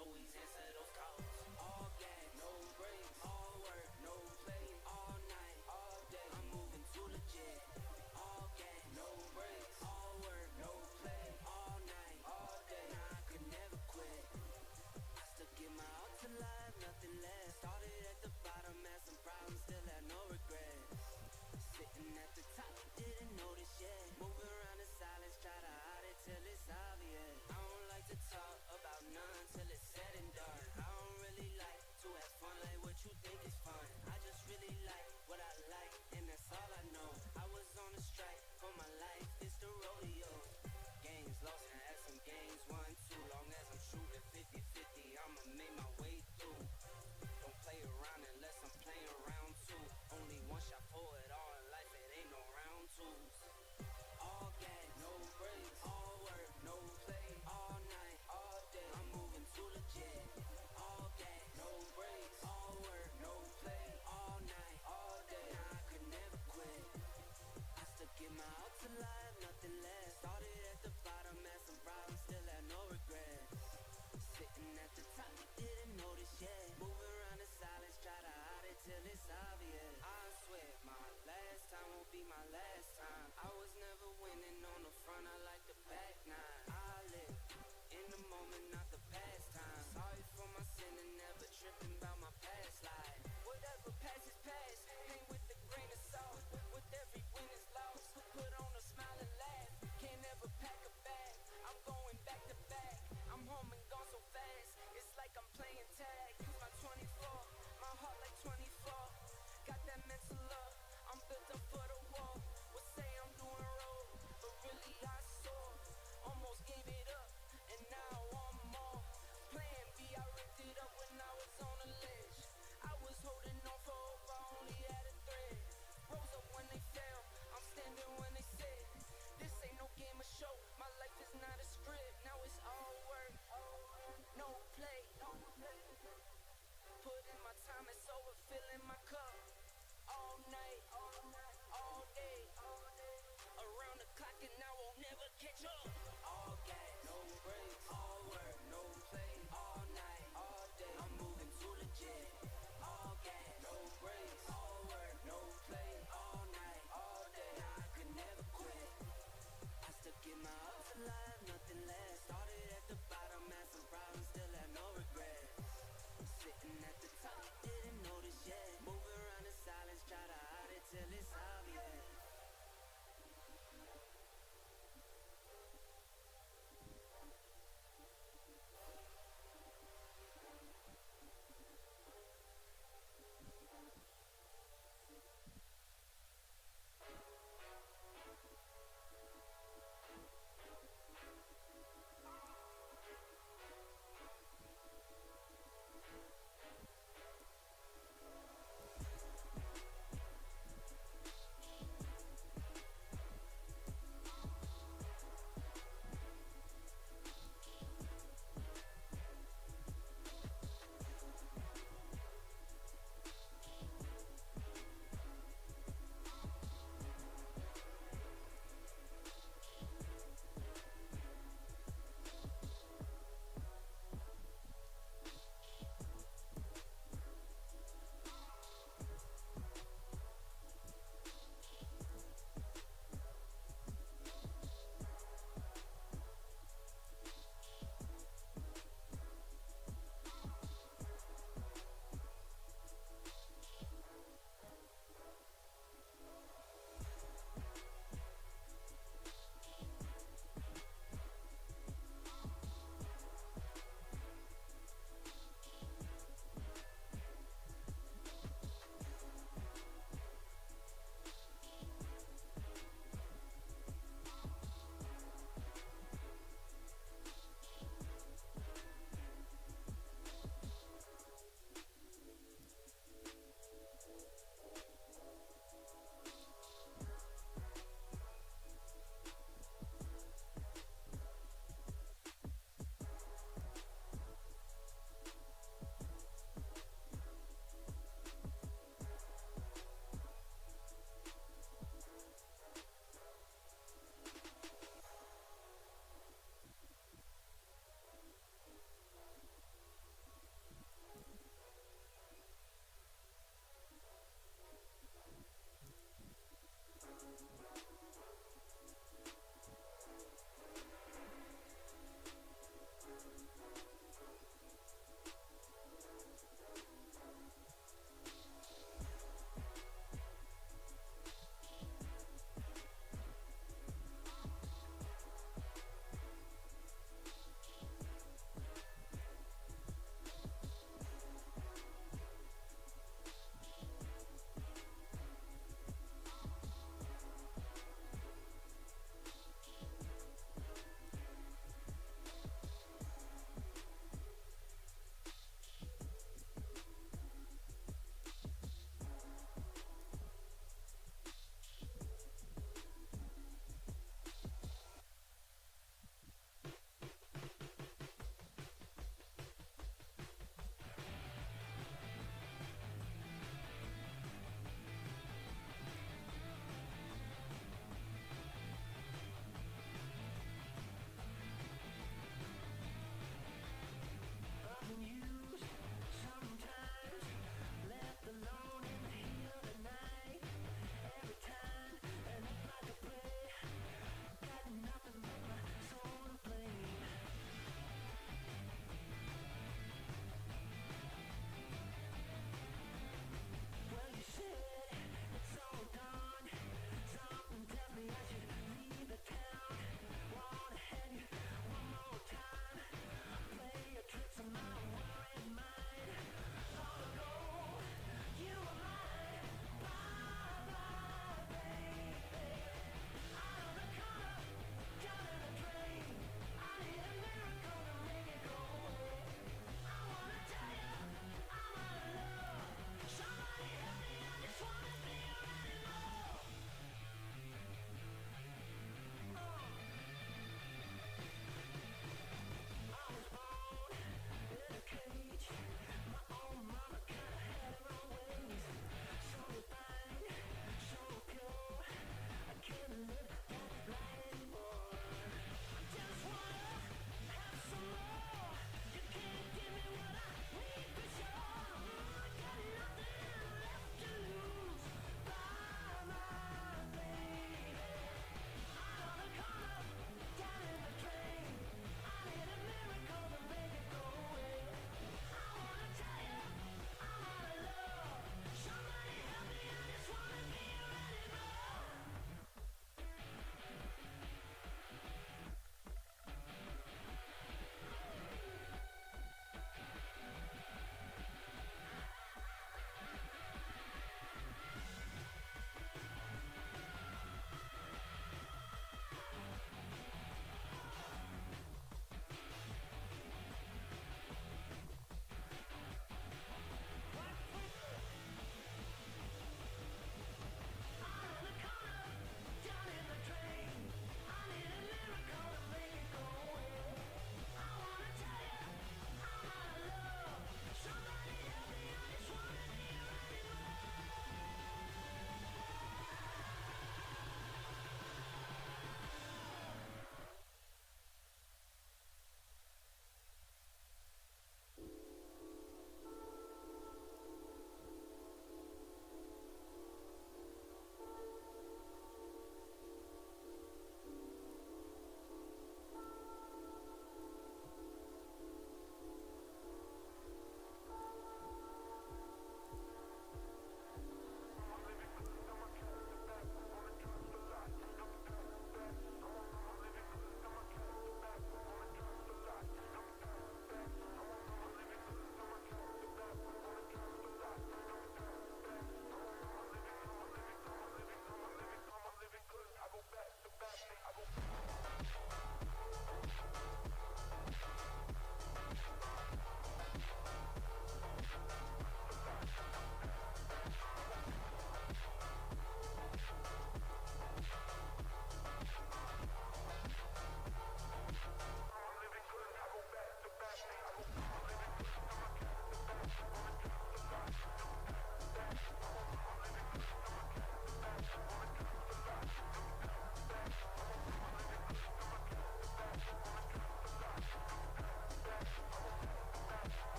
always answer those calls. All gas, no brakes, all work, no play, all night, all day. I'm moving too legit. All gas, no brakes, all work, no play, all night, all day. Nah, I could never quit. I still give my all to life, nothing less. Started at the bottom, had some problems, still had no regrets. Sitting at the top, didn't notice yet. Moving around in silence, try to hide it till it's obvious. I don't like to talk about none till it's said and done. I don't really like to have fun like what you think is fun. I just really like what I like, and that's all I know. I was on a strike for my life, it's the rodeo. Games lost and had some games won too. Long as I'm shooting 50-50, I'ma make my way through. Don't play around unless I'm playing round two. Only one shot for it all in life, it ain't no round twos. All gas, no brakes, all work, no play, all night, all day. I'm moving too legit. All gas, no brakes, all work, no play, all night, all day. Nah, I could never quit. I still give my all to life, nothing less. Started at the bottom, had some problems, still had no regrets. Sitting at the top, didn't notice yet. Moving around in silence, try to hide it till it's obvious. I swear my last time won't be my last time. I was never winning on the front, I like the back nine. I live in the moment, not the past time. Sorry for my sin and never tripping about my past life. Whatever passes past, hang with the grain of salt. With every win is lost, put on a smile and laugh. Can't ever pack a bag, I'm going back to back. I'm home and gone so fast, it's like I'm playing tag. Use my 24, my heart like 24. Got that mental up, I'm built up for the war. Would say I'm doing road, but really I saw. Almost gave it up, and now I want more. Plan B, I ripped it up when I was on a ledge. I was holding on for hope, I only had a thread. Rose up when they fell, I'm standing when they said. This ain't no game or show, my life is not a script. Now it's all work, no play. Put in my time, it's over, filling my cup. All night, all day. Around the clock and I won't never catch up. All gas, no brakes, all work, no play. All night, all day, I'm moving too legit. All gas, no brakes, all work, no play. All night, all day, nah, I could never quit. I still give my all to life, nothing less. Started at the bottom, had some problems, still had no regrets. Sitting at the top, didn't notice yet. Moving around in silence, try to hide it till it's obvious.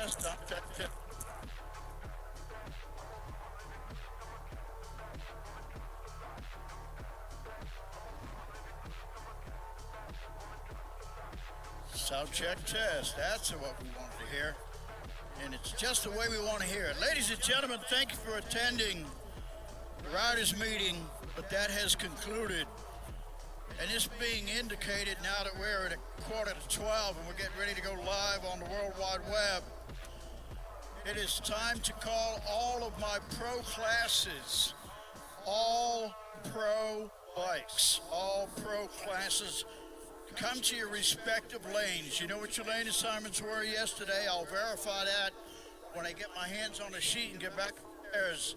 test. Check. Sound check test. That's what we wanted to hear. And it's just the way we want to hear it. Ladies and gentlemen, thank you for attending the riders meeting, but that has concluded. And it's being indicated now that we're at 11:45 and we're getting ready to go live on the World Wide Web. It is time to call all of my pro classes, all pro bikes, all pro classes. Come to your respective lanes. You know what your lane assignments were yesterday. I'll verify that when I get my hands on the sheet and get back upstairs.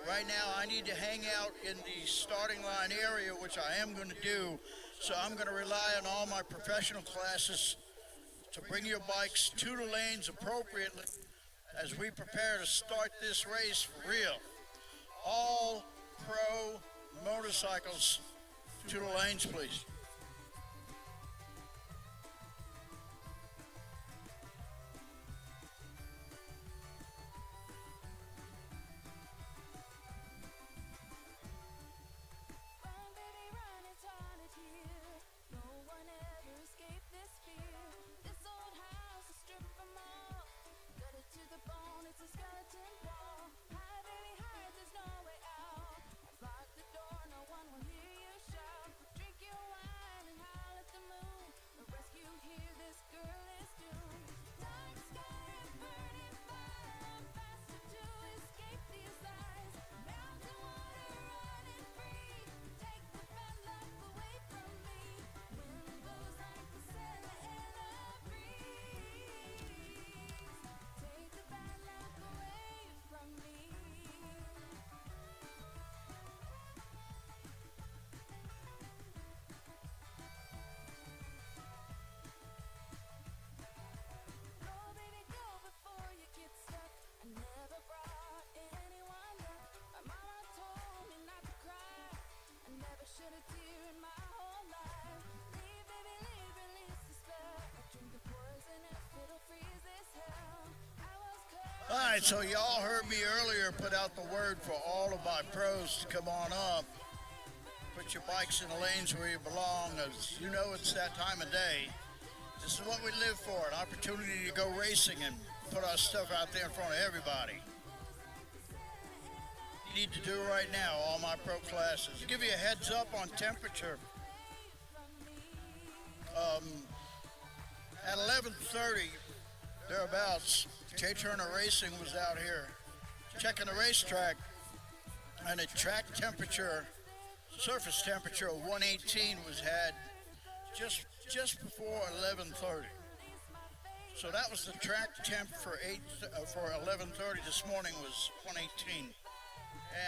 Right now, I need to hang out in the starting line area, which I am going to do. So I'm going to rely on all my professional classes to bring your bikes to the lanes appropriately as we prepare to start this race for real. All pro motorcycles to the lanes, please. All right, so y'all heard me earlier put out the word for all of my pros to come on up. Put your bikes in the lanes where you belong. As you know, it's that time of day. This is what we live for, an opportunity to go racing and put our stuff out there in front of everybody. You need to do right now, all my pro classes. Give you a heads up on temperature. At 11:30, thereabouts, Jay Turner Racing was out here checking the racetrack, and a track temperature, surface temperature of 118 was had just before 11:30. So that was the track temp for 11:30 this morning was 118.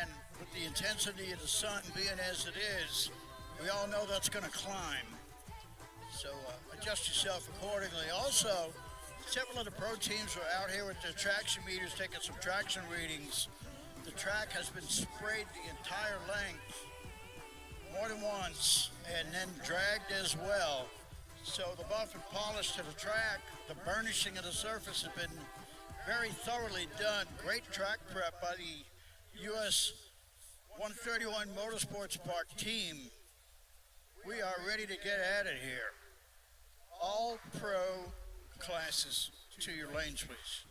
And with the intensity of the sun being as it is, we all know that's going to climb. So adjust yourself accordingly. Also, several of the pro teams were out here with their traction meters taking some traction readings. The track has been sprayed the entire length more than once and then dragged as well. So the buff and polish to the track, the burnishing of the surface has been very thoroughly done. Great track prep by the US 131 Motorsports Park team. We are ready to get at it here. All pro classes to your lanes, please.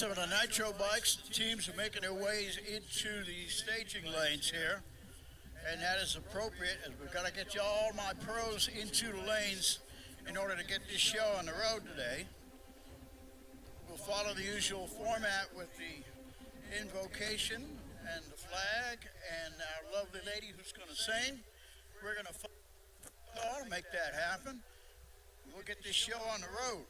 right, so the Nitro Bikes, the teams are making their ways into the staging lanes here. And that is appropriate, as we've got to get all my pros into the lanes in order to get this show on the road today. We'll follow the usual format with the invocation and the flag and our lovely lady who's going to sing. We're going to make that happen. We'll get this show on the road.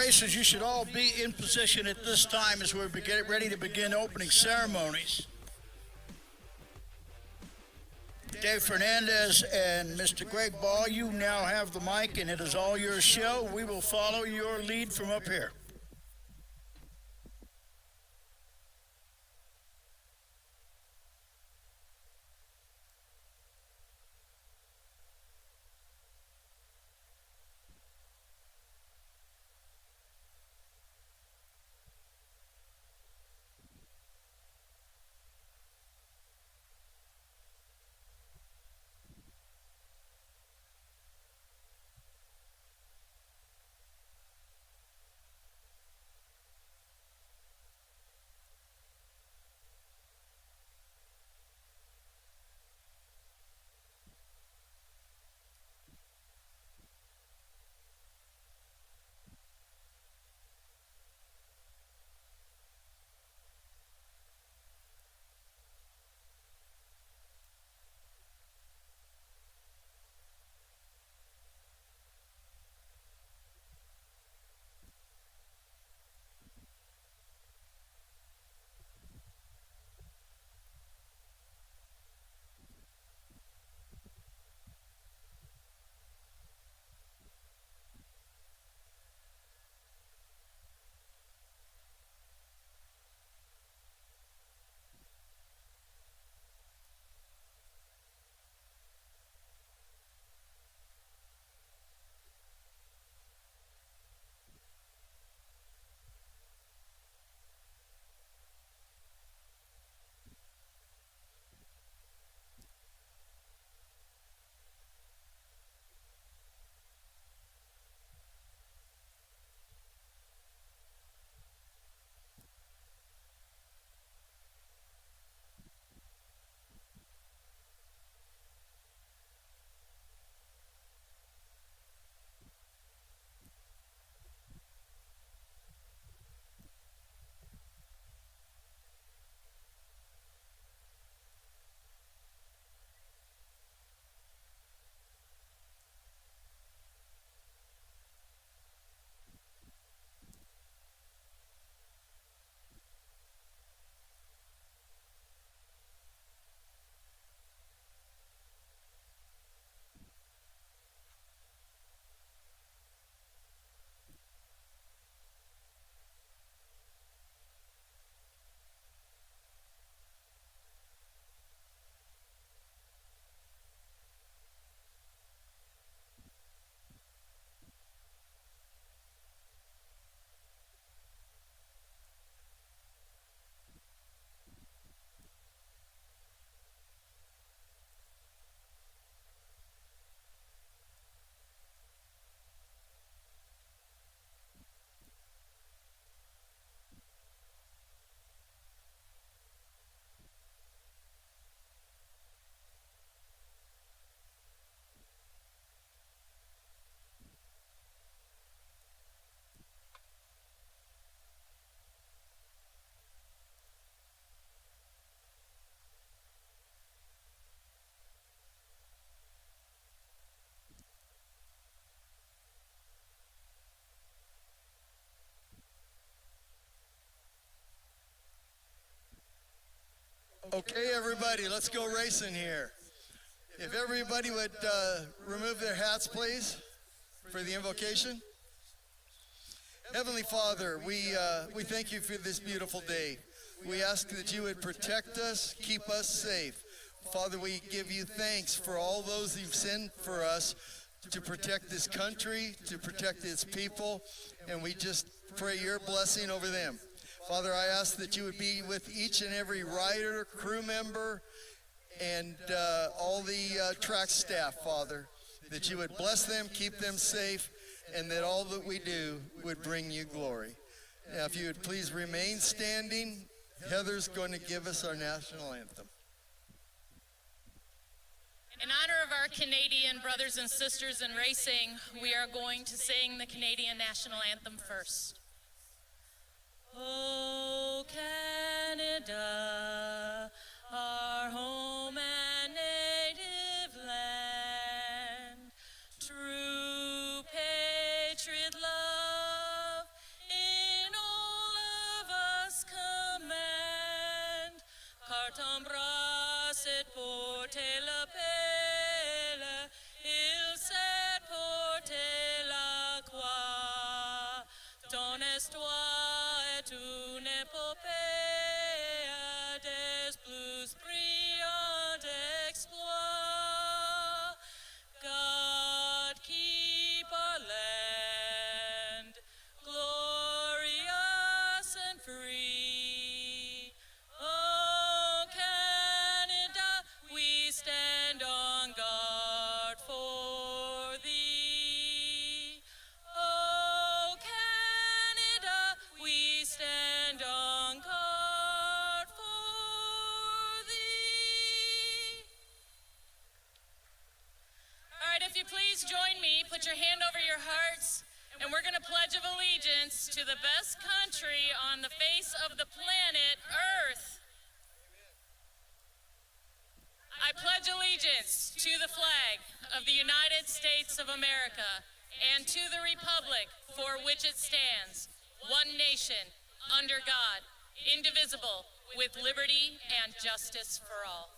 racers, you should all be in position at this time as we're getting ready to begin opening ceremonies. Dave Fernandez and Mr. Greg Ball, you now have the mic, and it is all your show. We will follow your lead from up here. Okay, everybody, let's go racing here. If everybody would remove their hats, please, for the invocation. Heavenly Father, we thank you for this beautiful day. We ask that you would protect us, keep us safe. Father, we give you thanks for all those you've sent for us to protect this country, to protect its people, and we just pray your blessing over them. Father, I ask that you would be with each and every rider, crew member, and all the track staff, Father, that you would bless them, keep them safe, and that all that we do would bring you glory. Now, if you would please remain standing, Heather's going to give us our national anthem. In honor of our Canadian brothers and sisters in racing, we are going to sing the Canadian national anthem first. Oh, Canada, our home and native land, true patriot love to the best country on the face of the planet Earth. I pledge allegiance to the flag of the United States of America and to the republic for which it stands, one nation, under God, indivisible, with liberty and justice for all.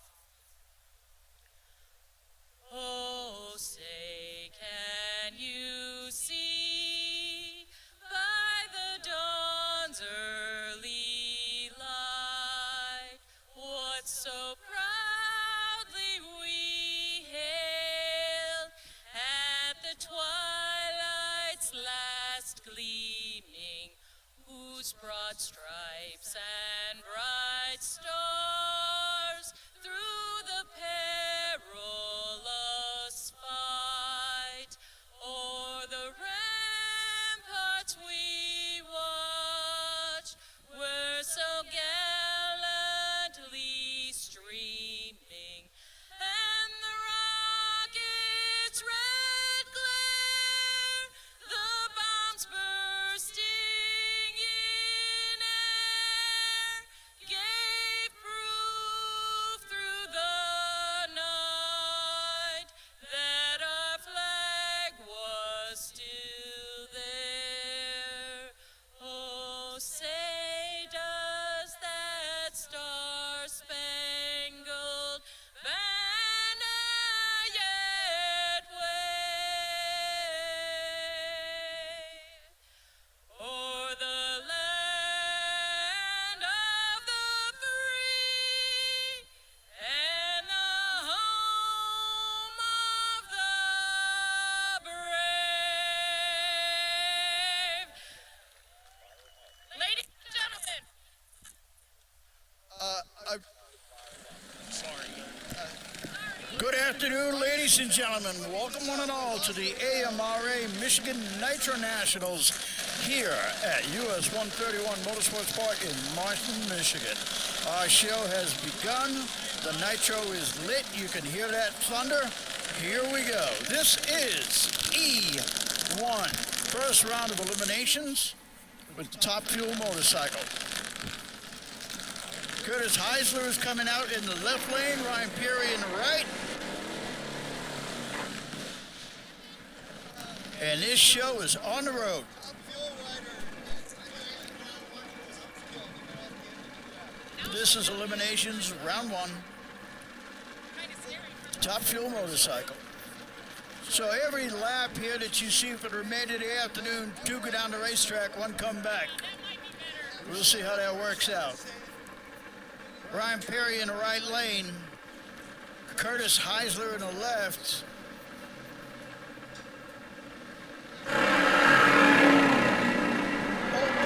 Oh, say, can you see by the dawn's early light what so proudly we hailed at the twilight's last gleaming, whose broad stripes and bright stars through the perilous fight o'er the ramparts we watched were so gallantly streaming, and the rocket's red glare, the bombs bursting in air, gave proof through the night that our flag was still there. Oh, say, does that star-spangled banner yet wave o'er the land of the free and the home of the brave? Ladies and gentlemen, Good afternoon, ladies and gentlemen. Welcome one and all to the AMRA Michigan Nitro Nationals here at US 131 Motorsports Park in Marston, Michigan. Our show has begun. The nitro is lit. You can hear that thunder. Here we go. This is E1, first round of eliminations with the Top Fuel motorcycle. Curtis Heisler is coming out in the left lane, Ryan Peary in the right. And this show is on the road. This is eliminations, round one. Top Fuel motorcycle. So every lap here that you see for the remainder of the afternoon, 2 go down the racetrack, 1 come back. We'll see how that works out. Ryan Perry in the right lane, Curtis Heisler in the left. Both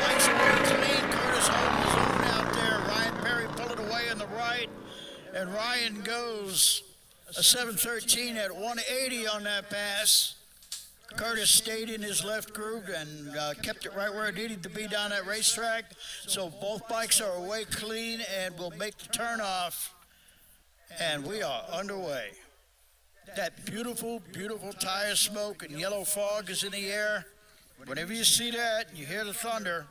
bikes away clean. Curtis holding his own out there. Ryan Perry pulling away on the right, and Ryan goes a 713 at 180 on that pass. Curtis stayed in his left groove and kept it right where it needed to be down that racetrack. So both bikes are away clean and will make the turnoff. And we are underway. That beautiful, beautiful tire smoke and yellow fog is in the air. Whenever you see that, you hear the thunder,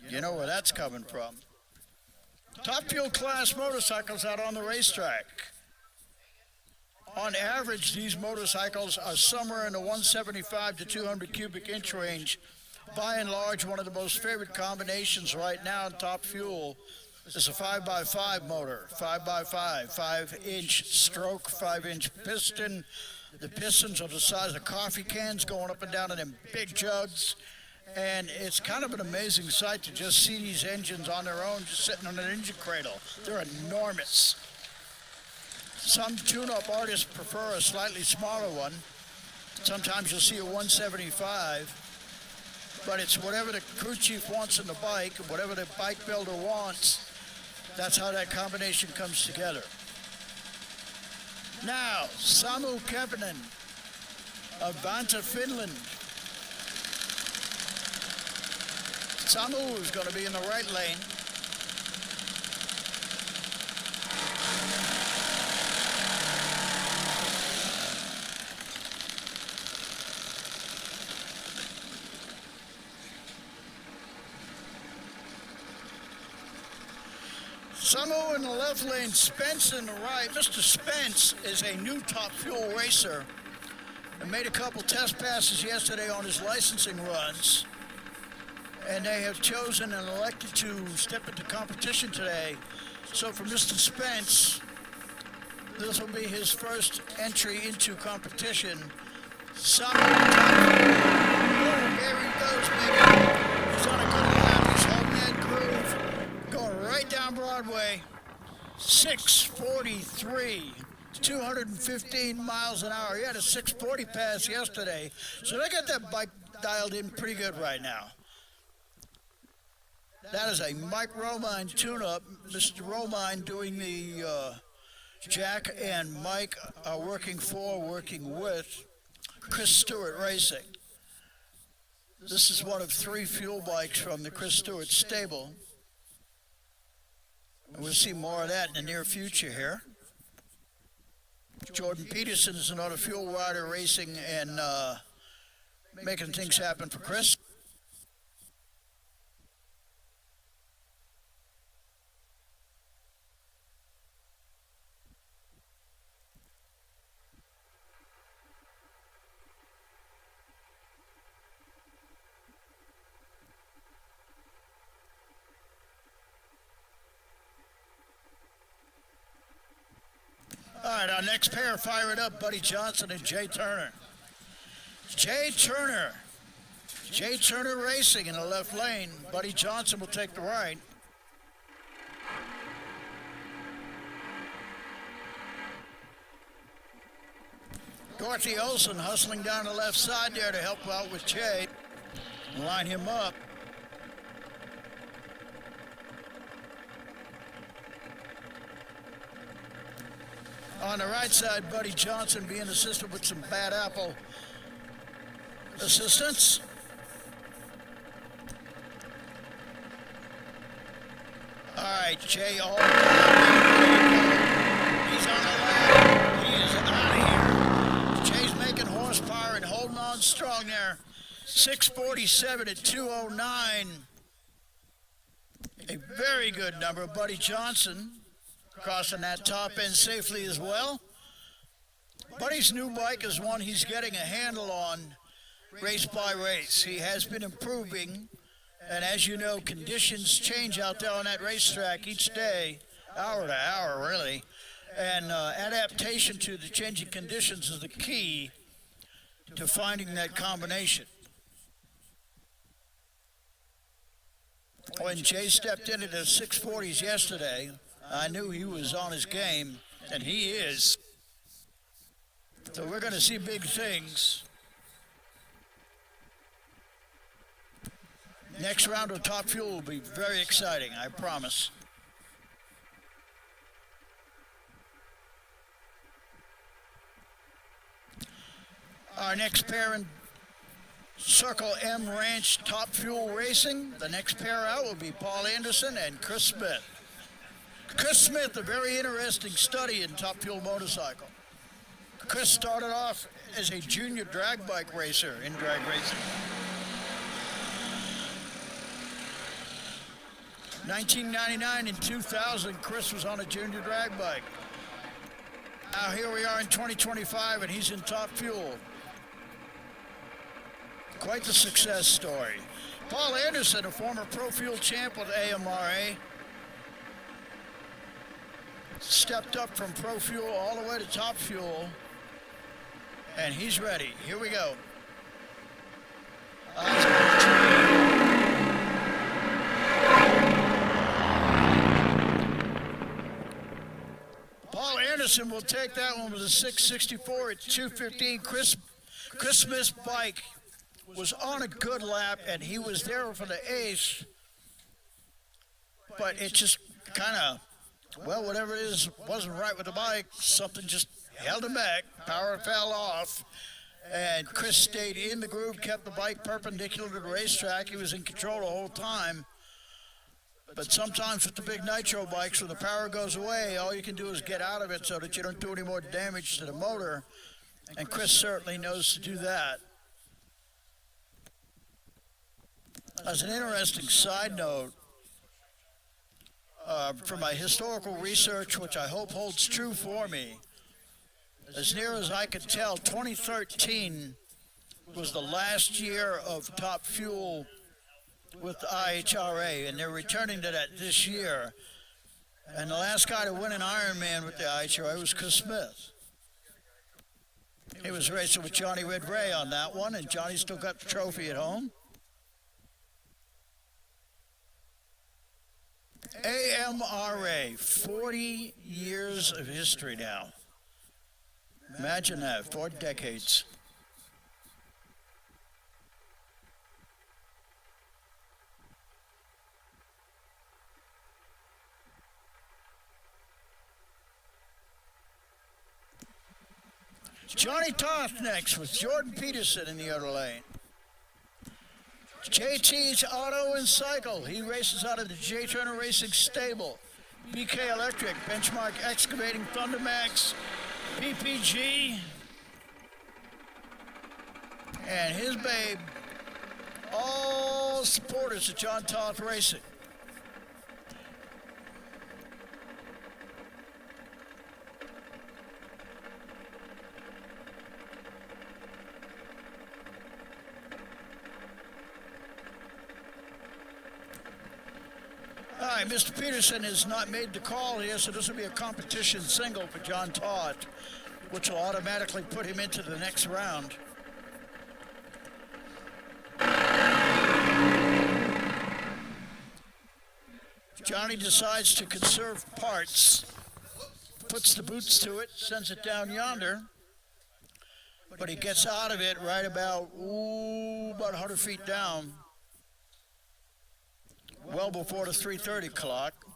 you know where that's coming from. Top Fuel class motorcycles out on the racetrack. On average, these motorcycles are somewhere in the 175 to 200 cubic inch range. By and large, one of the most favorite combinations right now in Top Fuel is a 5x5 motor. 5x5, 5-inch stroke, 5-inch piston. The pistons are the size of coffee cans going up and down in them big jugs. And it's kind of an amazing sight to just see these engines on their own, just sitting on an engine cradle. They're enormous. Some tune-up artists prefer a slightly smaller one. Sometimes you'll see a 175, but it's whatever the crew chief wants in the bike, whatever the bike builder wants, that's how that combination comes together. Now, Samu Kempinen of Vanta, Finland. Samu is going to be in the right lane. Sungo in the left lane, Spence in the right. Mr. Spence is a new Top Fuel racer and made a couple test passes yesterday on his licensing runs. And they have chosen and elected to step into competition today. So for Mr. Spence, this will be his first entry into competition. Sungo, there he goes, baby. He's on a good lap. He's holding that groove. Going right down Broadway. 643. 215 miles an hour. He had a 640 pass yesterday. So they got that bike dialed in pretty good right now. That is a Mike Romine tune-up. Mr. Romine doing the Jack and Mike are working with Chris Stewart Racing. This is one of 3 fuel bikes from the Chris Stewart stable. And we'll see more of that in the near future here. Jordan Peterson is another fuel rider racing and making things happen for Chris. All right, our next pair, fire it up, Buddy Johnson and Jay Turner. Jay Turner racing in the left lane. Buddy Johnson will take the right. Dorothy Olson hustling down the left side there to help out with Jay. Line him up. On the right side, Buddy Johnson being assisted with some bad apple assistance. All right, Jay all the way. He's on the lap. He is out of here. Jay's making horsepower and holding on strong there. 647 at 209. A very good number. Buddy Johnson crossing that top end safely as well. Buddy's new bike is one he's getting a handle on race by race. He has been improving, and as you know, conditions change out there on that racetrack each day, hour to hour really, and adaptation to the changing conditions is the key to finding that combination. When Jay stepped into the 640s yesterday, I knew he was on his game, and he is. So we're going to see big things. Next round of Top Fuel will be very exciting, I promise. Our next pair in Circle M Ranch Top Fuel Racing. The next pair out will be Paul Anderson and Chris Smith. Chris Smith, a very interesting study in Top Fuel motorcycle. Chris started off as a junior drag bike racer in drag racing. 1999 and 2000, Chris was on a junior drag bike. Now here we are in 2025 and he's in Top Fuel. Quite the success story. Paul Anderson, a former Pro Fuel champ with AMRA, stepped up from Pro Fuel all the way to Top Fuel, and he's ready. Here we go. Paul Anderson will take that one with a 664 at 215. Chris Smith's bike was on a good lap, and he was there for the ace, but it just kind of, well, whatever it is, wasn't right with the bike. Something just held him back. Power fell off. And Chris stayed in the groove, kept the bike perpendicular to the racetrack. He was in control the whole time. But sometimes with the big nitro bikes, when the power goes away, all you can do is get out of it so that you don't do any more damage to the motor. And Chris certainly knows to do that. As an interesting side note, from my historical research, which I hope holds true for me, as near as I could tell, 2013 was the last year of Top Fuel with the IHRA, and they're returning to that this year. And the last guy to win an Ironman with the IHRA was Chris Smith. He was racing with Johnny Red Ray on that one, and Johnny still got the trophy at home. AMRA, 40 years of history now. Imagine that, 4 decades. Johnny Toth next with Jordan Peterson in the other lane. JT's Auto and Cycle. He races out of the J Turner Racing stable. BK Electric, Benchmark Excavating, Thundermax, PPG, and his babe. All supporters of John Toth Racing. All right, Mr. Peterson has not made the call here, so this will be a competition single for John Todd, which will automatically put him into the next round. Johnny decides to conserve parts, puts the boots to it, sends it down yonder, but he gets out of it right about 100 feet down, well before the 3:30 clock,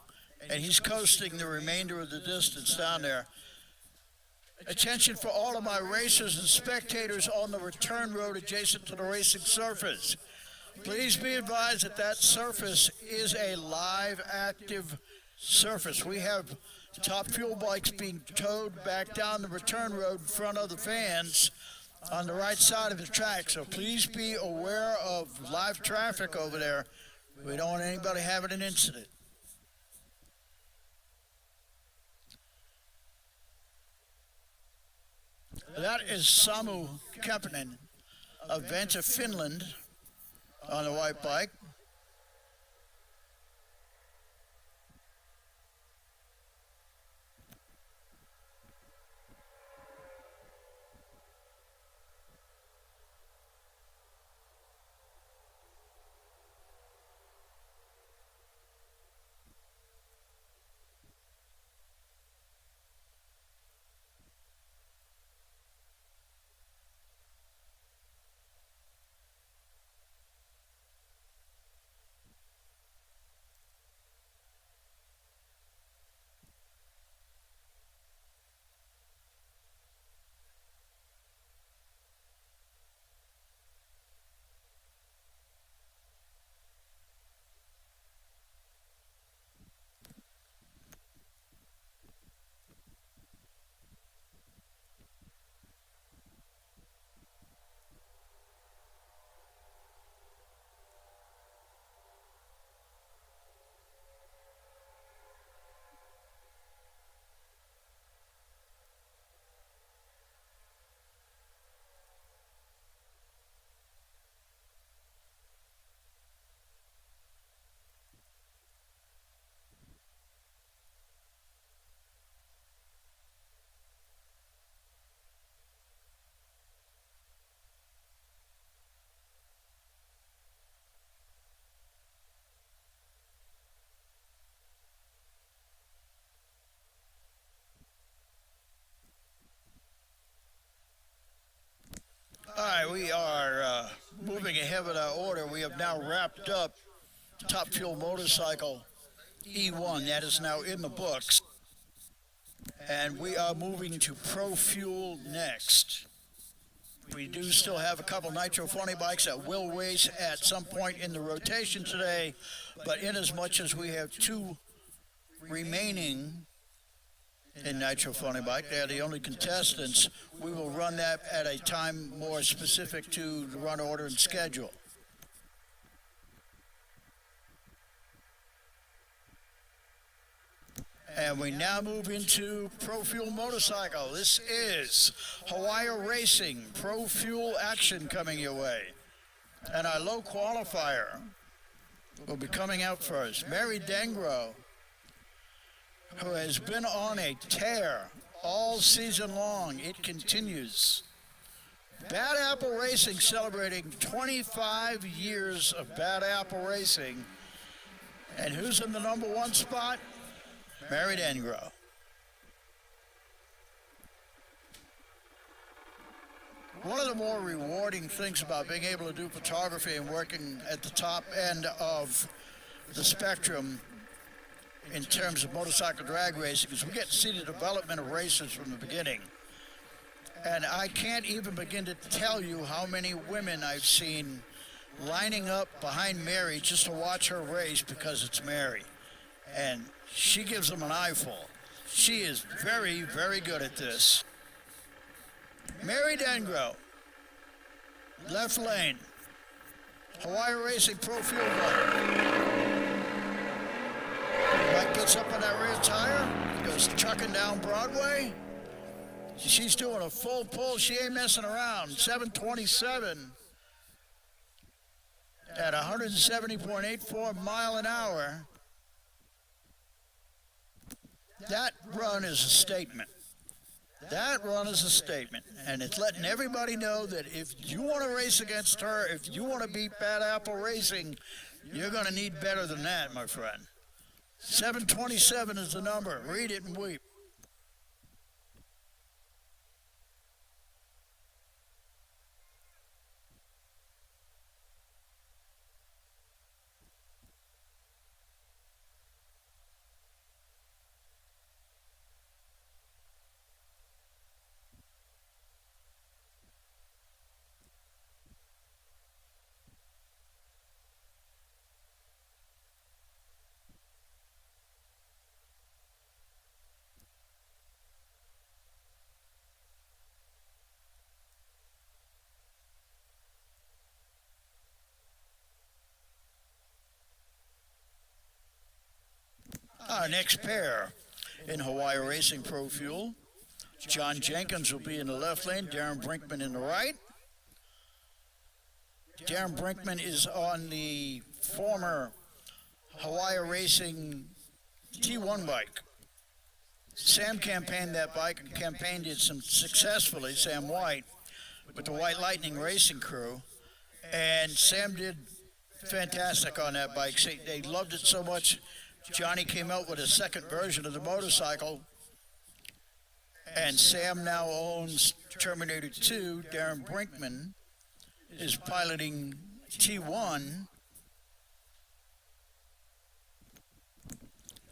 and he's coasting the remainder of the distance down there. Attention for all of my racers and spectators on the return road adjacent to the racing surface. Please be advised that that surface is a live, active surface. We have Top Fuel bikes being towed back down the return road in front of the fans on the right side of the track, so please be aware of live traffic over there. We don't want anybody having an incident. That is Samu Kemppanen of Vanta, Finland, on the white bike. All right, we are moving ahead with our order. We have now wrapped up Top Fuel Motorcycle E1. That is now in the books. And we are moving to Pro Fuel next. We do still have a couple Nitro Funny bikes that will race at some point in the rotation today, but in as much as we have 2 remaining in Nitro Funny Bike, they're the only contestants. We will run that at a time more specific to the run order and schedule. And we now move into Pro Fuel Motorcycle. This is Hawaii Racing Pro Fuel action coming your way. And our low qualifier will be coming out first. Mary Dengro, who has been on a tear all season long. It continues. Bad Apple Racing celebrating 25 years of Bad Apple Racing. And who's in the number one spot? Mary Dengro. One of the more rewarding things about being able to do photography and working at the top end of the spectrum in terms of motorcycle drag racing is we get to see the development of racers from the beginning. And I can't even begin to tell you how many women I've seen lining up behind Mary just to watch her race because it's Mary. And she gives them an eyeful. She is very, very good at this. Mary Dengro, left lane. Hawaii Racing Pro Fuel Bike. Bike gets up on that rear tire, goes trucking down Broadway. She's doing a full pull. She ain't messing around. 727 at 170.84 mile an hour. That run is a statement. That run is a statement. And it's letting everybody know that if you want to race against her, if you want to beat Bad Apple Racing, you're going to need better than that, my friend. 727 is the number. Read it and weep. Our next pair in Hawaii Racing Pro Fuel. John Jenkins will be in the left lane, Darren Brinkman in the right. Darren Brinkman is on the former Hawaii Racing T1 bike. Sam campaigned that bike and campaigned it successfully, Sam White, with the White Lightning Racing crew. And Sam did fantastic on that bike. See, they loved it so much, Johnny came out with a second version of the motorcycle. And Sam now owns Terminator 2. Darren Brinkman is piloting T1.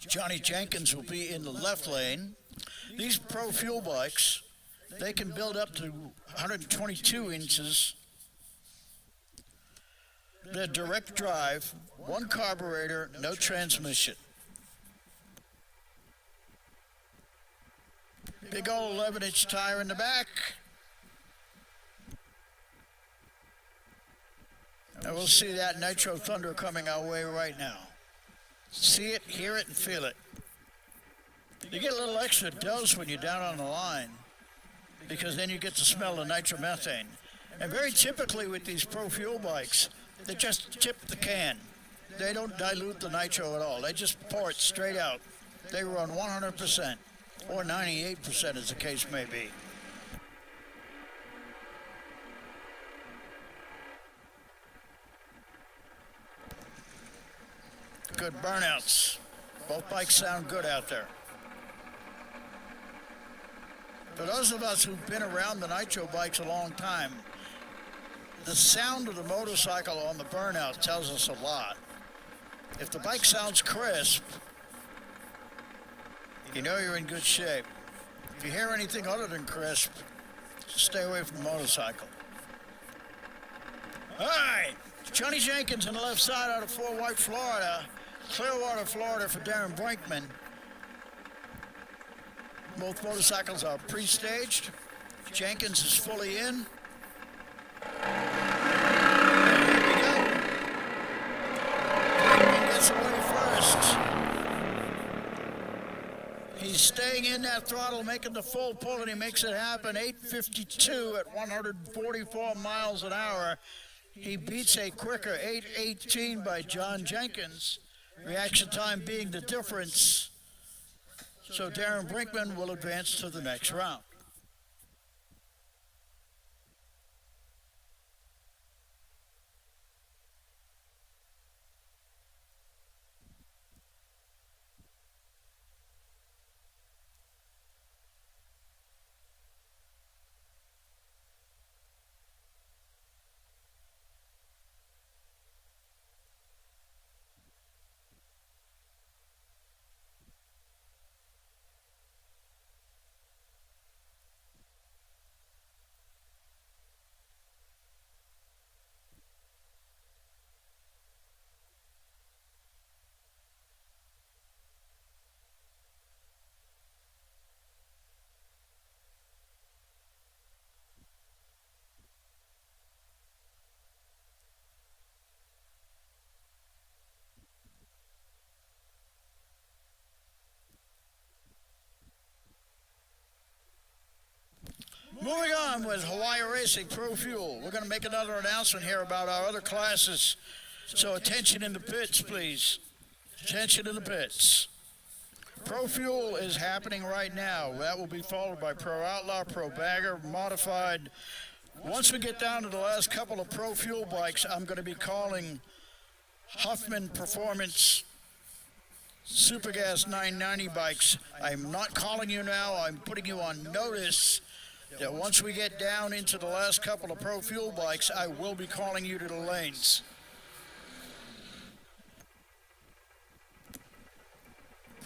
Johnny Jenkins will be in the left lane. These Pro Fuel bikes, they can build up to 122 inches. They're direct drive, one carburetor, no transmission. Big old 11-inch tire in the back. And we'll see that Nitro Thunder coming our way right now. See it, hear it, and feel it. You get a little extra dose when you're down on the line because then you get to smell the nitromethane. And very typically with these Pro Fuel bikes, they just tip the can. They don't dilute the nitro at all. They just pour it straight out. They run 100%, or 98% as the case may be. Good burnouts. Both bikes sound good out there. For those of us who've been around the nitro bikes a long time, the sound of the motorcycle on the burnout tells us a lot. If the bike sounds crisp, you know you're in good shape. If you hear anything other than crisp, stay away from the motorcycle. All right, Johnny Jenkins on the left side out of Fort White, Florida. Clearwater, Florida for Darren Brinkman. Both motorcycles are pre-staged. Jenkins is fully in. He's staying in that throttle, making the full pull, and he makes it happen. 8:52 at 144 miles an hour. He beats a quicker 8:18 by John Jenkins. Reaction time being the difference. So Darren Brinkman will advance to the next round. Moving on with Hawaii Racing Pro Fuel. We're going to make another announcement here about our other classes. So attention in the pits, please. Attention in the pits. Pro Fuel is happening right now. That will be followed by Pro Outlaw, Pro Bagger, Modified. Once we get down to the last couple of Pro Fuel bikes, I'm going to be calling Huffman Performance Supergas 990 bikes. I'm not calling you now. I'm putting you on notice that once we get down into the last couple of Pro Fuel bikes, I will be calling you to the lanes.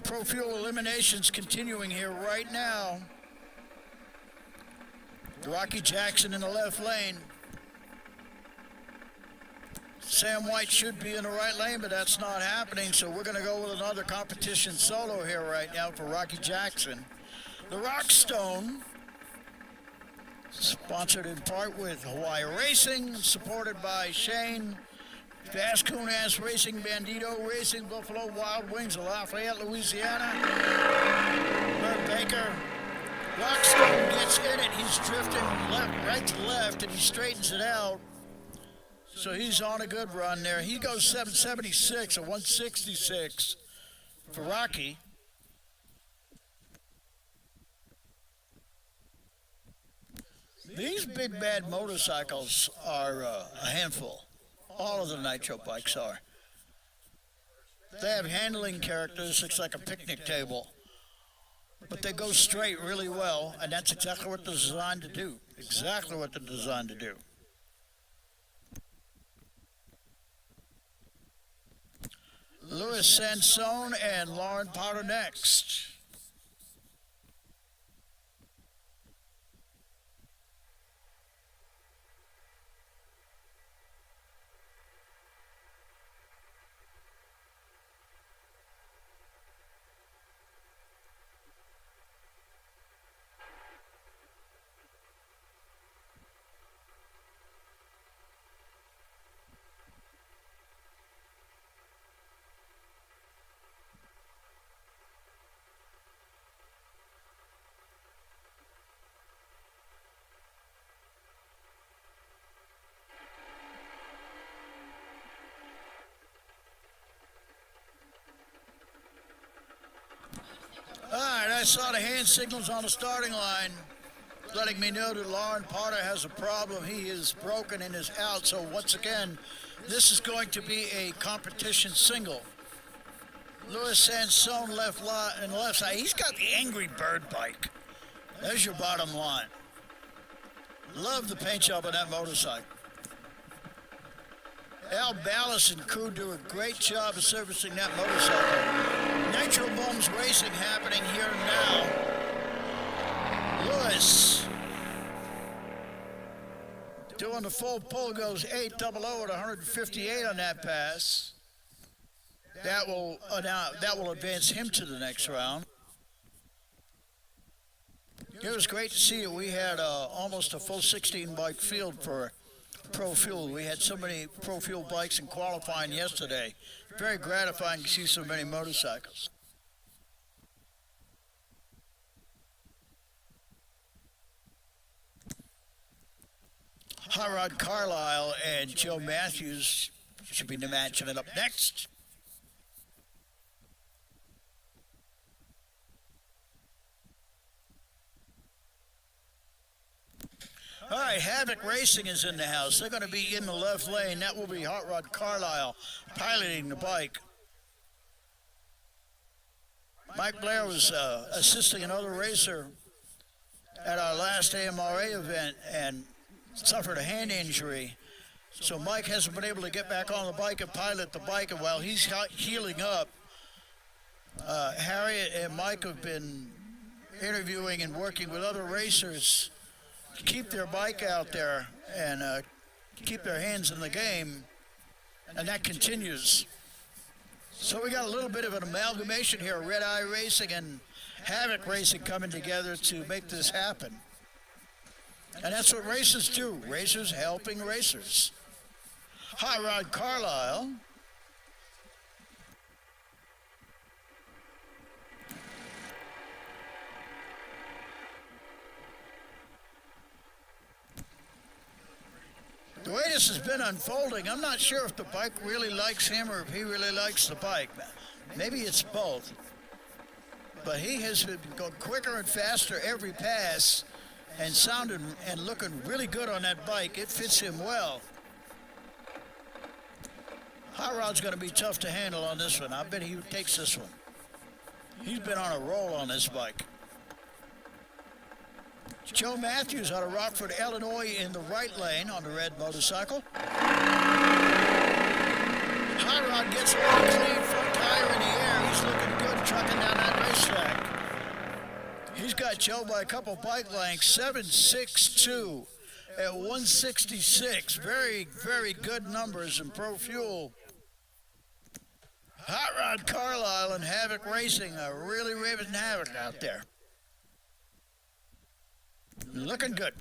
Pro Fuel eliminations continuing here right now. Rocky Jackson in the left lane. Sam White should be in the right lane, but that's not happening, so we're going to go with another competition solo here right now for Rocky Jackson. The Rockstone, sponsored in part with Hawaii Racing, supported by Shane, Vascunas Racing, Bandito Racing, Buffalo Wild Wings of Lafayette, Louisiana. Bert Baker. Rockstone gets in it. He's drifting right to left, and he straightens it out. So he's on a good run there. He goes 776 or 166 for Rocky. These big bad motorcycles are a handful. All of the Nitro bikes are. They have handling characteristics like a picnic table, but they go straight really well, and that's exactly what they're designed to do. Exactly what they're designed to do. Louis Sansone and Lauren Potter next. I saw the hand signals on the starting line letting me know that Lauren Potter has a problem. He is broken and is out. So once again, this is going to be a competition single. Louis Sansone left side. He's got the Angry Bird bike. There's your bottom line. Love the paint job on that motorcycle. Al Ballas and crew do a great job of servicing that motorcycle. Nitro Bombs Racing happening here now. Lewis doing the full pull, goes 800 at 158 on that pass. That will advance him to the next round. It was great to see it. We had almost a full 16 bike field for Pro Fuel. We had so many Pro Fuel bikes in qualifying yesterday. Very gratifying to see so many motorcycles. Hot Rod Carlisle and Joe Matthews should be matching it up next. All right, Havoc Racing is in the house. They're going to be in the left lane. That will be Hot Rod Carlisle piloting the bike. Mike Blair was assisting another racer at our last AMRA event and suffered a hand injury. So Mike hasn't been able to get back on the bike and pilot the bike. And while he's healing up, Harriet and Mike have been interviewing and working with other racers to keep their bike out there and keep their hands in the game. And that continues. So we got a little bit of an amalgamation here, Red Eye Racing and Havoc Racing coming together to make this happen. And that's what racers do, racers helping racers. Hot Rod Carlisle. The way this has been unfolding, I'm not sure if the bike really likes him or if he really likes the bike. Maybe it's both. But he has been going quicker and faster every pass and sounding and looking really good on that bike. It fits him well. Hot Rod's going to be tough to handle on this one. I bet he takes this one. He's been on a roll on this bike. Joe Matthews out of Rockford, Illinois in the right lane on the red motorcycle. Hot Rod gets a little clean front tire in the air. He's looking good trucking down that racetrack. He's got Joe by a couple bike lengths, 7.62 at 166. Very, very good numbers in Pro Fuel. Hot Rod Carlisle and Havoc Racing are really raving havoc out there. Looking good.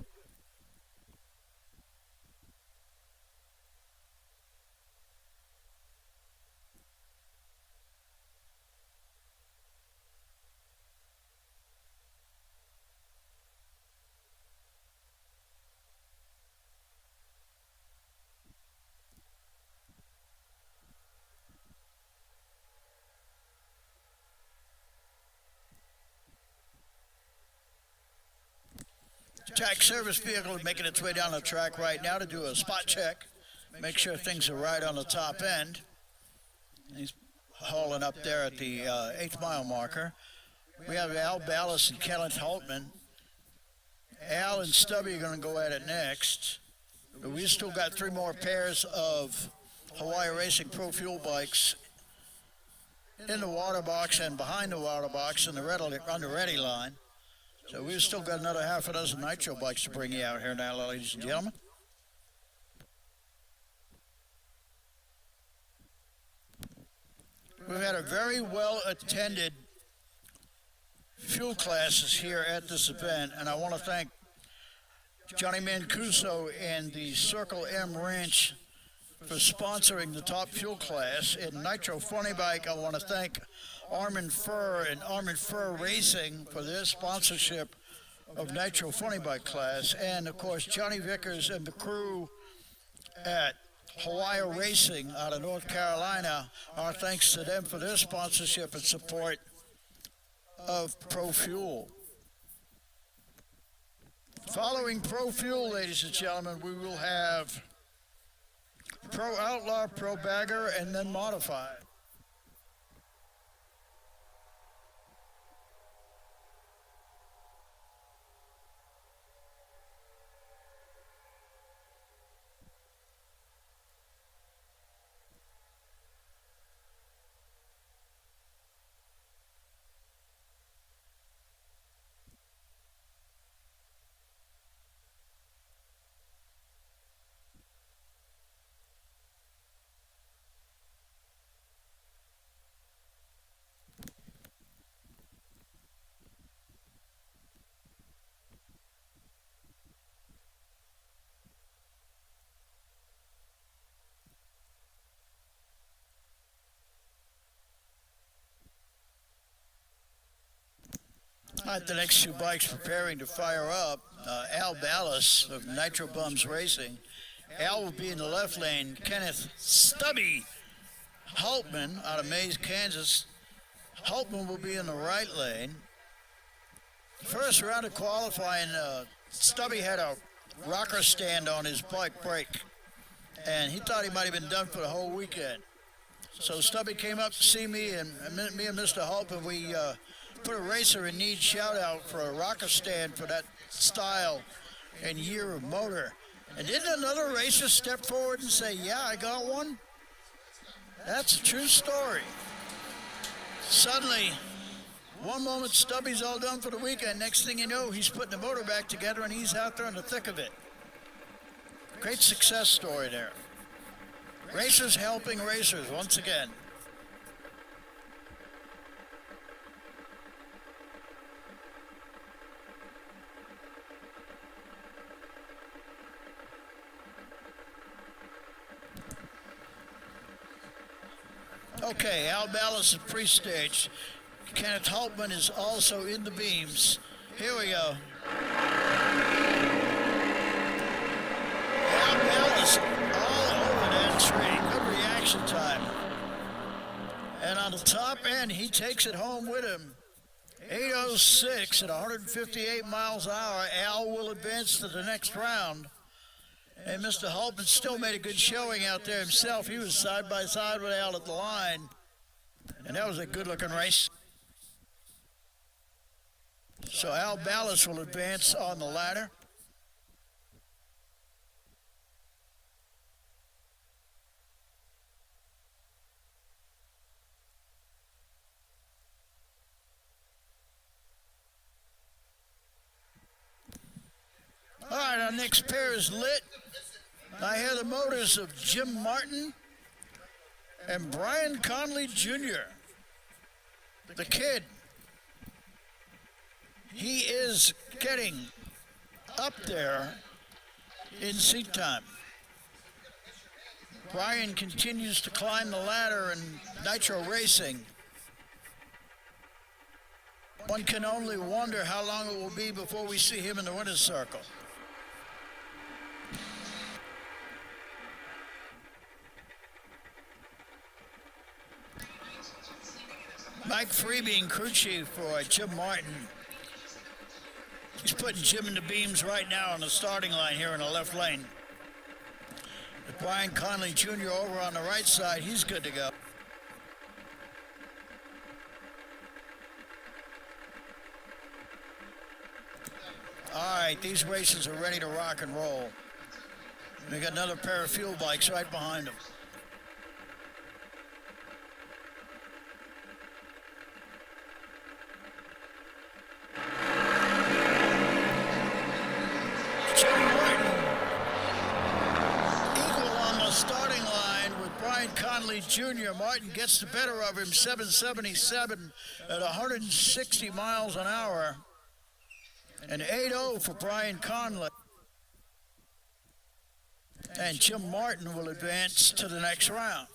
Track service vehicle is making its way down the track right now to do a spot check, make sure things are right on the top end. He's hauling up there at the 8th mile marker. We have Al Ballas and Kenneth Holtman. Al and Stubby are going to go at it next. But we've still got 3 more pairs of Hawaii Racing Pro Fuel bikes in the water box and behind the water box in the on the ready line. So we've still got another half a dozen nitro bikes to bring you out here now, ladies and gentlemen. We've had a very well-attended fuel classes here at this event, and I want to thank Johnny Mancuso and the Circle M Ranch for sponsoring the top fuel class. In Nitro Funny Bike, I want to thank Armin Furr and Armin Furr Racing for their sponsorship of Nitro Funny Bike class. And, of course, Johnny Vickers and the crew at Hawaii Racing out of North Carolina. Our thanks to them for their sponsorship and support of Pro Fuel. Following Pro Fuel, ladies and gentlemen, we will have Pro Outlaw, Pro Bagger, and then Modified. All right, the next 2 bikes preparing to fire up. Al Ballas of Nitro Bums Racing. Al will be in the left lane. Kenneth Stubby Haltman out of Mays, Kansas. Haltman will be in the right lane. First round of qualifying, Stubby had a rocker stand on his bike brake, and he thought he might have been done for the whole weekend. So Stubby came up to see me, and me and Mr. Haltman, we put a racer in need shout out for a rocker stand for that style and year of motor. And didn't another racer step forward and say, yeah, I got one? That's a true story. Suddenly, one moment Stubby's all done for the weekend. Next thing you know, he's putting the motor back together and he's out there in the thick of it. Great success story there. Racers helping racers once again. Okay, Al Ballas is pre-staged. Kenneth Haltman is also in the beams. Here we go. Al Ballas all over that tree. Good reaction time. And on the top end, he takes it home with him. 8:06 at 158 miles an hour. Al will advance to the next round. And Mr. Haltman still made a good showing out there himself. He was side by side with Al at the line. And that was a good-looking race. So Al Ballas will advance on the ladder. All right, our next pair is lit. I hear the motors of Jim Martin and Brian Conley Jr., the kid. He is getting up there in seat time. Brian continues to climb the ladder in nitro racing. One can only wonder how long it will be before we see him in the winner's circle. Mike Freebie, crew chief for Jim Martin. He's putting Jim in the beams right now on the starting line here in the left lane. With Brian Conley Jr. over on the right side, he's good to go. All right, these races are ready to rock and roll. We got another pair of fuel bikes right behind them. Conley Jr. Martin gets the better of him, 777 at 160 miles an hour. And 8-0 for Brian Conley. And Jim Martin will advance to the next round.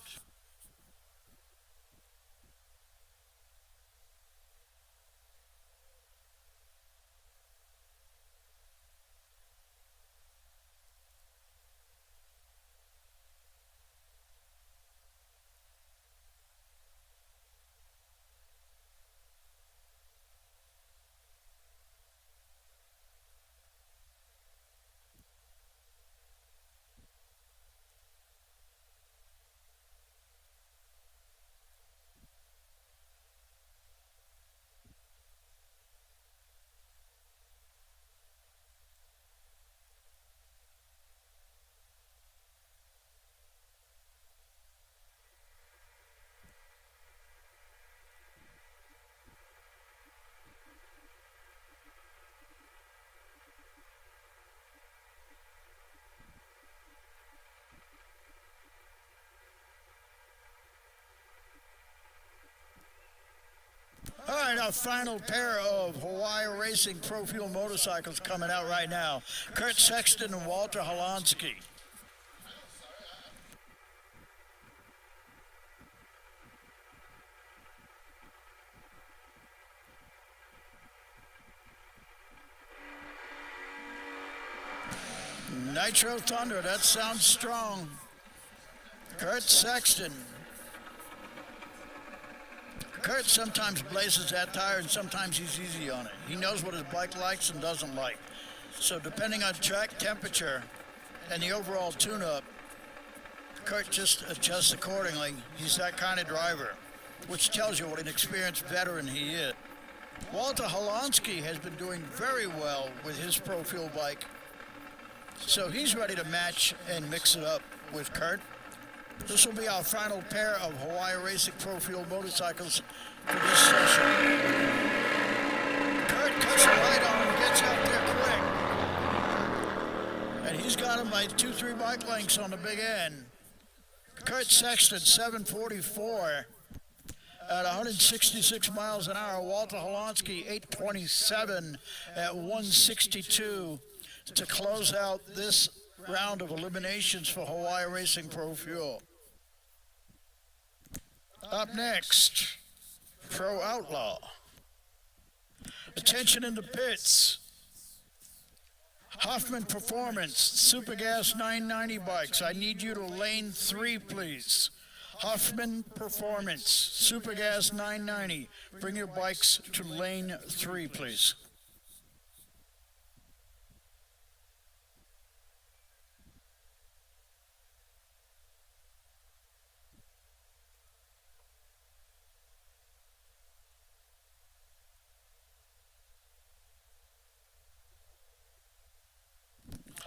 All right, our final pair of Hawaii Racing Pro Fuel motorcycles coming out right now. Kurt Sexton and Walter Holonsky. Nitro Thunder, that sounds strong. Kurt Sexton. Kurt sometimes blazes that tire and sometimes he's easy on it. He knows what his bike likes and doesn't like. So depending on track temperature and the overall tune-up, Kurt just adjusts accordingly. He's that kind of driver, which tells you what an experienced veteran he is. Walter Holonsky has been doing very well with his Pro Fuel bike. So he's ready to match and mix it up with Kurt. This will be our final pair of Hawaii Racing Pro Fuel motorcycles for this session. Kurt cuts the light on and gets out there quick. And he's got him by 2-3 bike lengths on the big end. Kurt Sexton, 744 at 166 miles an hour. Walter Holonsky, 827 at 162 to close out this round of eliminations for Hawaii Racing Pro Fuel. Up next, Pro Outlaw. Attention in the pits. Hoffman Performance, Super Gas 990 bikes. I need you to lane 3, please. Hoffman Performance, Super Gas 990. Bring your bikes to lane 3, please.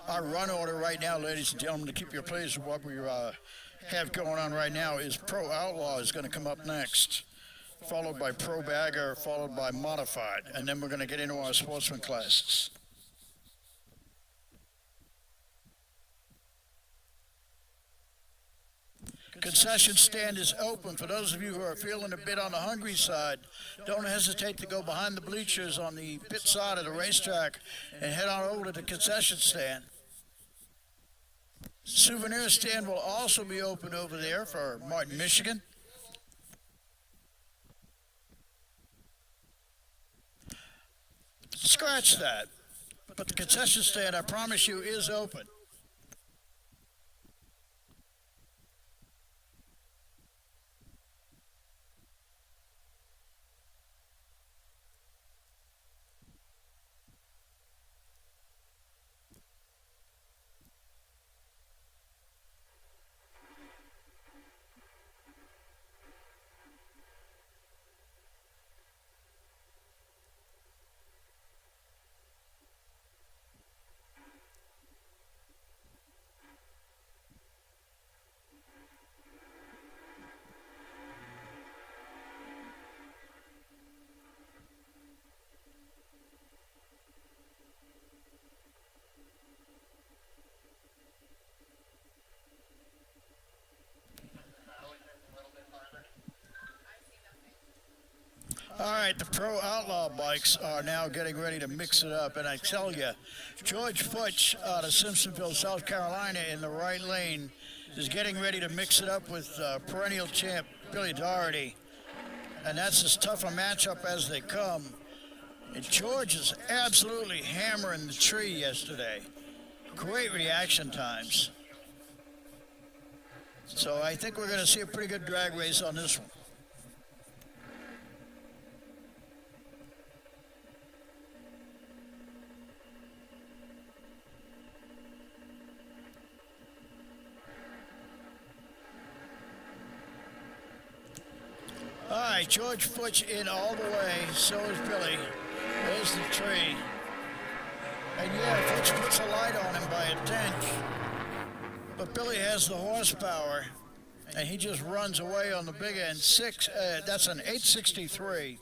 Our run order right now, ladies and gentlemen, to keep you pleased with what we have going on right now, is Pro Outlaw is going to come up next, followed by Pro Bagger, followed by Modified, and then we're going to get into our sportsman classes. Concession stand is open. For those of you who are feeling a bit on the hungry side, don't hesitate to go behind the bleachers on the pit side of the racetrack and head on over to the concession stand. Souvenir stand will also be open over there for Martin, Michigan. Scratch that. But the concession stand, I promise you, is open. All right, the Pro Outlaw bikes are now getting ready to mix it up, and I tell you, George Futch out of Simpsonville, South Carolina, in the right lane is getting ready to mix it up with perennial champ Billy Doherty, and that's as tough a matchup as they come. And George is absolutely hammering the tree yesterday. Great reaction times. So I think we're going to see a pretty good drag race on this one. All right, George Futch in all the way, so is Billy. There's the tree. And yeah, Futch puts a light on him by a tenth. But Billy has the horsepower, and he just runs away on the big end. That's an 863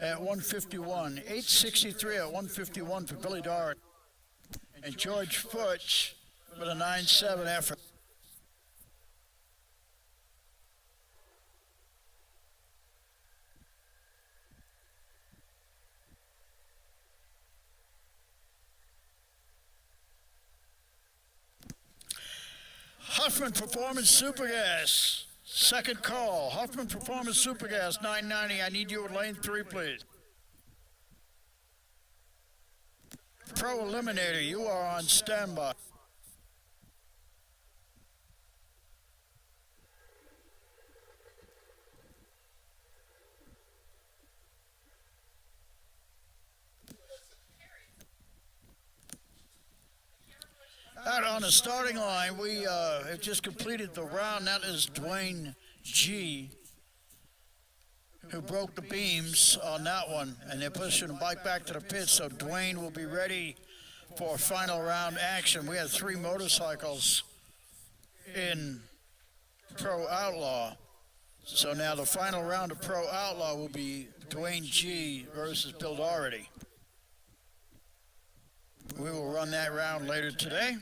at 151. 863 at 151 for Billy Doherty. And George Futch with a 9.7 effort. Huffman Performance Super Gas. Second call. Huffman Performance Super Gas 990. I need you at lane 3, please. Pro Eliminator, you are on standby. on the starting line, we have just completed the round. That is Dwayne G, who broke the beams on that one, and they're pushing the bike back to the pit, so Dwayne will be ready for final round action. We had 3 motorcycles in Pro Outlaw, so now the final round of Pro Outlaw will be Dwayne G versus Bill Doherty. We will run that round later today.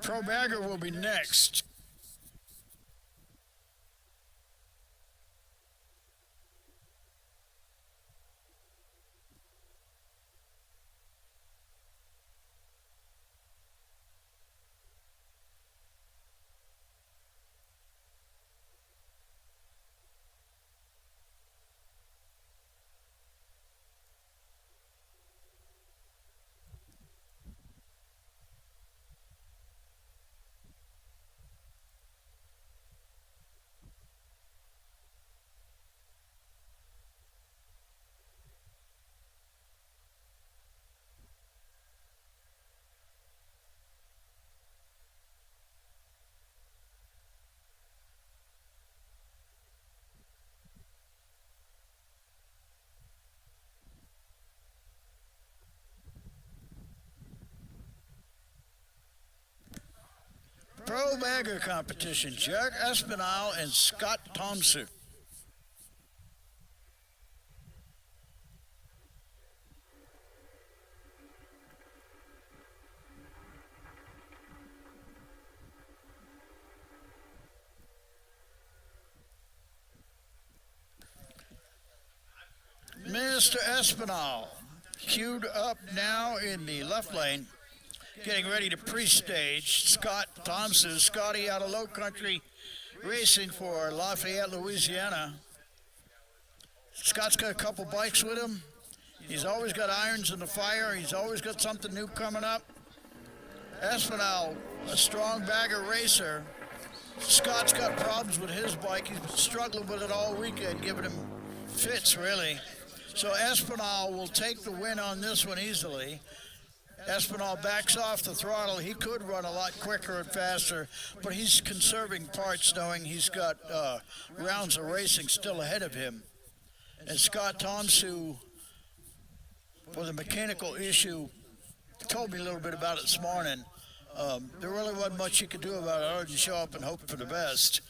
Pro Bagger will be next. Pro Bagger competition, Jack Espinal and Scott Thompson. Mr. Espinal queued up now in the left lane, getting ready to pre-stage. Scott Thompson, Scotty out of Low Country Racing for Lafayette, Louisiana. Scott's got a couple bikes with him. He's always got irons in the fire. He's always got something new coming up. Espinal, a strong bagger racer. Scott's got problems with his bike. He's been struggling with it all weekend, giving him fits, really. So Espinal will take the win on this one easily. Espinal backs off the throttle. He could run a lot quicker and faster, but he's conserving parts, knowing he's got rounds of racing still ahead of him. And Scott Thompson, with a mechanical issue, told me a little bit about it this morning. There really wasn't much he could do about it other than show up and hope for the best.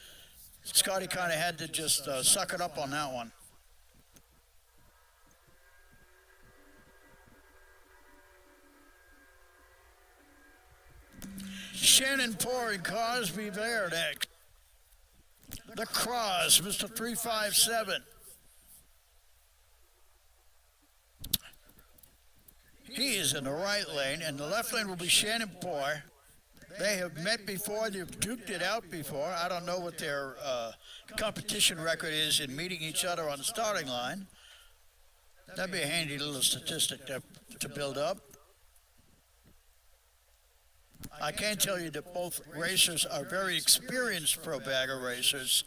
Scotty kind of had to just suck it up on that one. Shannon Poor and Cosby there next. The Cross, Mr. 357. He is in the right lane, and the left lane will be Shannon Poor. They have met before. They've duked it out before. I don't know what their competition record is in meeting each other on the starting line. That'd be a handy little statistic to build up. I can tell you that both racers are very experienced pro bagger racers,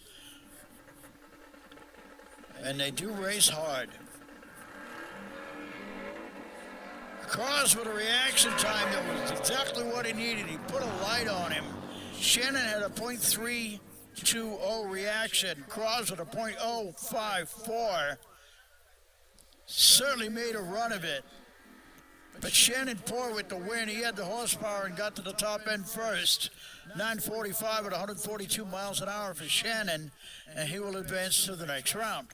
and they do race hard. Cross with a reaction time that was exactly what he needed. He put a light on him. Shannon had a .320 reaction. Cross with a .054. Certainly made a run of it. But Shannon Poor with the win. He had the horsepower and got to the top end first. 9:45 at 142 miles an hour for Shannon, and he will advance to the next round.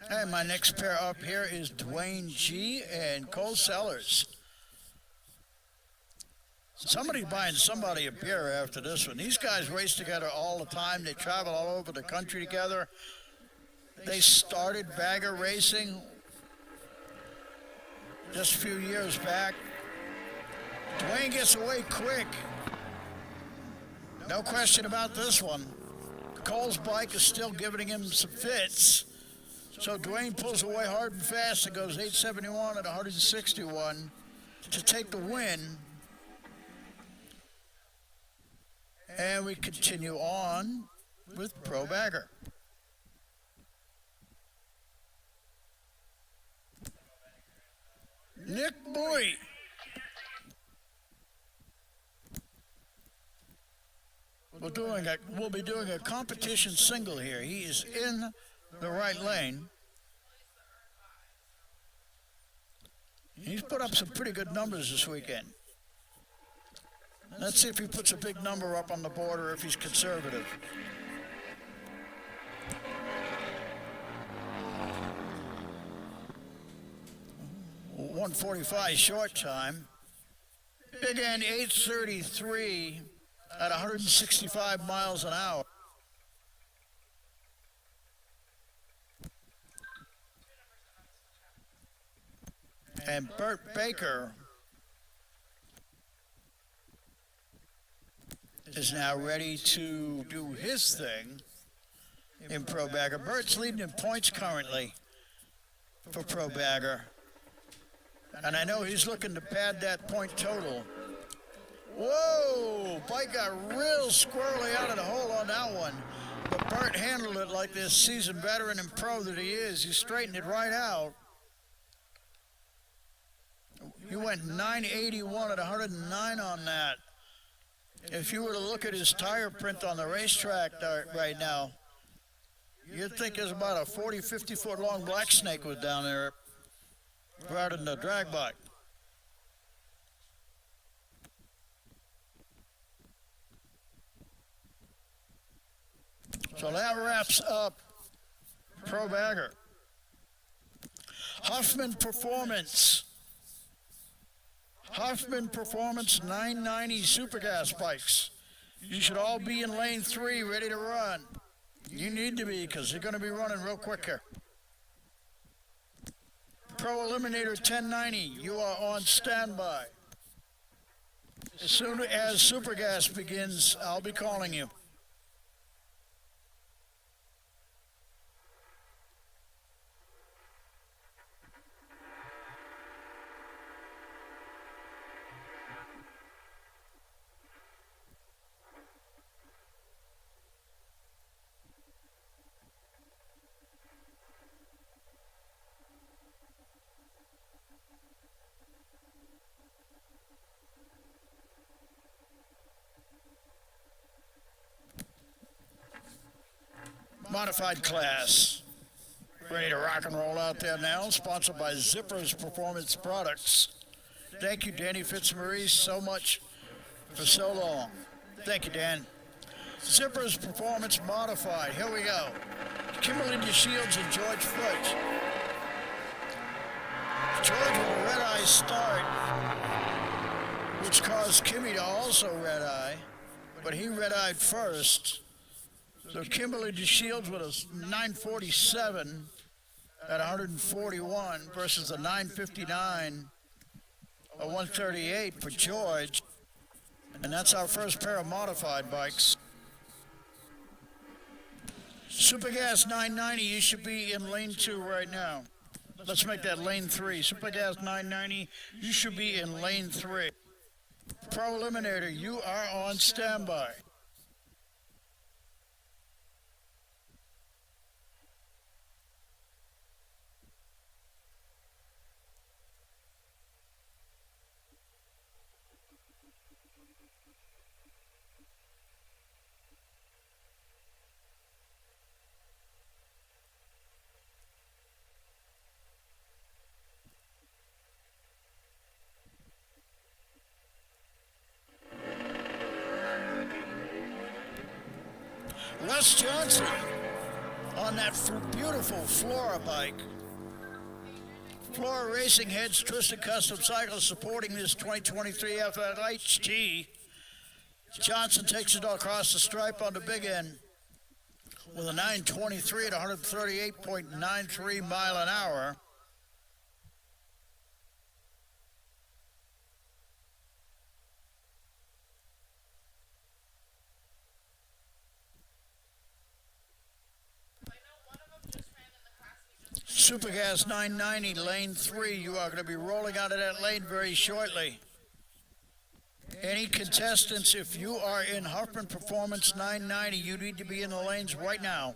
And my next pair up here is Dwayne G and Cole Sellers. Somebody buying somebody a beer after this one. These guys race together all the time. They travel all over the country together. They started bagger racing just a few years back. Dwayne gets away quick. No question about this one. Cole's bike is still giving him some fits. So Dwayne pulls away hard and fast and goes 871 at 161. to take the win. And we continue on with Pro Bagger. Nick Boy. We'll be doing a competition single here. He is in the right lane. He's put up some pretty good numbers this weekend. Let's see if he puts a big number up on the board or if he's conservative. .145 short time. Big end 8:33 at 165 miles an hour. And Burt Baker is now ready to do his thing in Pro Bagger. Burt's leading in points currently for Pro Bagger. And I know he's looking to pad that point total. Whoa! Bike got real squirrely out of the hole on that one. But Burt handled it like this seasoned veteran and pro that he is. He straightened it right out. He went 981 at 109 on that. If you were to look at his tire print on the racetrack right now, you'd think there's about a 40, 50 foot long black snake was down there rather than a drag bike. So that wraps up Pro Bagger. Huffman Performance 990 Super Gas bikes. You should all be in lane 3 ready to run. You need to be because they're going to be running real quick here. Pro Eliminator 1090, you are on standby. As soon as Super Gas begins, I'll be calling you. Modified class. Ready to rock and roll out there now. Sponsored by Zipper's Performance Products. Thank you, Danny Fitzmaurice, so much for so long. Thank you, Dan. Zipper's Performance Modified. Here we go. Kimberly DeShields and George Fudge. George with a red-eye start, which caused Kimmy to also red-eye, but he red-eyed first. So Kimberly DeShields with a 947 at 141 versus a 959 at 138 for George. And that's our first pair of modified bikes. Super Gas 990, you should be in lane 2 right now. Let's make that lane 3. Super Gas 990, you should be in lane 3. Pro Eliminator, you are on standby. Russ Johnson on that beautiful Flora bike. Flora Racing Heads Twisted Custom Cycle supporting this 2023 FLHT. Johnson takes it across the stripe on the big end with a 923 at 138.93 mile an hour. Supergas 990, lane 3. You are going to be rolling out of that lane very shortly. Any contestants, if you are in Huffman Performance 990, you need to be in the lanes right now.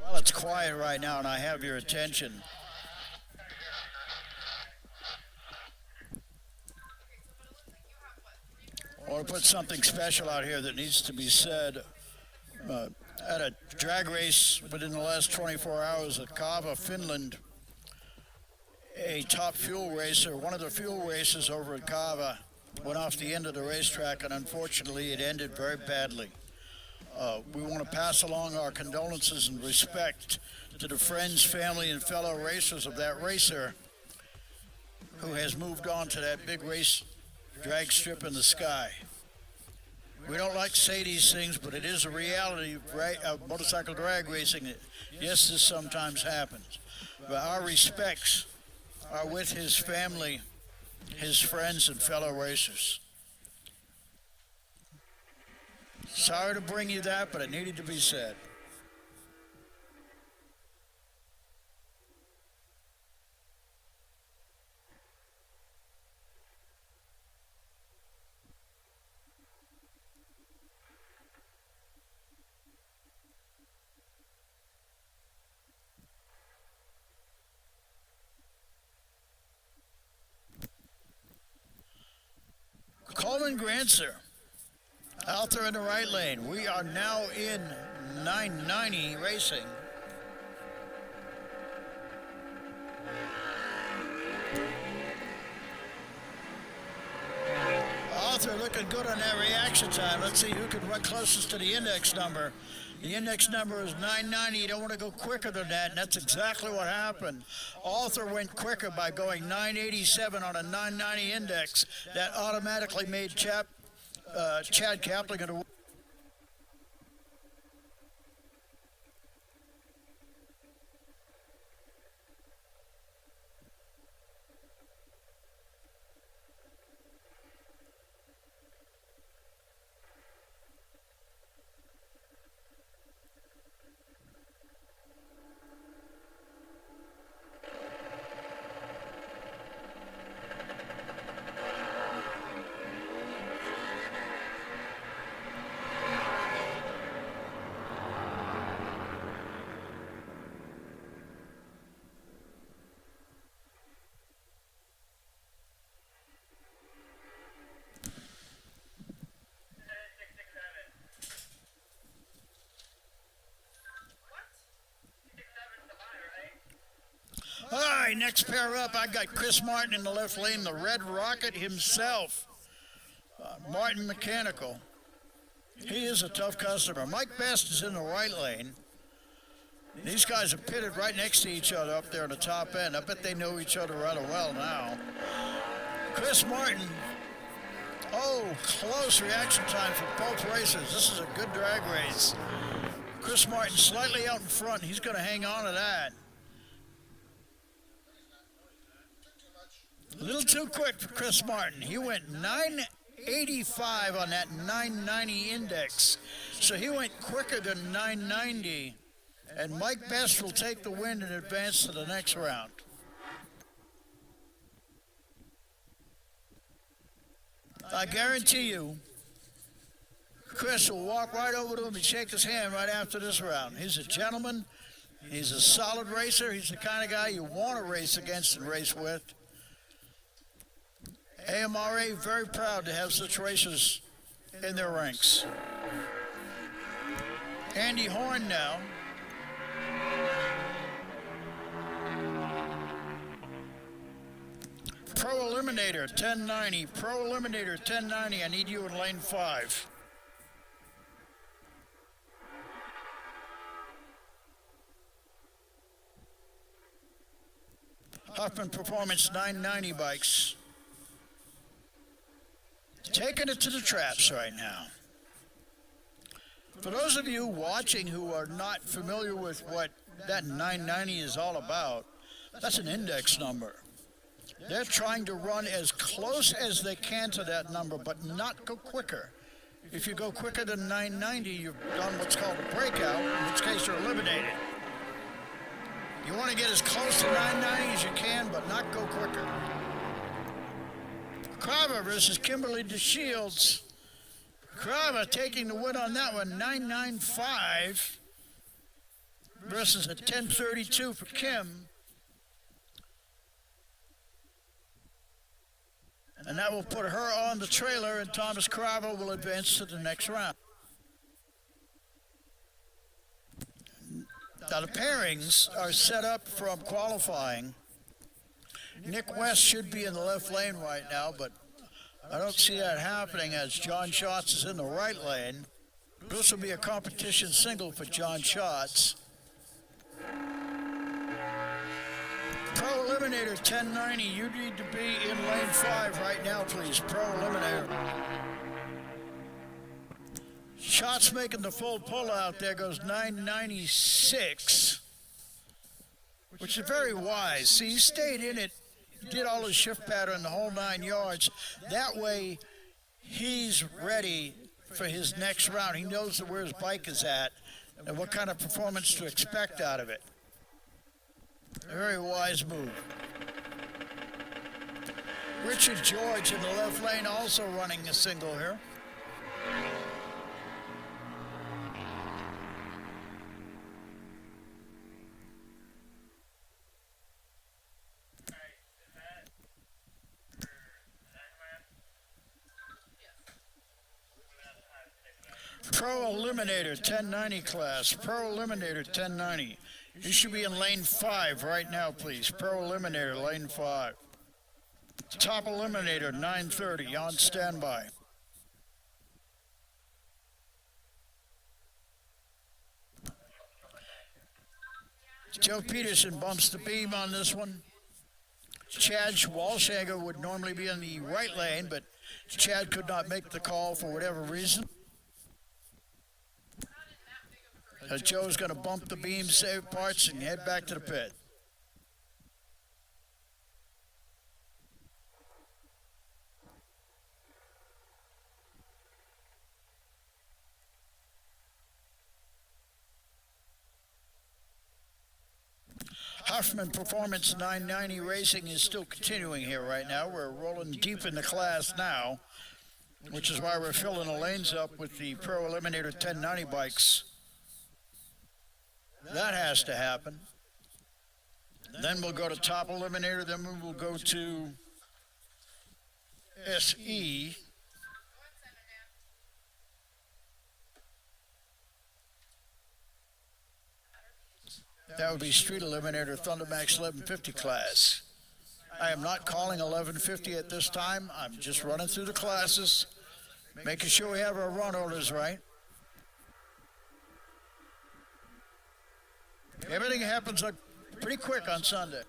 Well, it's quiet right now, and I have your attention. I want to put something special out here that needs to be said. At a drag race within the last 24 hours at Kava, Finland, a top fuel racer, one of the fuel racers over at Kava, went off the end of the racetrack, and unfortunately it ended very badly. We want to pass along our condolences and respect to the friends, family, and fellow racers of that racer who has moved on to that big race drag strip in the sky. We don't like to say these things, but it is a reality of motorcycle drag racing. Yes, this sometimes happens. But our respects are with his family, his friends, and fellow racers. Sorry to bring you that, but it needed to be said. Colin Grantzer out there in the right lane. We are now in 990 racing. Arthur looking good on that reaction time. Let's see who can run closest to the index number. The index number is 990. You don't want to go quicker than that, and that's exactly what happened. Arthur went quicker by going 987 on a 990 index. That automatically made Chad Kaplan a All right, next pair up, I got Chris Martin in the left lane, the Red Rocket himself, Martin Mechanical. He is a tough customer. Mike Best is in the right lane. These guys are pitted right next to each other up there on the top end. I bet they know each other rather well now. Chris Martin, oh, close reaction time for both races. This is a good drag race. Chris Martin slightly out in front. He's going to hang on to that. A little too quick for Chris Martin. He went 985 on that 990 index. So he went quicker than 990. And Mike Best will take the win and advance to the next round. I guarantee you, Chris will walk right over to him and shake his hand right after this round. He's a gentleman. He's a solid racer. He's the kind of guy you want to race against and race with. AMRA very proud to have such racers in their ranks. Andy Horn now. Pro Eliminator 1090. Pro Eliminator 1090. I need you in lane 5. Huffman Performance 990 bikes. Taking it to the traps right now. For those of you watching who are not familiar with what that 990 is all about, that's an index number. They're trying to run as close as they can to that number, but not go quicker. If you go quicker than 990, you've done what's called a breakout, in which case you're eliminated. You want to get as close to 990 as you can, but not go quicker. Crava versus Kimberly DeShields. Crava taking the win on that one, 995 versus a 1032 for Kim. And that will put her on the trailer, and Thomas Crava will advance to the next round. Now the pairings are set up from qualifying. Nick West should be in the left lane right now, but I don't see that happening as John Schatz is in the right lane. This will be a competition single for John Schatz. Pro Eliminator 1090, you need to be in lane 5 right now, please. Pro Eliminator. Schatz making the full pull out there, goes 996, which is very wise. See, he stayed in it, did all his shift pattern the whole 9 yards. That way, he's ready for his next round. He knows where his bike is at and what kind of performance to expect out of it. A very wise move. Richard George in the left lane also running a single here. Pro Eliminator 1090 class. Pro Eliminator 1090. You should be in lane 5 right now, please. Pro Eliminator, lane 5. Top Eliminator 930 on standby. Joe Peterson bumps the beam on this one. Chad Walshager would normally be in the right lane, but Chad could not make the call for whatever reason. Joe's going to bump the beam, save parts, and head back to the pit. Huffman Performance 990 Racing is still continuing here right now. We're rolling deep in the class now, which is why we're filling the lanes up with the Pro Eliminator 1090 bikes. That has to happen. Then we'll go to Top Eliminator, then we will go to SE. That would be Street Eliminator Thundermax 1150 class. I am not calling 1150 at this time. I'm just running through the classes, making sure we have our run orders right. Everything happens pretty quick on Sunday.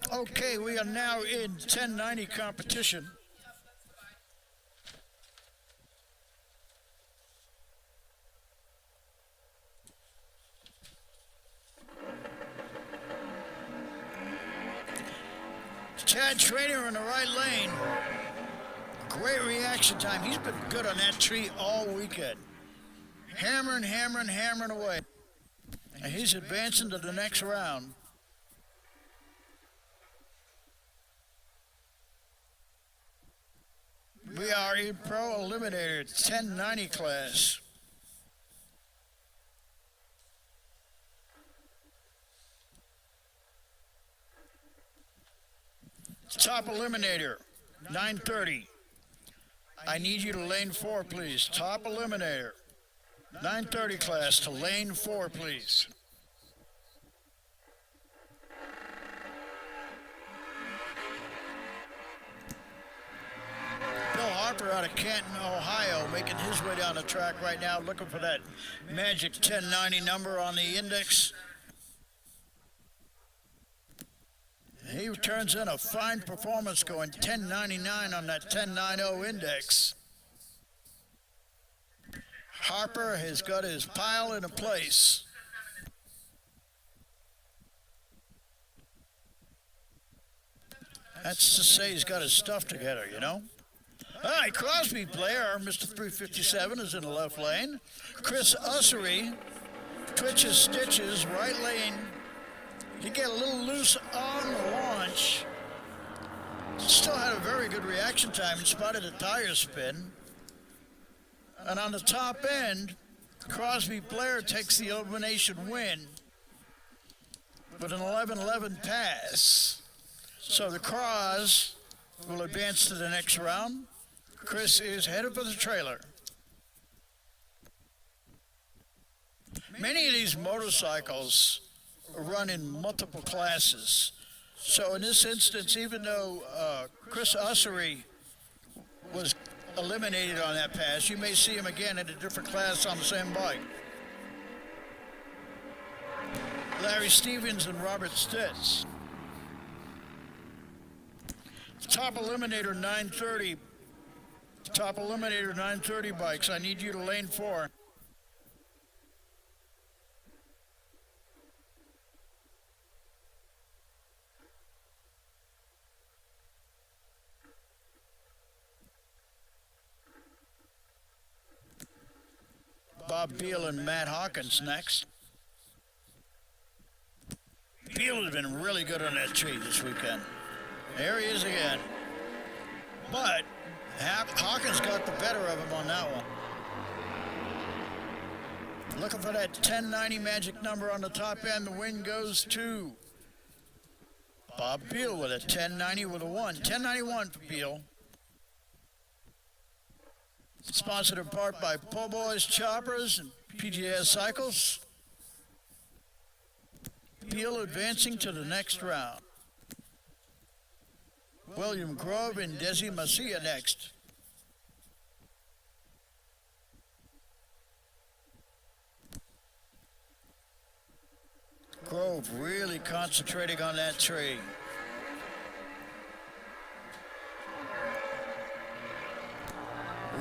Okay, we are now in 1090 competition. Chad Trainer in the right lane. Great reaction time. He's been good on that tree all weekend. Hammering, hammering, hammering away. And he's advancing to the next round. We are in Pro Eliminator 1090 class. Top Eliminator 930. I need you to lane 4, please. Top Eliminator 930 class to lane 4, please. Harper out of Canton, Ohio, making his way down the track right now, looking for that magic 1090 number on the index. He turns in a fine performance going 1099 on that 1090 index. Harper has got his pile in a place. That's to say he's got his stuff together, you know. All right, Crosby Blair, Mr. 357, is in the left lane. Chris Ussery, Twitches Stitches, right lane. He get a little loose on the launch. Still had a very good reaction time in spite of the tire spin. And on the top end, Crosby Blair takes the elimination win with an 11-11 pass. So the Cross will advance to the next round. Chris is headed for the trailer. Many of these motorcycles run in multiple classes. So in this instance, even though Chris Ussery was eliminated on that pass, you may see him again in a different class on the same bike. Larry Stevens and Robert Stitz. Top Eliminator 930. Top Eliminator 930 bikes. I need you to lane 4. Bob Beal and Matt Hawkins next. Beal has been really good on that tree this weekend. There he is again. But Hawkins got the better of him on that one. Looking for that 1090 magic number on the top end. The win goes to Bob Beal with a 1090 with a 1. 1091 for Beal. Sponsored in part by Po' Boys Choppers and PGS Cycles. Beal advancing to the next round. William Grove and Desi Macia next. Grove really concentrating on that tree.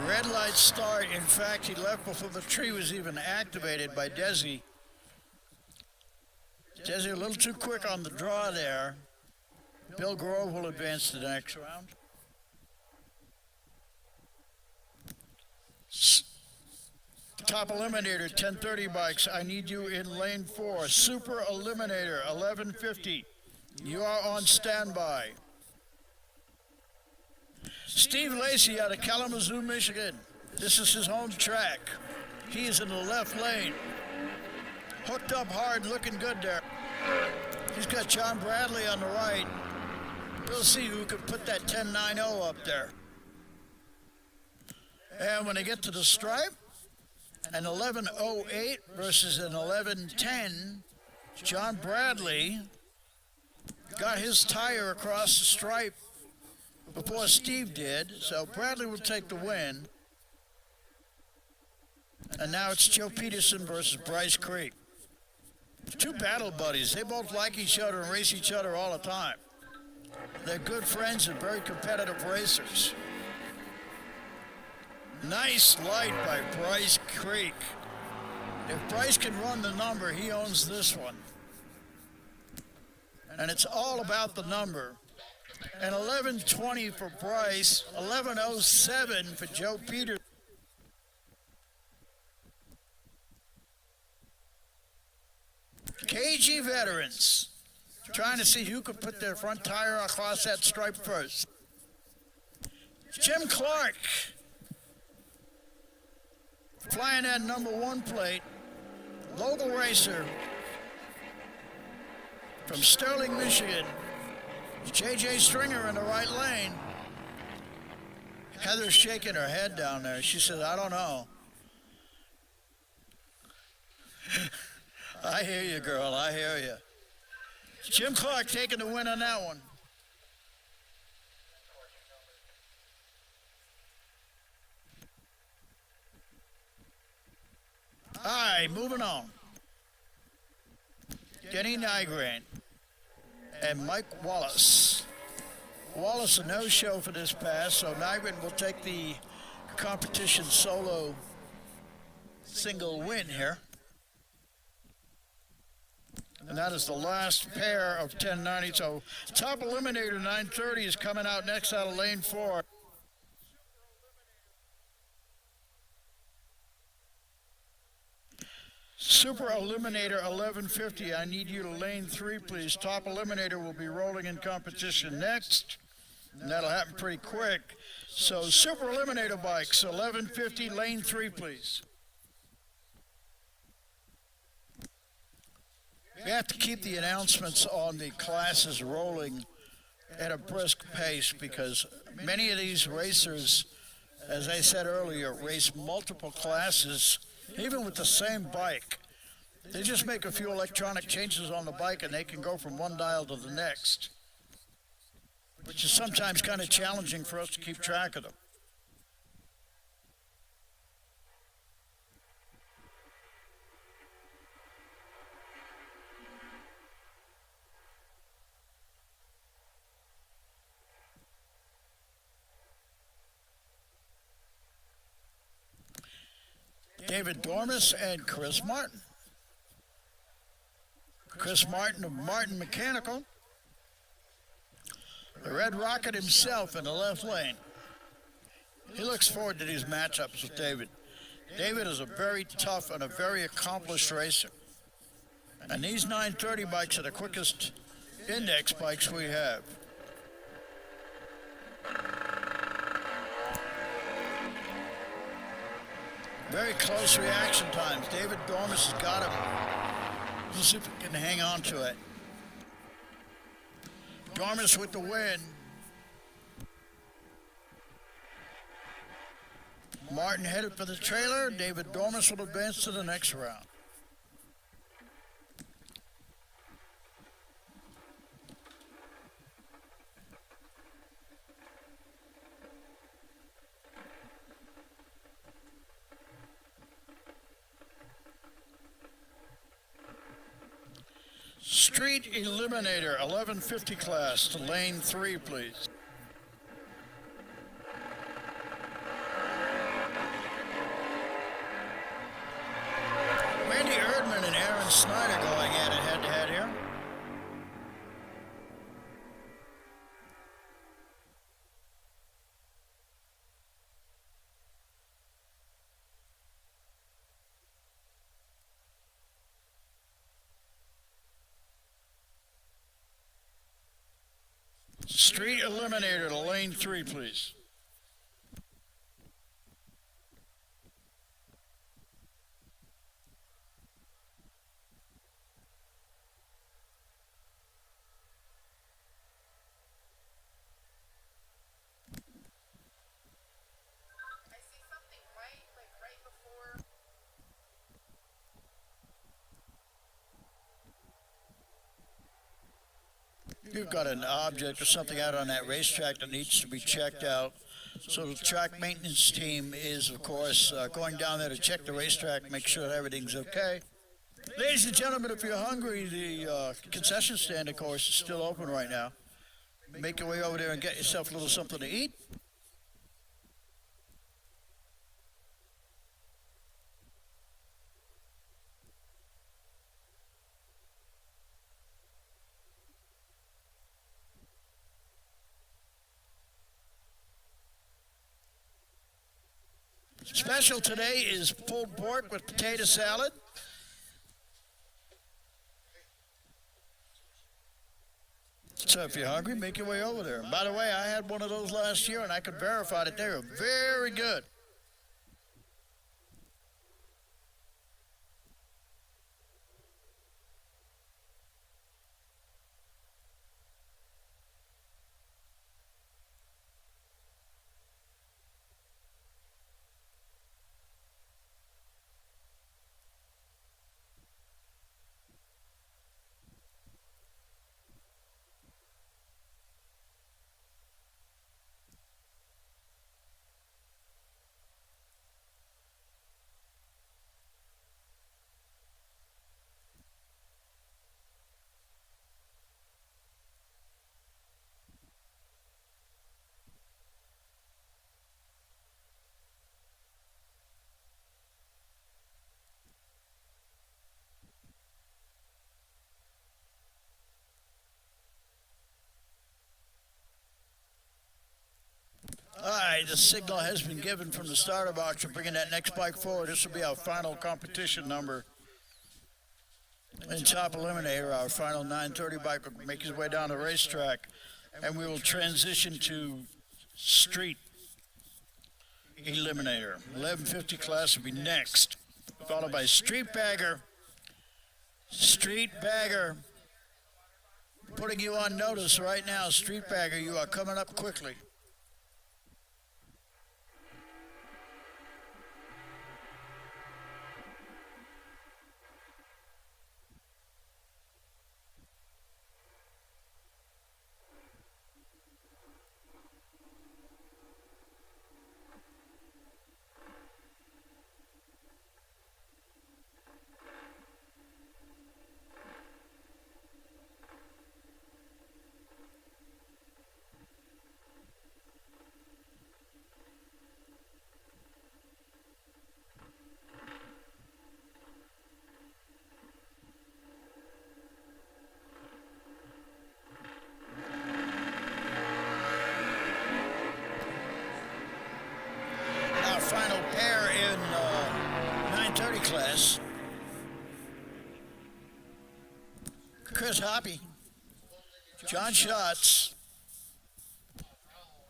Red light start. In fact, he left before the tree was even activated by Desi. Desi a little too quick on the draw there. Bill Grove will advance to the next round. Top Eliminator, 1030 bikes. I need you in lane 4. Super Eliminator, 1150. You are on standby. Steve Lacey out of Kalamazoo, Michigan. This is his home track. He is in the left lane. Hooked up hard, looking good there. He's got John Bradley on the right. We'll see who can put that 10.90 up there. And when they get to the stripe, an 11.08 versus an 11.10, John Bradley got his tire across the stripe before Steve did, so Bradley will take the win. And now it's Joe Peterson versus Bryce Creek. Two battle buddies. They both like each other and race each other all the time. They're good friends and very competitive racers. Nice light by Bryce Creek. If Bryce can run the number, he owns this one. And it's all about the number. And 11.20 for Bryce, 11.07 for Joe Peters. KG veterans trying to see who could put their front tire across that stripe first. Jim Clark flying that number 1 plate, local racer from Sterling, Michigan. JJ Stringer in the right lane. Heather's shaking her head down there. She said, I don't know. I hear you, girl. I hear you. Jim Clark taking the win on that one. All right, moving on. Denny Nygren and Mike Wallace. Wallace a no-show for this pass, so Nygren will take the competition solo single win here. And that is the last pair of 1090. So top Eliminator 930 is coming out next out of lane 4. Super Eliminator 1150, I need you to lane 3, please. Top Eliminator will be rolling in competition next, and that'll happen pretty quick. So Super Eliminator bikes, 1150, lane 3, please. We have to keep the announcements on the classes rolling at a brisk pace because many of these racers, as I said earlier, race multiple classes, even with the same bike. They just make a few electronic changes on the bike and they can go from one dial to the next, which is sometimes kind of challenging for us to keep track of them. David Dormus and Chris Martin. Chris Martin of Martin Mechanical. The Red Rocket himself in the left lane. He looks forward to these matchups with David. David is a very tough and a very accomplished racer. And these 930 bikes are the quickest index bikes we have. Very close reaction times. David Dormus has got him. We'll see if he can hang on to it. Dormus with the win. Martin headed for the trailer. David Dormus will advance to the next round. Street Eliminator 1150 class to lane 3, please. Randy Erdman and Aaron Snyder going at it head-to-head here. Street Eliminator to lane 3, please. I see something white, like right before. You've got an object or something out on that racetrack that needs to be checked out. So the track maintenance team is, of course, going down there to check the racetrack, make sure everything's okay. Ladies and gentlemen, if you're hungry, the concession stand, of course, is still open right now. Make your way over there and get yourself a little something to eat. Special today is pulled pork with potato salad. So if you're hungry, make your way over there. And by the way, I had one of those last year, and I could verify that they were very good. All right, the signal has been given from the starter box. We're bringing that next bike forward. This will be our final competition number. In top eliminator, our final 930 bike will make his way down the racetrack, and we will transition to street eliminator. 1150 class will be next, followed by street bagger. Street bagger, putting you on notice right now. Street bagger, you are coming up quickly. Final pair in 930 class. Chris Hoppy, John Schatz.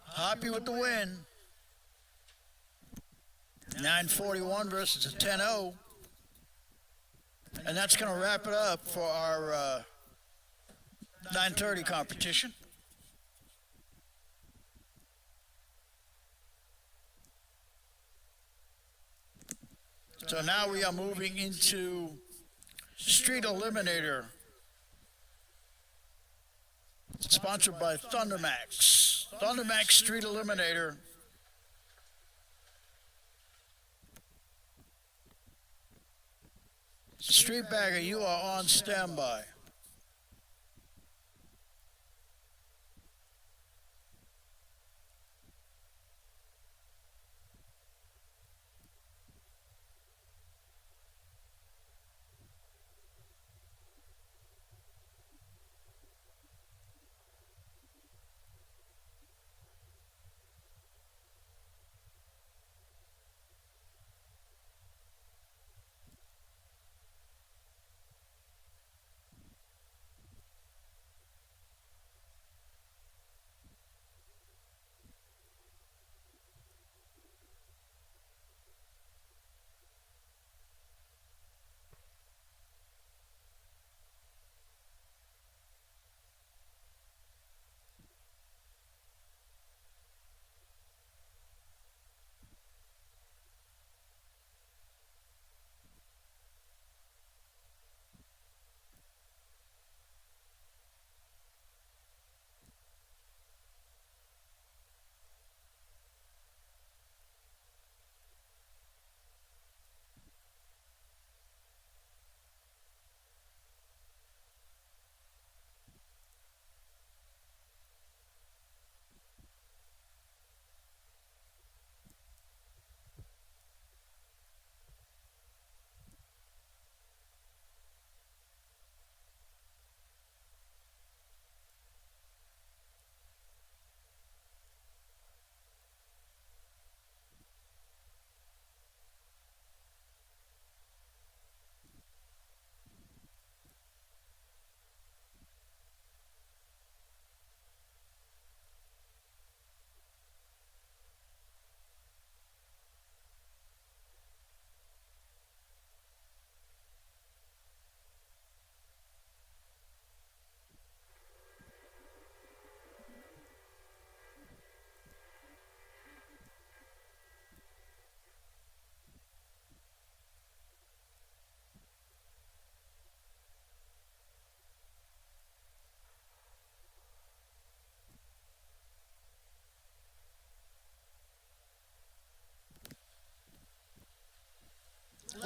Hoppy with the win. 941 versus a 10-0. And that's going to wrap it up for our 930 competition. So now we are moving into Street Eliminator, sponsored by Thundermax. Thundermax Street Eliminator. Street Bagger, you are on standby.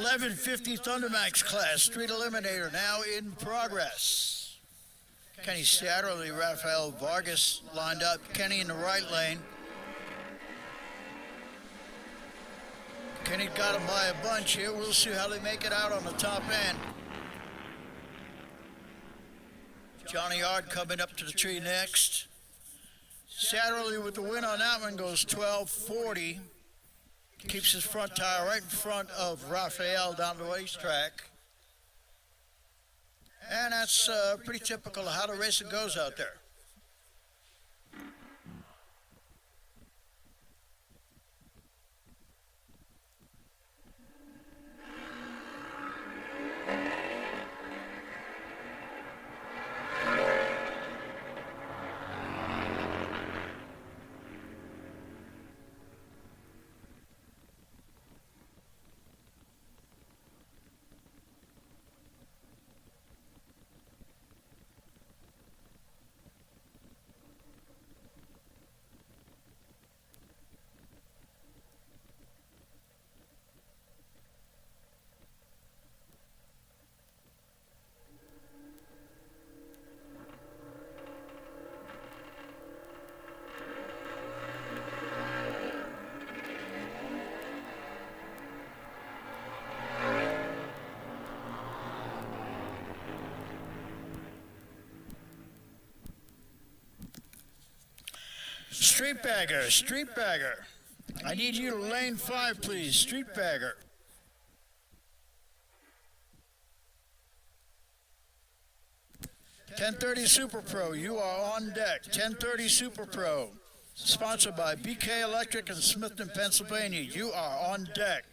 1150 Thundermax class, Street Eliminator now in progress. Kenny Satterley, Rafael Vargas lined up. Kenny in the right lane. Kenny got him by a bunch here. We'll see how they make it out on the top end. Johnny Yard coming up to the tree next. Satterley with the win on that one goes 12:40. Keeps his front tire right in front of Rafael down the racetrack. And that's pretty typical of how the racing goes out there. Street bagger, street bagger. I need you to lane 5, please. Street bagger. .1030 Super Pro, you are on deck. .1030 Super Pro, sponsored by BK Electric in Smithton, Pennsylvania. You are on deck.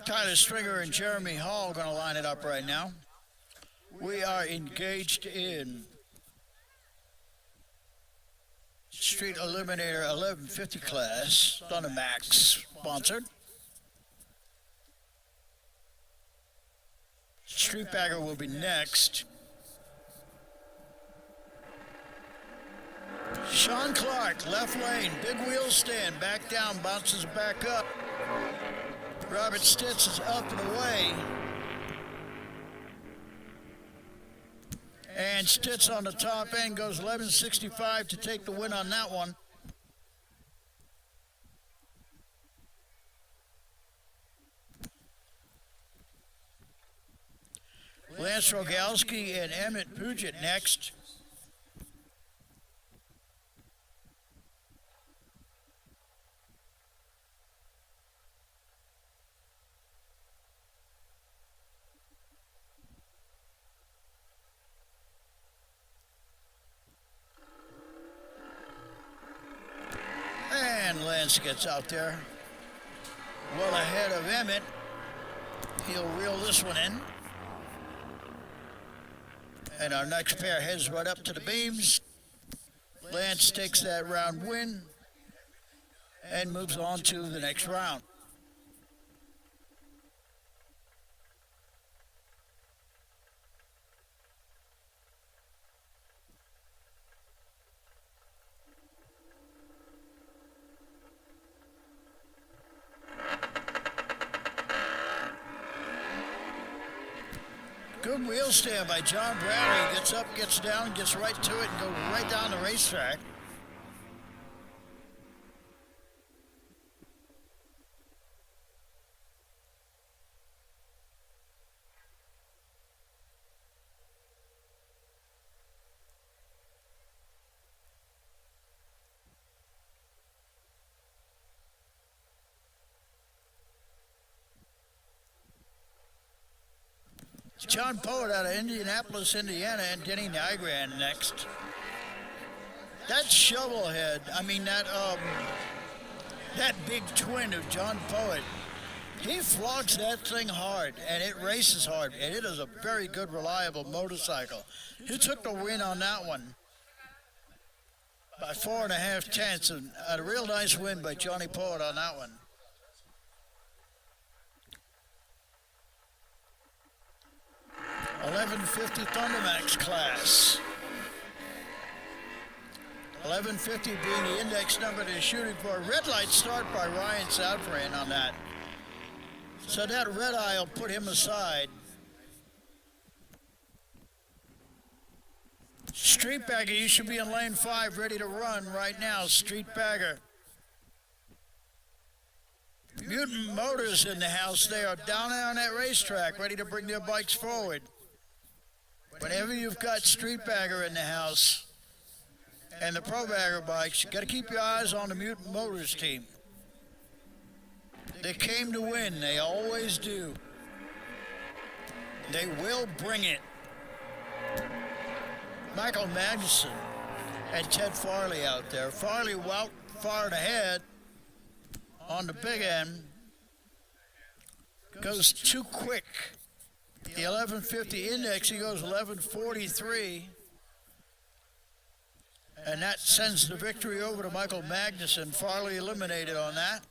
Tyler Stringer and Jeremy Hall going to line it up right now. We are engaged in Street Eliminator 1150 class, Thundermax sponsored. Street bagger will be next. Sean Clark, left lane, big wheel stand, back down, bounces back up. Robert Stitz is up and away. And Stitz on the top end goes 1165 to take the win on that one. Lance Rogalski and Emmett Puget next. And Lance gets out there well ahead of Emmett. He'll reel this one in. And our next pair heads right up to the beams. Lance takes that round win and moves on to the next round. Good wheel stand by John Bradley. Gets up, gets down, gets right to it, and goes right down the racetrack. John Poet out of Indianapolis, Indiana, and Denny Nygran next. That shovelhead, I mean that big twin of John Poet, he flogs that thing hard, and it races hard, and it is a very good, reliable motorcycle. He took the win on that one by 4.5 tenths, and a real nice win by Johnny Poet on that one. $11.50 Thundermax class. 11.50 being the index number they're shooting for. Red light start by Ryan Southrain on that. So that red eye will put him aside. Street Bagger, you should be in lane 5, ready to run right now. Street Bagger. Mutant Motors in the house. They are down there on that racetrack, ready to bring their bikes forward. Whenever you've got Street Bagger in the house and the Pro Bagger bikes, you got to keep your eyes on the Mutant Motors team. They came to win. They always do. They will bring it. Michael Magnuson and Ted Farley out there. Farley well fired ahead on the big end. Goes too quick. The 1150 index, he goes 1143. And that sends the victory over to Michael Magnuson. Farley eliminated on that.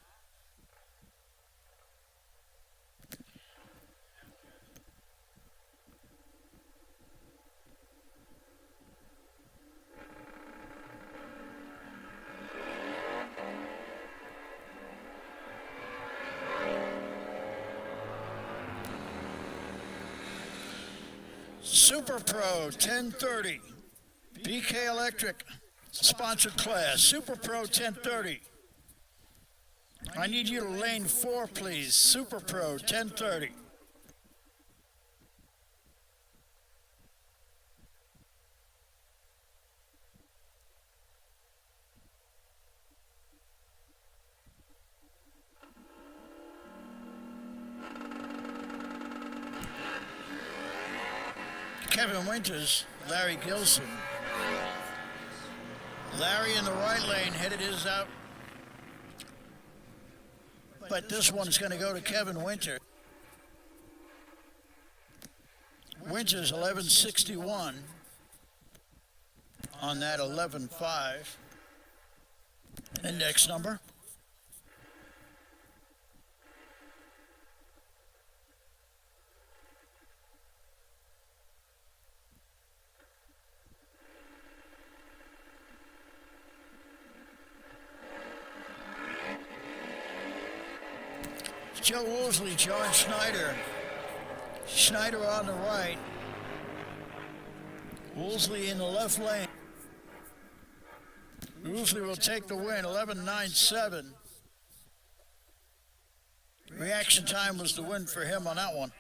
Super Pro 1030, BK Electric sponsored class. Super Pro 1030. I need you to lane 4, please. Super Pro 1030. Kevin Winters, Larry Gilson. Larry in the right lane headed his out. But this one's going to go to Kevin Winter. Winters 1161 on that 11.5 index number. Joe Woolsey, John Schneider. Schneider on the right. Woolsey in the left lane. Woolsey will take the win, 11.97. Reaction time was the win for him on that one.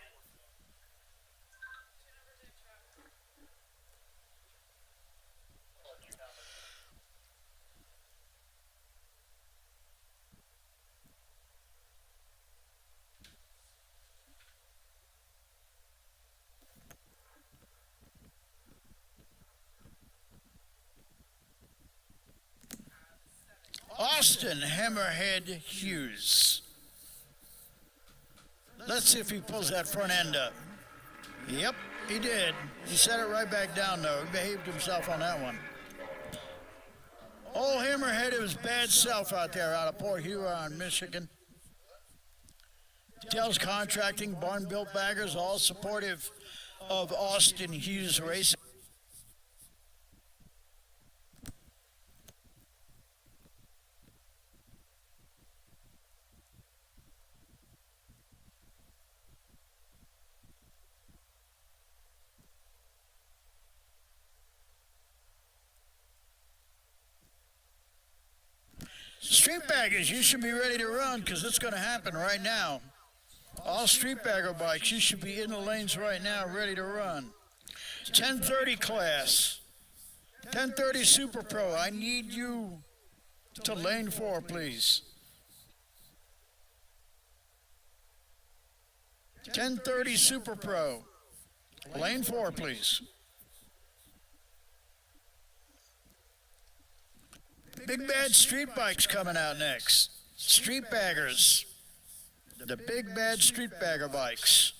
Austin Hammerhead Hughes. Let's see if he pulls that front end up. Yep, he did. He set it right back down, though. He behaved himself on that one. Old Hammerhead of his bad self out there out of Port Huron, Michigan. Dell's Contracting, Barn Built Baggers, all supportive of Austin Hughes Racing. Street Baggers, you should be ready to run because it's going to happen right now. All Street Bagger bikes, you should be in the lanes right now, ready to run. 1030 class. 1030 Super Pro. I need you to lane 4, please. 1030 Super Pro. Lane 4, please. Big Bad Street Bikes coming out next. Street Baggers. The Big Bad Street Bagger bikes.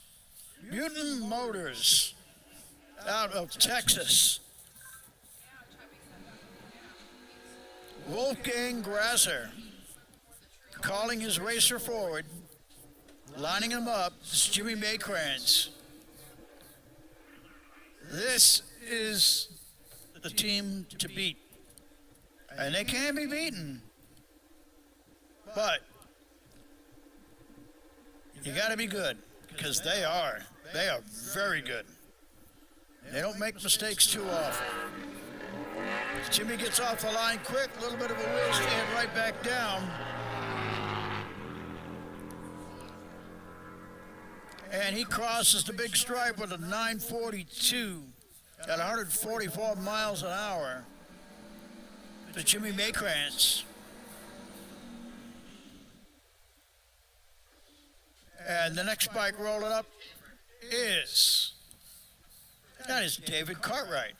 Mutant Motors out of Texas. Wolfgang Grasser calling his racer forward, lining him up. This is Jimmy Maykrantz. This is the team to beat. And they can be beaten. But you got to be good, because they are very good. They don't make mistakes too often. Jimmy gets off the line quick, a little bit of a wheel stand right back down. And he crosses the big stripe with a 942 at 144 miles an hour to Jimmy Maykrantz. And the next bike rolling up is David Cartwright.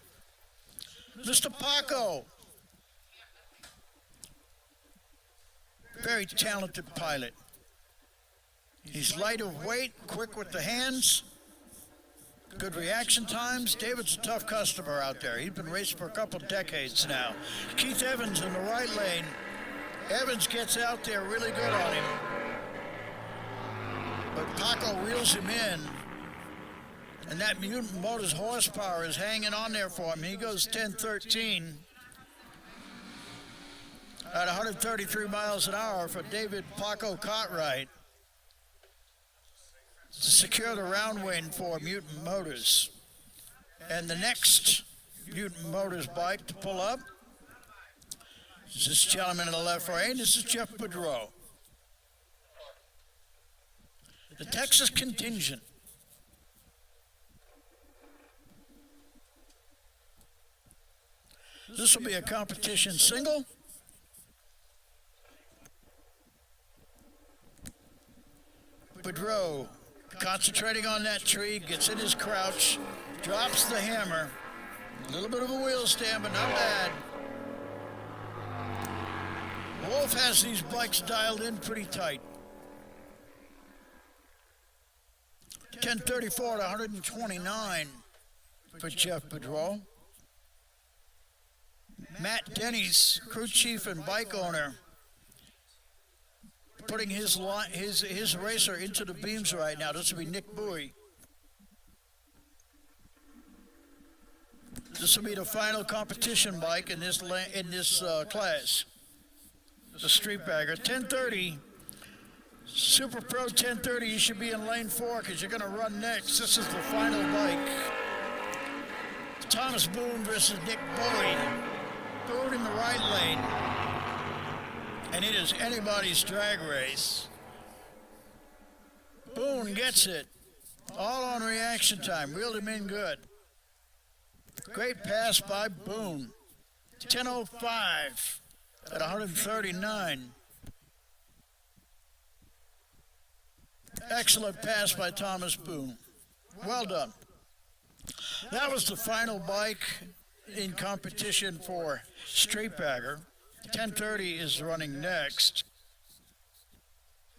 Mr. Paco. Very talented pilot. He's light of weight, quick with the hands, good reaction times. David's a tough customer out there. He's been racing for a couple decades now. Keith Evans in the right lane. Evans gets out there really good on him. But Paco reels him in. And that Mutant Motors horsepower is hanging on there for him. He goes 10-13 at 133 miles an hour for David Paco Cartwright to secure the round win for Mutant Motors. And the next Mutant Motors bike to pull up is this gentleman in the left lane. This is Jeff Boudreau. The Texas contingent. This will be a competition single. Boudreau concentrating on that tree, gets in his crouch, drops the hammer. A little bit of a wheel stand, but not bad. Wolf has these bikes dialed in pretty tight. 10:34 to 129 for Jeff Boudreau. Matt Denny's crew chief and bike owner, putting his racer into the beams right now. This will be Nick Bowie. This will be the final competition bike in this class. The Street Bagger. 10:30. Super Pro 10:30. You should be in lane 4 because you're going to run next. This is the final bike. Thomas Boone versus Nick Bowie. Boone in the right lane. And it is anybody's drag race. Boone gets it. All on reaction time. Reeled him in good. Great pass by Boone. 10:05 at 139. Excellent pass by Thomas Boone. Well done. That was the final bike in competition for Street Bagger. 10:30 is running next.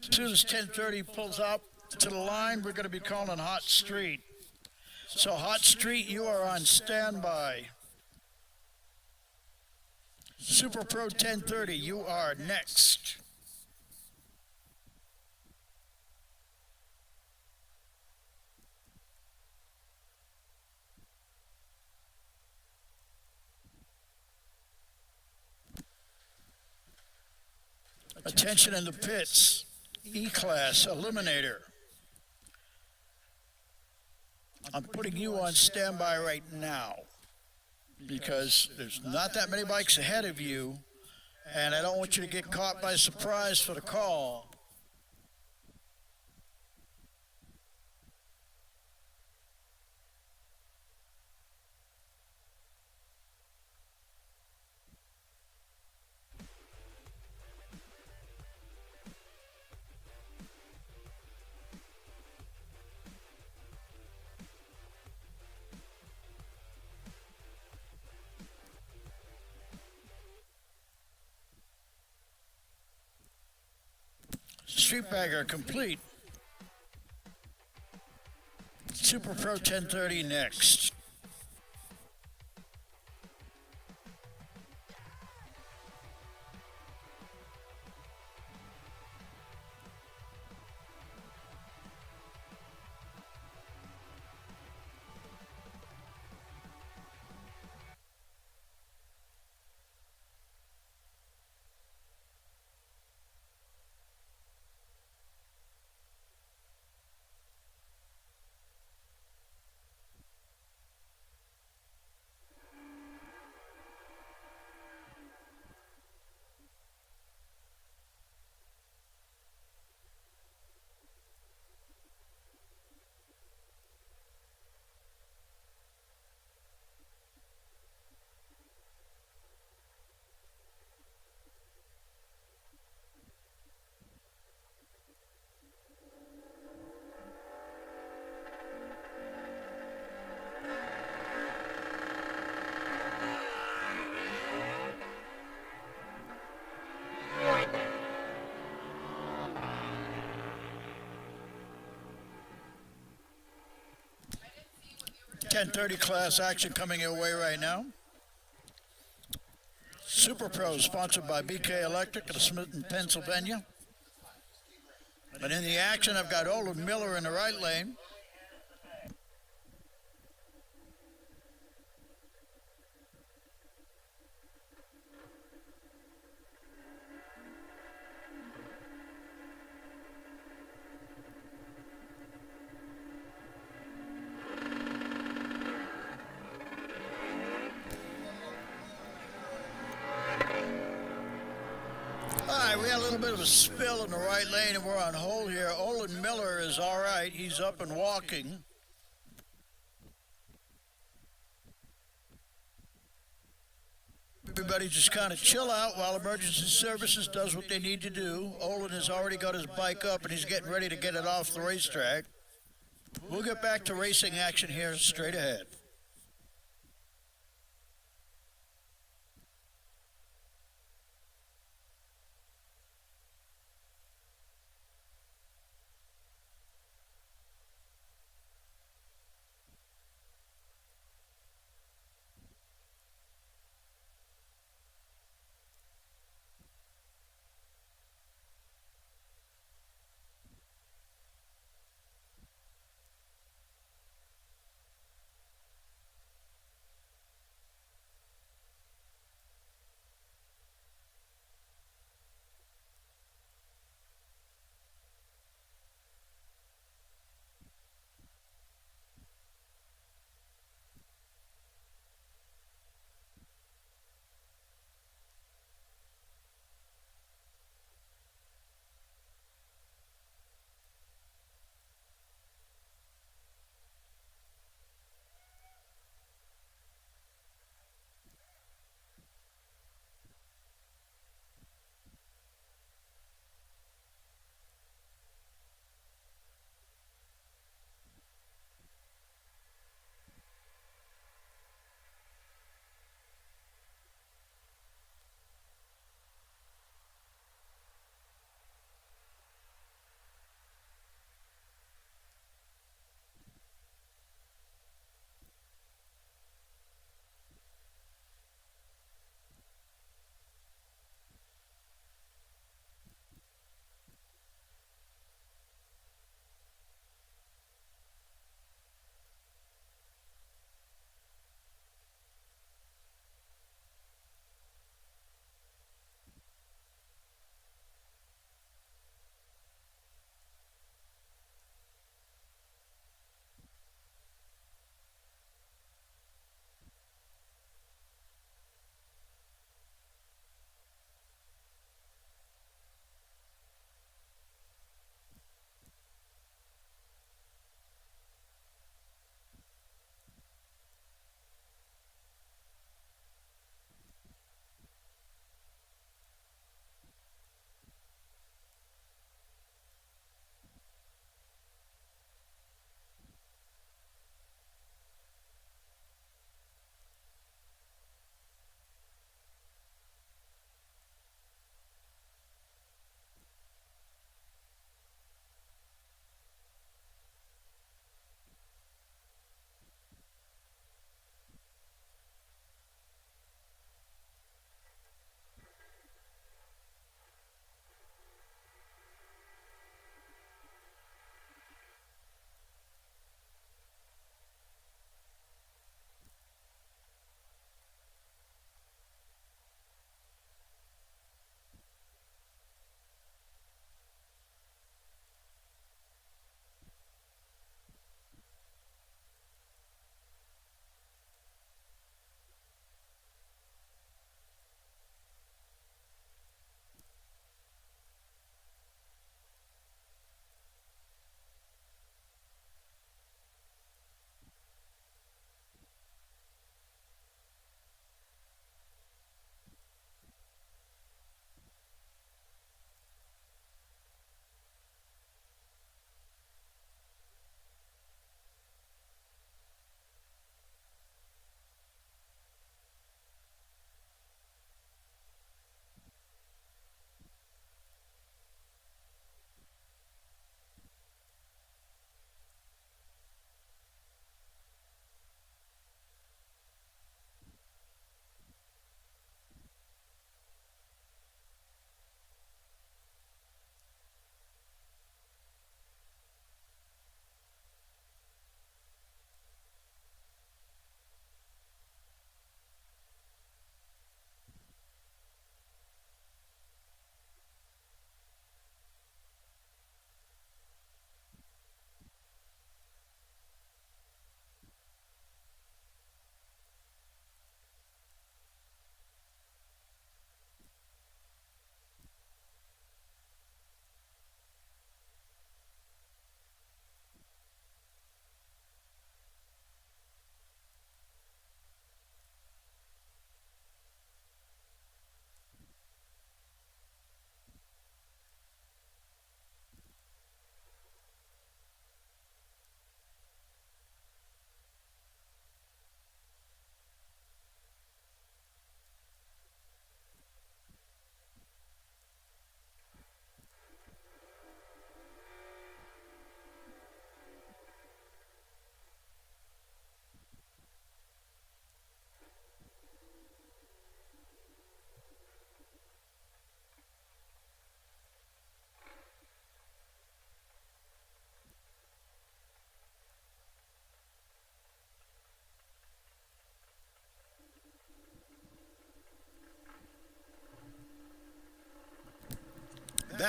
As soon as 10:30 pulls up to the line, we're going to be calling Hot Street. So Hot Street, you are on standby. Super Pro 10:30, you are next. Attention in the pits, E-Class Eliminator. I'm putting you on standby right now because there's not that many bikes ahead of you, and I don't want you to get caught by surprise for the call. Street Bagger complete. Super Pro 10:30 next. 1030 class action coming your way right now. Super Pro sponsored by BK Electric of Smithton, Pennsylvania. And in the action, I've got Olin Miller in the right lane. We had a little bit of a spill in the right lane and we're on hold here. Olin Miller is all right. He's up and walking. Everybody just kind of chill out while emergency services does what they need to do. Olin has already got his bike up and he's getting ready to get it off the racetrack. We'll get back to racing action here straight ahead.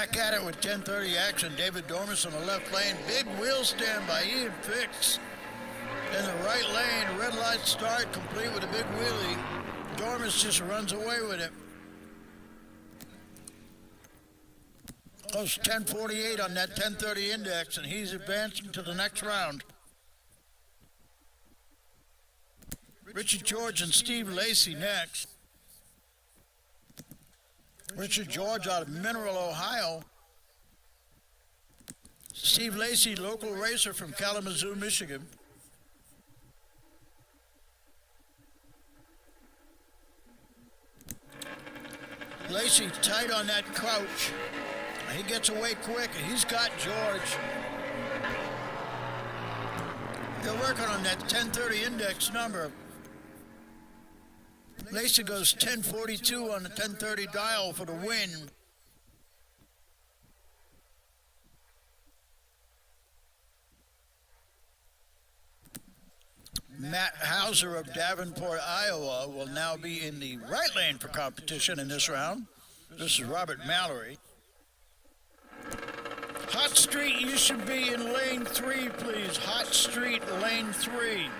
back at it with 10:30 action. David Dormus on the left lane. Big wheel stand by Ian Fix. In the right lane, red light start, complete with a big wheelie. Dormus just runs away with it. Close 10:48 on that 10:30 index, and he's advancing to the next round. Richard George and Steve Lacey next. Richard George out of Mineral, Ohio. Steve Lacey, local racer from Kalamazoo, Michigan. Lacey tight on that crouch. He gets away quick, and he's got George. They're working on that 10:30 index number. Lacey goes 10:42 on the 10:30 dial for the win. Matt Hauser of Davenport, Iowa will now be in the right lane for competition in this round. This is Robert Mallory. Hot Street, you should be in lane 3, please. Hot Street, lane 3.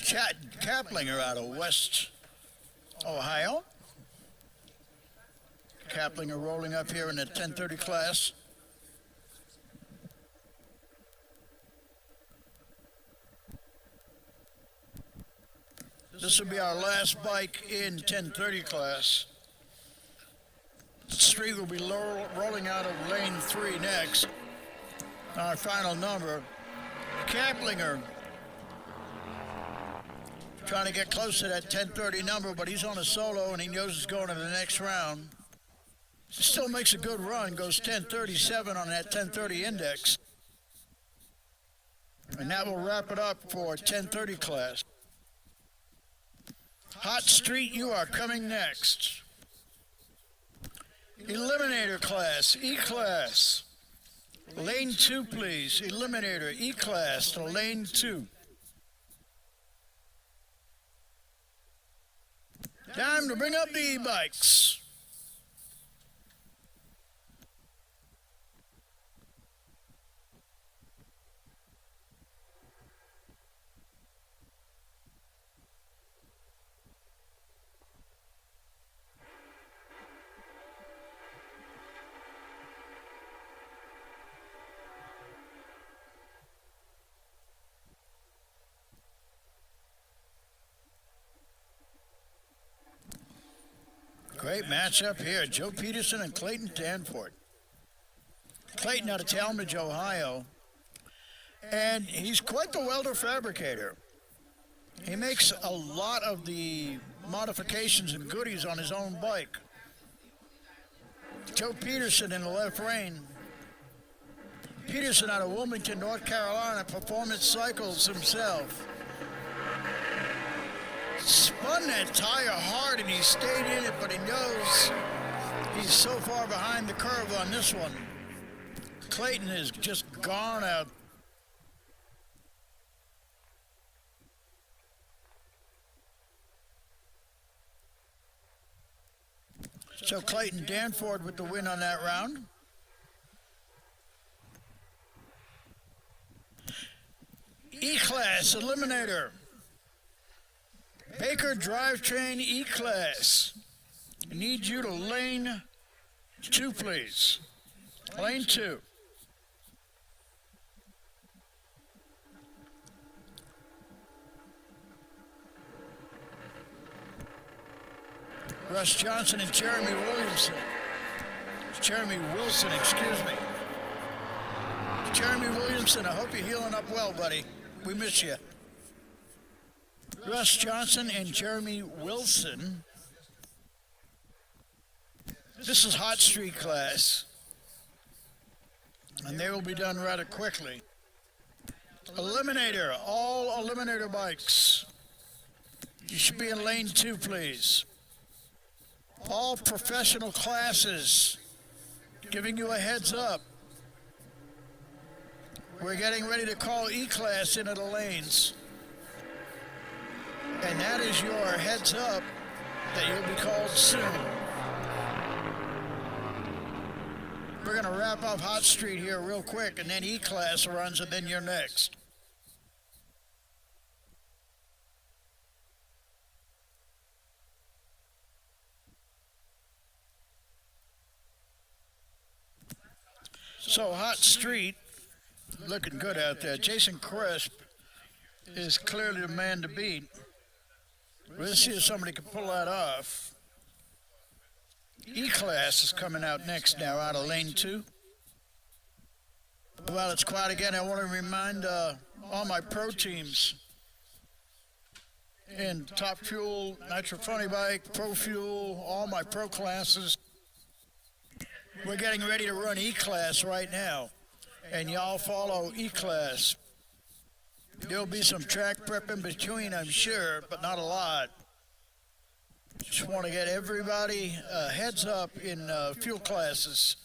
Chad Kaplinger out of West Ohio. Kaplinger rolling up here in the 10:30 class. This will be our last bike in 10:30 class. Street will be rolling out of lane 3 next. Our final number, Kaplinger. Trying to get close to that 10:30 number, but he's on a solo and he knows he's going to the next round. Still makes a good run, goes 10:37 on that 10:30 index. And that will wrap it up for 10:30 class. Hot Street, you are coming next. Eliminator class, E-class. Lane 2, please. Eliminator, E-class to lane 2. Time to bring up the e-bikes. Great matchup here. Joe Peterson and Clayton Danforth. Clayton out of Talmadge, Ohio. And he's quite the welder fabricator. He makes a lot of the modifications and goodies on his own bike. Joe Peterson in the left lane. Peterson out of Wilmington, North Carolina, Performance Cycles himself. Spun that tire hard and he stayed in it, but he knows he's so far behind the curve on this one. Clayton has just gone out. So Clayton Danforth with the win on that round. E-Class Eliminator. Baker Drivetrain E-Class. I need you to lane 2, please. Lane 2. Russ Johnson and Jeremy Williamson. Jeremy Wilson, excuse me. Jeremy Williamson, I hope you're healing up well, buddy. We miss you. Russ Johnson and Jeremy Wilson. This is Hot Street class, and they will be done rather quickly. Eliminator, all Eliminator bikes. You should be in lane 2, please. All professional classes, giving you a heads up. We're getting ready to call E-Class into the lanes. And that is your heads up that you'll be called soon. We're going to wrap up Hot Street here real quick, and then E-Class runs, and then you're next. So Hot Street, looking good out there. Jason Crisp is clearly the man to beat. Let's see if somebody can pull that off. E-Class is coming out next now, out of lane 2. Well, it's quiet again. I want to remind all my pro teams in Top Fuel, Nitro Funny Bike, Pro Fuel, all my pro classes. We're getting ready to run E-Class right now, and y'all follow E-Class. There'll be some track prep in between, I'm sure, but not a lot. Just want to get everybody heads up in fuel classes.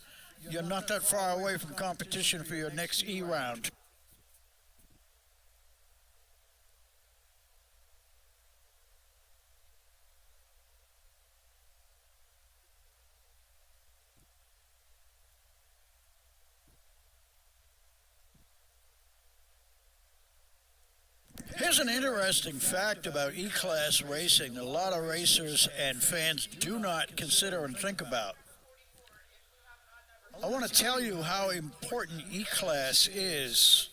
You're not that far away from competition for your next E-Round. Here's an interesting fact about E-Class racing that a lot of racers and fans do not consider and think about. I want to tell you how important E-Class is.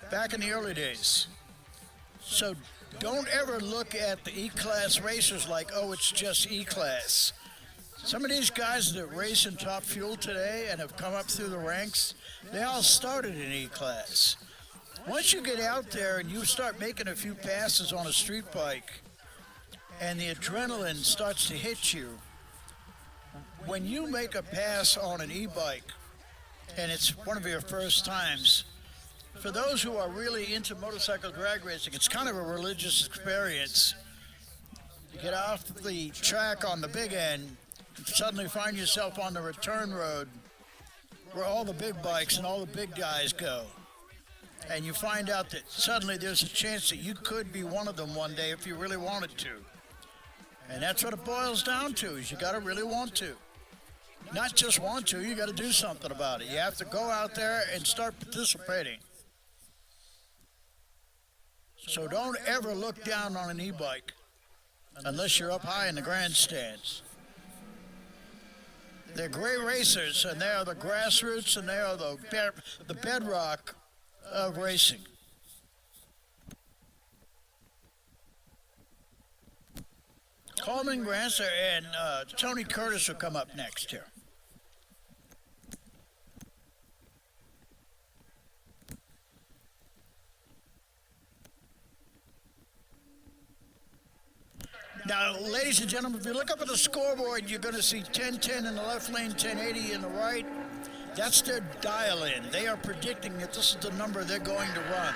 Back in the early days. So don't ever look at the E-Class racers like, oh, it's just E-Class. Some of these guys that race in Top Fuel today and have come up through the ranks, they all started in E-Class. Once you get out there and you start making a few passes on a street bike and the adrenaline starts to hit you, when you make a pass on an e-bike, and it's one of your first times, for those who are really into motorcycle drag racing, it's kind of a religious experience. You get off the track on the big end, and suddenly find yourself on the return road where all the big bikes and all the big guys go. And you find out that suddenly there's a chance that you could be one of them one day if you really wanted to. And that's what it boils down to, is you got to really want to. Not just want to, you got to do something about it. You have to go out there and start participating. So don't ever look down on an e-bike unless you're up high in the grandstands. They're great racers, and they are the grassroots, and they are the bedrock of racing. Coleman Grancer and Tony Curtis will come up next here. Now, ladies and gentlemen, if you look up at the scoreboard, you're going to see 1010 in the left lane, 1080 in the right. That's their dial-in. They are predicting that this is the number they're going to run.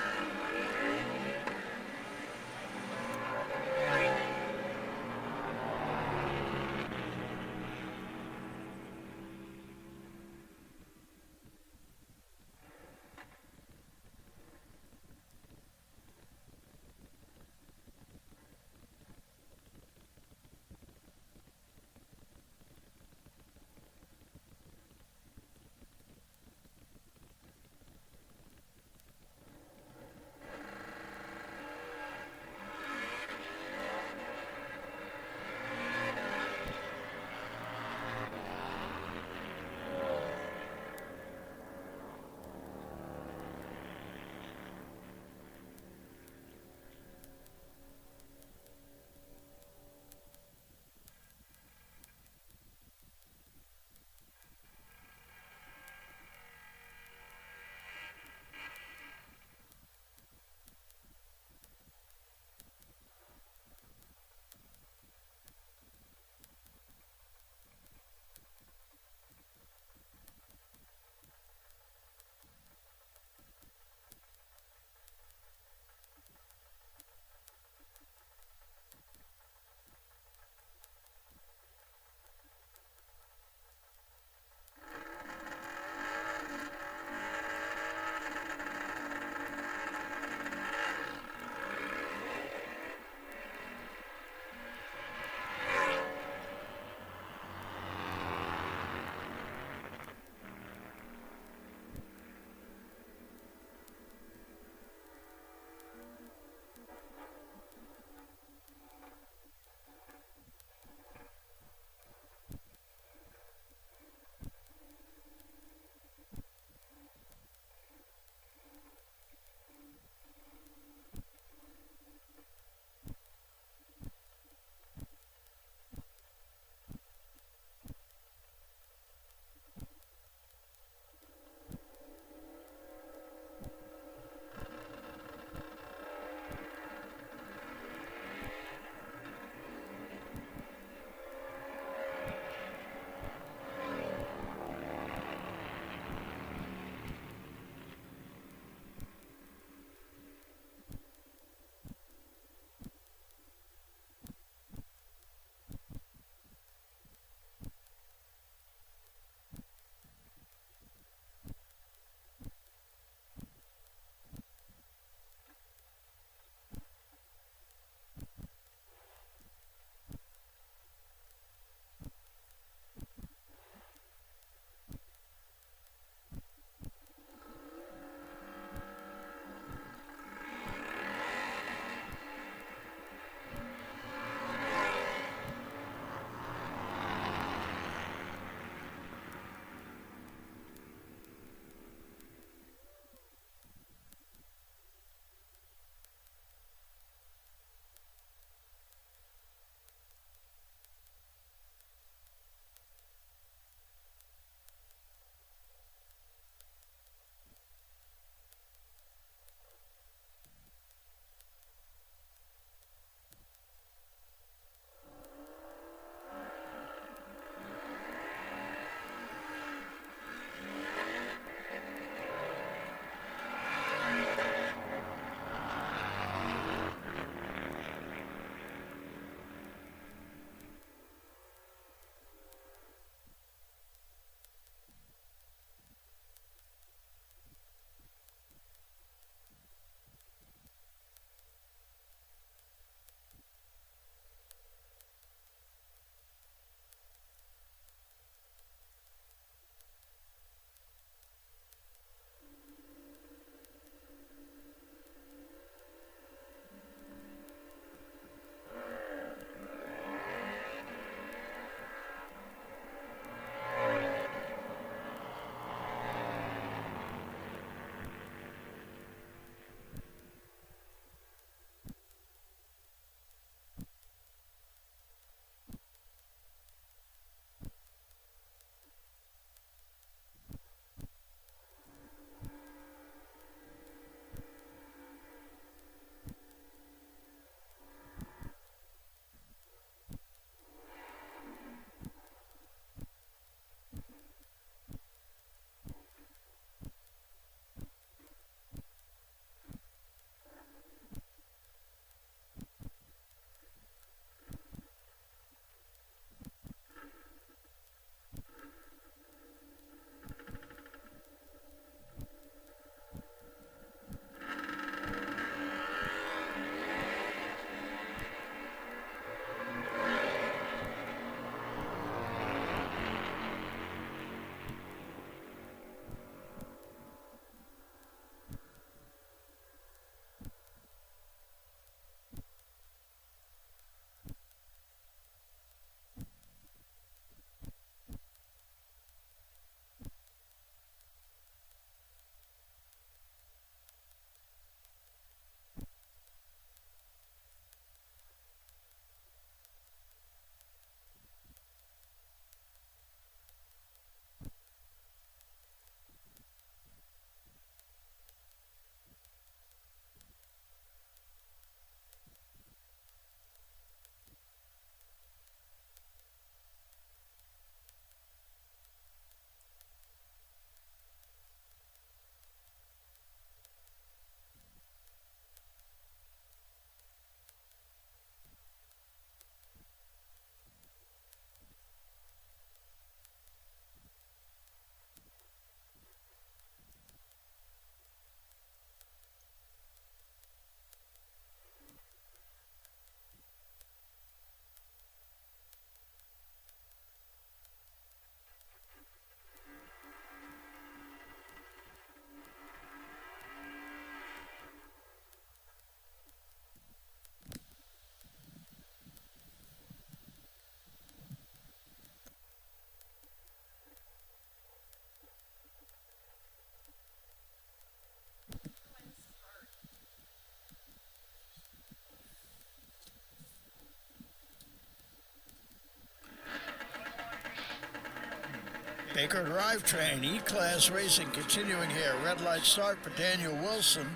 Baker Drivetrain, E-Class Racing continuing here. Red light start for Daniel Wilson.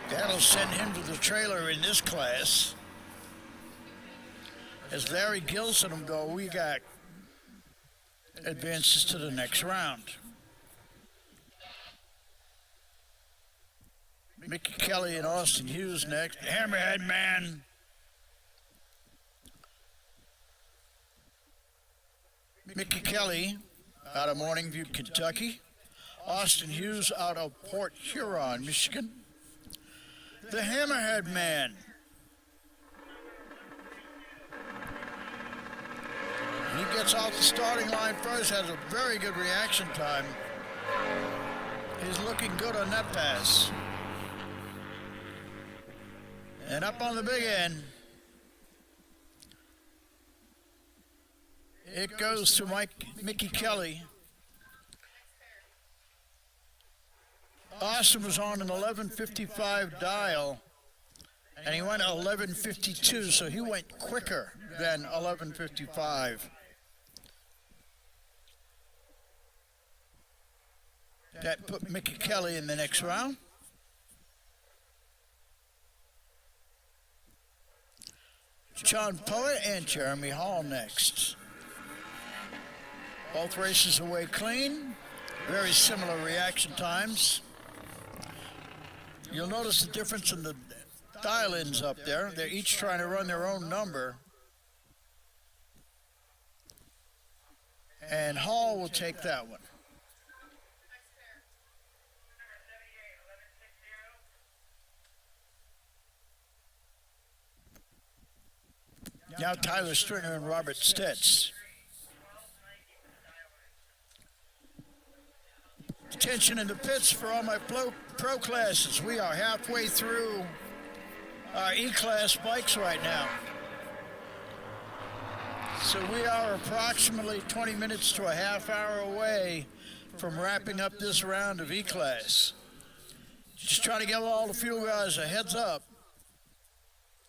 That'll send him to the trailer in this class. As Larry Gilson will go, we got advances to the next round. Mickey Kelly and Austin Hughes next. Hammerhead Man. Mickey Kelly out of Morning View, Kentucky. Austin Hughes out of Port Huron, Michigan. The Hammerhead Man. He gets off the starting line first, has a very good reaction time. He's looking good on that pass. And up on the big end, it goes to Mickey Kelly. Austin was on an 11:55 dial, and he went 11:52, so he went quicker than 11:55. That put Mickey Kelly in the next round. John Poet and Jeremy Hall next. Both races away clean. Very similar reaction times. You'll notice the difference in the dial-ins up there. They're each trying to run their own number. And Hall will take that one. Now Tyler Stringer and Robert Stitz. Attention in the pits for all my pro classes. We are halfway through our E-Class bikes right now. So we are approximately 20 minutes to a half hour away from wrapping up this round of E-Class. Just trying to give all the fuel guys a heads up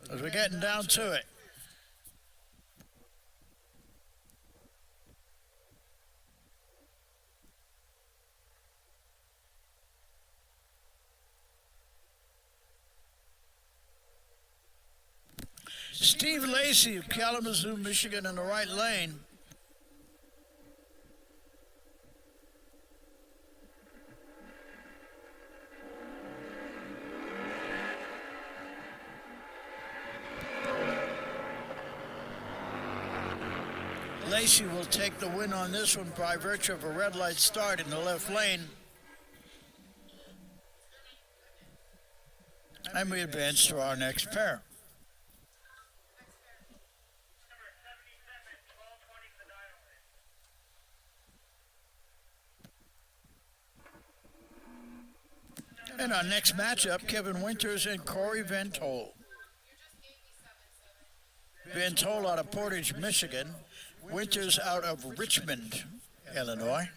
as we're getting down to it. Steve Lacey of Kalamazoo, Michigan in the right lane. Lacey will take the win on this one by virtue of a red light start in the left lane. And we advance to our next pair. And our next matchup, Kevin Winters and Corey Van Tol. Van Tol out of Portage, Michigan. Winters out of Richmond, Illinois.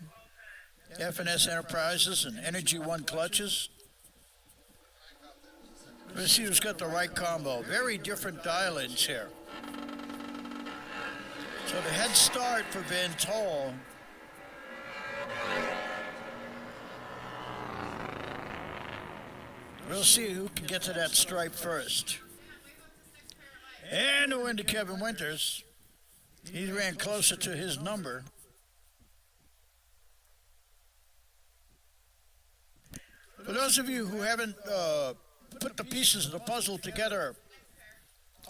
F&S Enterprises and Energy One clutches. Let's see who's got the right combo. Very different dial-ins here. So the head start for Van Tol. We'll see who can get to that stripe first. And the win to Kevin Winters. He ran closer to his number. For those of you who haven't put the pieces of the puzzle together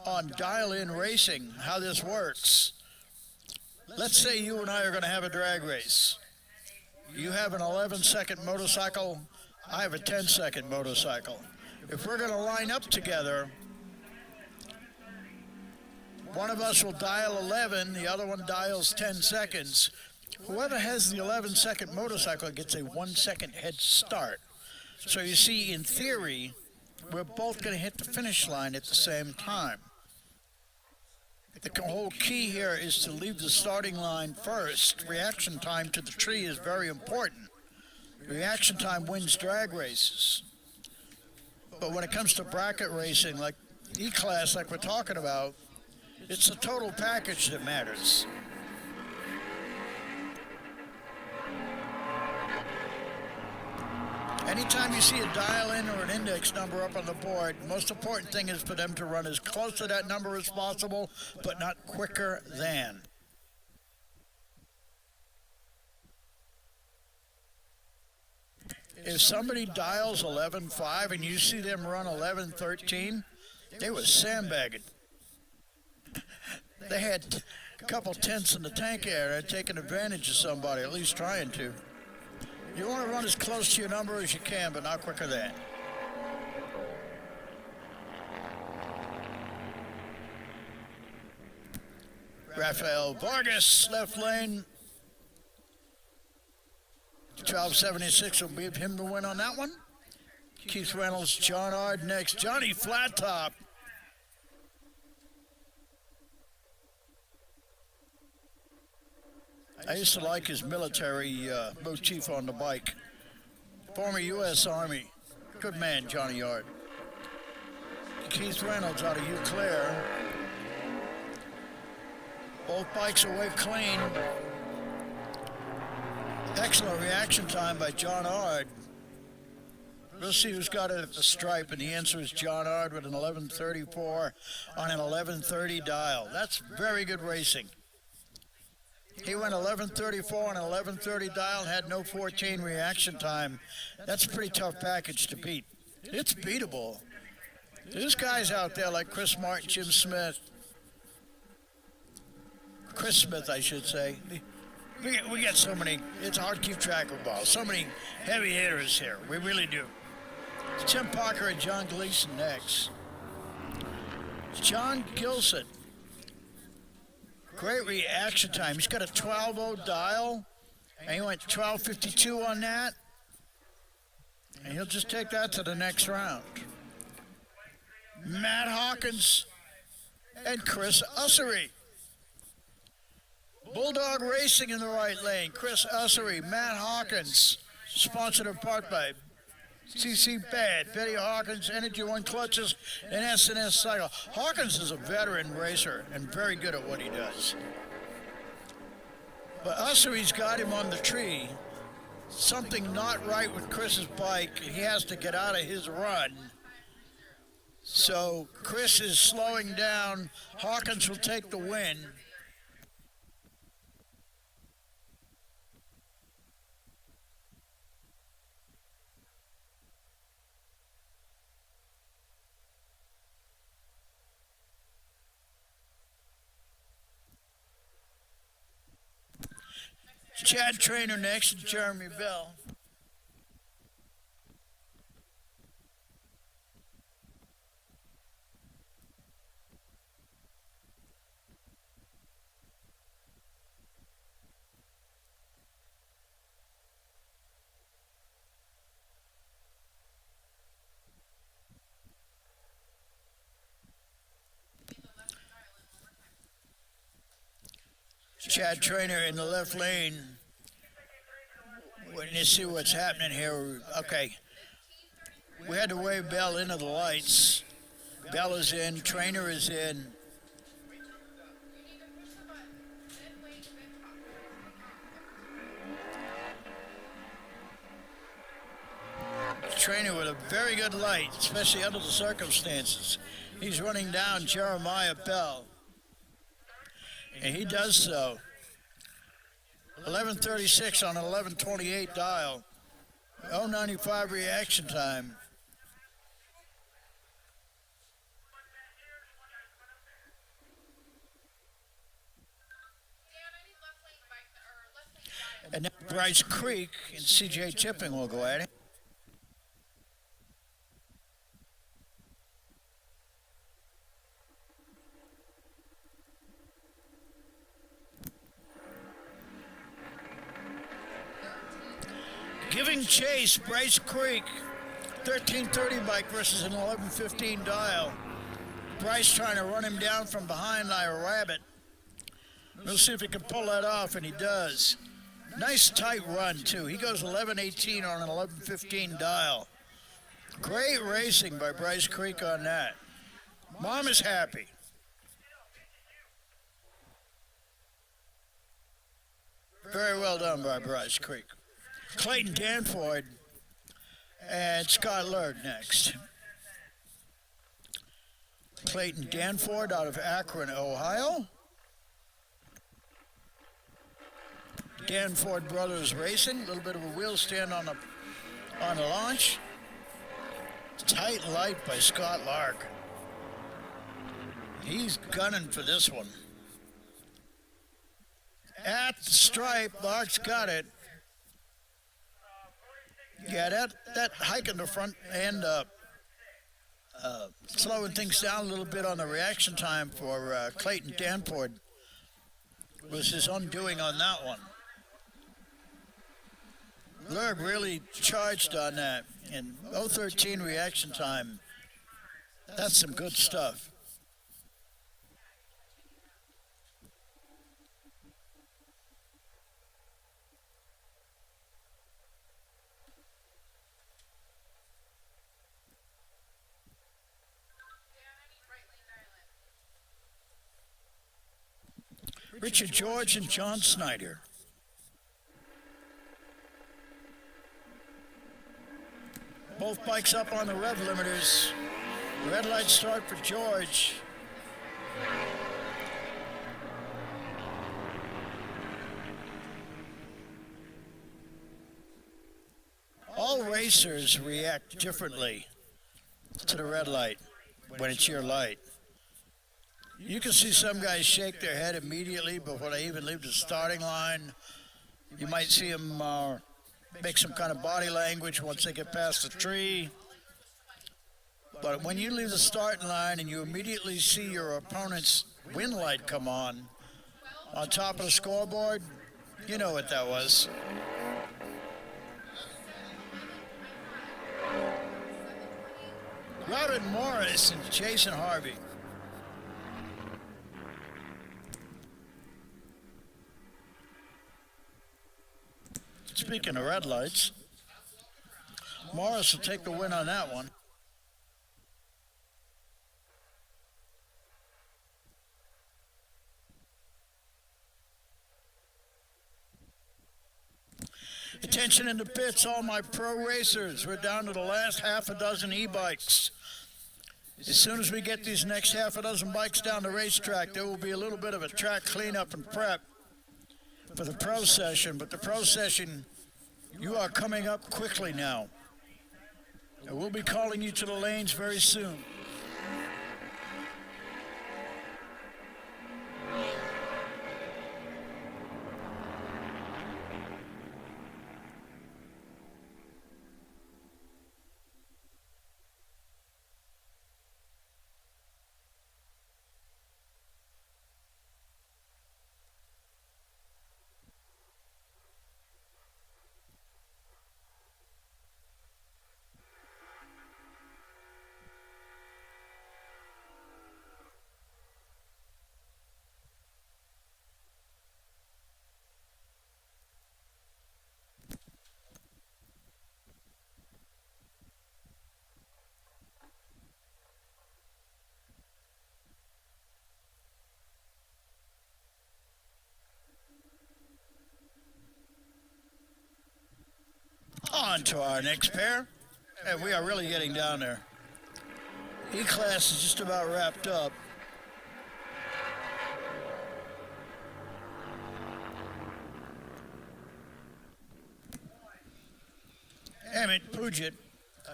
on dial-in racing, how this works, let's say you and I are going to have a drag race. You have an 11-second motorcycle. I have a 10-second motorcycle. If we're going to line up together, one of us will dial 11, the other one dials 10 seconds. Whoever has the 11-second motorcycle gets a 1-second head start. So you see, in theory, we're both going to hit the finish line at the same time. The whole key here is to leave the starting line first. Reaction time to the tree is very important. Reaction time wins drag races. But when it comes to bracket racing, like E-Class, like we're talking about, it's the total package that matters. Anytime you see a dial in or an index number up on the board, most important thing is for them to run as close to that number as possible, but not quicker than. If somebody dials 11.5 and you see them run 11.13, they were sandbagging. They had a couple tenths in the tank area, taking advantage of somebody, at least trying to. You want to run as close to your number as you can, but not quicker than. Rafael Vargas, left lane. 1276 will be him to win on that one. Keith Reynolds, John Ard next. Johnny Flattop. I used to like his military motif on the bike. Former U.S. Army. Good man, Johnny Ard. Keith Reynolds out of Eau Claire. Both bikes away clean. Excellent reaction time by John Ard. We'll see who's got it at the stripe, and the answer is John Ard with an 11.34 on an 11.30 dial. That's very good racing. He went 11.34 on an 11.30 dial, had no 14 reaction time. That's a pretty tough package to beat. It's beatable. There's guys out there like Chris Martin, Jim Smith. Chris Smith, I should say. We get so many, it's hard to keep track of balls. So many heavy hitters here. We really do. It's Tim Parker and John Gleason next. John Gilson. Great reaction time. He's got a 12.0 dial, and he went 12.52 on that. And he'll just take that to the next round. Matt Hawkins and Chris Ussery. Bulldog Racing in the right lane. Chris Ussery, Matt Hawkins, sponsored in part by CC Bad, Betty Hawkins, Energy One Clutches, and S&S Cycle. Hawkins is a veteran racer and very good at what he does. But Ussery's got him on the tree. Something not right with Chris's bike. He has to get out of his run. So Chris is slowing down. Hawkins will take the win. Chad Trainer next, Jeremy Bell. Chad Trainer in the left lane. When you see what's happening here, okay. We had to wave Bell into the lights. Bell is in, Trainer is in. Trainer with a very good light, especially under the circumstances. He's running down Jeremiah Bell. And he does so. 11.36 on an 11.28 dial. 0.95 reaction time. And now Bryce Creek and CJ Tipping will go at it. Giving chase, Bryce Creek, 13.30 bike versus an 11.15 dial. Bryce trying to run him down from behind like a rabbit. We'll see if he can pull that off, and he does. Nice tight run, too. He goes 11.18 on an 11.15 dial. Great racing by Bryce Creek on that. Mom is happy. Very well done by Bryce Creek. Clayton Danford And Scott Lurg next. Clayton Danford out of Akron, Ohio. Danford Brothers Racing, a little bit of a wheel stand on the launch. Tight light by Scott Lark. He's gunning for this one. At the stripe, Lark's got it. Yeah, that hike in the front end slowing things down a little bit on the reaction time for Clayton Danford was his undoing on that one. Lurg really charged on that, and 0:13 reaction time, that's some good stuff. Richard George and John Snyder. Both bikes up on the rev limiters. Red light start for George. All racers react differently to the red light when it's your light. You can see some guys shake their head immediately before they even leave the starting line. You might see them make some kind of body language once they get past the tree. But when you leave the starting line and you immediately see your opponent's wind light come on top of the scoreboard, you know what that was. Robert Morris and Jason Harvey. Speaking of red lights, Morris will take the win on that one. Attention in the pits, all my pro racers. We're down to the last half a dozen e-bikes. As soon as we get these next half a dozen bikes down the racetrack, there will be a little bit of a track cleanup and prep for the pro session. But the pro session, you are coming up quickly now. And we'll be calling you to the lanes very soon. On to our next pair, and we are really getting down there. E-class is just about wrapped up. Emmett Puget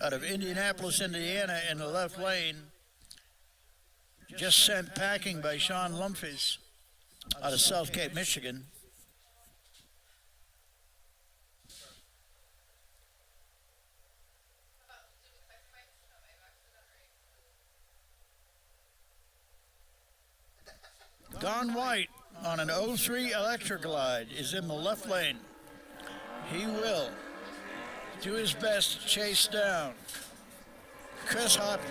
out of Indianapolis, Indiana in the left lane. Just sent packing by Sean Lumphies out of South Cape, Michigan. Don White on an 03 Electra Glide is in the left lane. He will do his best to chase down Chris Hoppy.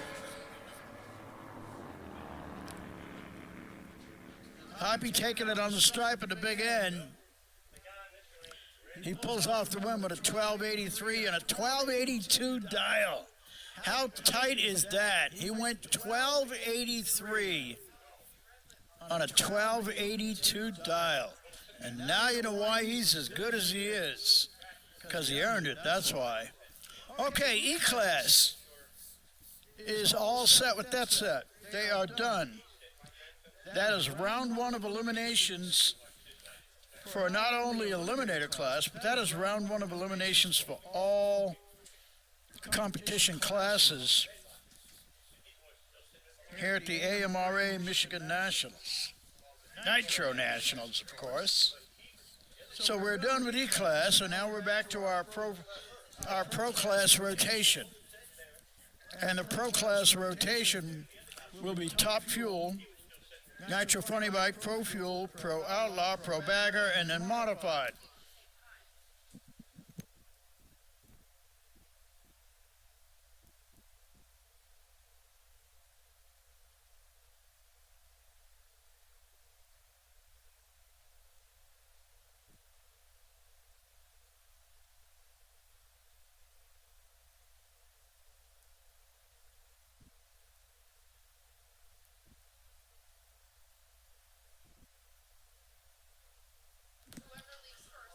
Hoppy taking it on the stripe at the big end. He pulls off the win with a 1283 and a 1282 dial. How tight is that? He went 1283 on a 1282 dial. And now you know why he's as good as he is. Because he earned it, that's why. Okay, E-Class is all set with that set. They are done. That is round one of eliminations for not only Eliminator class, but that is round one of eliminations for all competition classes here at the AMRA Michigan Nationals. Nitro Nationals, of course. So we're done with E-Class, so now we're back to our pro class rotation. And the pro class rotation will be Top Fuel, Nitro Funny Bike, Pro Fuel, Pro Outlaw, Pro Bagger, and then Modified. Whoever leaves first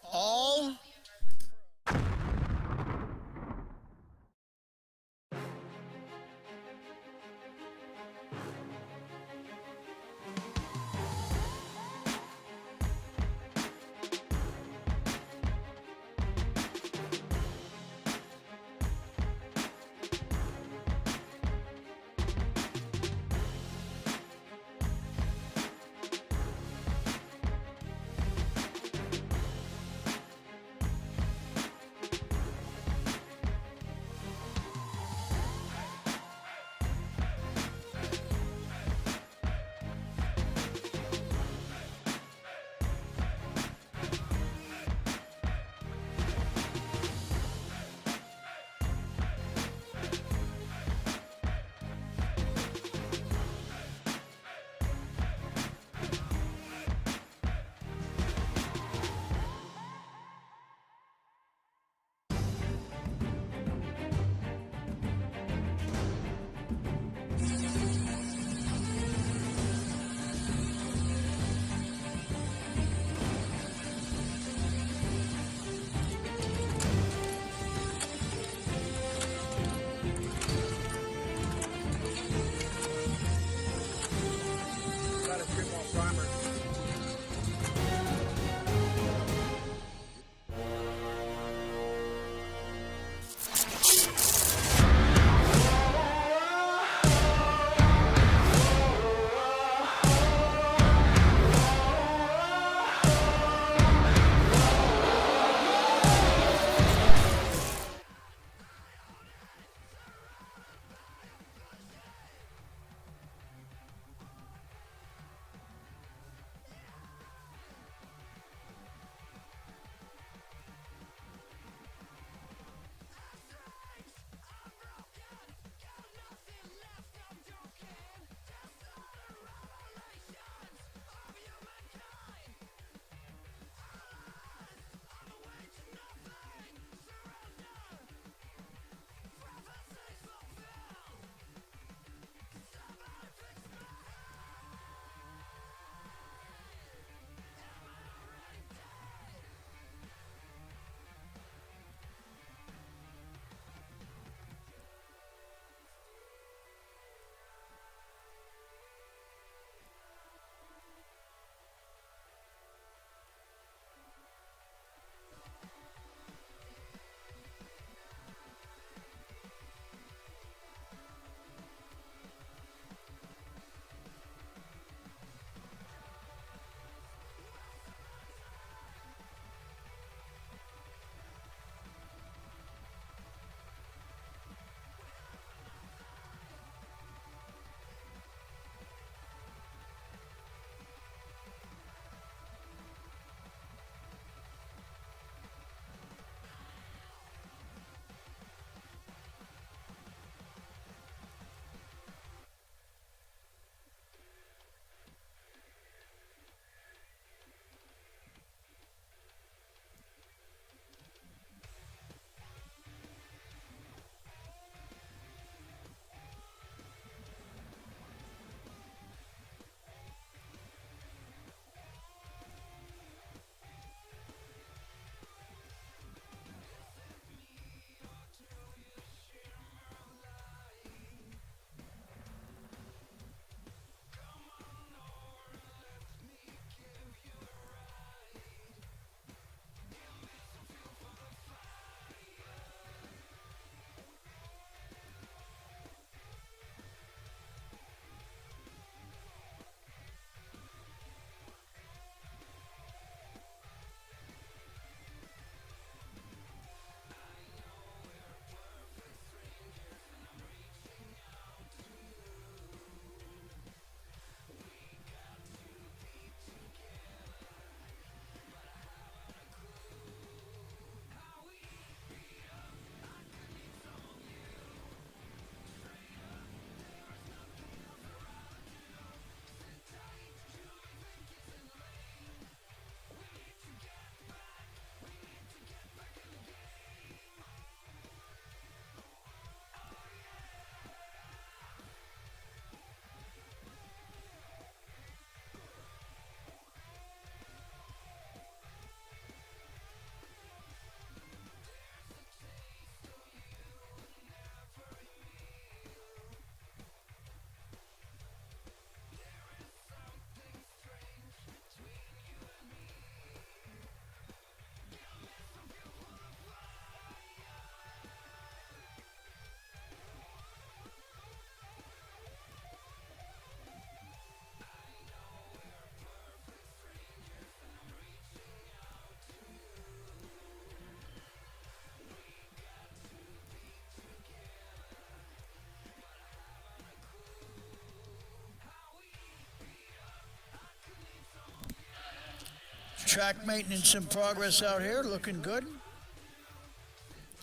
track maintenance in progress out here, looking good.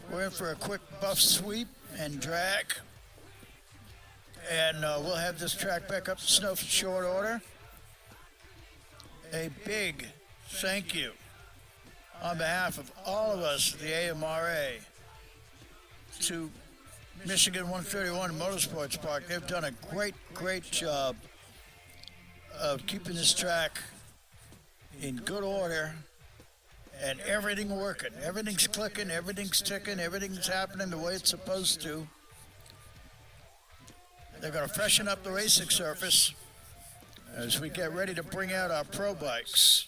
We're in for a quick buff sweep and drag. And we'll have this track back up to snuff in short order. A big thank you on behalf of all of us at the AMRA to Michigan 131 Motorsports Park. They've done a great job of keeping this track in good order and everything working. Everything's clicking, everything's ticking, everything's happening the way it's supposed to. They're going to freshen up the racing surface as we get ready to bring out our pro bikes.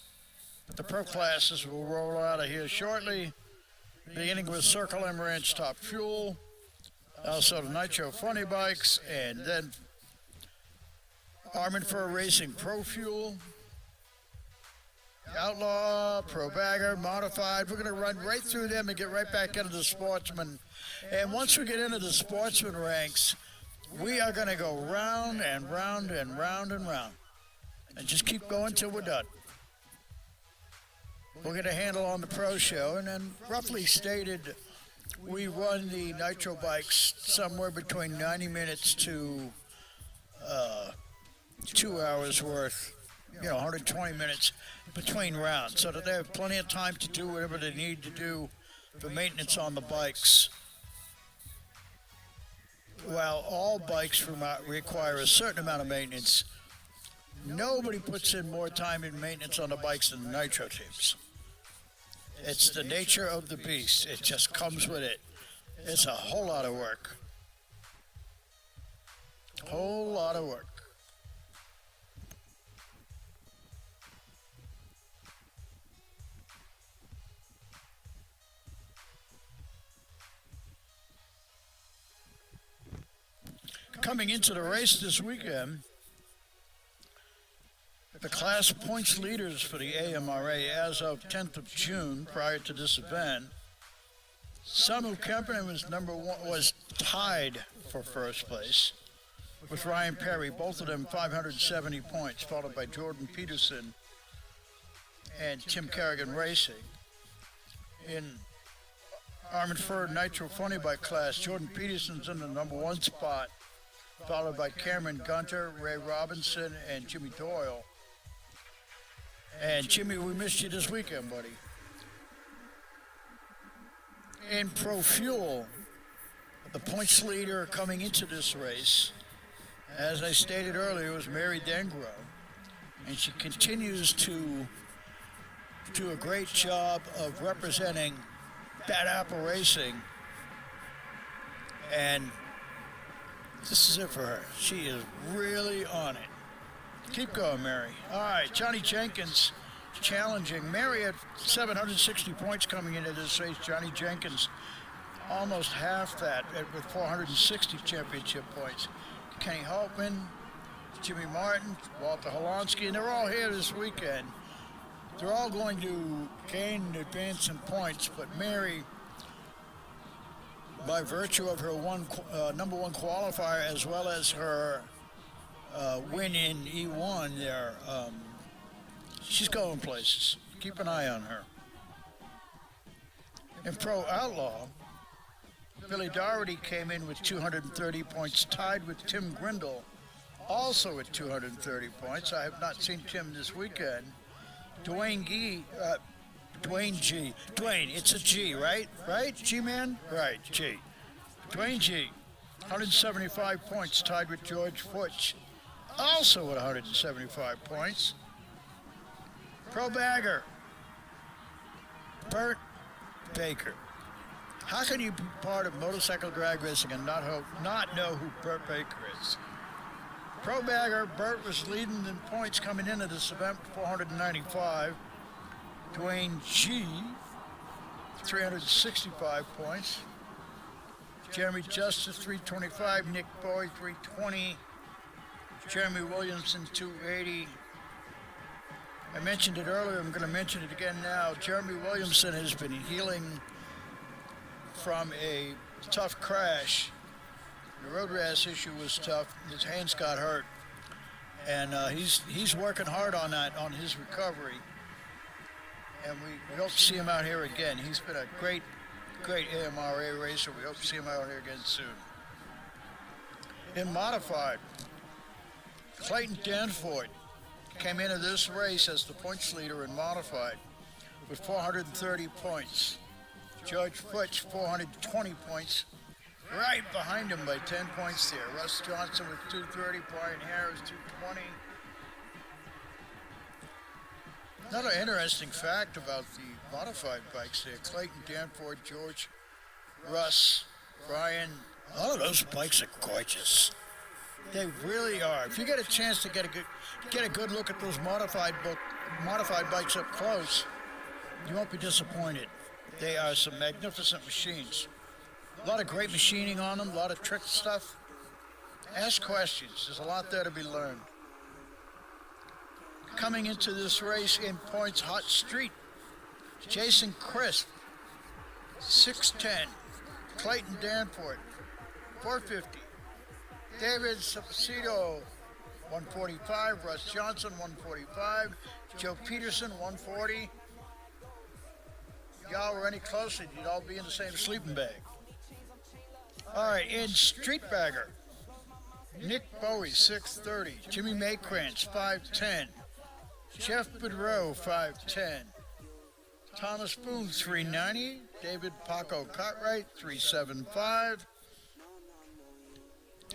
The pro classes will roll out of here shortly, beginning with Circle M Ranch Top Fuel, also the Nitro Funny Bikes, and then Armin Fur Racing Pro Fuel, Outlaw, Pro Bagger, Modified. We're going to run right through them and get right back into the Sportsman. And once we get into the Sportsman ranks, we are going to go round and round and round and round and just keep going till we're done. We'll get a handle on the pro show, and then roughly stated, we run the Nitro bikes somewhere between 90 minutes to 2 hours worth, 120 minutes between rounds, so that they have plenty of time to do whatever they need to do for maintenance on the bikes. While all bikes require a certain amount of maintenance, nobody puts in more time in maintenance on the bikes than the Nitro teams. It's the nature of the beast. It just comes with it. It's a whole lot of work. Whole lot of work. Coming into the race this weekend, the class points leaders for the AMRA as of 10th of June, prior to this event, Samu Kempinen was tied for first place with Ryan Perry, both of them 570 points, followed by Jordan Peterson and Tim Kerrigan Racing. In Armin Fur Nitro Funny Bike class, Jordan Peterson's in the number 1 spot, followed by Cameron Gunter, Ray Robinson, and Jimmy Doyle. And Jimmy, we missed you this weekend, buddy. In Pro Fuel, the points leader coming into this race, as I stated earlier, was Mary Dengro. And she continues to do a great job of representing Bad Apple Racing. And this is it for her. She is really on it. Keep going, Mary. All right, Johnny Jenkins challenging. Mary at 760 points coming into this race. Johnny Jenkins almost half that with 460 championship points. Kenny Holtman, Jimmy Martin, Walter Holonsky, and they're all here this weekend. They're all going to gain and advance in points, but Mary, by virtue of her number 1 qualifier, as well as her win in E1 there, she's going places. Keep an eye on her. In Pro Outlaw, Billy Doherty came in with 230 points, tied with Tim Grindle, also at 230 points. I have not seen Tim this weekend. Dwayne, it's a G, right? Right, G-Man? Right, G. Dwayne G, 175 points, tied with George Futch, also at 175 points. Pro Bagger, Burt Baker. How can you be part of motorcycle drag racing and not know who Burt Baker is? Pro Bagger, Burt was leading in points coming into this event, 495. Dwayne G, 365 points. Jeremy Justice, 325. Nick Boy, 320. Jeremy Williamson, 280. I mentioned it earlier, I'm going to mention it again now. Jeremy Williamson has been healing from a tough crash. The road rash issue was tough. His hands got hurt. And he's working hard on that, on his recovery. and we hope to see him out here again. He's been a great AMRA racer. We hope to see him out here again soon. In modified, Clayton Danforth came into this race as the points leader in modified with 430 points. George Fitch, 420 points. Right behind him by 10 points there. Russ Johnson with 230, Brian Harris 220. Another interesting fact about the modified bikes there, Clayton Danforth, George, Russ, Brian, all of those bikes are gorgeous. They really are. If you get a chance to get a good look at those modified bikes up close, you won't be disappointed. They are some magnificent machines. A lot of great machining on them, a lot of trick stuff. Ask questions. There's a lot there to be learned. Coming into this race in points, hot street, Jason Crisp, 610. Clayton Danforth, 450. David Saposito, 145. Russ Johnson, 145. Joe Peterson, 140. Y'all were any closer, you'd all be in the same sleeping bag. All right, in street bagger, Nick Bowie, 630. Jimmy Maykrantz, 510. Jeff Bedreau, 510. Thomas Boone, 390. David Paco Cartwright, 375.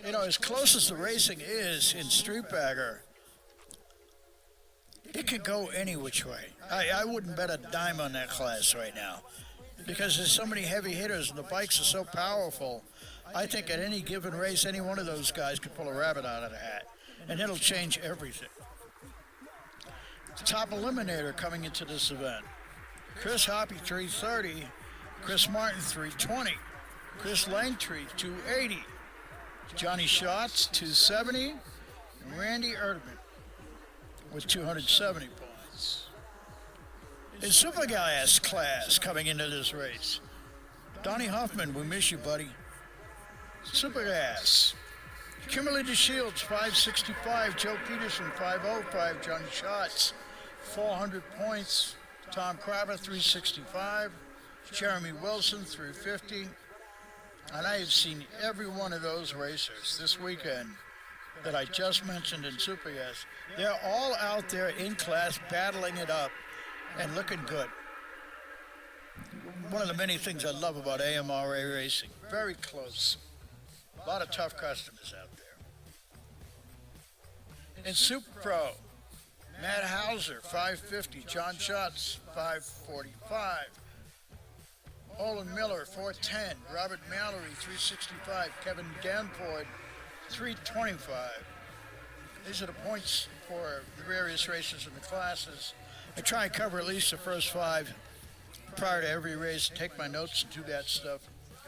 You know, as close as the racing is in street bagger, it can go any which way. I wouldn't bet a dime on that class right now because there's so many heavy hitters and the bikes are so powerful. I think at any given race, any one of those guys could pull a rabbit out of the hat, and it'll change everything. The top eliminator coming into this event. Chris Hoppy, 330. Chris Martin, 320. Chris Langtree, 280. Johnny Schatz, 270. And Randy Erdman with 270 points. In Super Gas class coming into this race. Donnie Hoffman, we miss you, buddy. Super Gas. Kimberly DeShields, 565. Joe Peterson, 505. Johnny Schatz, 400 points. Tom Craver, 365. Jeremy Wilson, 350. And I have seen every one of those racers this weekend that I just mentioned in Super Gas. They're all out there in class battling it up and looking good. One of the many things I love about AMRA racing. Very close. A lot of tough customers out there. In Super Pro, Matt Hauser, 550. John Schatz, 545. Olin Miller, 410. Robert Mallory, 365. Kevin Danforth, 325. These are the points for the various races in the classes. I try and cover at least the first 5 prior to every race. Take my notes and do that stuff.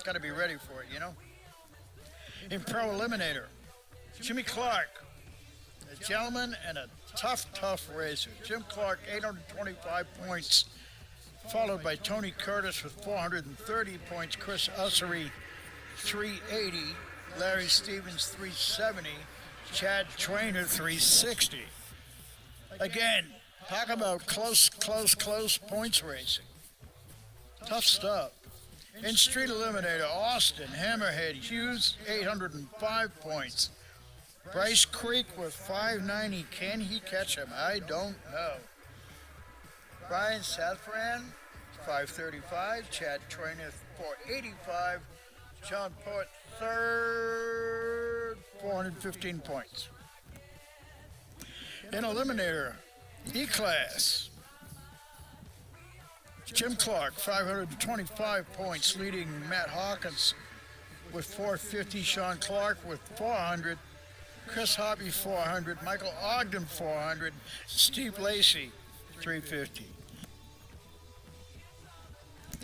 Got to be ready for it, you know? In Pro Eliminator, Jimmy Clark, a gentleman and a tough racer. Jim Clark, 825 points, followed by Tony Curtis with 430 points. Chris Ussery, 380. Larry Stevens, 370. Chad Trainer, 360. Again, talk about close points racing. Tough stuff. In Street Eliminator, Austin Hammerhead Hughes, 805 points. Bryce Creek with 590. Can he catch him? I don't know. Brian Safran, 535. Chad Trainer, 485. John Port, third, 415 points. In Eliminator, E-Class, Jim Clark, 525 points, leading Matt Hawkins with 450. Sean Clark with 400. Chris Hobby, 400. Michael Ogden, 400. Steve Lacey, 350.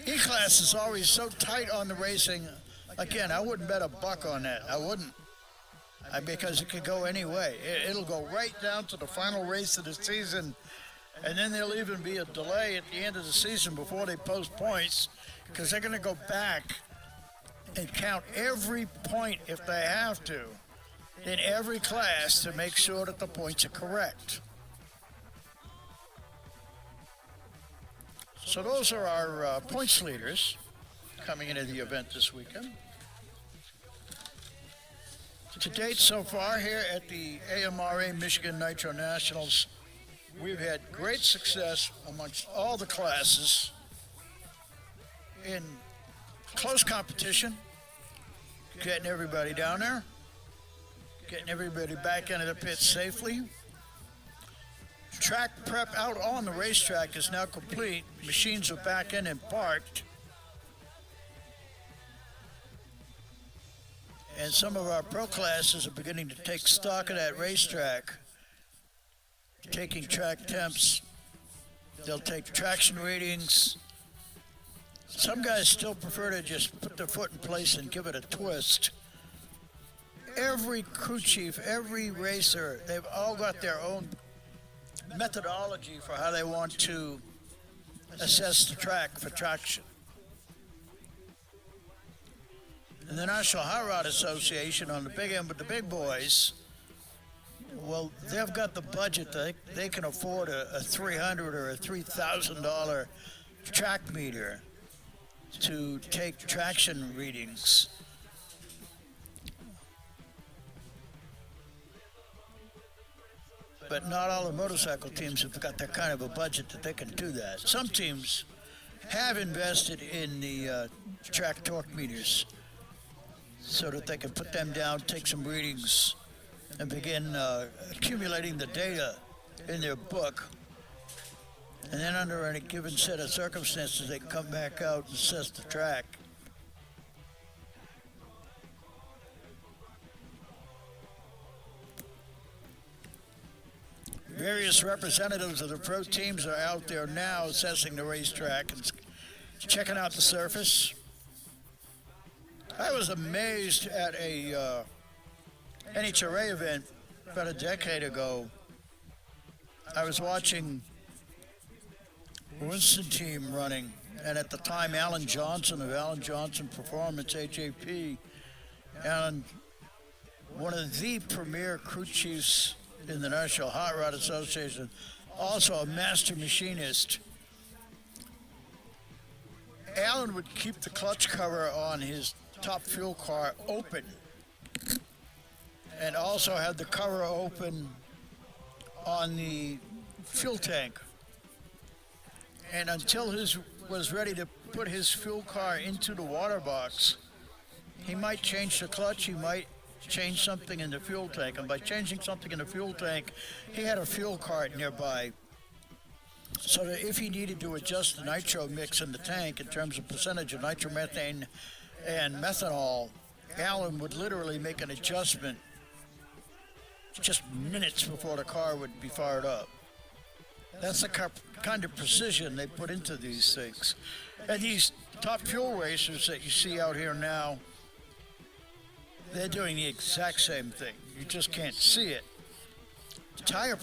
E-Class is always so tight on the racing. Again, I wouldn't bet a buck on that. I wouldn't. Because it could go any way. It'll go right down to the final race of the season, and then there'll even be a delay at the end of the season before they post points, because they're going to go back and count every point if they have to in every class to make sure that the points are correct. So those are our points leaders coming into the event this weekend. To date so far here at the AMRA Michigan Nitro Nationals, we've had great success amongst all the classes in close competition, getting everybody down there, getting everybody back into the pits safely. Track prep out on the racetrack is now complete. Machines are back in and parked. And some of our pro classes are beginning to take stock of that racetrack, taking track temps. They'll take traction readings. Some guys still prefer to just put their foot in place and give it a twist. Every crew chief, every racer, they've all got their own methodology for how they want to assess the track for traction. And the National Hot Rod Association on the big end with the big boys, well, they've got the budget that they can afford a $300 or a $3,000 track meter to take traction readings. But not all the motorcycle teams have got that kind of a budget that they can do that. Some teams have invested in the track torque meters so that they can put them down, take some readings, and begin accumulating the data in their book. And then under any given set of circumstances, they can come back out and assess the track. Various representatives of the pro teams are out there now assessing the racetrack and checking out the surface. I was amazed at a NHRA event about a decade ago. I was watching Winston team running, and at the time Alan Johnson of Alan Johnson Performance, AJP, Alan, one of the premier crew chiefs in the National Hot Rod Association, also a master machinist. Alan would keep the clutch cover on his top fuel car open and also had the cover open on the fuel tank. And until he was ready to put his fuel car into the water box, he might change the clutch, he might change something in the fuel tank. And by changing something in the fuel tank, he had a fuel cart nearby, so that if he needed to adjust the nitro mix in the tank in terms of percentage of nitromethane and methanol, Alan would literally make an adjustment just minutes before the car would be fired up. That's the kind of precision they put into these things. And these top fuel racers that you see out here now, they're doing the exact same thing. You just can't see it. The tire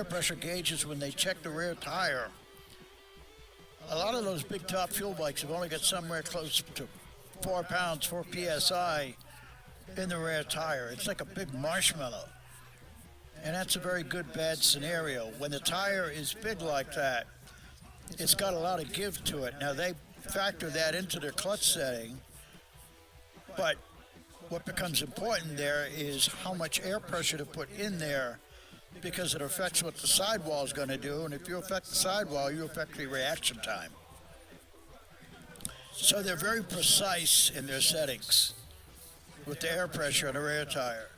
pressure gauges when they check the rear tire. A lot of those big top fuel bikes have only got somewhere close to 4 pounds, 4 PSI in the rear tire. It's like a big marshmallow. And that's a very good bad scenario. When the tire is big like that, it's got a lot of give to it. Now they factor that into their clutch setting, but what becomes important there is how much air pressure to put in there, because it affects what the sidewall is going to do, and if you affect the sidewall, you affect the reaction time. So they're very precise in their settings with the air pressure in the rear tire.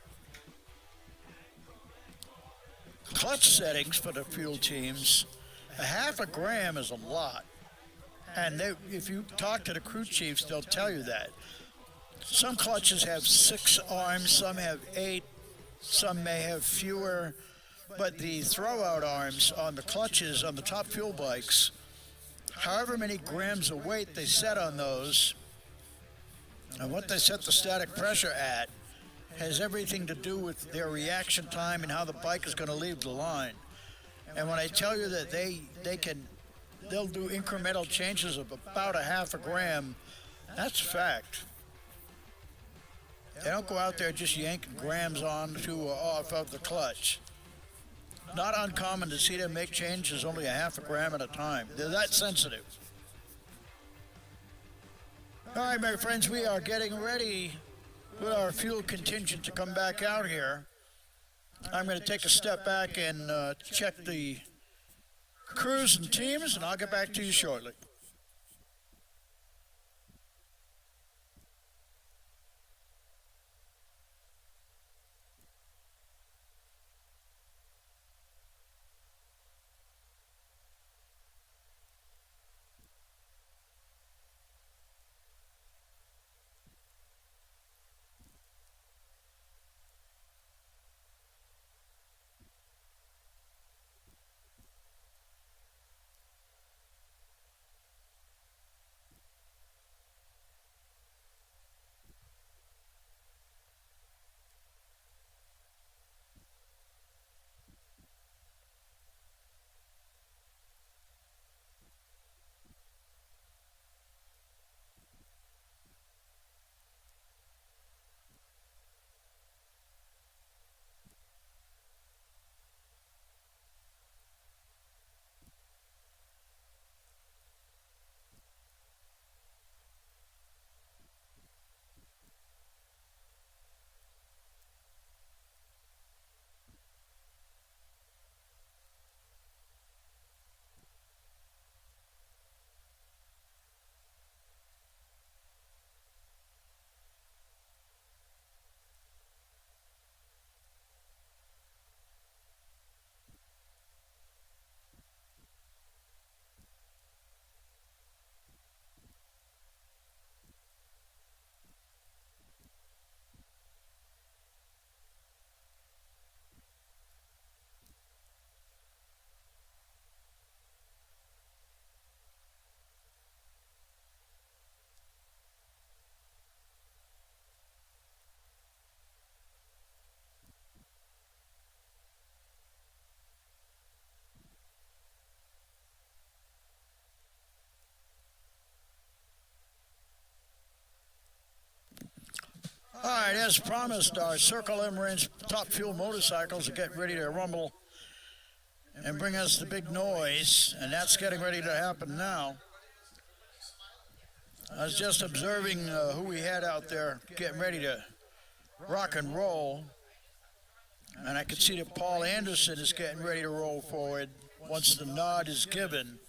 Clutch settings for the fuel teams, a half a gram is a lot. And if you talk to the crew chiefs, they'll tell you that. Some clutches have 6 arms, some have 8, some may have fewer. But the throwout arms on the clutches on the top fuel bikes, however many grams of weight they set on those, and what they set the static pressure at, has everything to do with their reaction time and how the bike is going to leave the line. And when I tell you that they'll do incremental changes of about a half a gram, that's a fact. They don't go out there just yanking grams on to or off of the clutch. Not uncommon to see them make changes only a half a gram at a time. They're that sensitive. All right, my friends, we are getting ready with our fuel contingent to come back out here. I'm going to take a step back and check the crews and teams, and I'll get back to you shortly. All right, as promised, our Circle M Ranch Top Fuel motorcycles are getting ready to rumble and bring us the big noise, and that's getting ready to happen now. I was just observing who we had out there getting ready to rock and roll, and I could see that Paul Anderson is getting ready to roll forward once the nod is given,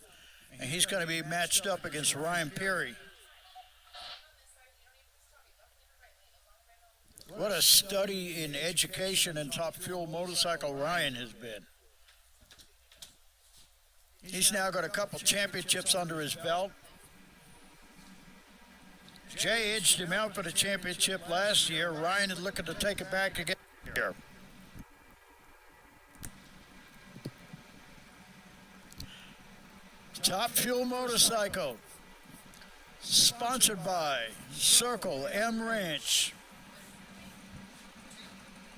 and he's going to be matched up against Ryan Perry. What a study in education and top fuel motorcycle Ryan has been. He's now got a couple championships under his belt. Jay edged him out for the championship last year. Ryan is looking to take it back again here. Top Fuel Motorcycle, sponsored by Circle M Ranch.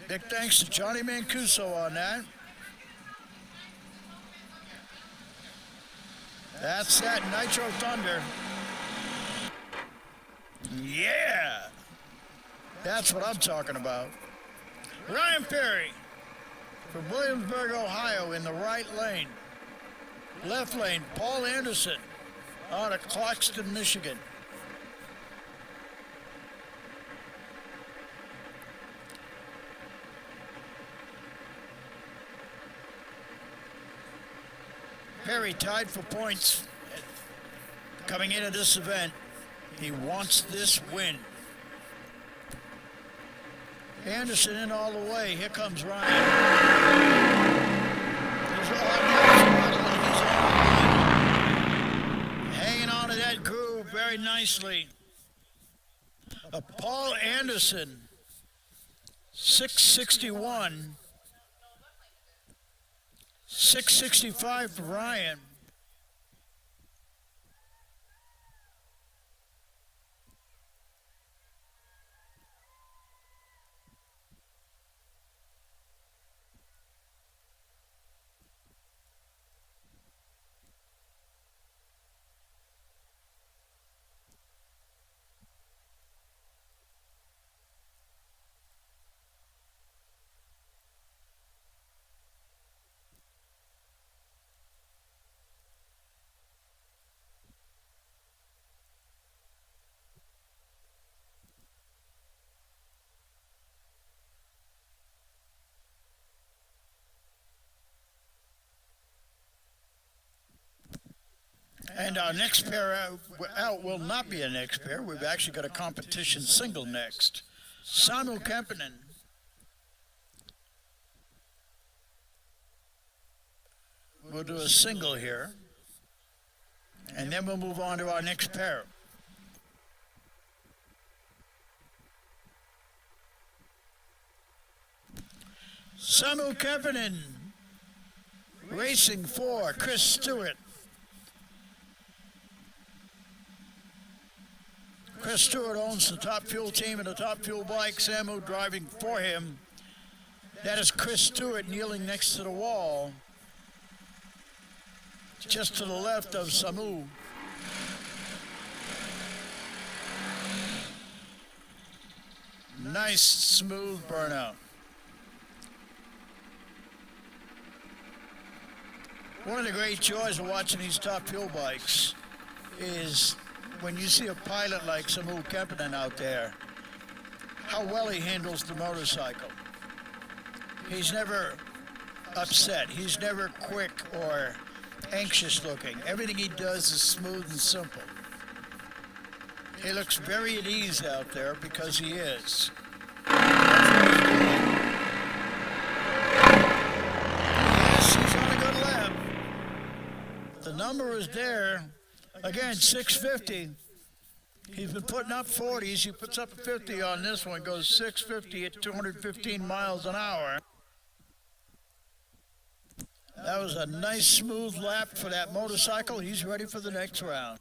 Big thanks to Johnny Mancuso on that. That's that Nitro Thunder. Yeah! That's what I'm talking about. Ryan Perry from Williamsburg, Ohio in the right lane. Left lane, Paul Anderson out of Claxton, Michigan. Perry tied for points coming into this event. He wants this win. Anderson in all the way. Here comes Ryan. Hanging on to that groove very nicely. Paul Anderson, 661. 665 for Ryan. And our next pair out will not be a next pair. We've actually got a competition single next. Samu Kempinen. We'll do a single here. And then we'll move on to our next pair. Samu Kempinen racing for Chris Stewart. Chris Stewart owns the Top Fuel team and the Top Fuel bike. Samu driving for him. That is Chris Stewart kneeling next to the wall, just to the left of Samu. Nice, smooth burnout. One of the great joys of watching these Top Fuel bikes is when you see a pilot like Samu Kempinen out there, how well he handles the motorcycle. He's never upset. He's never quick or anxious looking. Everything he does is smooth and simple. He looks very at ease out there because he is. Yes, he's on a good lap. The number is there. Again, 650. He's been putting up 40s. He puts up a 50 on this one. Goes 650 at 215 miles an hour. That was a nice smooth lap for that motorcycle. He's ready for the next round.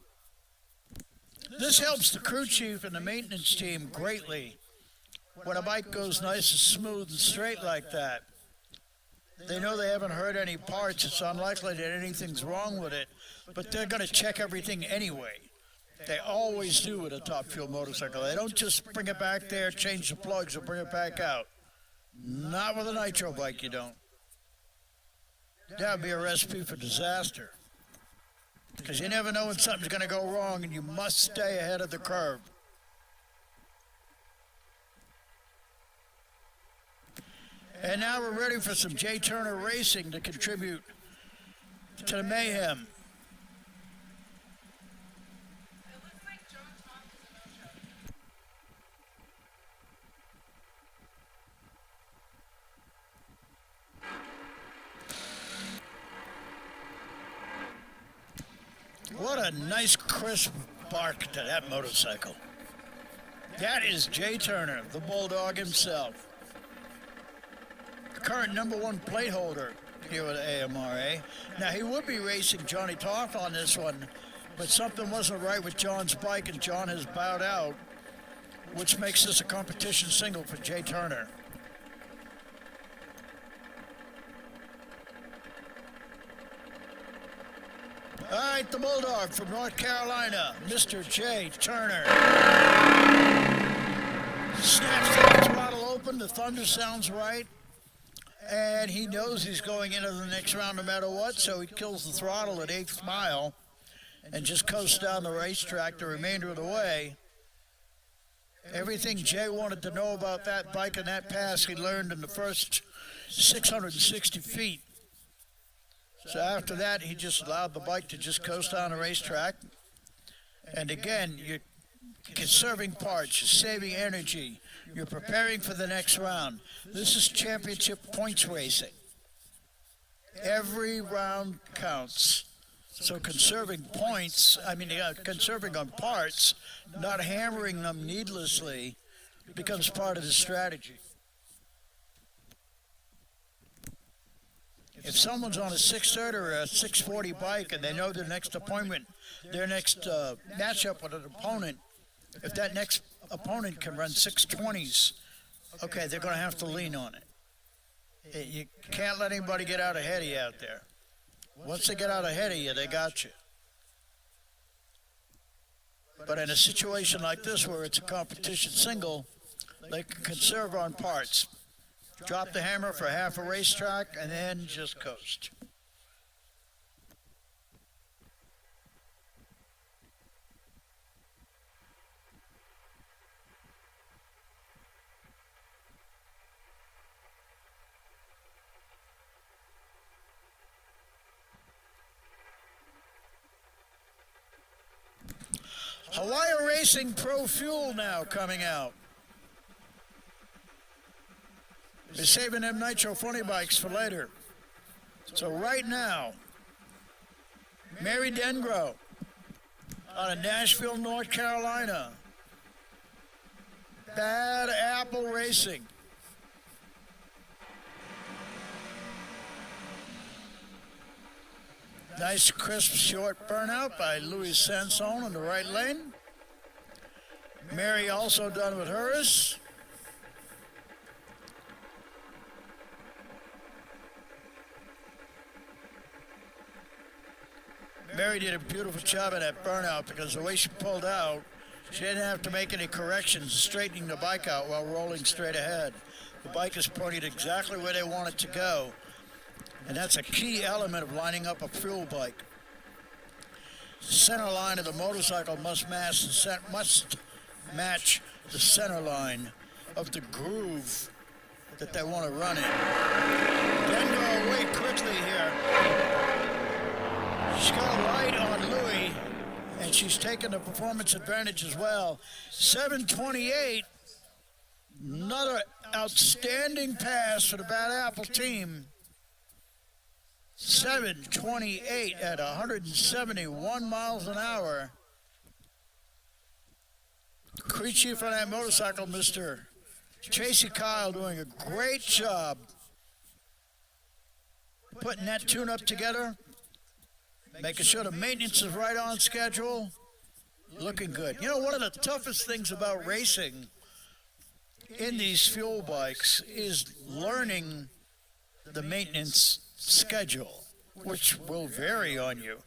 This helps the crew chief and the maintenance team greatly. When a bike goes nice and smooth and straight like that, they know they haven't heard any parts. It's unlikely that anything's wrong with it, but they're going to check everything anyway. They always do with a Top Fuel motorcycle. They don't just bring it back there, change the plugs, and bring it back out. Not with a nitro bike, you don't. That would be a recipe for disaster, because you never know when something's going to go wrong, and you must stay ahead of the curve. And now we're ready for some Jay Turner Racing to contribute to the mayhem. It looks like John Thomas is a no-show. What a nice crisp bark to that motorcycle. That is Jay Turner, the Bulldog himself. Current #1 plate holder here with AMRA. Now, he would be racing Johnny Toth on this one, but something wasn't right with John's bike, and John has bowed out, which makes this a competition single for Jay Turner. All right, the Bulldog from North Carolina, Mr. Jay Turner. Snaps the throttle open, the thunder sounds right. And he knows he's going into the next round no matter what, so he kills the throttle at 8th mile and just coasts down the racetrack the remainder of the way. Everything Jay wanted to know about that bike and that pass he learned in the first 660 feet. So after that, he just allowed the bike to just coast down the racetrack. And again, you're conserving parts, you're saving energy. You're preparing for the next round. This is championship points racing. Every round counts. So conserving points, conserving on parts, not hammering them needlessly, becomes part of the strategy. If someone's on a 630 or a 640 bike and they know their next appointment, their next matchup with an opponent, if that next opponent can run 620s, okay, they're going to have to lean on it. You can't let anybody get out ahead of you out there. Once they get out ahead of you, they got you. But in a situation like this where it's a competition single, they can conserve on parts. Drop the hammer for half a racetrack and then just coast. Racing Pro Fuel now coming out. They're saving them Nitro Funny Bikes for later. So right now, Mary Dengro out of Nashville, North Carolina. Bad Apple Racing. Nice crisp short burnout by Louis Sanson in the right lane. Mary also done with hers. Mary did a beautiful job of that burnout because the way she pulled out, she didn't have to make any corrections, straightening the bike out while rolling straight ahead. The bike is pointed exactly where they want it to go, and that's a key element of lining up a fuel bike. The center line of the motorcycle must match the center line of the groove that they want to run in. Then go away quickly here. She's got a light on Louis, and she's taken the performance advantage as well. 7:28, another outstanding pass for the Bad Apple team. 7:28 at 171 miles an hour. Crew chief on that motorcycle, Mr. Tracy Kyle, doing a great job putting that tune-up together, making sure the maintenance is right on schedule, looking good. You know, one of the toughest things about racing in these fuel bikes is learning the maintenance schedule, which will vary on you.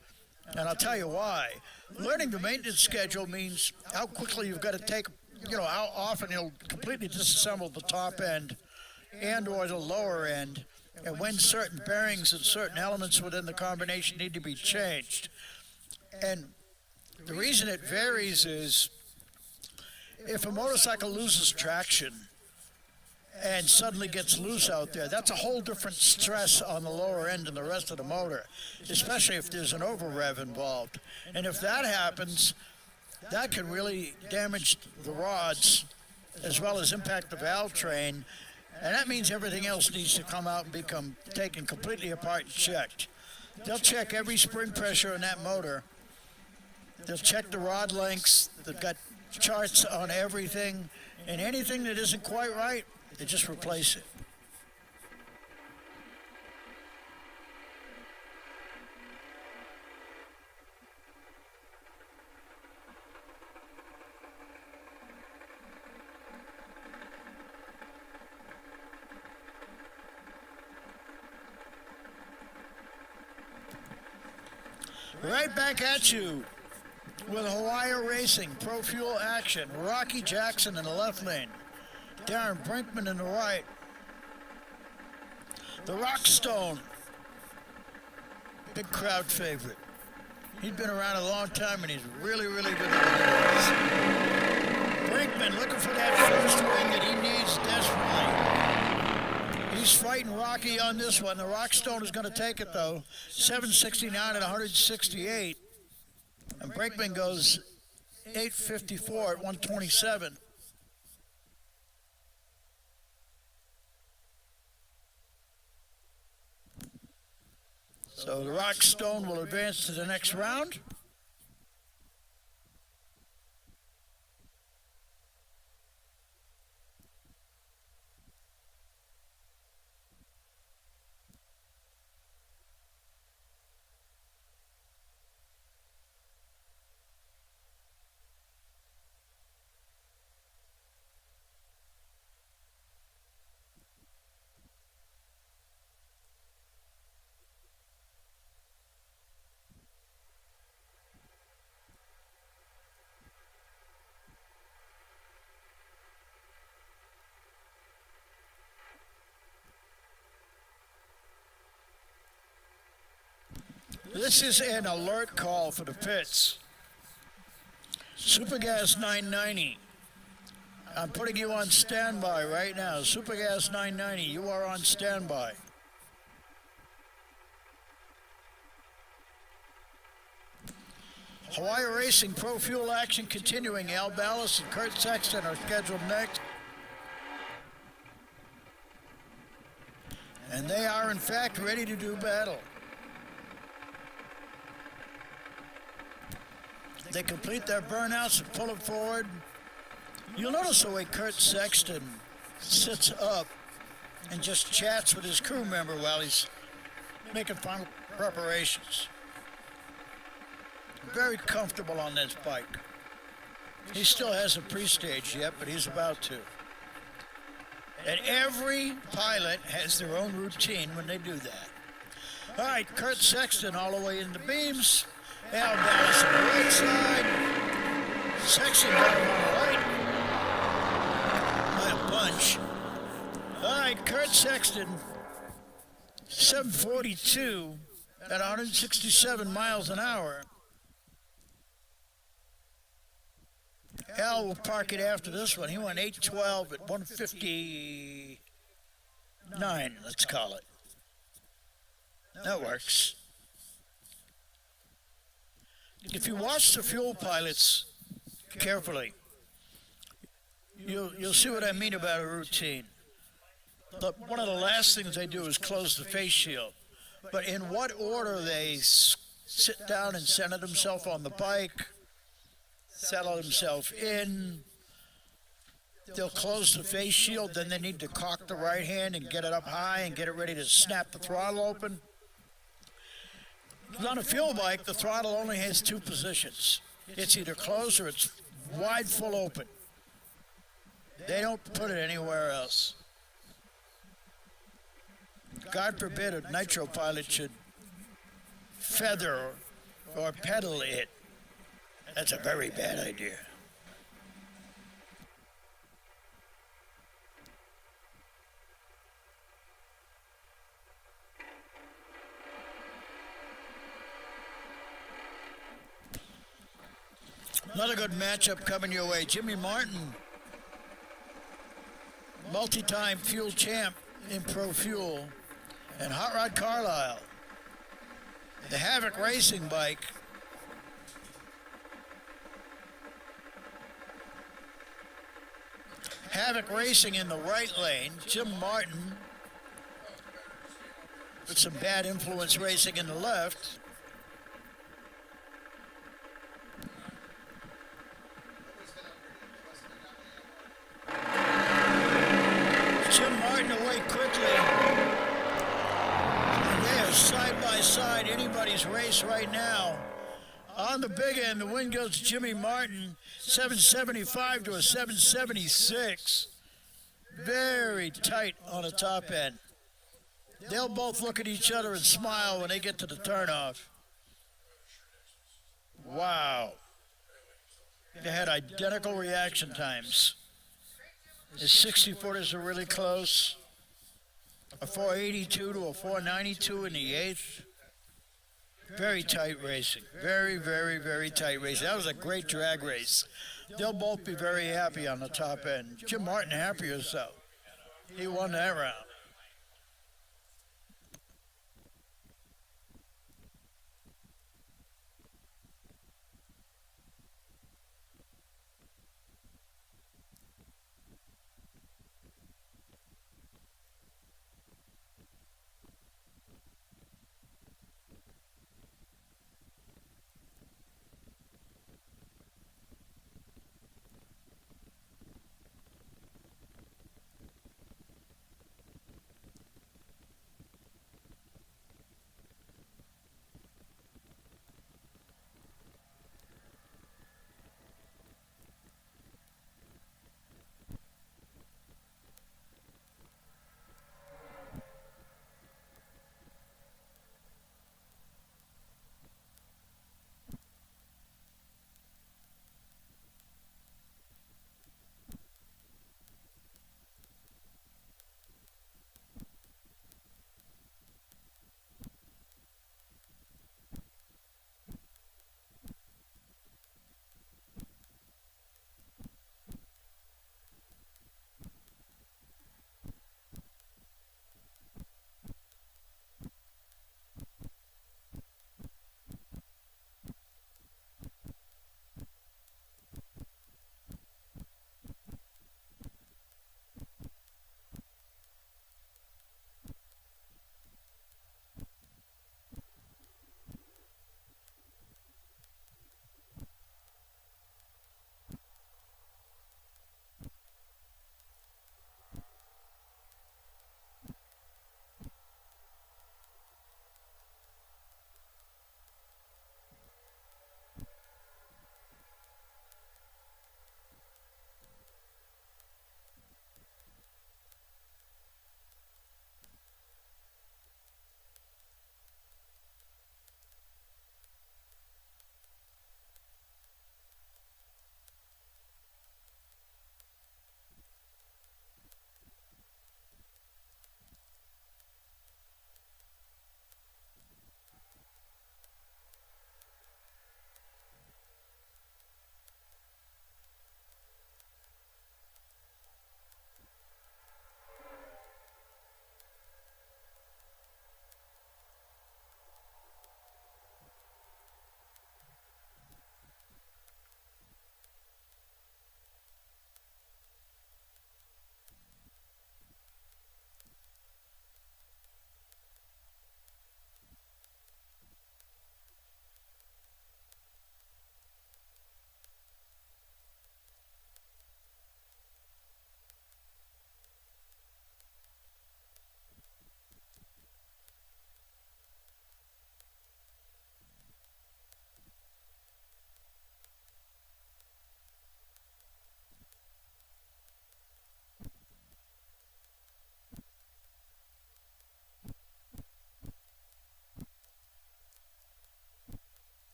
And I'll tell you why. Learning the maintenance schedule means how quickly you've got to take, you know, how often you'll completely disassemble the top end and or the lower end, and when certain bearings and certain elements within the combination need to be changed. And the reason it varies is if a motorcycle loses traction and suddenly gets loose out there, that's a whole different stress on the lower end and the rest of the motor, especially if there's an over rev involved. And if that happens, that can really damage the rods as well as impact the valve train. And that means everything else needs to come out and become taken completely apart and checked. They'll check every spring pressure in that motor. They'll check the rod lengths. They've got charts on everything. And anything that isn't quite right, they just replace it. Right back at you with Hawaii Racing, Pro Fuel action. Rocky Jackson in the left lane. Darren Brinkman in the right. The Rockstone, big crowd favorite. He's been around a long time and he's really, really good at it. Brinkman looking for that first win that he needs desperately. He's fighting Rocky on this one. The Rockstone is going to take it though. 769 at 168. And Brinkman goes 854 at 127. So the Rockstone will advance to the next round. This is an alert call for the pits. Supergas 990. I'm putting you on standby right now. Supergas 990, you are on standby. Hawaii Racing Pro Fuel action continuing. Al Ballas and Kurt Sexton are scheduled next. And they are, in fact, ready to do battle. They complete their burnouts and pull it forward. You'll notice the way Kurt Sexton sits up and just chats with his crew member while he's making final preparations. Very comfortable on this bike. He still hasn't pre-staged yet, but he's about to. And every pilot has their own routine when they do that. All right, Kurt Sexton all the way in the beams. Al Ballas on the right side. Sexton got him on the right. By a bunch. All right, Kurt Sexton, 742 at 167 miles an hour. Al will park it after this one. He went 812 at 159, let's call it. That works. If you watch the fuel pilots carefully, you'll see what I mean about a routine. Look, one of the last things they do is close the face shield. But in what order they sit down and center themselves on the bike, settle themselves in, they'll close the face shield, then they need to cock the right hand and get it up high and get it ready to snap the throttle open. On a fuel bike, the throttle only has two positions. It's either closed or it's wide full open. They don't put it anywhere else. God forbid a nitro pilot should feather or pedal it. That's a very bad idea. Another good matchup coming your way. Jimmy Martin, multi-time fuel champ in Pro Fuel, and Hot Rod Carlisle, the Havoc Racing bike. Havoc Racing in the right lane. Jim Martin with some bad influence racing in the left. Jim Martin away quickly. And they are side by side, anybody's race right now. On the big end, the win goes to Jimmy Martin, 775 to a 776. Very tight on the top end. They'll both look at each other and smile when they get to the turnoff. Wow. They had identical reaction times. The 60-footers are really close. A 482 to a 492 in the eighth. Very tight racing. Very, very, very tight racing. That was a great drag race. They'll both be very happy on the top end. Jim Martin happier so. He won that round.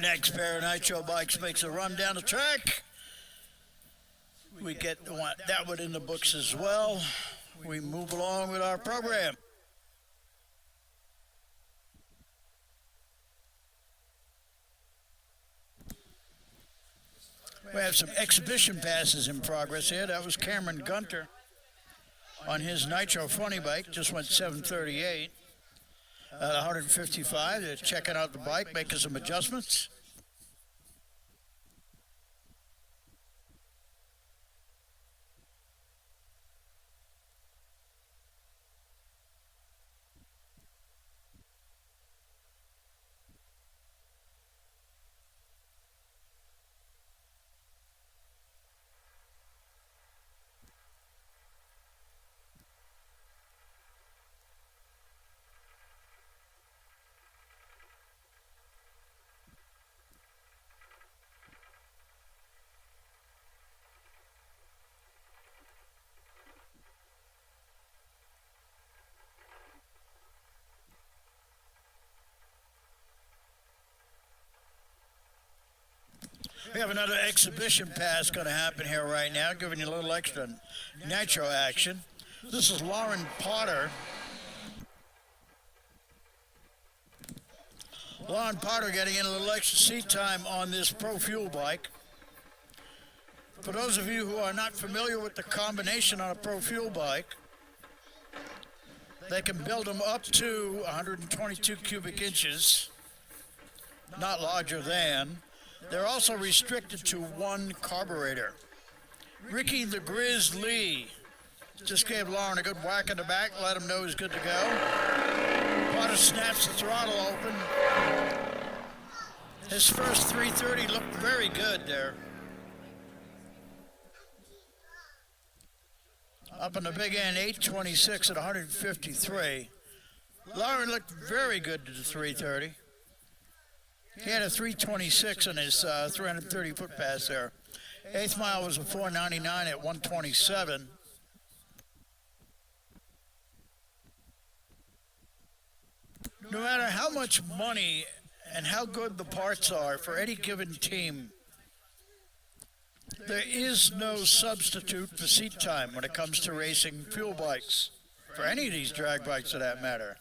next pair of Nitro bikes makes a run down the track. We get that one in the books as well. We move along with our program. We have some exhibition passes in progress here. That was Cameron Gunter on his Nitro funny bike. Just went 738 at 155. They're checking out the bike, making some adjustments. We have another exhibition pass going to happen here right now, giving you a little extra nitro action. This is Lauren Potter. Lauren Potter getting in a little extra seat time on this Pro Fuel bike. For those of you who are not familiar with the combination on a Pro Fuel bike, they can build them up to 122 cubic inches, not larger than. They're also restricted to one carburetor. Ricky the Grizz Lee just gave Lauren a good whack in the back, let him know he's good to go. Potter snaps the throttle open. His first 330 looked very good there. Up in the big end, 826 at 153. Lauren looked very good to the 330. He had a 326 in his 330-foot pass there. Eighth mile was a 499 at 127. No matter how much money and how good the parts are for any given team, there is no substitute for seat time when it comes to racing fuel bikes, for any of these drag bikes for that matter.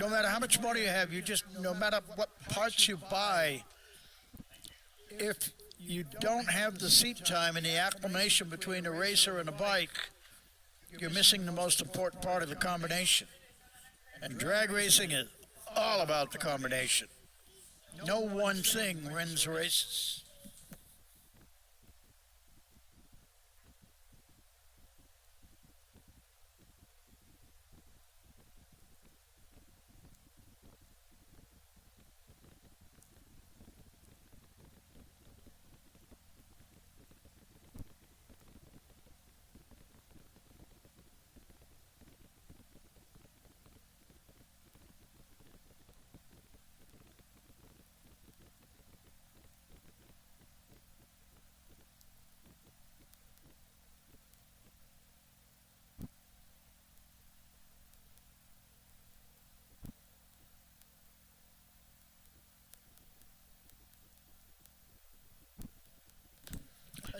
No matter how much money you have, no matter what parts you buy, if you don't have the seat time and the acclimation between the racer and the bike, you're missing the most important part of the combination. And drag racing is all about the combination. No one thing wins races.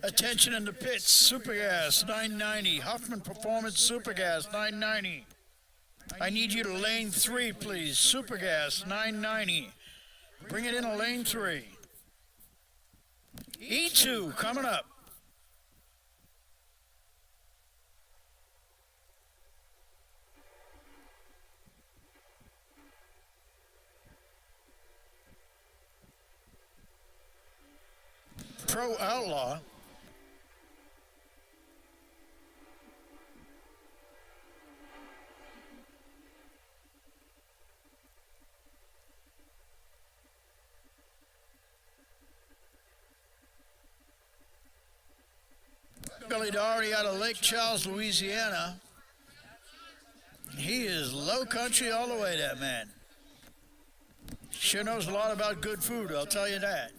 Attention in the pits, Supergas 990, Huffman Performance Supergas 990. I need you to lane 3, please. Supergas 990. Bring it in a lane 3. E2 coming up. Pro Outlaw. Billy Doherty out of Lake Charles, Louisiana. He is low country all the way, that man. Sure knows a lot about good food, I'll tell you that.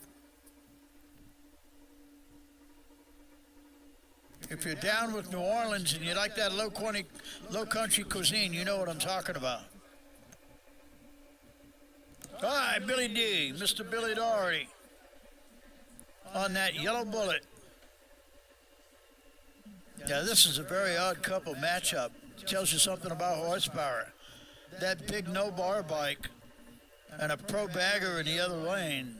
If you're down with New Orleans and you like that low country cuisine, you know what I'm talking about. All right, Billy D, Mr. Billy Doherty on that yellow bullet. Yeah, this is a very odd couple matchup. Tells you something about horsepower. That big no-bar bike and a pro bagger in the other lane.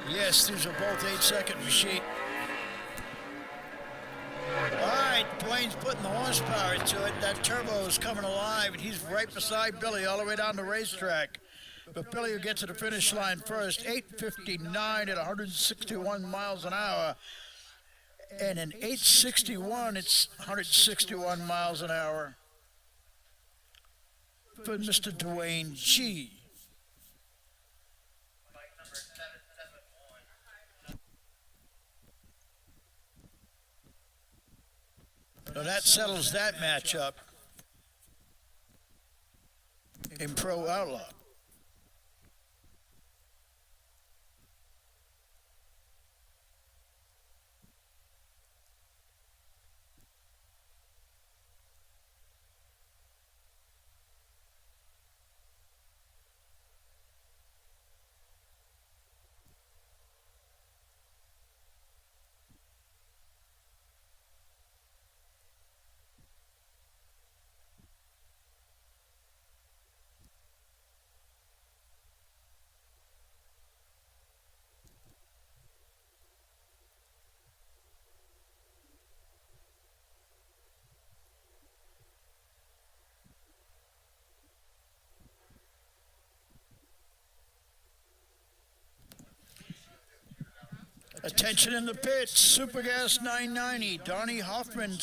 Yes, these are both 8-second machine. All right, Dwayne's putting the horsepower into it. That turbo is coming alive, and he's right beside Billy all the way down the racetrack. But Billy will get to the finish line first. 8:59 at 161 miles an hour. And in 8:61, it's 161 miles an hour for Mr. Dwayne G. So that settles that matchup in Pro Outlaw. Attention in the pits, Supergas 990, Donnie Hoffman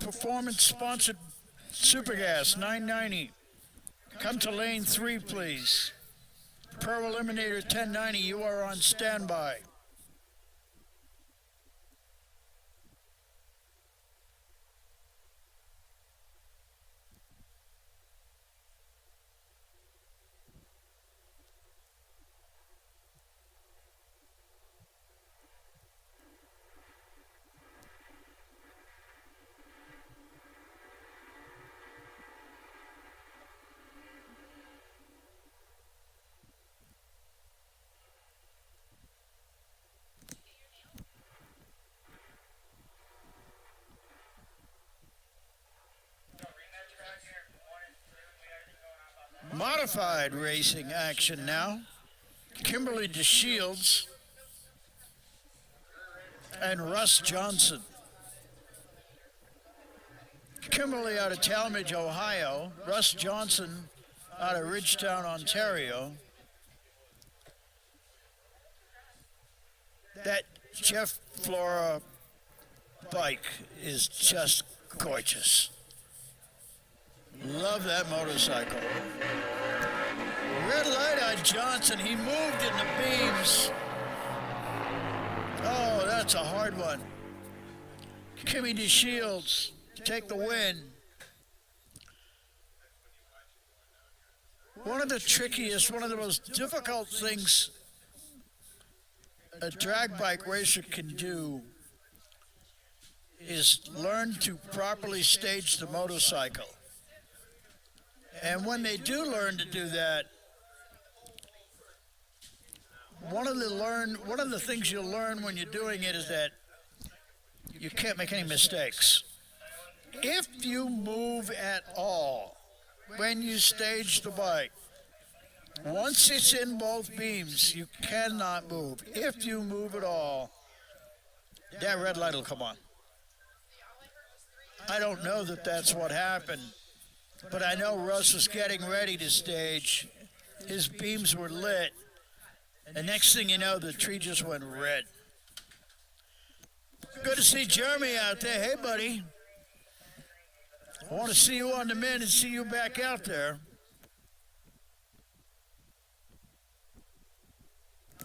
Performance sponsored Supergas 990. Come to lane 3, please. Pro Eliminator 1090, you are on standby. Modified racing action now. Kimberly DeShields and Russ Johnson. Kimberly out of Talmadge, Ohio. Russ Johnson out of Ridgetown, Ontario. That Jeff Flora bike is just gorgeous. Love that motorcycle. Red light on Johnson. He moved in the beams. Oh, that's a hard one. Kimmy DeShields to take the win. One of the trickiest, one of the most difficult things a drag bike racer can do is learn to properly stage the motorcycle. And when they do learn to do that, one of the things you'll learn when you're doing it is that you can't make any mistakes. If you move at all when you stage the bike, once it's in both beams, you cannot move. If you move at all, that red light will come on. I don't know that that's what happened. But I know Russ was getting ready to stage. His beams were lit. And next thing you know, the tree just went red. Good to see Jeremy out there. Hey, buddy. I want to see you on the men and see you back out there.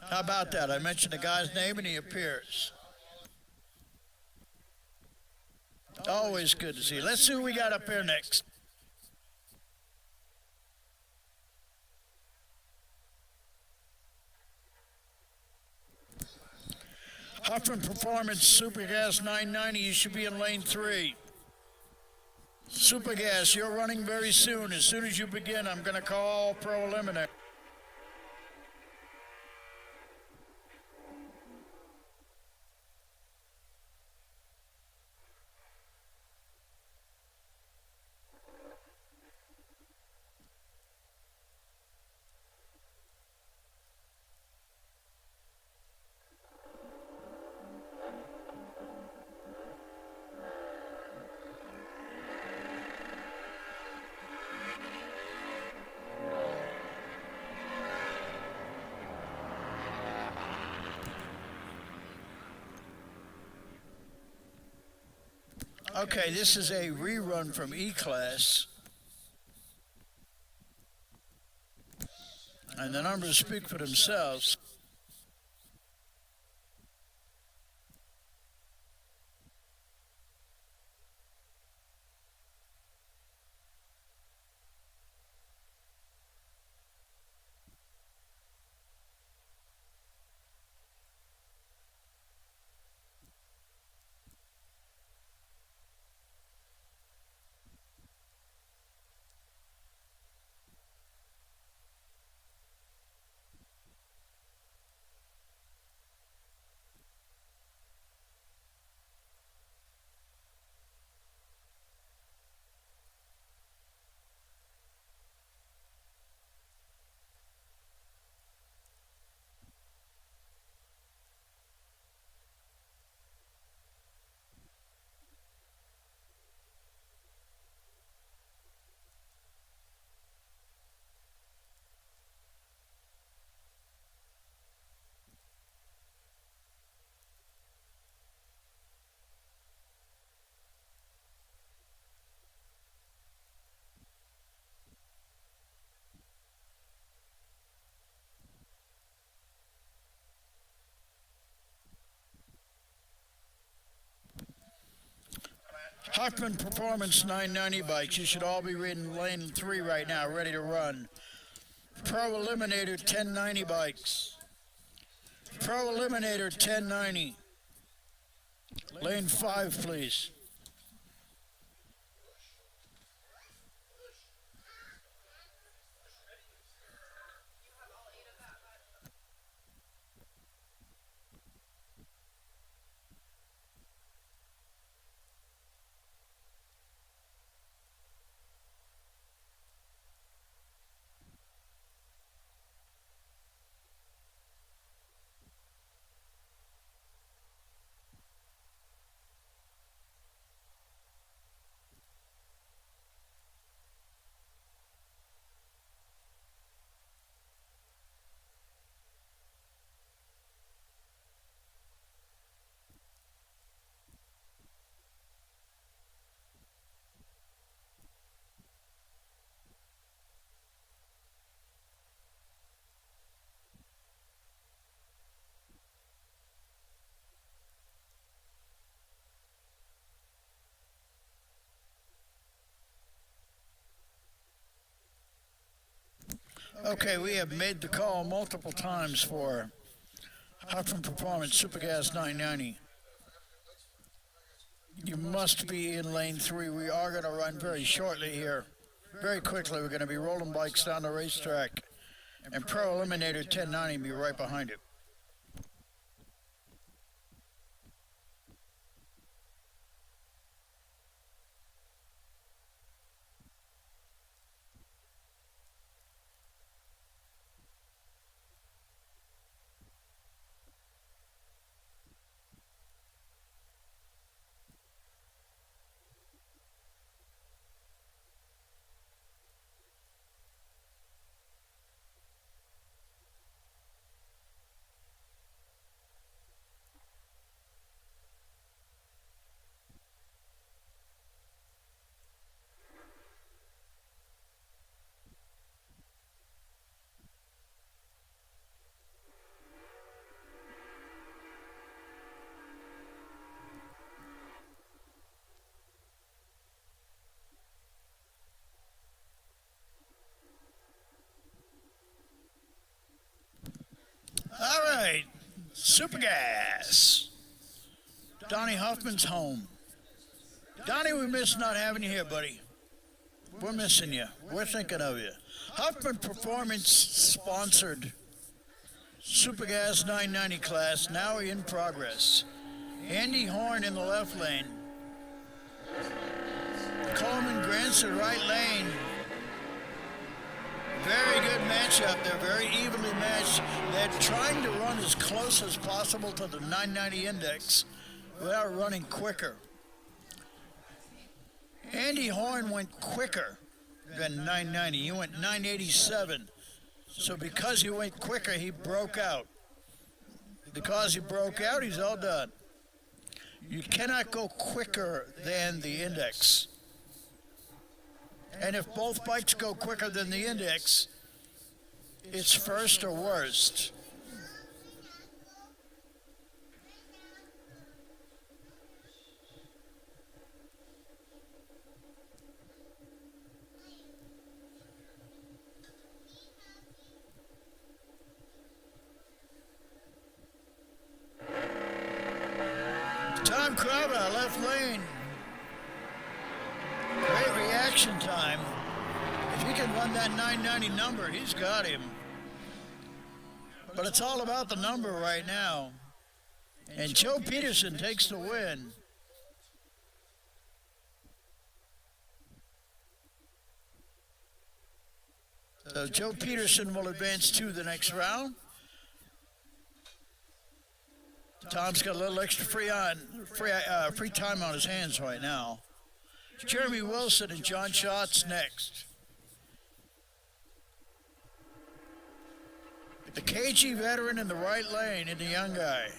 How about that? I mentioned the guy's name and he appears. Always good to see you. Let's see who we got up here next. Huffman Performance Supergas 990, you should be in lane 3. Super Gas, you're running very soon. As soon as you begin, I'm going to call Pro Eliminator. Okay, this is a rerun from E-Class. And the numbers speak for themselves. Hoffman Performance 990 bikes. You should all be reading lane 3 right now, ready to run. Pro Eliminator 1090 bikes. Pro Eliminator 1090. Lane 5, please. Okay, we have made the call multiple times for Hoffman Performance Supergas 990. You must be in lane 3. We are going to run very shortly here. Very quickly, we're going to be rolling bikes down the racetrack. And Pro Eliminator 1090 will be right behind it. All right, Supergas. Donnie Hoffman's home. Donnie, we miss not having you here, buddy. We're missing you. We're thinking of you. Huffman Performance sponsored Supergas 990 class now in progress. Andy Horn in the left lane. Coleman Granson right lane. Very good matchup. They're very evenly matched. They're trying to run as close as possible to the 990 index without running quicker. Andy Horn went quicker than 990. He went 987. So because he went quicker, he broke out. Because he broke out, he's all done. You cannot go quicker than the index. And if both bikes go quicker than the index, it's first or worst. Tom Crowder, left lane. Great reaction time. If he can run that 990 number, he's got him. But it's all about the number right now. And Joe Peterson takes the win. So Joe Peterson will advance to the next round. Tom's got a little extra free time on his hands right now. Jeremy Wilson and John Schatz next. The KG veteran in the right lane and the young guy.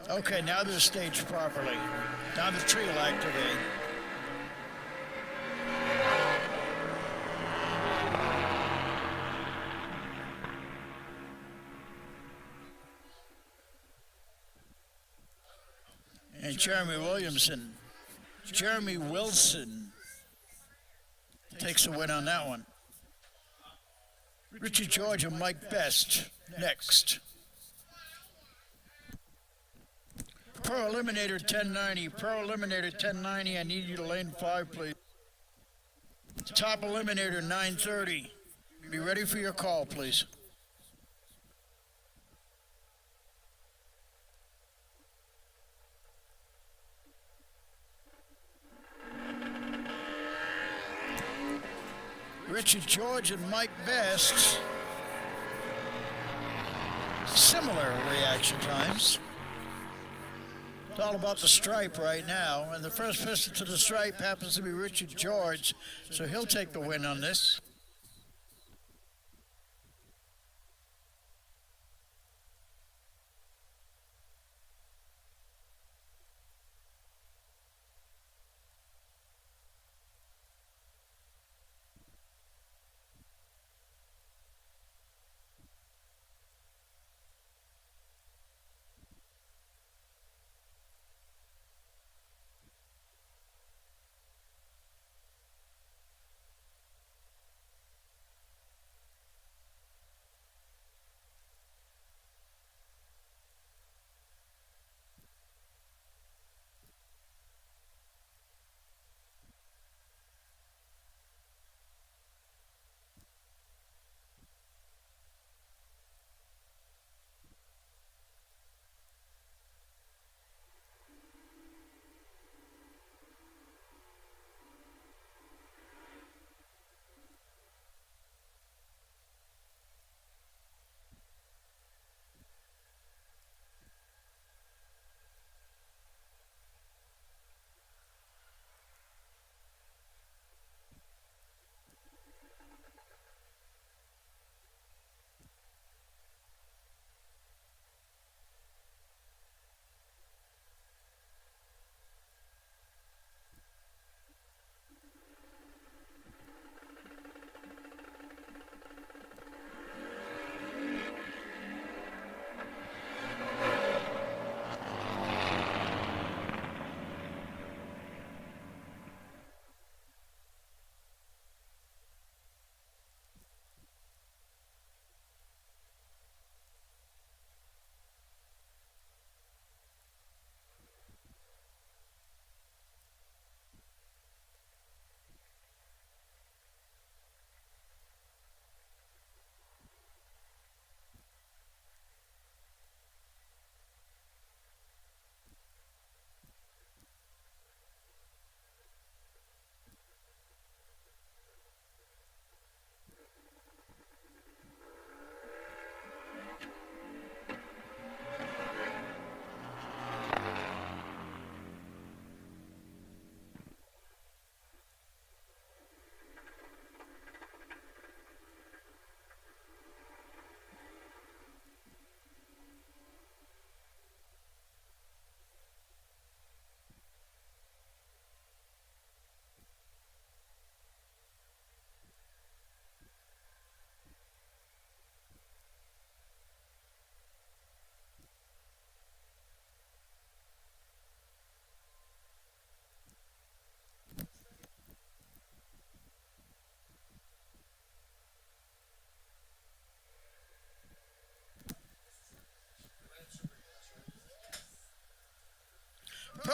Okay, now they're staged properly. Now the tree will activate. And Jeremy Wilson takes the win on that one. Richard George and Mike Best next. Pro Eliminator 1090, Pro Eliminator 1090, I need you to lane 5, please. Top Eliminator 930, be ready for your call, please. Richard George and Mike Best, similar reaction times. It's all about the stripe right now, and the first person to the stripe happens to be Richard George, so he'll take the win on this.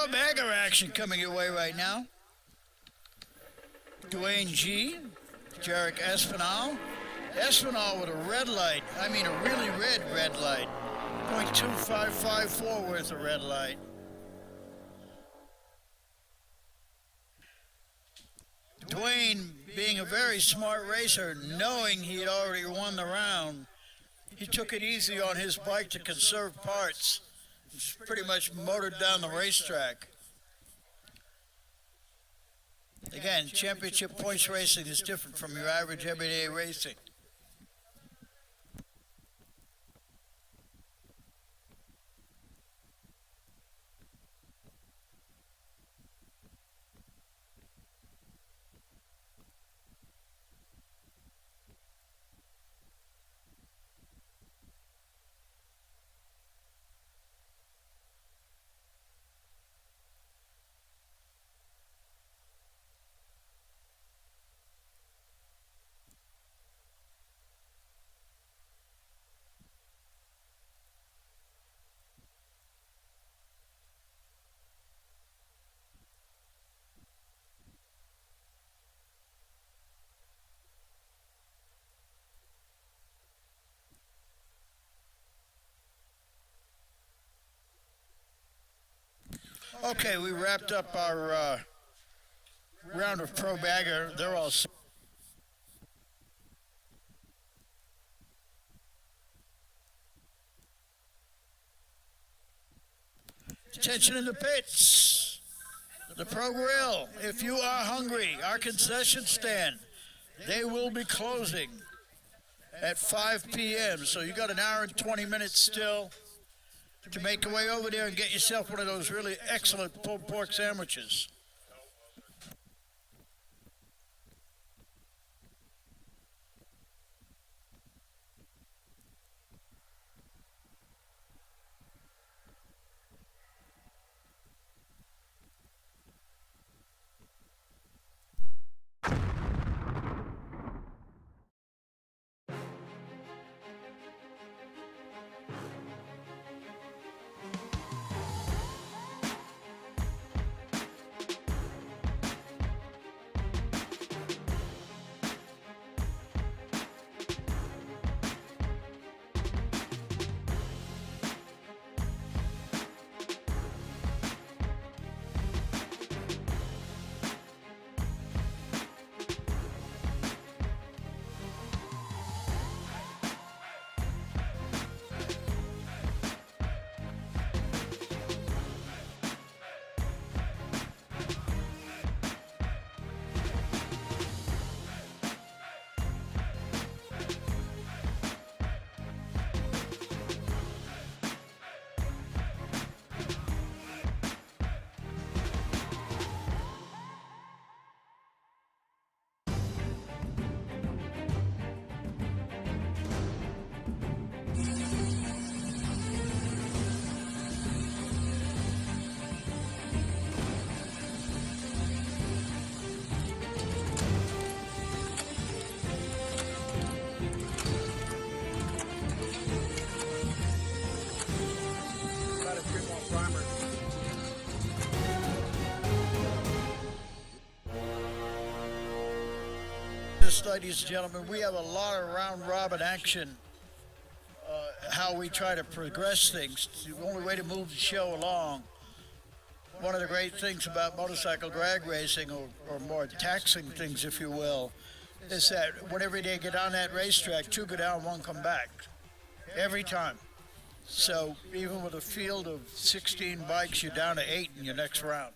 Pro Bagger action coming your way right now. Dwayne G, Jarek Espinal. Espinal with a red light. I mean a really red light. .2554 worth of red light. Dwayne, being a very smart racer, knowing he had already won the round, he took it easy on his bike to conserve parts. He's pretty much motored down the racetrack. Again, championship points racing is different from your average everyday racing. Okay, we wrapped up our round of Pro Bagger. They're all attention in the pits. The Pro Grill. If you are hungry, our concession stand, they will be closing at 5 p.m. So you got an hour and 20 minutes still to make your way over there and get yourself one of those really excellent pulled pork sandwiches. Ladies and gentlemen, we have a lot of round-robin action, how we try to progress things. It's the only way to move the show along. One of the great things about motorcycle drag racing, or more taxing things, if you will, is that whenever they get on that racetrack, 2 go down, 1 come back. Every time. So even with a field of 16 bikes, you're down to 8 in your next round.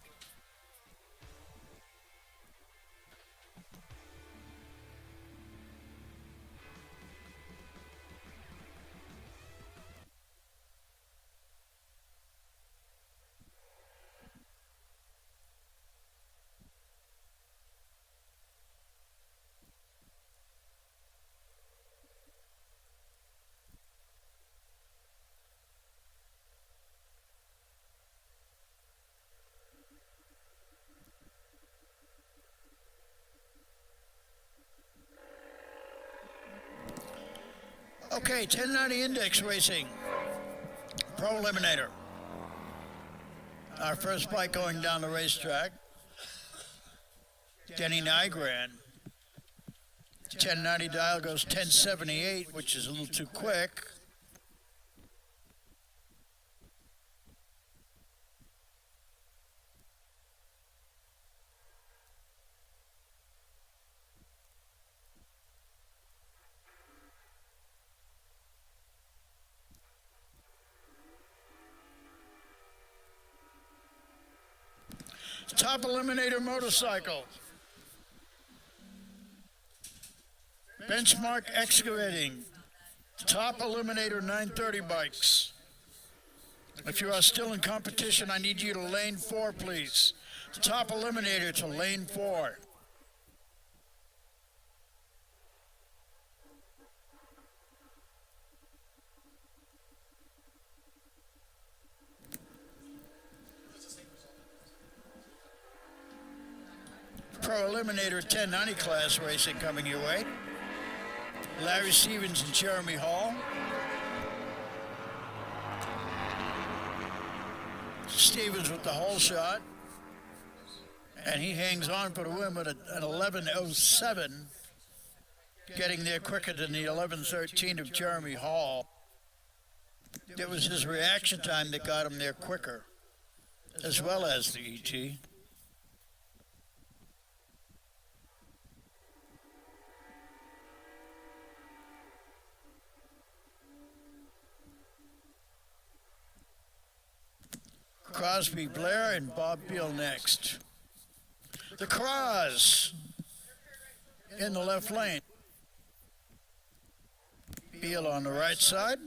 Okay, 1090 Index Racing, Pro Eliminator. Our first bike going down the racetrack, Denny Nygran. 1090 dial goes 1078, which is a little too quick. Top Eliminator motorcycle. Benchmark Excavating. Top Eliminator 930 bikes. If you are still in competition, I need you to lane 4, please. Top Eliminator to lane 4. Pro Eliminator 1090 class racing coming your way. Larry Stevens and Jeremy Hall. Stevens with the whole shot. And he hangs on for the win with an 11:07. Getting there quicker than the 11:13 of Jeremy Hall. It was his reaction time that got him there quicker, as well as the ET. Crosby, Blair, and Bob Beal next. The Cros in the left lane. Beal on the right side.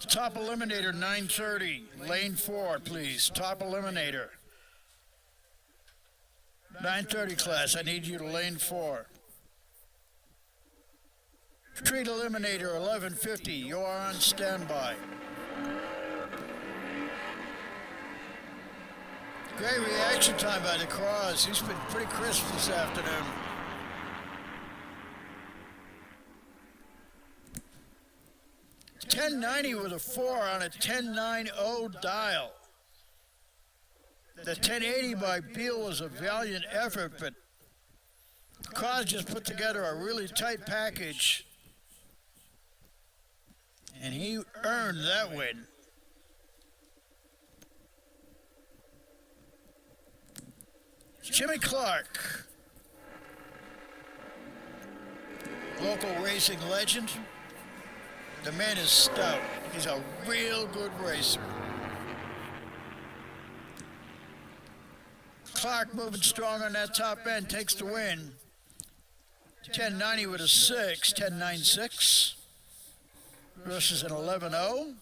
Top Eliminator 930, lane 4, please. Top Eliminator 930 class, I need you to lane 4. Street Eliminator 1150, you are on standby. Great reaction time by the Cros. He's been pretty crisp this afternoon. .1090 with a 4 on a 1090 dial. The 1080 by Beal was a valiant effort, but Cros just put together a really tight package. And he earned that win. Jimmy Clark, local racing legend. The man is stout. He's a real good racer. Clark moving strong on that top end, takes the win. 1090 with a 6, 1096. Versus an 11-0.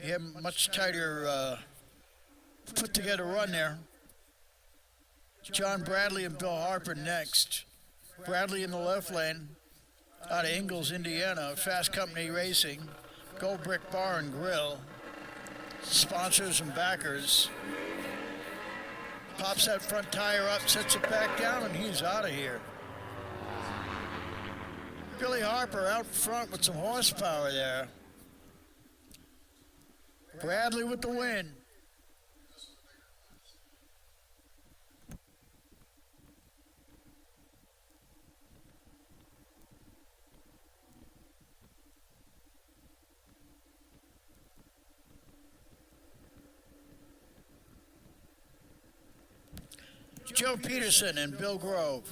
He had a much tighter put together run there. John Bradley and Bill Harper next. Bradley in the left lane out of Ingalls, Indiana. Fast Company Racing, Gold Brick Bar and Grill. Sponsors and backers. Pops that front tire up, sets it back down, and he's out of here. Billy Harper out front with some horsepower there. Bradley with the win. Joe Peterson and Bill Grove.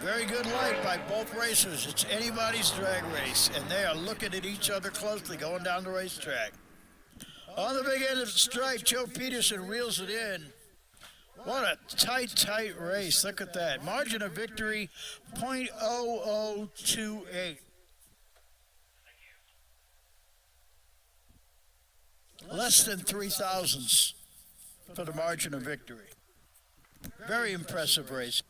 Very good light by both racers. It's anybody's drag race, and they are looking at each other closely going down the racetrack. On the big end of the stripe, Joe Peterson reels it in. What a tight race. Look at that. Margin of victory, .0028. Less than 3 thousandths for the margin of victory. Very impressive race.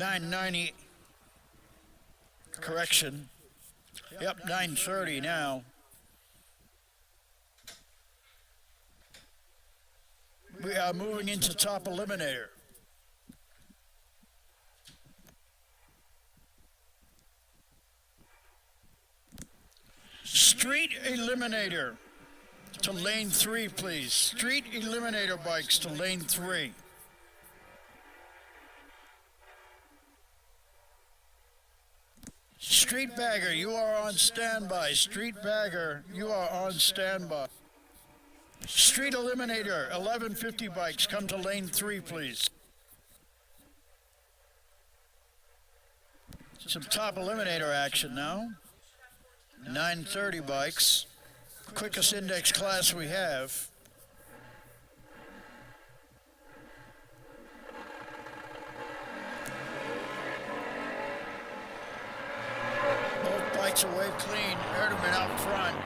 990. Correction. Yep, 930 now. We are moving into top eliminator. Street Eliminator to lane 3, please. Street Eliminator bikes to lane 3. Street Bagger, you are on standby. Street Bagger, you are on standby. Street Eliminator, 1150 bikes, come to lane 3, please. Some top eliminator action now. 930 bikes, quickest index class we have. Both bikes away clean. Erdeman out front.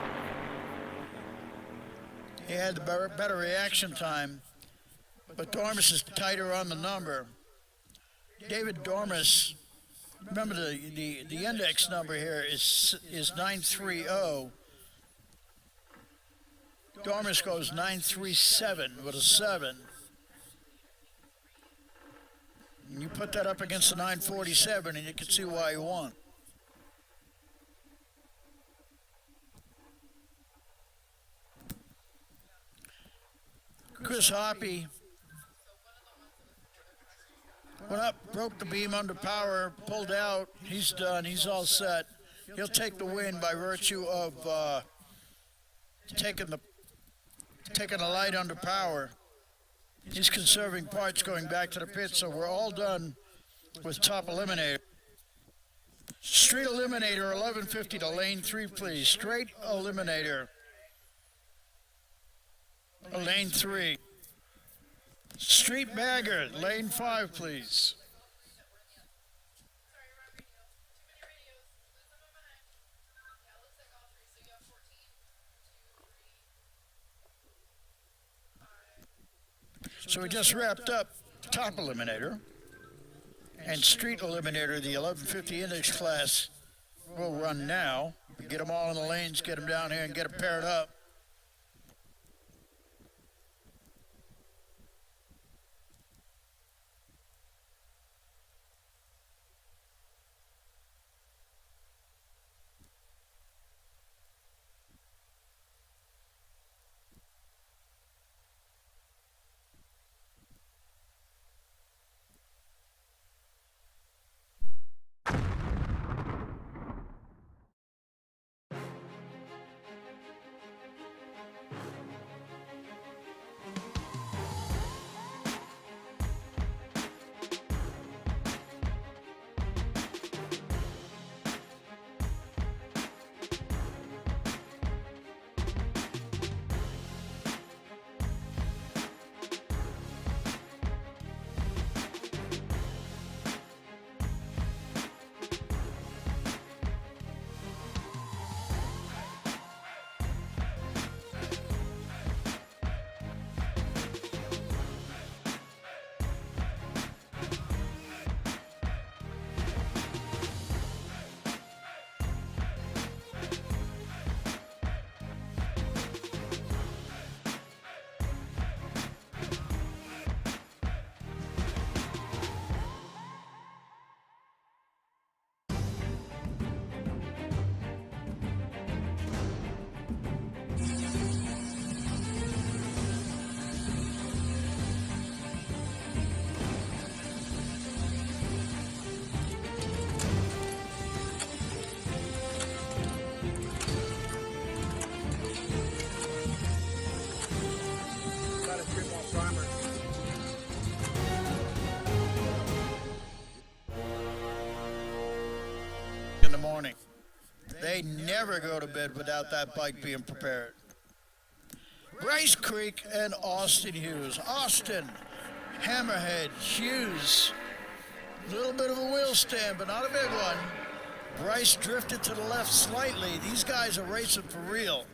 He had the better reaction time, but Dormus is tighter on the number. David Dormus, remember the index number here is 930. Dormus goes 937 with a 7. And you put that up against the 947 and you can see why he won. Chris Hoppy went up, broke the beam under power, pulled out. He's done. He's all set. He'll take the win by virtue of taking the light under power. He's conserving parts going back to the pit, so we're all done with top eliminator. Street Eliminator, 1150 to lane 3, please. Straight Eliminator, lane 3. Street Bagger, lane 5, please. So we just wrapped up top eliminator and street eliminator. The 1150 index class will run now. We get them all in the lanes, get them down here and get them paired up. In the morning. They never go to bed without that bike being prepared. Rice Creek and Austin Hughes. Austin, Hammerhead, Hughes. A little bit of a wheel stand, but not a big one. Bryce drifted to the left slightly. These guys are racing for real.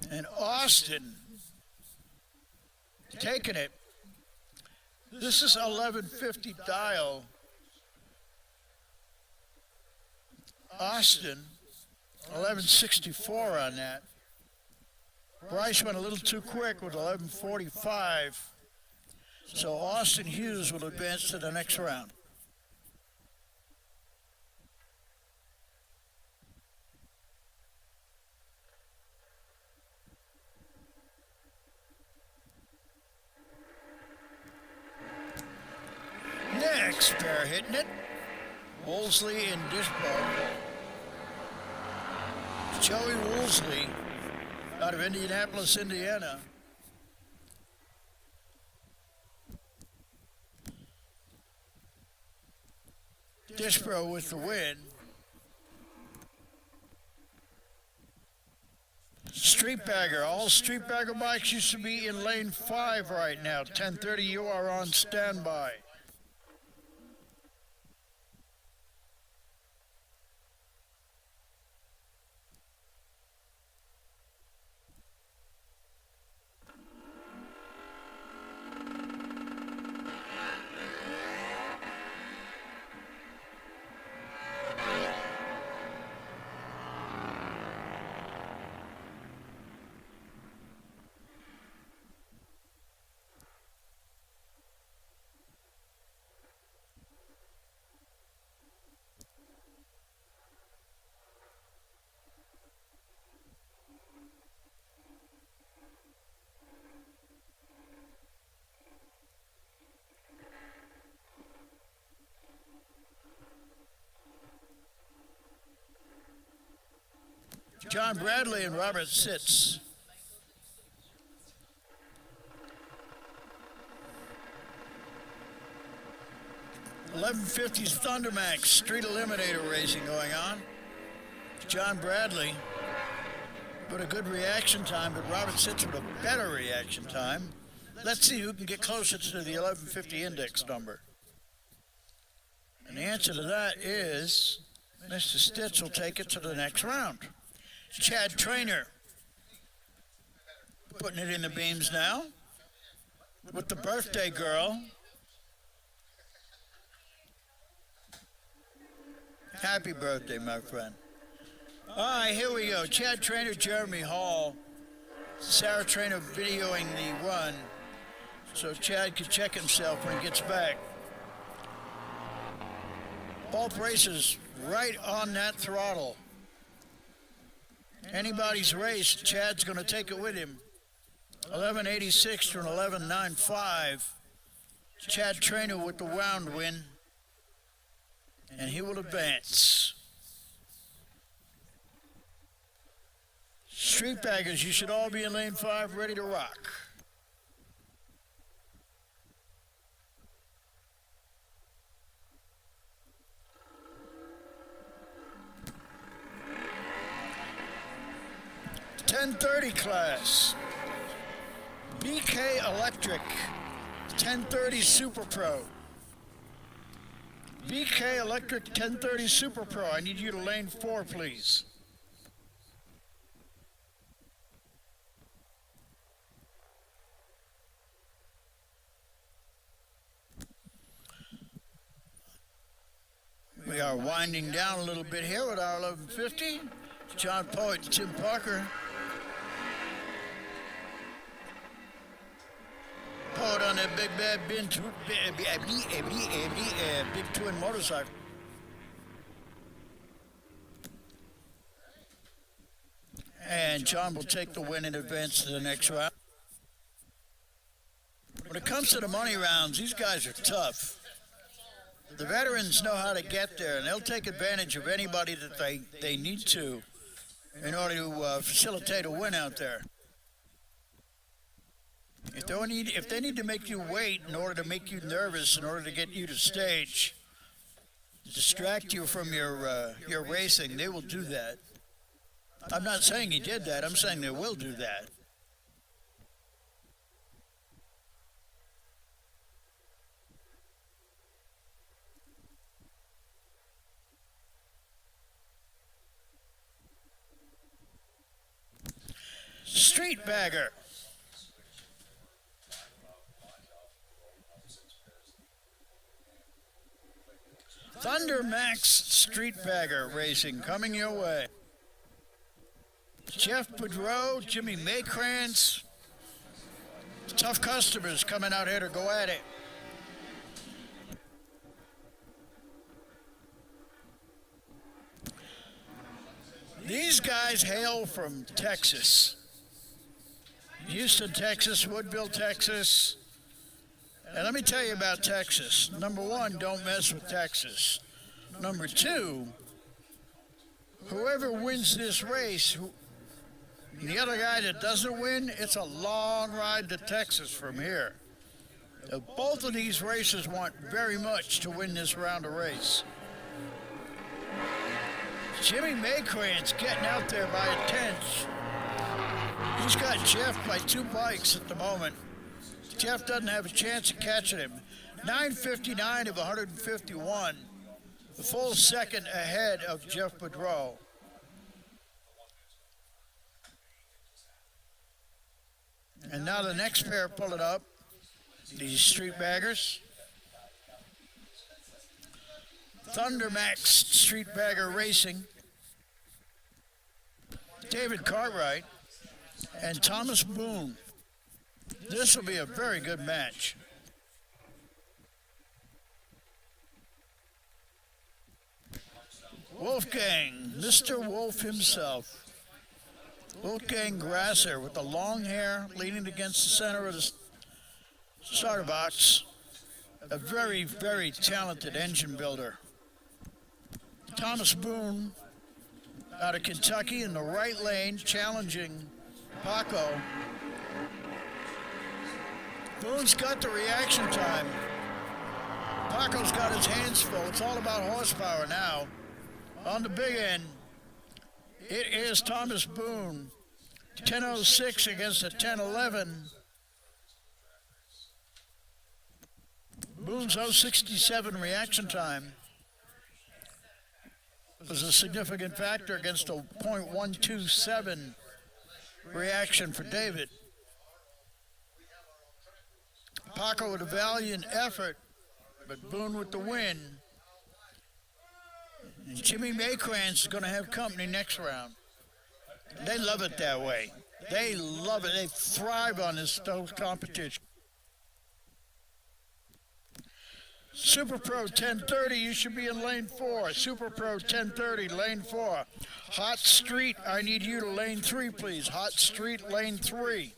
And Austin taking it. This is 1150 dial. Austin, 1164 on that. Bryce went a little too quick with 1145. So Austin Hughes will advance to the next round. Next pair hitting it. Woolsey and Dishbo. Joey Woolsey out of Indianapolis, Indiana. Dishbo with the win. Street Bagger. All Street Bagger bikes used to be in lane 5 right now. 10:30, you are on standby. John Bradley and Robert Sitz. .1150's Thundermax Street Eliminator racing going on. John Bradley with a good reaction time, but Robert Sitz with a better reaction time. Let's see who can get closer to the 1150 index number. And the answer to that is Mr. Stitz will take it to the next round. Chad Trainer putting it in the beams now with the birthday girl. Happy birthday, my friend. All right, here we go. Chad Trainer, Jeremy Hall. Sarah Trainer videoing the run so Chad can check himself when he gets back. Both racers right on that throttle. Anybody's race, Chad's going to take it with him. 1186 to an 1195. Chad Trainer with the round win. And he will advance. Street Baggers, you should all be in lane 5, ready to rock. .1030 class. BK Electric. 1030 Super Pro. BK Electric 1030 Super Pro. I need you to lane 4, please. We are winding down a little bit here with our 1150. John Poet and Tim Parker. Poet on that big bad big twin motorcycle. And John will take the win and advance to the next round. When it comes to the money rounds, these guys are tough. The veterans know how to get there, and they'll take advantage of anybody that they need to in order to facilitate a win out there. If they need to make you wait in order to make you nervous, in order to get you to stage, distract you from your racing, they will do that. I'm not saying he did that. I'm saying they will do that. Street Bagger. Thunder Max Street Bagger Racing coming your way. Jeff Boudreau, Jimmy Maykrantz. Tough customers coming out here to go at it. These guys hail from Texas. Houston, Texas, Woodville, Texas. And let me tell you about Texas. Number one, don't mess with Texas. Number two, whoever wins this race, the other guy that doesn't win, it's a long ride to Texas from here. Both of these races want very much to win this round of race. Jimmy Maykrantz getting out there by a tenth. He's got Jeff by 2 bikes at the moment. Jeff doesn't have a chance of catching him. 9:59 of 151. The full second ahead of Jeff Boudreau. And now the next pair pulling up. These street baggers. Thunder Max Street Bagger Racing. David Cartwright and Thomas Boone. This will be a very good match. Wolfgang, Mr. Wolf himself. Wolfgang Grasser with the long hair leaning against the center of the starter box. A very, very talented engine builder. Thomas Boone out of Kentucky in the right lane, challenging Paco. Boone's got the reaction time. Paco's got his hands full. It's all about horsepower now. On the big end, it is Thomas Boone. 10:06 against a 10:11. Boone's 0.67 reaction time was a significant factor against a .127 reaction for David. Paco with a valiant effort, but Boone with the win. And Jimmy Maykrantz is going to have company next round. They love it that way. They love it. They thrive on this competition. Super Pro 1030, you should be in lane 4. Super Pro 1030, lane 4. Hot Street, I need you to lane 3, please. Hot Street, lane 3.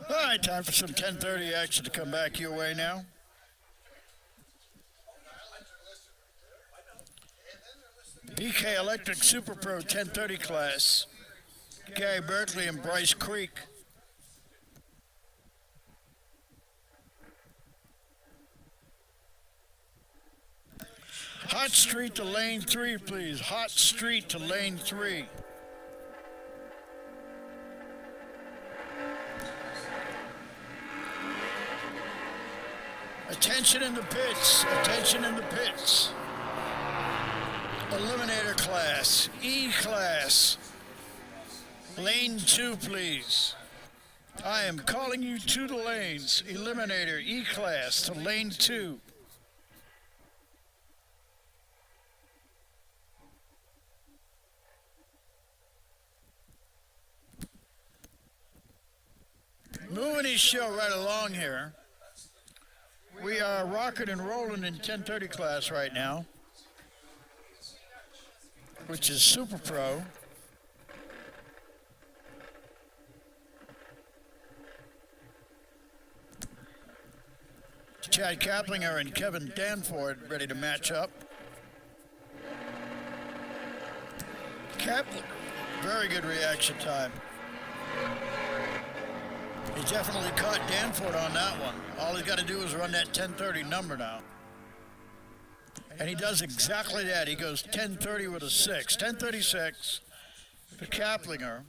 All right, time for some 1030 action to come back your way now. BK Electric Super Pro 1030 class. Gary Berkeley and Bryce Creek. Hot Street to lane 3, please. Hot Street to lane 3. Attention in the pits. Attention in the pits. Eliminator class. E class. Lane 2, please. I am calling you to the lanes. Eliminator E class to lane 2. Moving his show right along here. We are rocking and rolling in 1030 class right now, which is Super Pro. Chad Kaplinger and Kevin Danford ready to match up. Kaplinger, very good reaction time. He definitely caught Danford on that one. All he's got to do is run that 10:30 number now. And he does exactly that. He goes 10:30 with a 6. 10:36 for Kaplinger.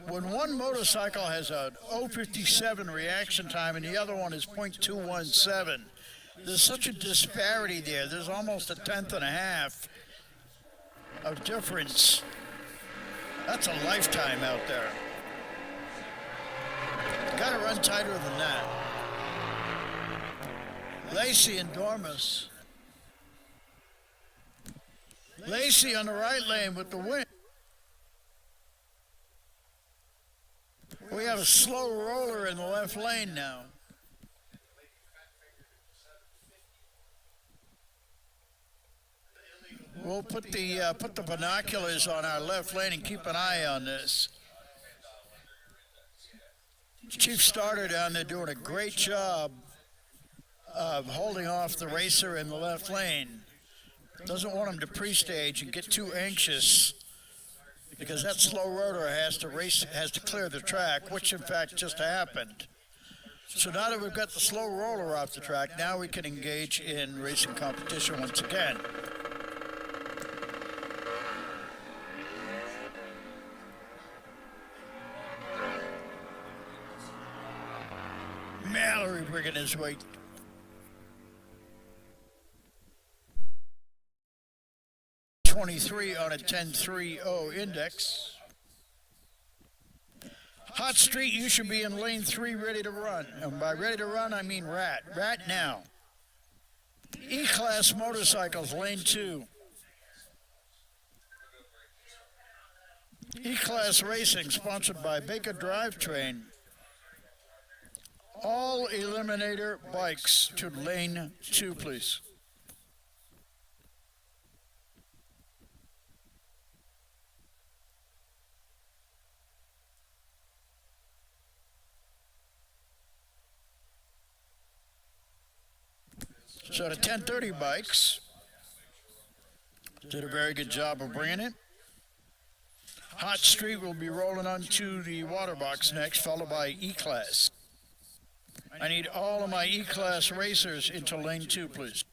When one motorcycle has a 057 reaction time and the other one is .217, there's such a disparity there. There's almost a tenth and a half of difference. That's a lifetime out there. Got to run tighter than that. Lacey and Dormus. Lacey on the right lane with the win. We have a slow roller in the left lane now. We'll put the binoculars on our left lane and keep an eye on this. Chief Starter down there doing a great job of holding off the racer in the left lane. Doesn't want him to pre-stage and get too anxious, because that slow rotor has to clear the track, which in fact just happened. So now that we've got the slow roller off the track, now we can engage in racing competition once again. Mallory bringing his weight. .23 on a 10.30 index. Hot Street, you should be in lane 3 ready to run. And by ready to run, I mean rat. Rat now. E-Class Motorcycles, lane 2. E-Class Racing, sponsored by Baker Drivetrain. All Eliminator Bikes to lane 2, please. So the 10:30 bikes did a very good job of bringing it. Hot Street will be rolling onto the water box next, followed by E-Class. I need all of my E-Class racers into lane 2, please.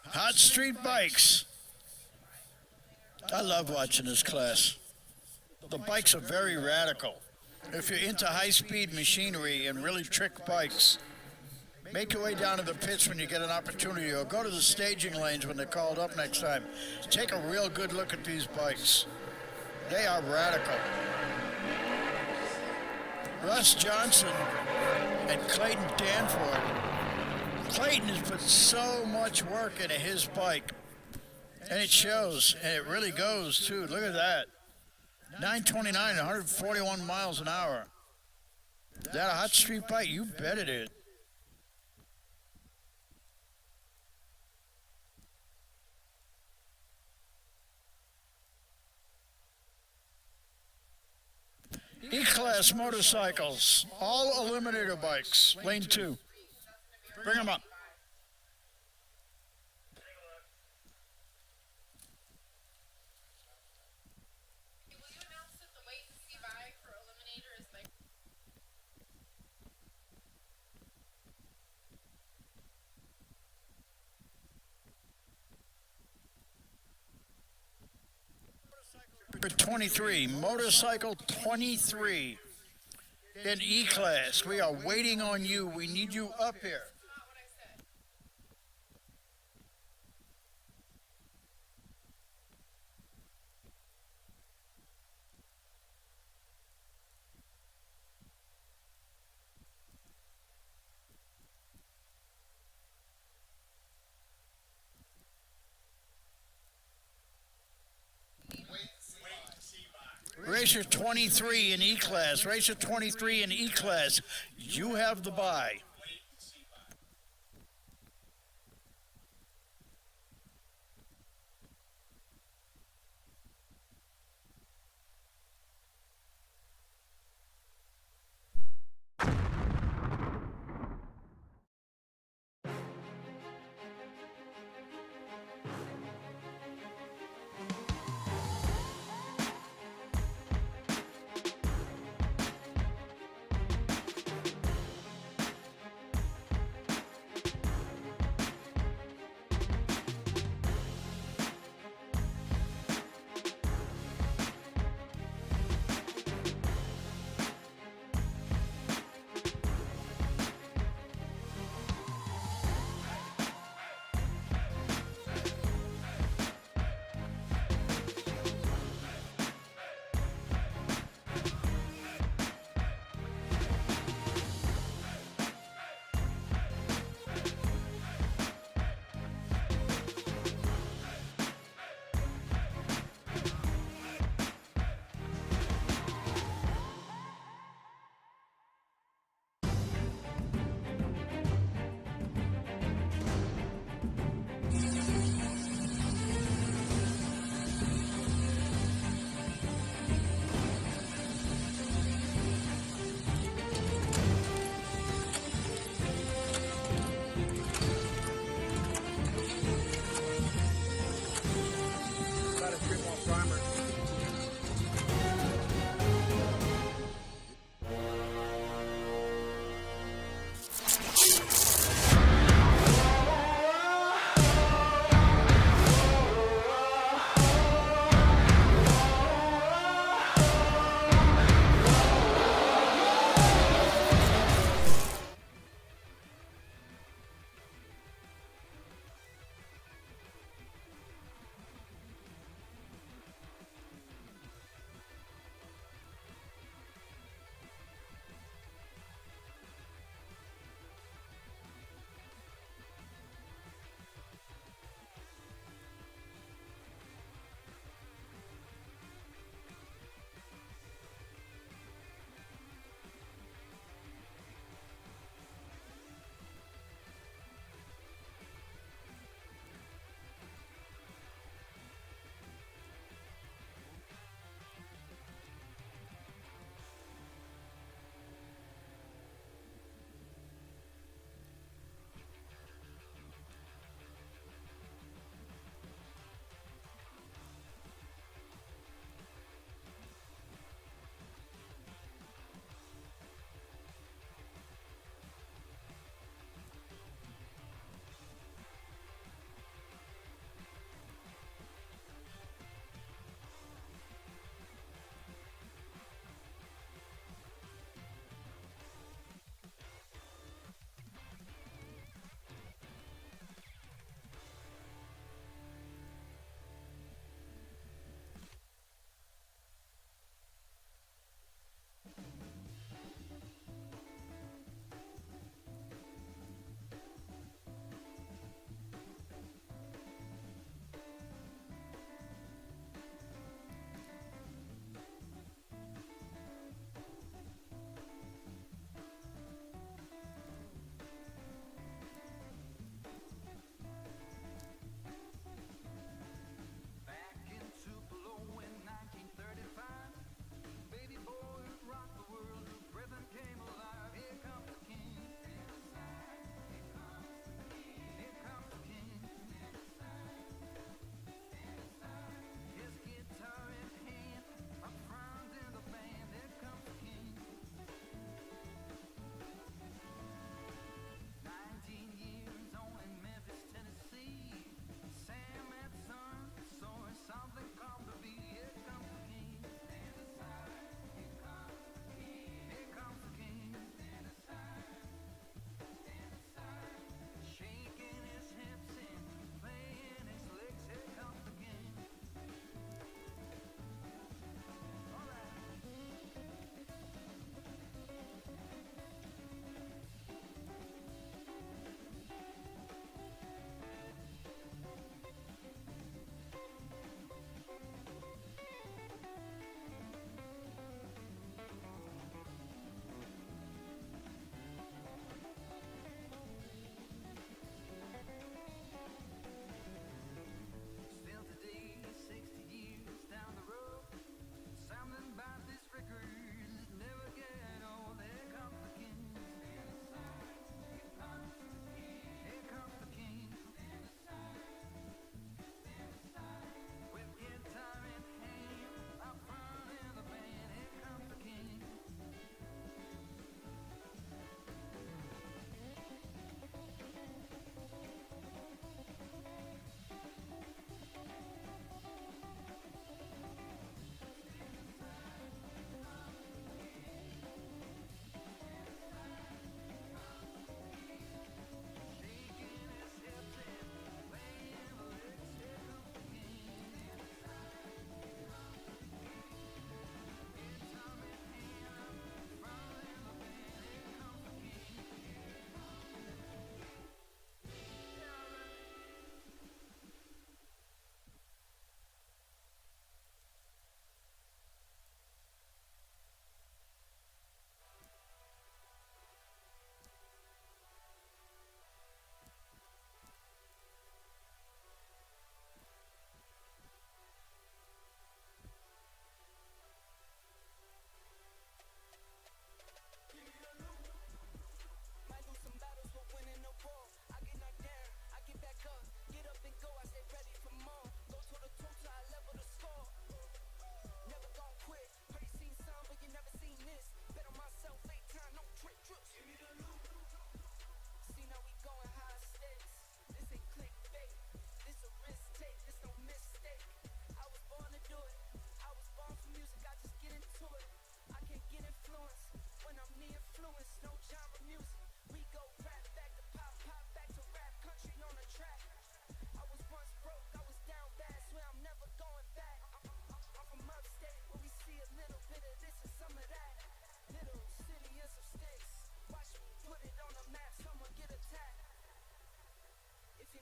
Hot Street Bikes. I love watching this class. The bikes are very radical. If you're into high-speed machinery and really trick bikes, Make your way down to the pits when you get an opportunity, or go to the staging lanes when they're called up next time. Take a real good look at these bikes. They are radical. Russ Johnson and Clayton Danforth. Clayton has put so much work into his bike, and it shows, and it really goes too. Look at that. 929, 141 miles an hour. Is that a hot street bike? You bet it is. E-Class motorcycles, all Eliminator bikes, lane 2. Bring them up. Will you announce that the wait and see bag for Eliminator is like 23, motorcycle 23 in E-Class. We are waiting on you. We need you up here. not what I said? Racer 23 in E-Class. Racer 23 in E-Class. You have the bye.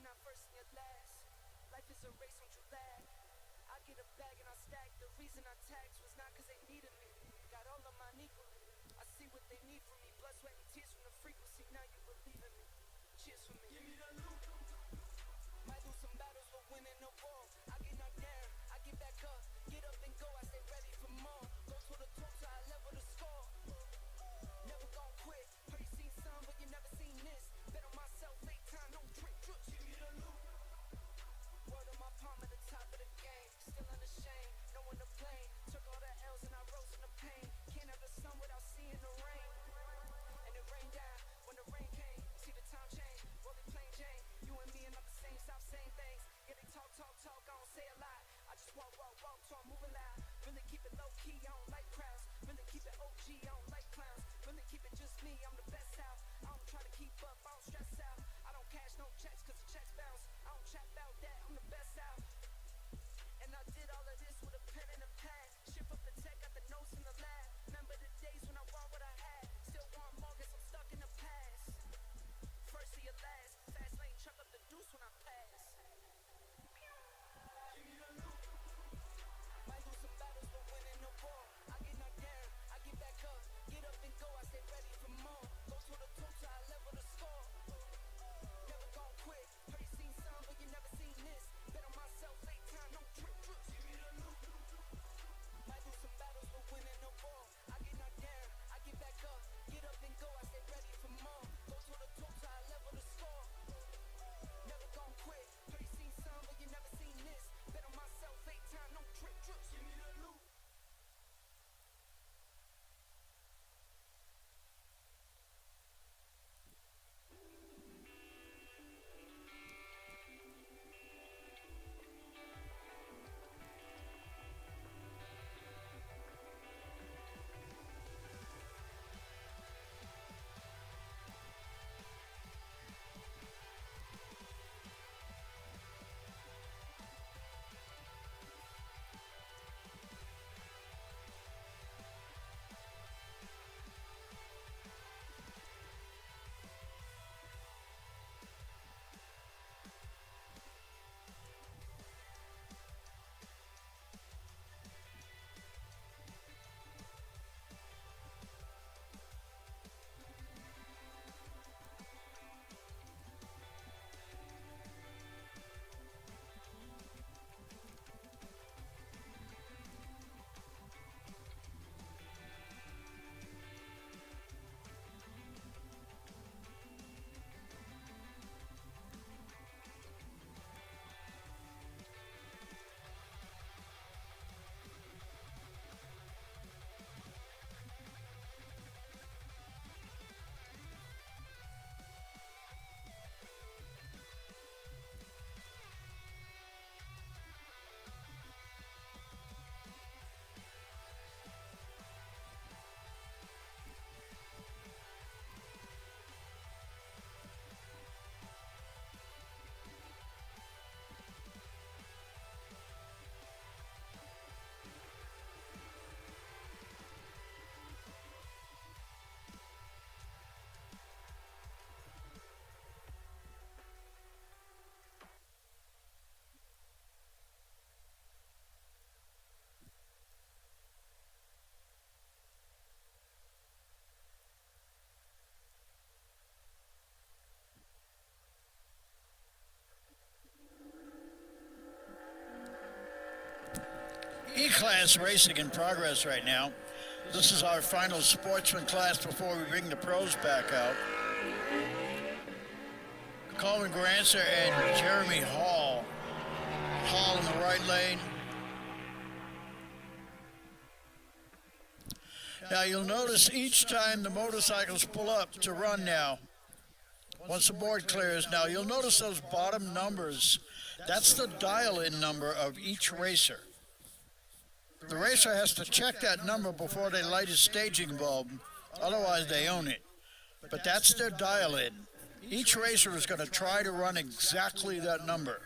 not first and you're last. Life is a race, don't you lag. I get a bag and I stack. The reason I taxed was not cause they needed me. Got all of mine equally. I see what they need from me. Blood, sweat, and tears from the frequency. Now you believe in me. Cheers for me. Give me the loot. Might lose some battles, but winning the war. I get knocked down, I get back up. Get up and go, I stay ready for more. Go to the top, so I level the score. Never gon' quit. Heard you seen some, but you never seen this. Bet on myself, late time, no trick. Give me the loot. Word on my palm at the top of the game. Still unashamed, no one to blame. Took all the L's and I rose in the pain. Can't have the sun without seeing the rain. And it rained down when the rain came. See the time change, rolling plain Jane. You and me are not the same, stop saying things. Yeah, they talk, I don't say a lot. I just walk, so I'm moving loud. Really keep it low key, I don't like crowds. Really keep it OG, I don't like clowns. Really keep it just me, I'm the best out. I don't try to keep up, I don't stress out. I don't cash no checks cause the checks bounce. I don't chat about that, I'm the best out. And I did all of this with a pen and a pad. Shift up the tech, got the notes in the lab. Remember the days when I want what I had. Still want more, guess I'm stuck in the past. First to your last, fast lane, chuck up the deuce when I pass. Give me the loot. Might lose some battles, but winning the war. I get knocked down, I get back up. Get up and go, I stay ready for more. Go to the top, so I level the score. Never gon' quit. Heard you seen some, but you never seen this. Bet on myself, late time, no trick. Give me the loot. Might lose some battles, but winning the war. I get knocked down, I get back up. Get up and go, I stay ready for more. Go to the top, so I level the score. Never gon' quit. Heard you seen some, but you never seen this. Bet on myself, late time, no trick. Give me the loot. E-Class racing in progress right now. This is our final sportsman class before we bring the pros back out. Colin Grancer and Jeremy Hall. Hall in the right lane. Now you'll notice each time the motorcycles pull up to run now, once the board clears, now you'll notice those bottom numbers. That's the dial-in number of each racer. The racer has to check that number before they light his staging bulb, otherwise they own it. But that's their dial-in. Each racer is going to try to run exactly that number.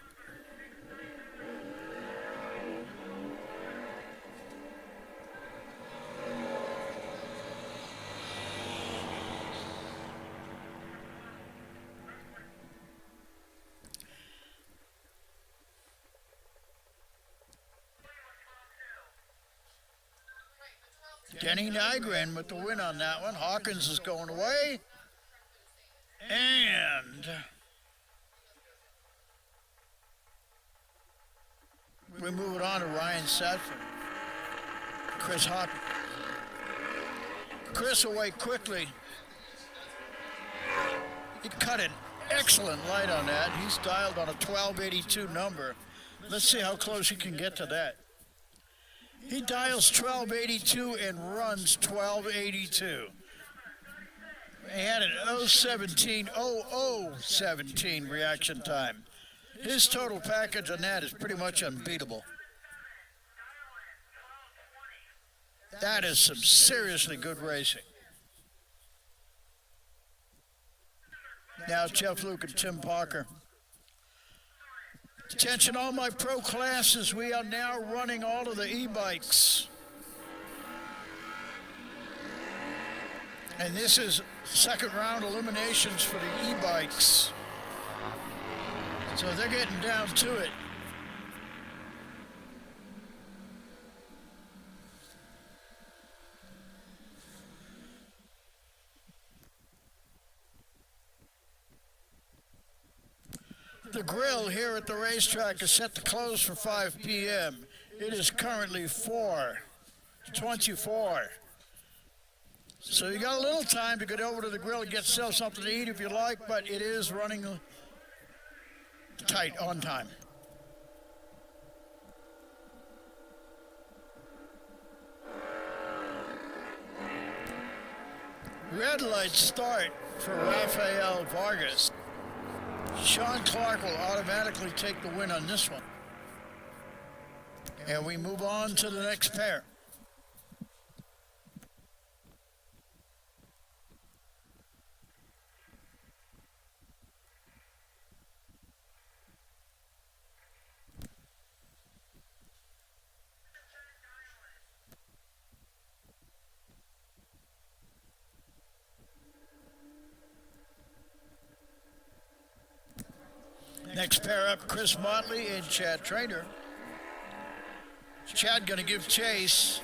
Denny Nygren with the win on that one. Hawkins is going away. And we move it on to Ryan Sadford. Chris Hopkins. Chris away quickly. He cut an excellent light on that. He's dialed on a 1282 number. Let's see how close he can get to that. He dials 1282 and runs 1282. He had an 017 reaction time. His total package on that is pretty much unbeatable. That is some seriously good racing. Now Jeff Luke and Tim Parker. Attention all my pro classes, we are now running all of the e-bikes. And this is second round eliminations for the e-bikes. So they're getting down to it. The grill here at the racetrack is set to close for 5 p.m. It is currently 4:24. So you got a little time to get over to the grill and get yourself something to eat if you like, but it is running tight on time. Red light start for Rafael Vargas. Sean Clark will automatically take the win on this one. And we move on to the next pair. Next pair up, Chris Motley and Chad Trainer. Chad going to give chase.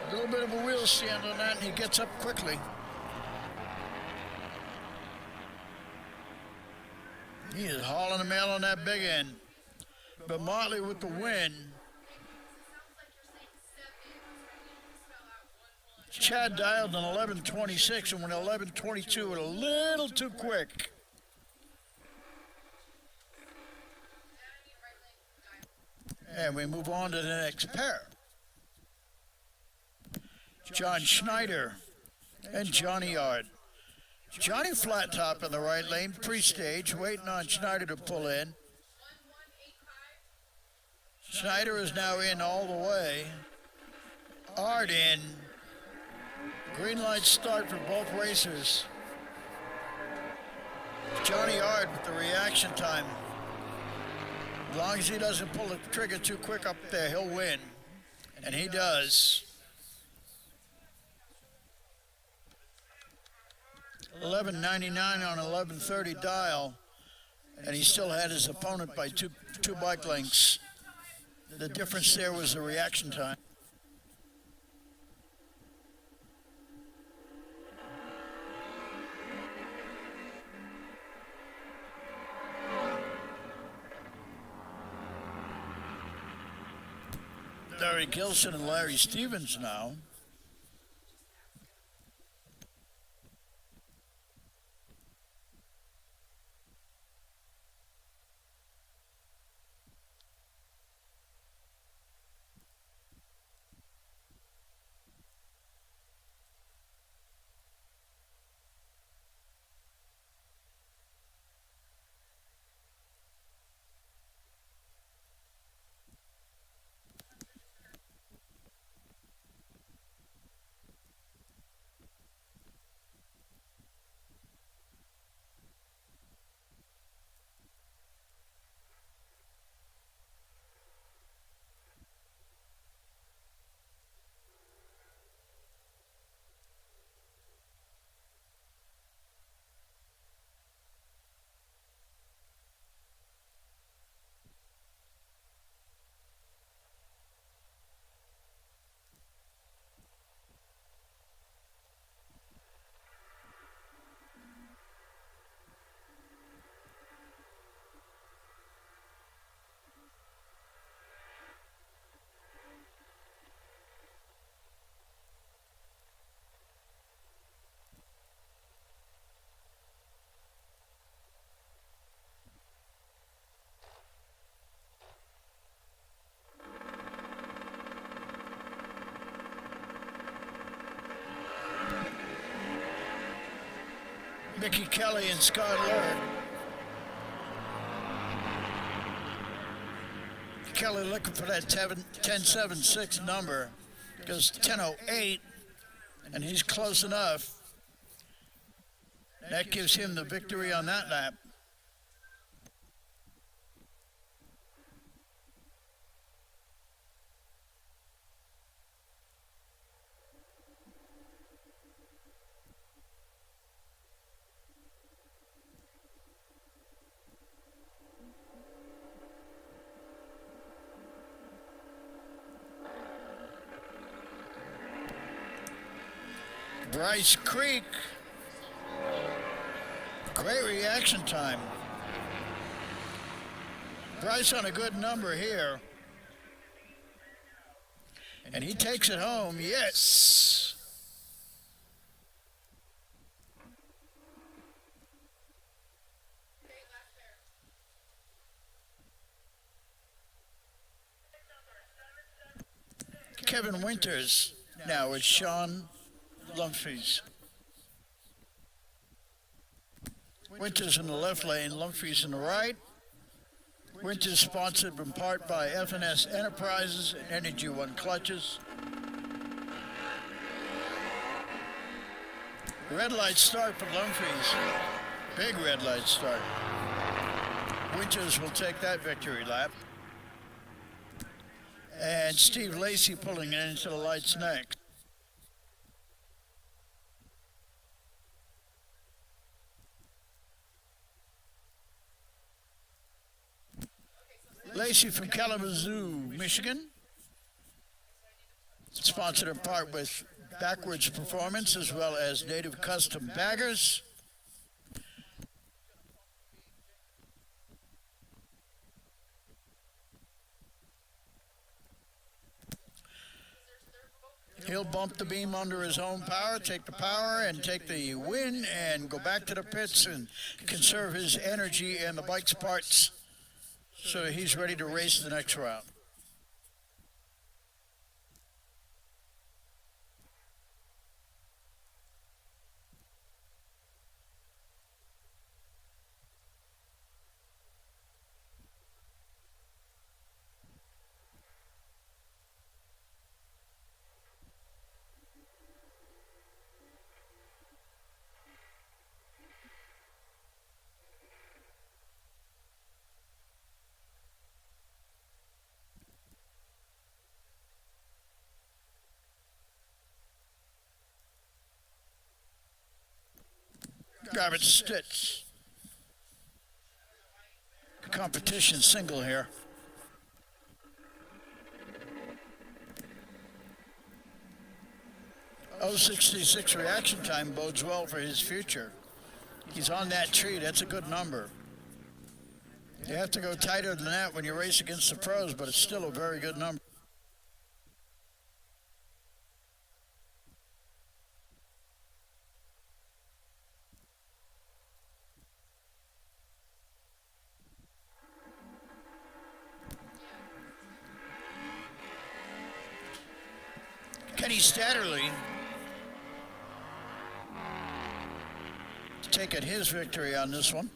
A little bit of a wheel stand on that, and he gets up quickly. He is hauling the mail on that big end. But Motley with the win. Chad dialed an 11:26 and went 11:22 a little too quick. And we move on to the next pair. John Schneider and Johnny Yard. Johnny flat top in the right lane, pre-stage, waiting on Schneider to pull in. Schneider is now in all the way. Ard in. Green light start for both racers. Johnny Ard with the reaction time. As long as he doesn't pull the trigger too quick up there, he'll win. And he does. 11.99 on 11.30 dial. And he still had his opponent by two bike lengths. The difference there was the reaction time. Larry Gilson and Larry Stevens now. Mickey Kelly and Scott Lurk. Kelly looking for that 10.76 number. Goes 10.08, and he's close enough. That gives him the victory on that lap. Bryce Creek, great reaction time. Bryce on a good number here. And he takes it home, yes. Kevin Winters now with Sean Lumphries. Winters in the left lane, Lumphries in the right. Winters sponsored in part by F&S Enterprises and Energy One Clutches. Red light start for Lumphries. Big red light start. Winters will take that victory lap. And Steve Lacey pulling it into the lights next. Lacey from Kalamazoo, Michigan. Sponsored in part with Backwards Performance as well as Native Custom Baggers. He'll bump the beam under his own power, take the power and take the win and go back to the pits and conserve his energy and the bike's parts so that he's ready to race the next round. Garbage Stitz. Competition single here. 0.66 reaction time bodes well for his future. He's on that tree. That's a good number. You have to go tighter than that when you race against the pros, but it's still a very good number. Kenny Statterly taking his victory on this one.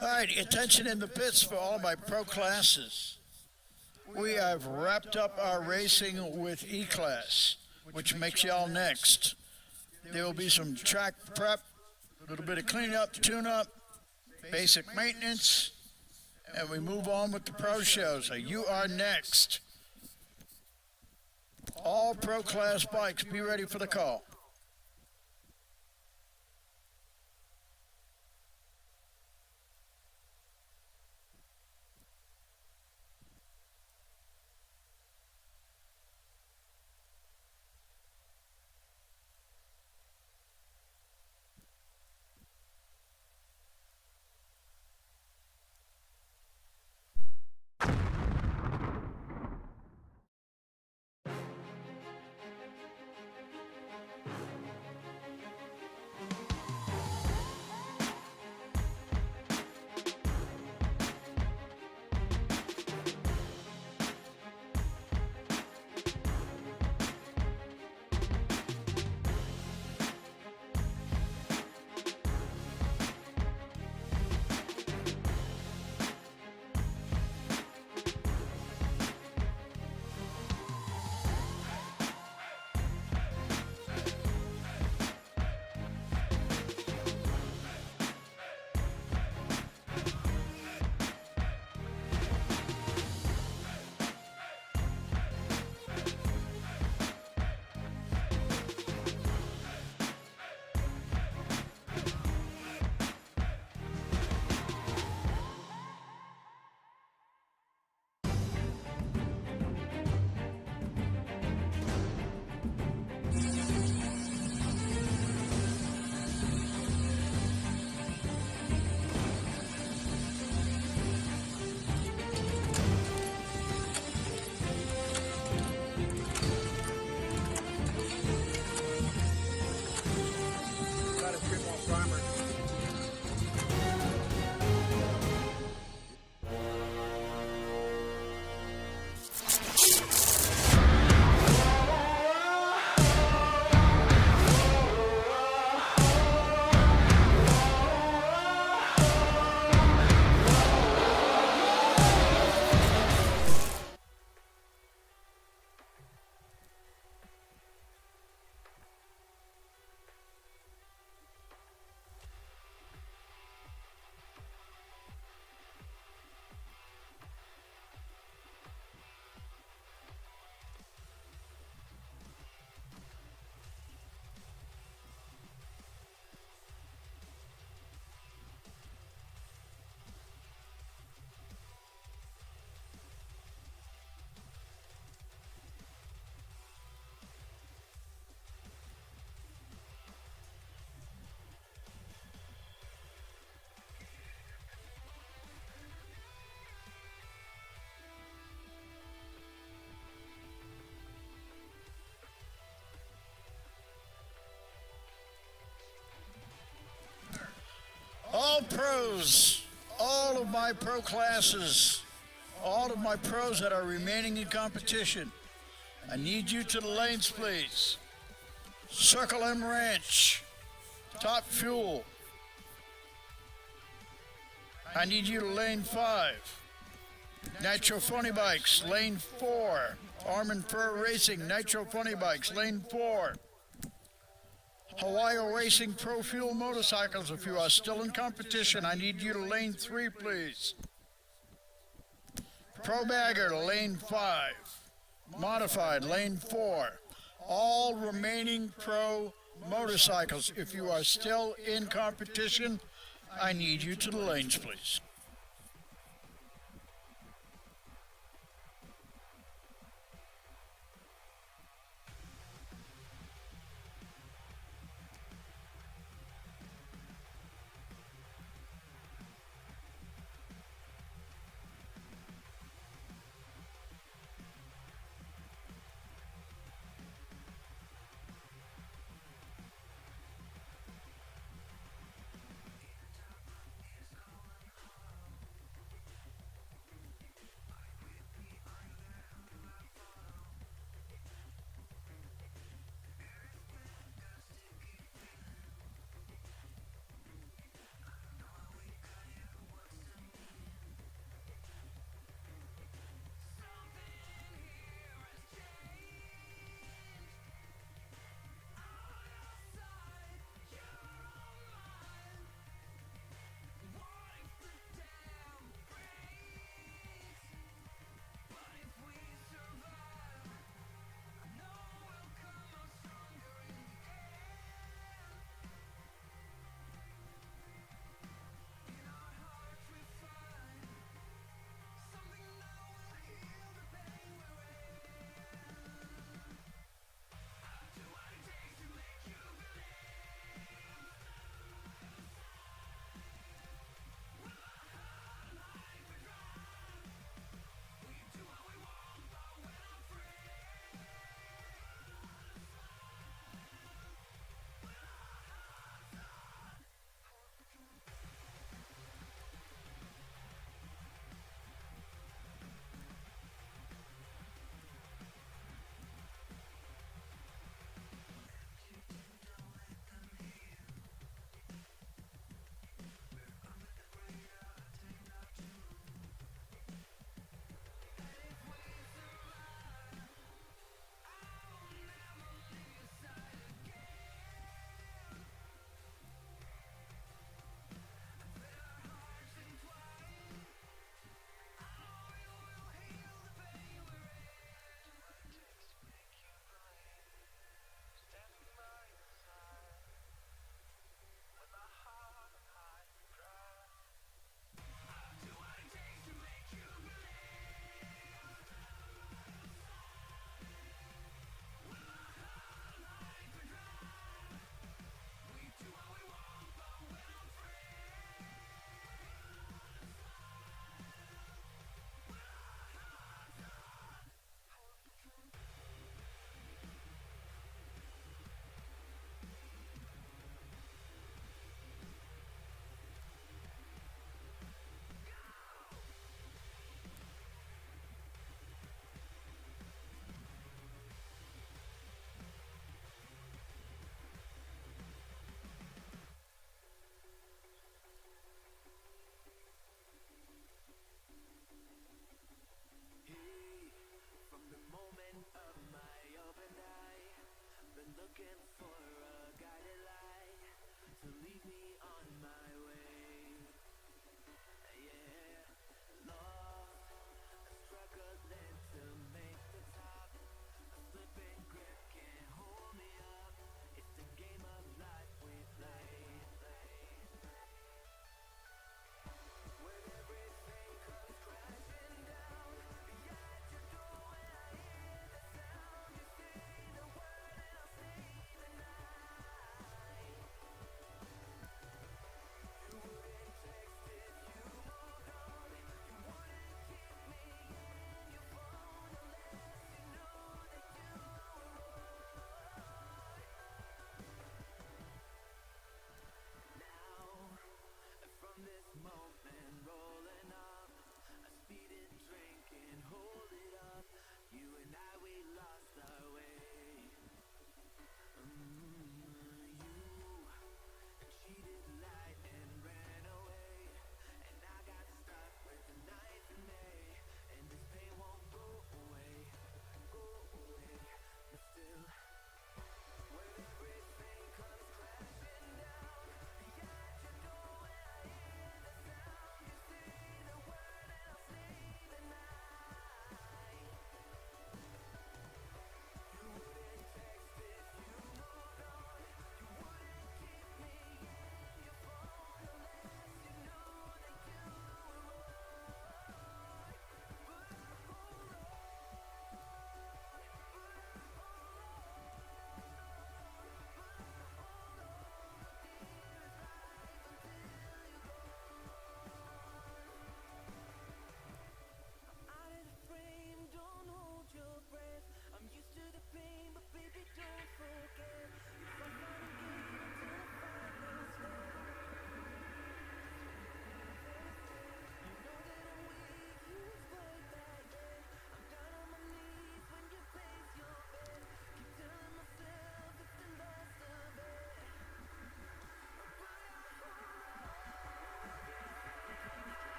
All right, attention in the pits for all my pro classes. We have wrapped up our racing with E-Class, which makes y'all next. There will be some track prep, a little bit of cleanup, tune-up, basic maintenance, and we move on with the pro show. So you are next. All pro class bikes, be ready for the call. All pros, all of my pro classes, all of my pros that are remaining in competition, I need you to the lanes, please. Circle M Ranch, Top Fuel. I need you to lane 5. Nitro Funny Bikes, lane 4. Arm & Fur Racing, Nitro Funny Bikes, lane 4. Hawaii Racing Pro Fuel Motorcycles, if you are still in competition, I need you to lane 3, please. Pro Bagger, lane 5. Modified, lane 4. All remaining pro motorcycles, if you are still in competition, I need you to the lanes, please.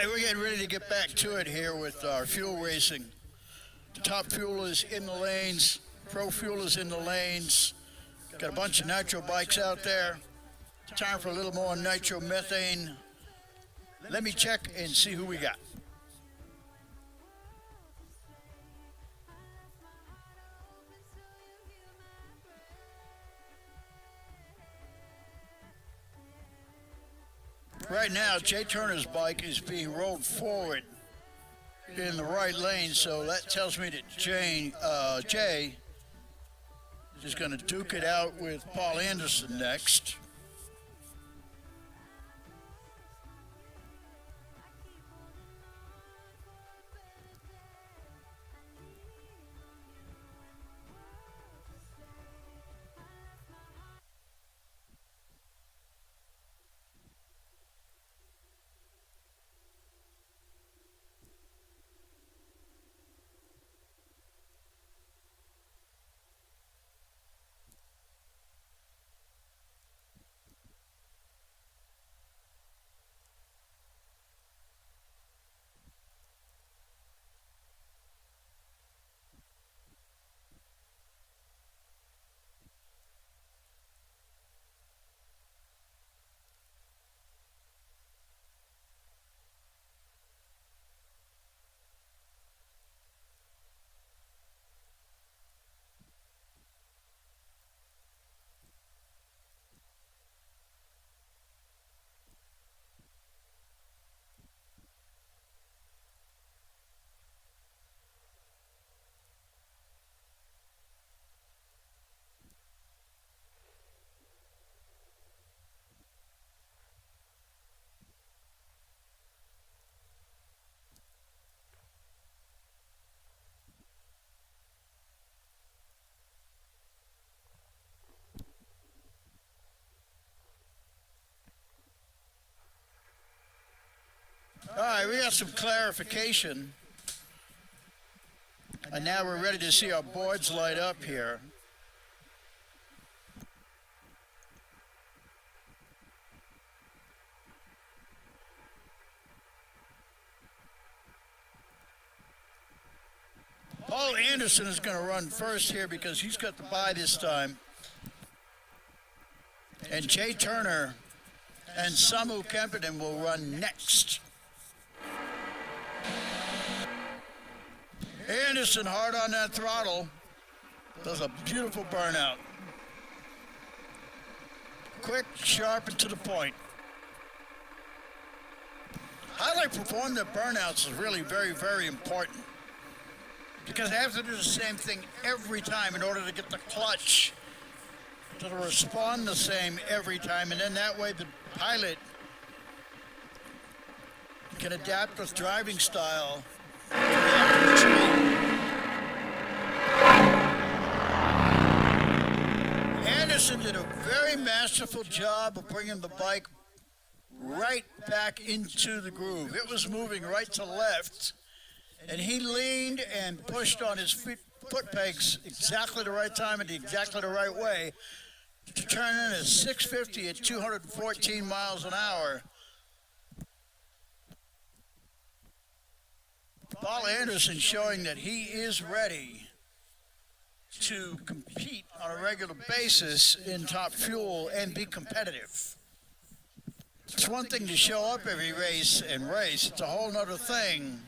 right, we're getting ready to get back to it here with our fuel racing. Top Fuel is in the lanes. Pro Fuel is in the lanes. Got a bunch of nitro bikes out there. Time for a little more nitro methane. Let me check and see who we got. Right now, Jay Turner's bike is being rolled forward in the right lane, so that tells me that Jay is going to duke it out with Paul Anderson next. All right, we got some clarification. And now we're ready to see our boards light up here. Paul Anderson is going to run first here because he's got the bye this time. And Jay Turner and Samu Kempinen will run next. Anderson hard on that throttle. Does a beautiful burnout. Quick, sharp, and to the point. How they perform their burnouts is really very, very important. Because they have to do the same thing every time in order to get the clutch to respond the same every time. And then that way the pilot can adapt his driving style. Anderson did a very masterful job of bringing the bike right back into the groove. It was moving right to left, and he leaned and pushed on his foot pegs exactly the right time and exactly the right way to turn in a 650 at 214 miles an hour. Paul Anderson showing that he is ready to compete on a regular basis in Top Fuel and be competitive. It's one thing to show up every race and race. It's a whole other thing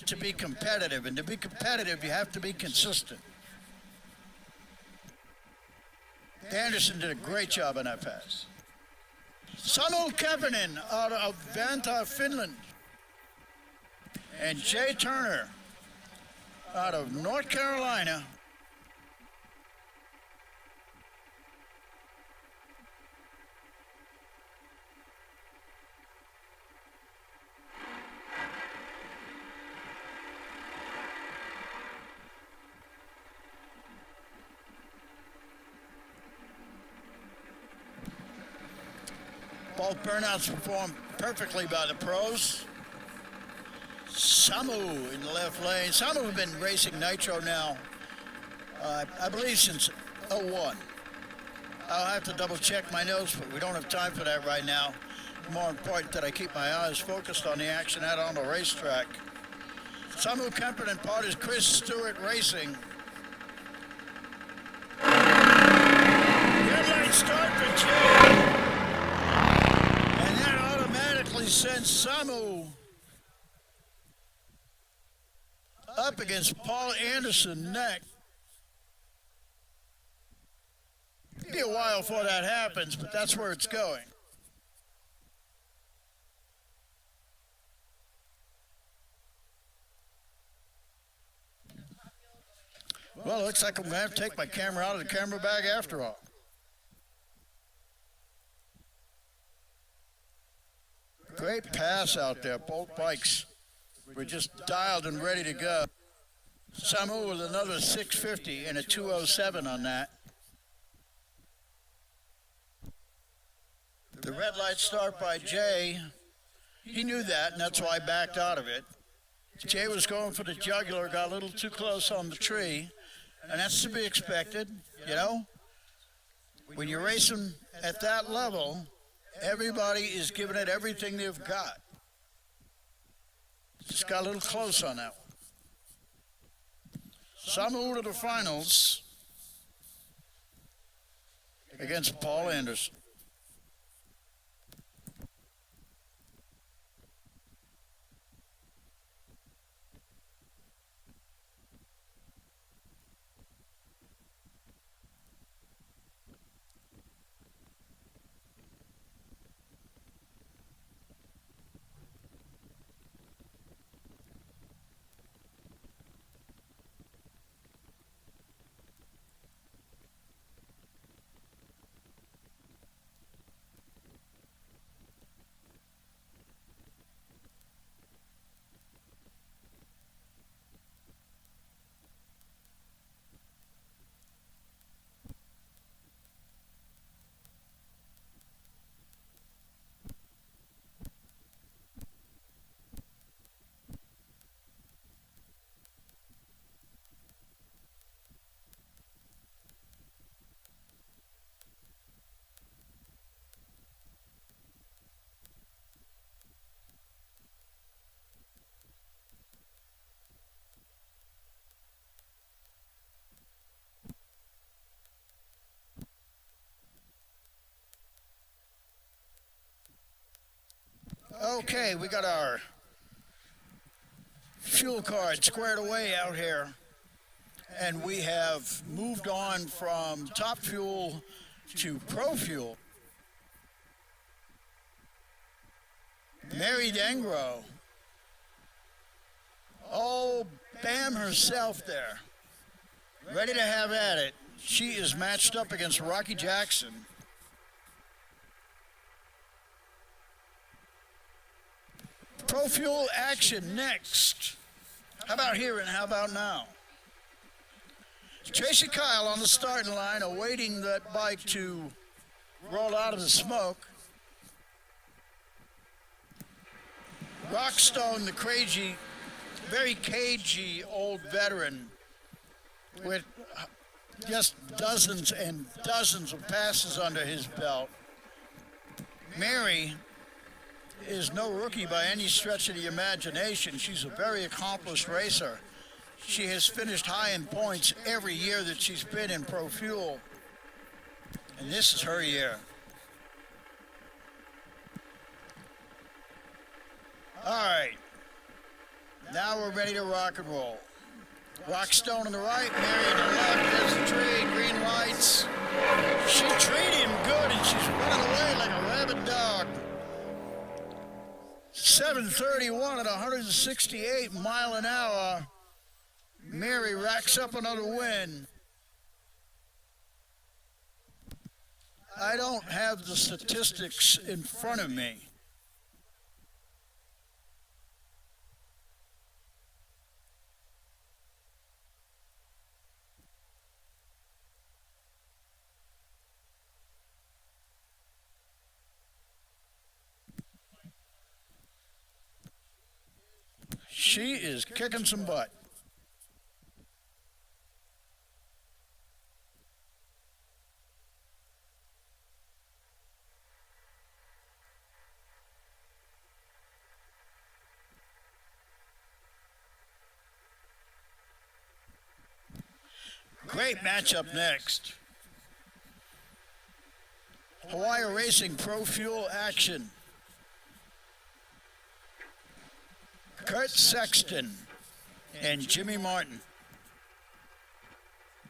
to be competitive. And to be competitive, you have to be consistent. Anderson did a great job on that pass. Samu Kempinen out of Vantaa, Finland. And Jay Turner out of North Carolina. Both burnouts performed perfectly by the pros. Samu in the left lane. Samu has been racing Nitro now, I believe since 01. I'll have to double check my notes, but we don't have time for that right now. more important that I keep my eyes focused on the action out on the racetrack. Samu Kempen and part is Chris Stewart Racing. Red light start for Jay. And that automatically sends Samu up against Paul Anderson next. It'll be a while before that happens, but that's where it's going. Well, it looks like I'm going to have to take my camera out of the camera bag after all. Great pass out there. Both bikes were just dialed and ready to go. Samu with another 650 and a 207 on that. The red light start by Jay. He knew that, and that's why I backed out of it. Jay was going for the jugular, got a little too close on the tree, and that's to be expected, you know? When you're racing at that level, everybody is giving it everything they've got. Just got a little close on that one. Samu to the finals against Paul Anderson. Okay, we got our fuel card squared away out here, and we have moved on from Top Fuel to Pro Fuel. Mary Dengro. Oh, Bam herself there. Ready to have at it. She is matched up against Rocky Jackson. Pro Fuel action next. How about here and how about now? Tracy Kyle on the starting line, awaiting that bike to roll out of the smoke. Rockstone, the crazy, very cagey old veteran with just dozens and dozens of passes under his belt. Mary is no rookie by any stretch of the imagination. She's a very accomplished racer. She has finished high in points every year that she's been in Pro Fuel. And this is her year. All right. Now we're ready to rock and roll. Rockstone on the right, Mary on the left. There's the tree, green lights. She treated him good, and she's running away like a rabid dog. 7:31 at 168 mile an hour. Mary racks up another win. I don't have the statistics in front of me. She is kicking some butt. Great matchup next. Hawaii Racing Pro Fuel Action. Kurt Sexton and Jimmy Martin.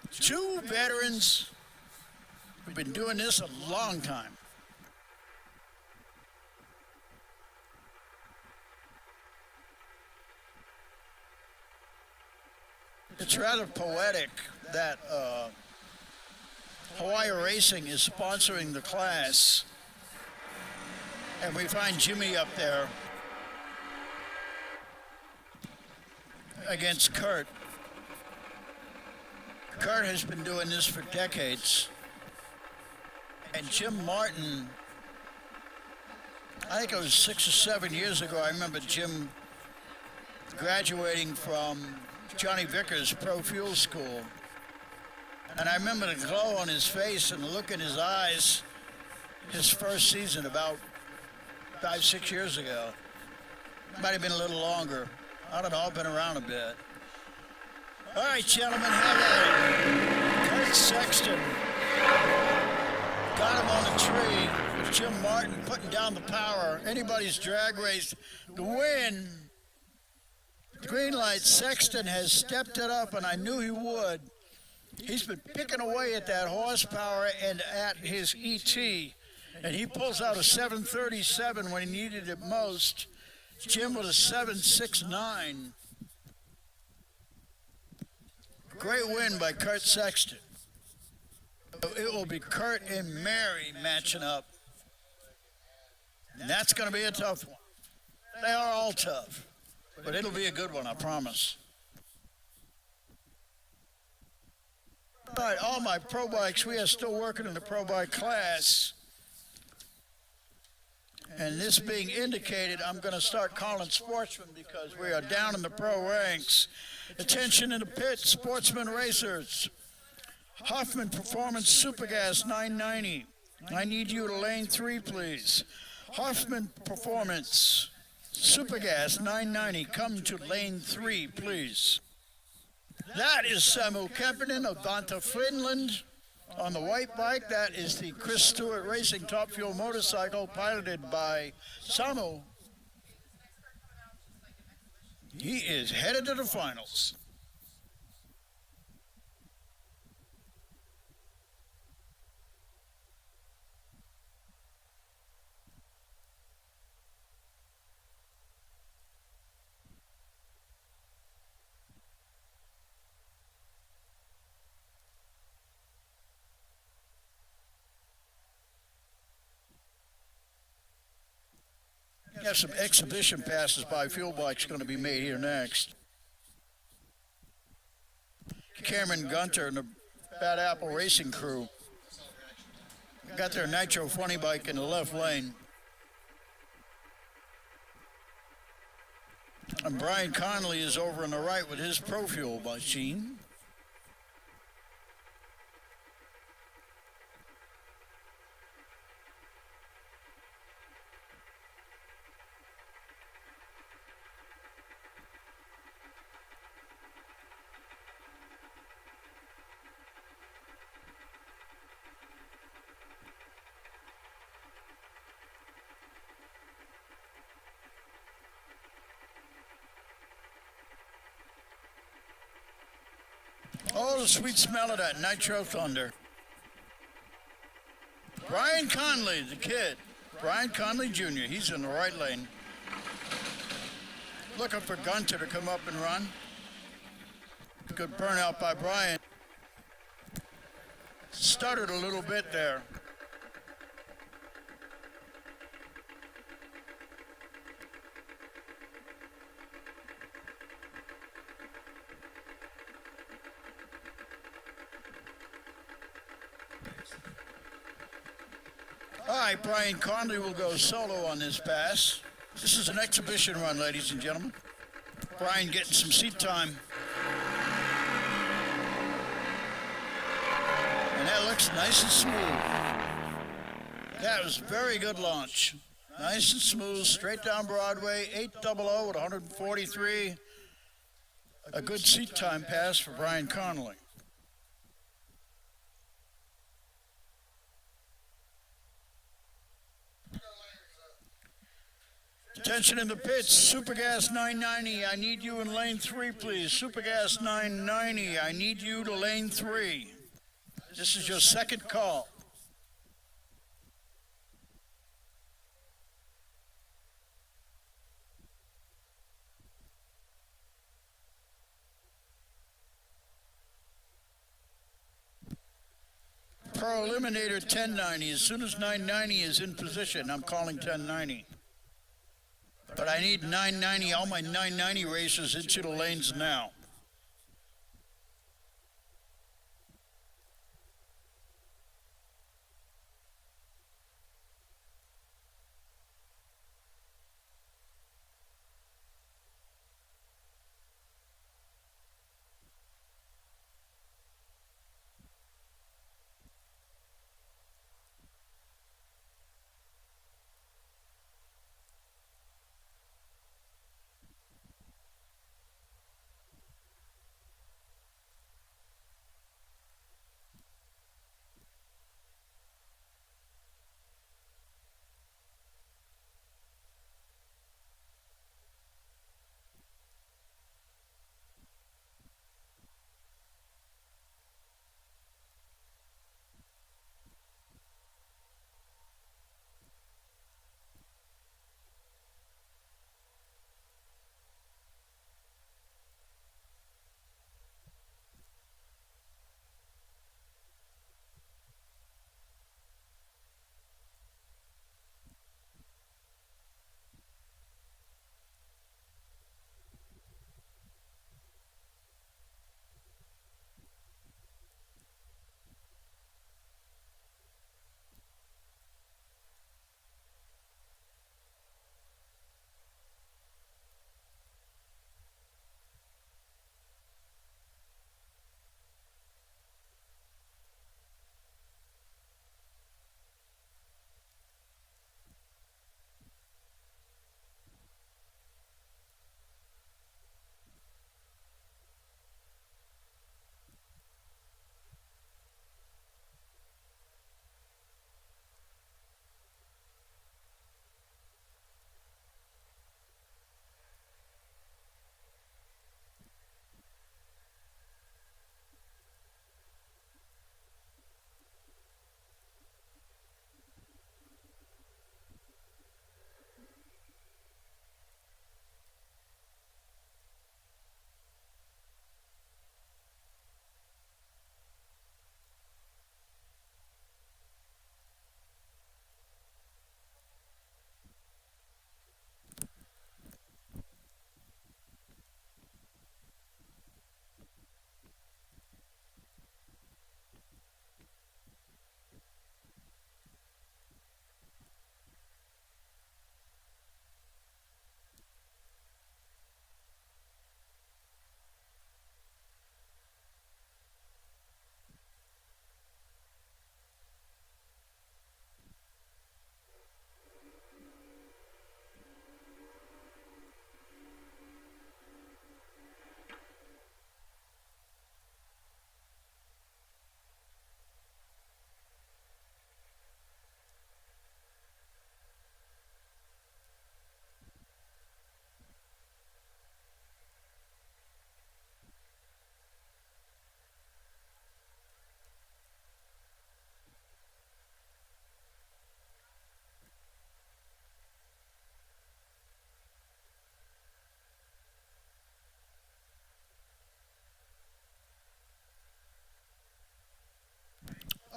Two veterans who've been doing this a long time. It's rather poetic that Hawaii Racing is sponsoring the class, and we find Jimmy up there against Kurt. Kurt has been doing this for decades, and Jim Martin, I think it was 6 or 7 years ago, I remember Jim graduating from Johnny Vickers Pro Fuel School. And I remember the glow on his face and the look in his eyes his first season about 5, 6 years ago. Might have been a little longer. I don't know, I've been around a bit. All right, gentlemen, have at it. Kurt Sexton got him on the tree with Jim Martin putting down the power. Anybody's drag race to win. Green light, Sexton has stepped it up, and I knew he would. He's been picking away at that horsepower and at his ET, and he pulls out a 737 when he needed it most. Jim with a 769. Great win by Kurt Sexton. It will be Kurt and Mary matching up, and that's going to be a tough one. They are all tough, but it'll be a good one, I promise. All right, all my pro bikes, we are still working in the pro bike class. And this being indicated, I'm going to start calling sportsmen because we are down in the pro ranks. Attention in the pit, sportsmen racers. Hoffman Performance Supergas 990. I need you to lane 3, please. Hoffman Performance Supergas 990, come to lane 3, please. That is Samu Kempinen of Vanta, Finland. On the white bike, that is the Chris Stewart Racing Top Fuel motorcycle piloted by Samu. He is headed to the finals. We have some exhibition passes by Fuel Bikes going to be made here next. Cameron Gunter and the Bad Apple Racing crew got their Nitro Funny bike in the left lane. And Brian Connolly is over on the right with his Pro Fuel machine. Oh, the sweet smell of that Nitro Thunder. Brian Conley, the kid. Brian Conley Jr., he's in the right lane. Looking for Gunter to come up and run. Good burnout by Brian. Stuttered a little bit there. All right, Brian Conley will go solo on this pass. This is an exhibition run, ladies and gentlemen. Brian getting some seat time. And that looks nice and smooth. That was a very good launch. Nice and smooth, straight down Broadway, 800 with 143. A good seat time pass for Brian Conley. Attention in the pits, Supergas 990, I need you in lane 3, please. Supergas 990, I need you to lane 3. This is your second call. Pro Eliminator 1090, as soon as 990 is in position, I'm calling 1090. But I need 990, all my 990 racers into the lanes now.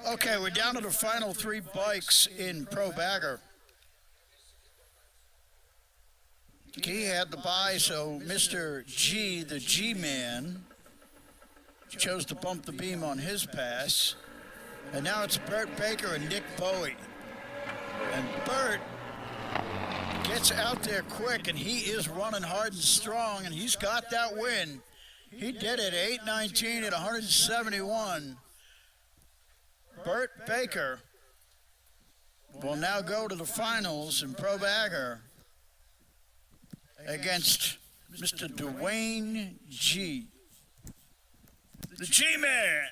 Okay, we're down to the final 3 bikes in Pro Bagger. He had the bye, so Mr. G, the G-Man, chose to bump the beam on his pass. And now it's Burt Baker and Nick Bowie. And Burt gets out there quick, and he is running hard and strong, and he's got that win. He did it, 8:19 at 171. Burt Baker will now go to the finals in Pro Bagger against Mr. Dwayne G, the G-Man.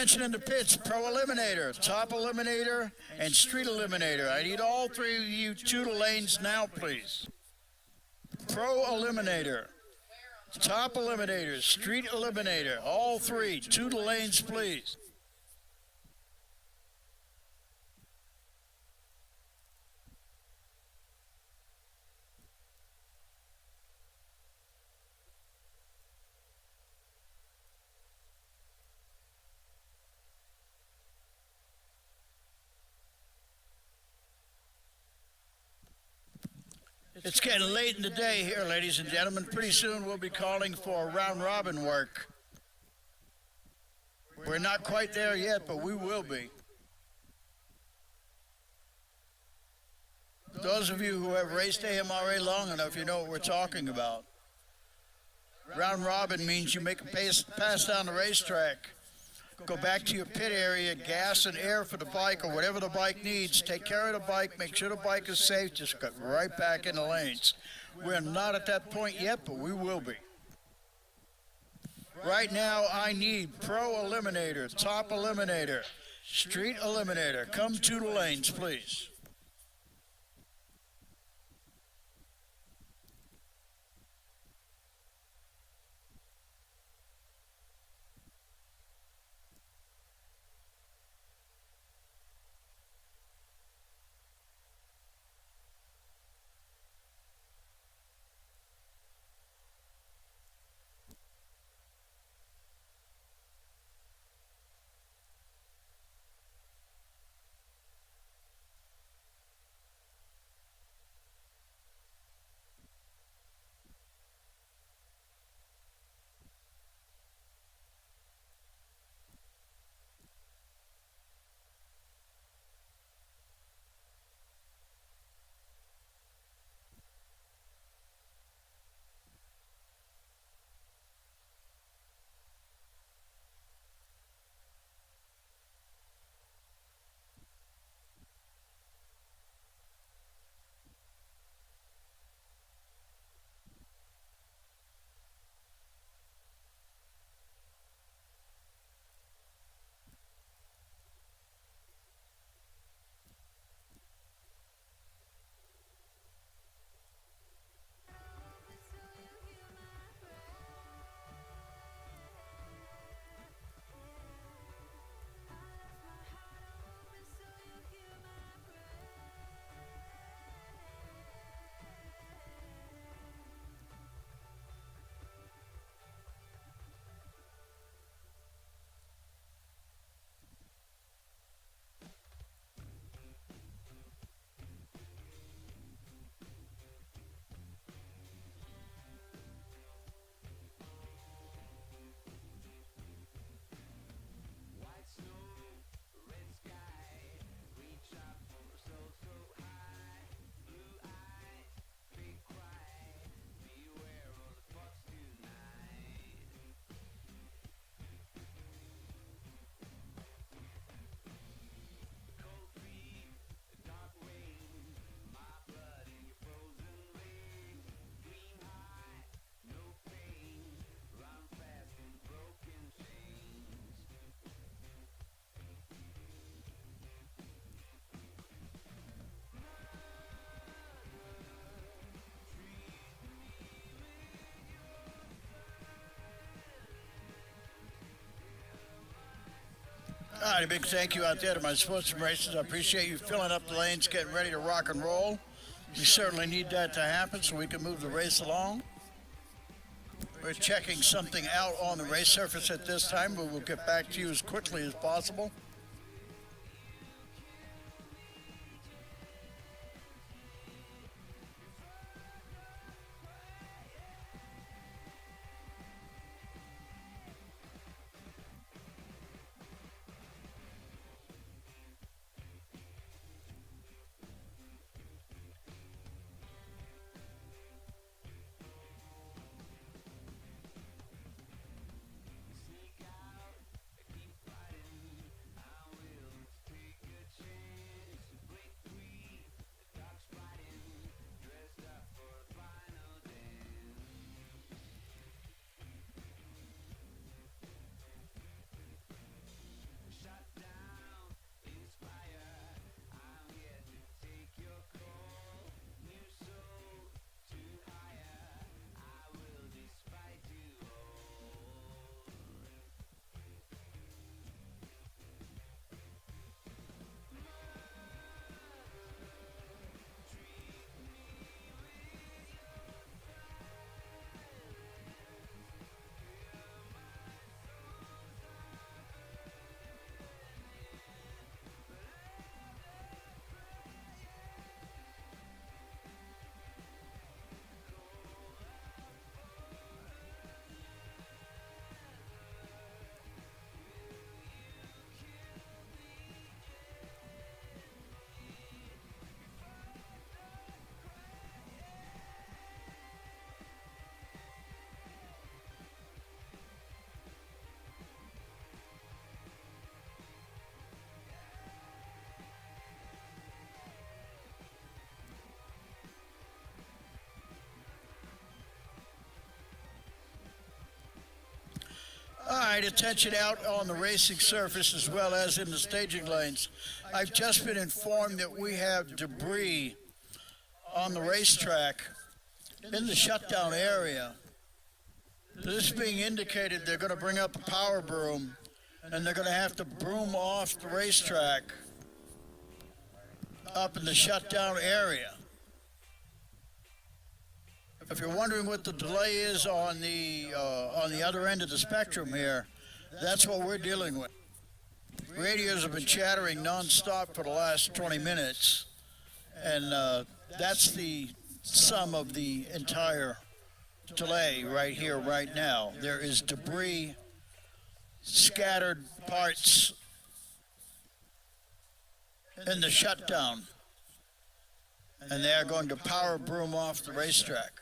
Attention in the pits, Pro Eliminator, Top Eliminator, and Street Eliminator. I need all three of you to the lanes now, please. Pro Eliminator, Top Eliminator, Street Eliminator, all three to the lanes, please. It's getting late in the day here, ladies and gentlemen. Pretty soon we'll be calling for round-robin work. We're not quite there yet, but we will be. Those of you who have raced AMRA long enough, you know what we're talking about. Round-robin means you make a pass down the racetrack. Go back to your pit area, gas and air for the bike or whatever the bike needs. Take care of the bike, make sure the bike is safe, just get right back in the lanes. We're not at that point yet, but we will be. Right now, I need Pro Eliminator, Top Eliminator, Street Eliminator. Come to the lanes, please. All right, a big thank you out there to my sportsman racers. I appreciate you filling up the lanes, getting ready to rock and roll. We certainly need that to happen so we can move the race along. We're checking something out on the race surface at this time, but we'll get back to you as quickly as possible. great attention out on the racing surface as well as in the staging lanes. I've just been informed that we have debris on the racetrack in the shutdown area. This being indicated, they're going to bring up a power broom and they're going to have to broom off the racetrack up in the shutdown area. If you're wondering what the delay is on the other end of the spectrum here, that's what we're dealing with. Radios have been chattering non-stop for the last 20 minutes, and that's the sum of the entire delay right here, right now. There is debris, scattered parts in the shutdown, and they are going to power broom off the racetrack.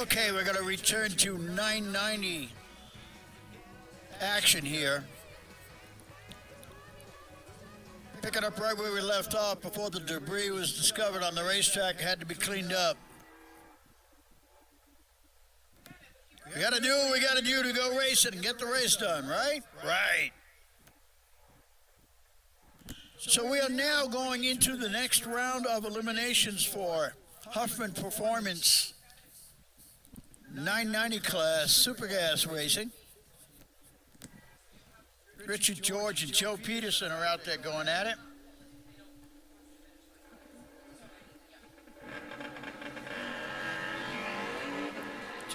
Okay, we're going to return to 990 action here. Picking up right where we left off before the debris was discovered on the racetrack. It had to be cleaned up. We got to do what we got to do to go racing and get the race done, right? Right. So we are now going into the next round of eliminations for Huffman Performance 990 class Super Gas Racing. Richard George and Joe Peterson are out there going at it.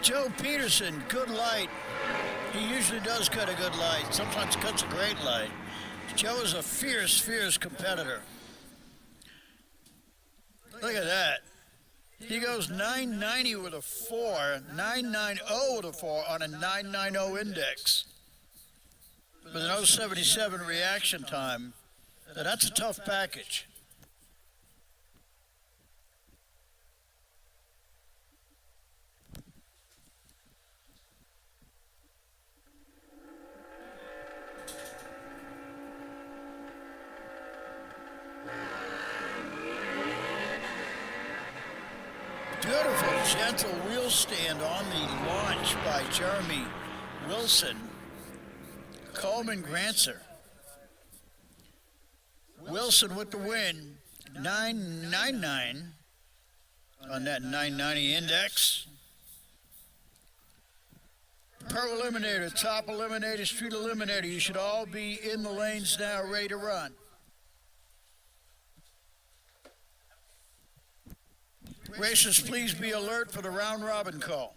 Joe Peterson, good light. He usually does cut a good light. Sometimes cuts a great light. Joe is a fierce, fierce competitor. Look at that. He goes 990 with a 4, 990 with a 4 on a 990 index. With an 077 reaction time. Now, that's a tough package. Beautiful, gentle wheel stand on the launch by Jeremy Wilson. Coleman Grantzer. Wilson with the win, 999 on that 990 index. Per Eliminator, top Eliminator, street Eliminator. You should all be in the lanes now, ready to run. Racers, please be alert for the round robin call.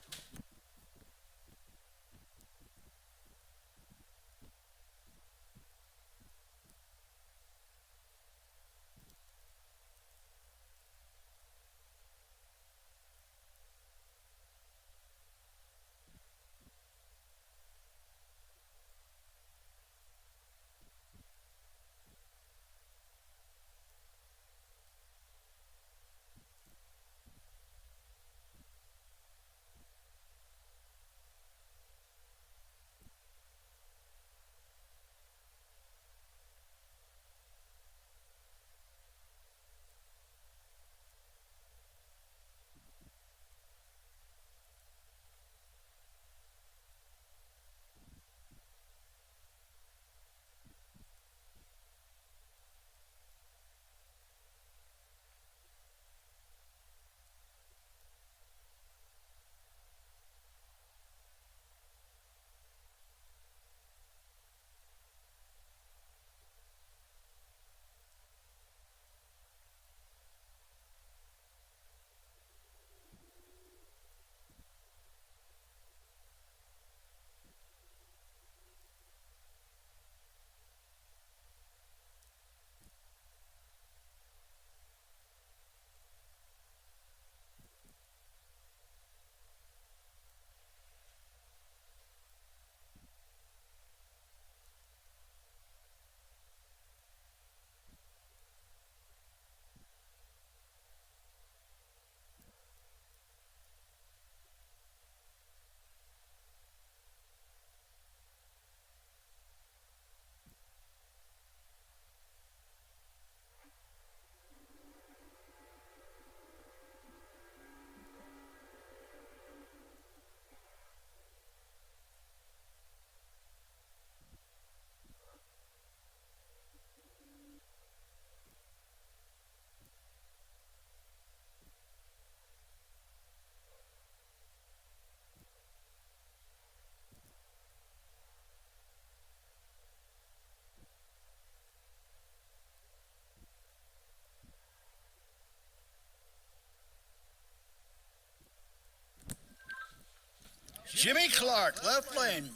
Jimmy Clark, left lane,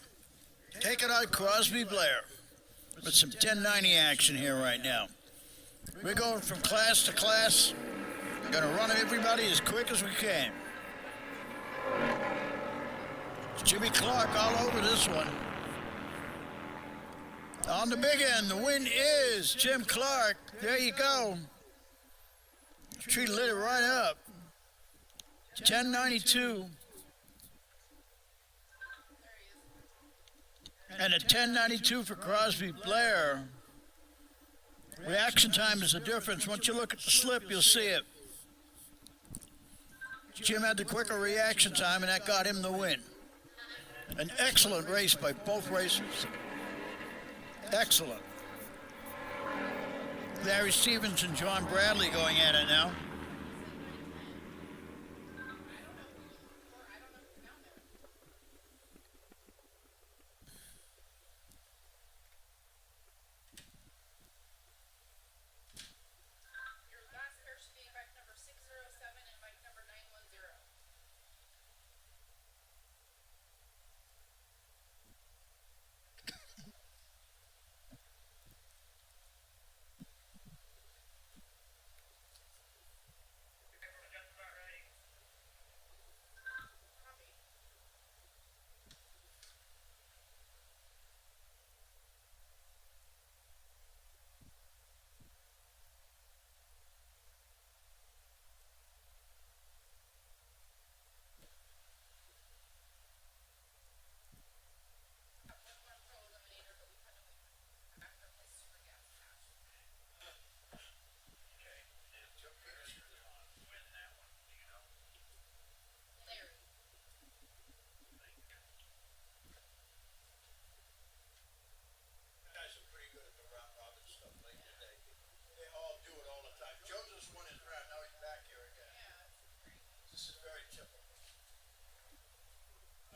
taking on Crosby Blair with some 1090 action here right now. We're going from class to class. We're going to run everybody as quick as we can. Jimmy Clark all over this one. On the big end, the win is Jim Clark. There you go. Tree lit it right up. 1092. And a 10.92 for Crosby Blair. Reaction time is the difference. Once you look at the slip, you'll see it. Jim had the quicker reaction time, and that got him the win. An excellent race by both racers. Excellent. Larry Stevens and John Bradley going at it now. Your last pair should be bike number 607 and bike number 910.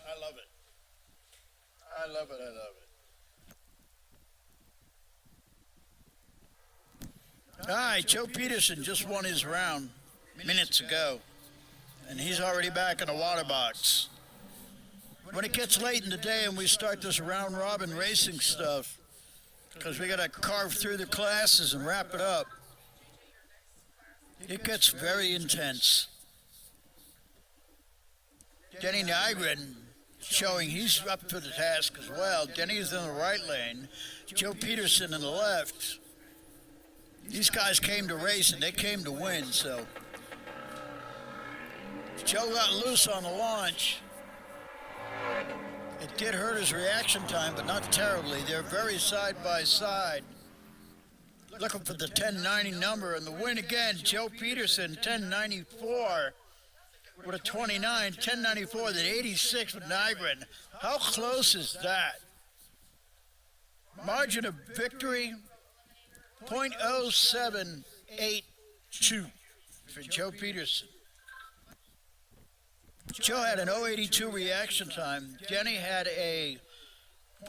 I love it. I love it. I love it. All right, Joe Peterson just won his round minutes ago, and he's already back in the water box. When it gets late in the day and we start this round-robin racing stuff, because we got to carve through the classes and wrap it up, it gets very intense. Denny Nygren showing he's up to the task as well. Denny is in the right lane. Joe Peterson in the left. These guys came to race and they came to win, so. Joe got loose on the launch. It did hurt his reaction time, but not terribly. They're very side by side. Looking for the 1090 number, and the win again, Joe Peterson, 1094 with a 29, 1094, then 86 with Nygren. How close is that? Margin of victory, .0782 for Joe Peterson. Joe had an 082 reaction time. Denny had a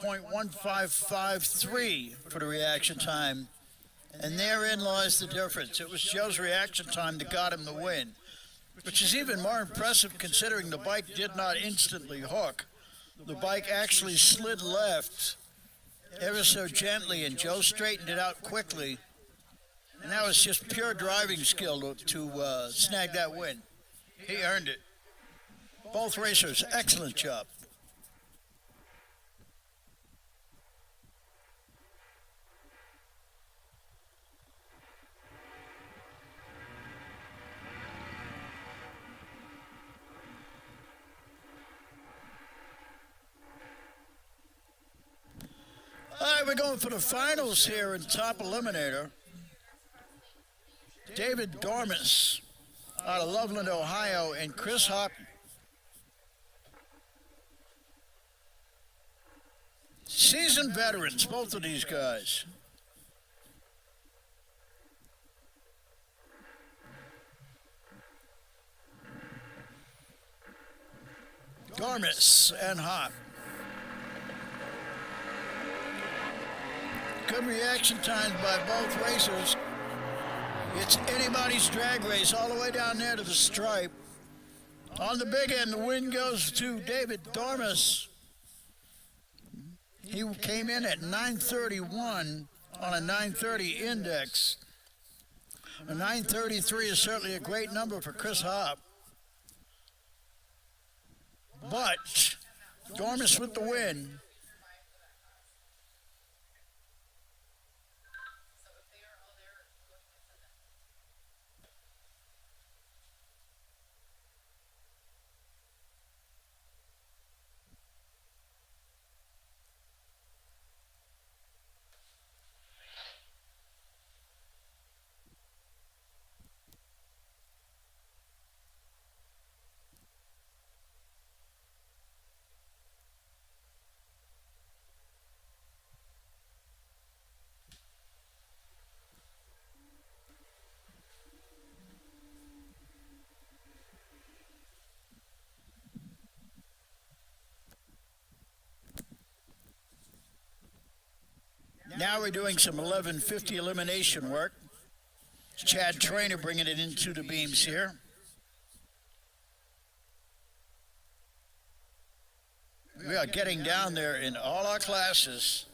.1553 for the reaction time. And therein lies the difference. It was Joe's reaction time that got him the win, which is even more impressive considering the bike did not instantly hook. The bike actually slid left ever so gently, and Joe straightened it out quickly. And that was just pure driving skill to snag that win. He earned it. Both racers, excellent job. All right, we're going for the finals here in Top Eliminator. David Dormus out of Loveland, Ohio, and Chris Hoppen. Seasoned veterans, both of these guys. Dormus and Hopp. Good reaction times by both racers. It's anybody's drag race all the way down there to the stripe. On the big end, the win goes to David Dormus. He came in at 931 on a 930 index. A 933 is certainly a great number for Chris Hopp. But Dormus with the win. Now we're doing some 1150 elimination work. Chad Trainer bringing it into the beams here. We are getting down there in all our classes.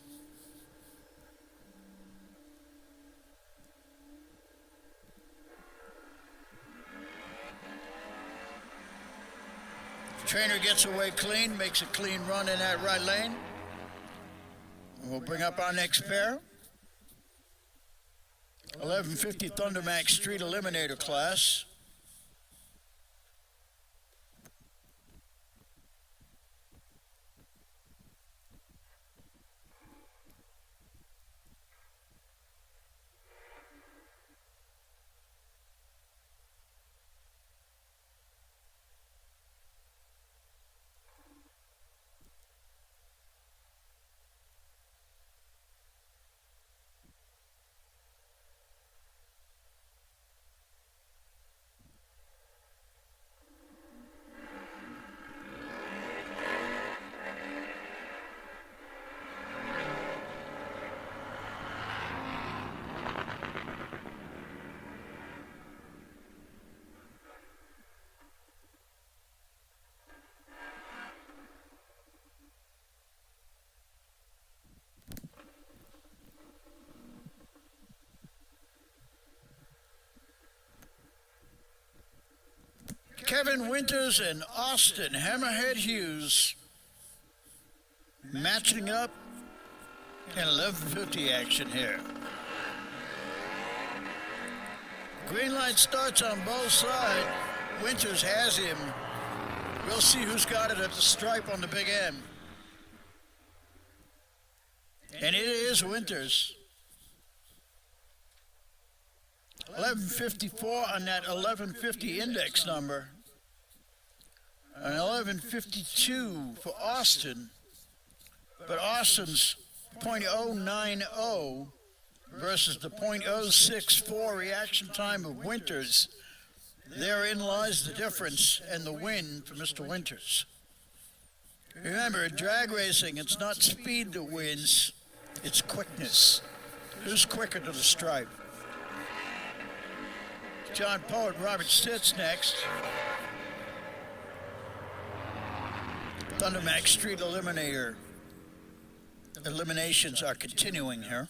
Trainer gets away clean, makes a clean run in that right lane. We'll bring up our next pair. 1150 Thundermax Street Eliminator class. Kevin Winters and Austin Hammerhead Hughes matching up in 1150 action here. Green light starts on both sides. Winters has him. We'll see who's got it at the stripe on the big end. And it is Winters. 1154 on that 1150 index number. And 1152 for Austin. But Austin's .090 versus the .064 reaction time of Winters. Therein lies the difference and the win for Mr. Winters. Remember, in drag racing, it's not speed that wins, it's quickness. Who's quicker to the stripe? John Poet, Robert Stitz next. Thundermax Street Eliminator. Eliminations are continuing here.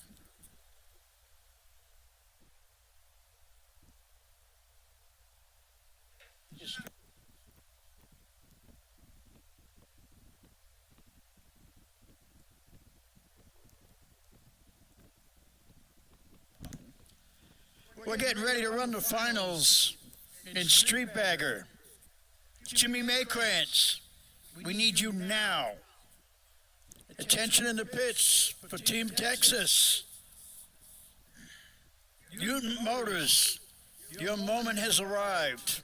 We're getting ready to run the finals in Street Bagger. Jimmy Maykrantz, we need you now. Attention in the pits for Team Texas. Mutant Motors, your moment has arrived.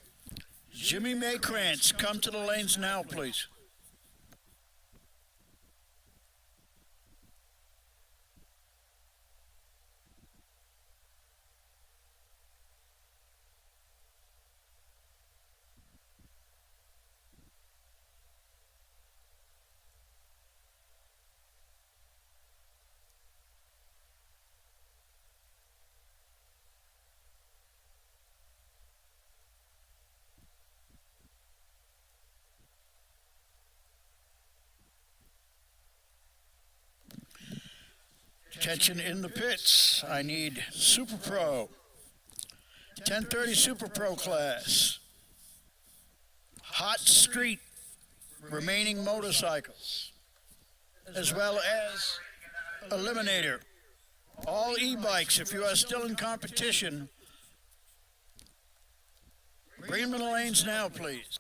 Jimmy Maykrantz, come to the lanes now, please. Attention in the pits. I need Super Pro. 1030 Super Pro class. Hot Street remaining motorcycles. As well as Eliminator. All e-bikes, if you are still in competition, bring them to the lanes now, please.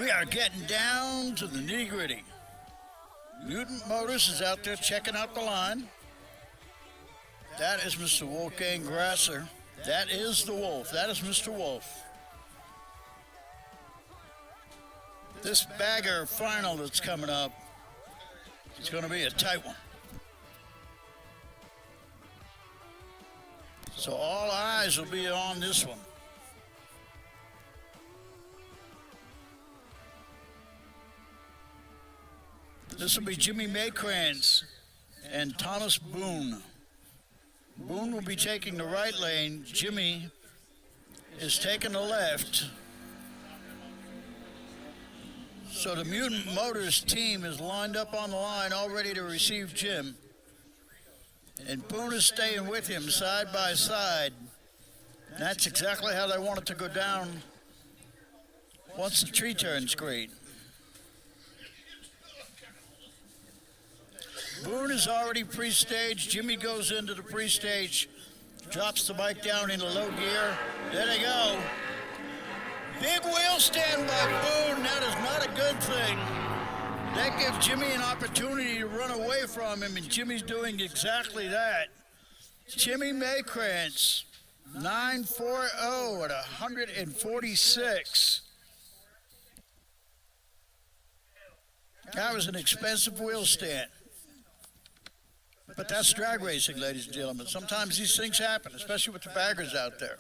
We are getting down to the nitty-gritty. Mutant Motors is out there checking out the line. That is Mr. Wolfgang Grasser. That is the Wolf. That is Mr. Wolf. This bagger final that's coming up is going to be a tight one. So all eyes will be on this one. This will be Jimmy Maycrans and Thomas Boone. Boone will be taking the right lane. Jimmy is taking the left. So the Mutant Motors team is lined up on the line, all ready to receive Jim. And Boone is staying with him side by side. And that's exactly how they want it to go down once the tree turns green. Boone is already pre-staged. Jimmy goes into the pre-stage, drops the bike down into low gear. There they go. Big wheel stand by Boone. That is not a good thing. That gives Jimmy an opportunity to run away from him, and Jimmy's doing exactly that. Jimmy Maycrans, 940 at 146. That was an expensive wheel stand. But that's drag racing, ladies and gentlemen. Sometimes these things happen, especially with the baggers out there.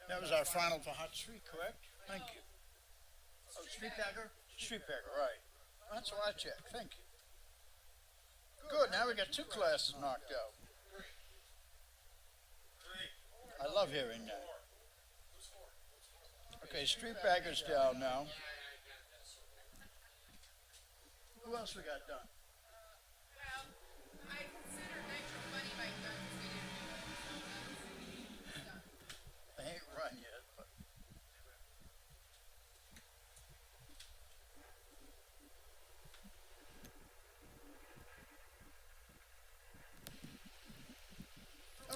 That was our final for Hot Street, correct? Thank you. Oh, Street Bagger? Street Bagger, right. That's what I checked. Thank you. Good, now we got 2 classes knocked out. I love hearing that. Okay, Street Bagger's down now. Who else we got done? Well, I consider Nitro Funny Bike done because They ain't run yet,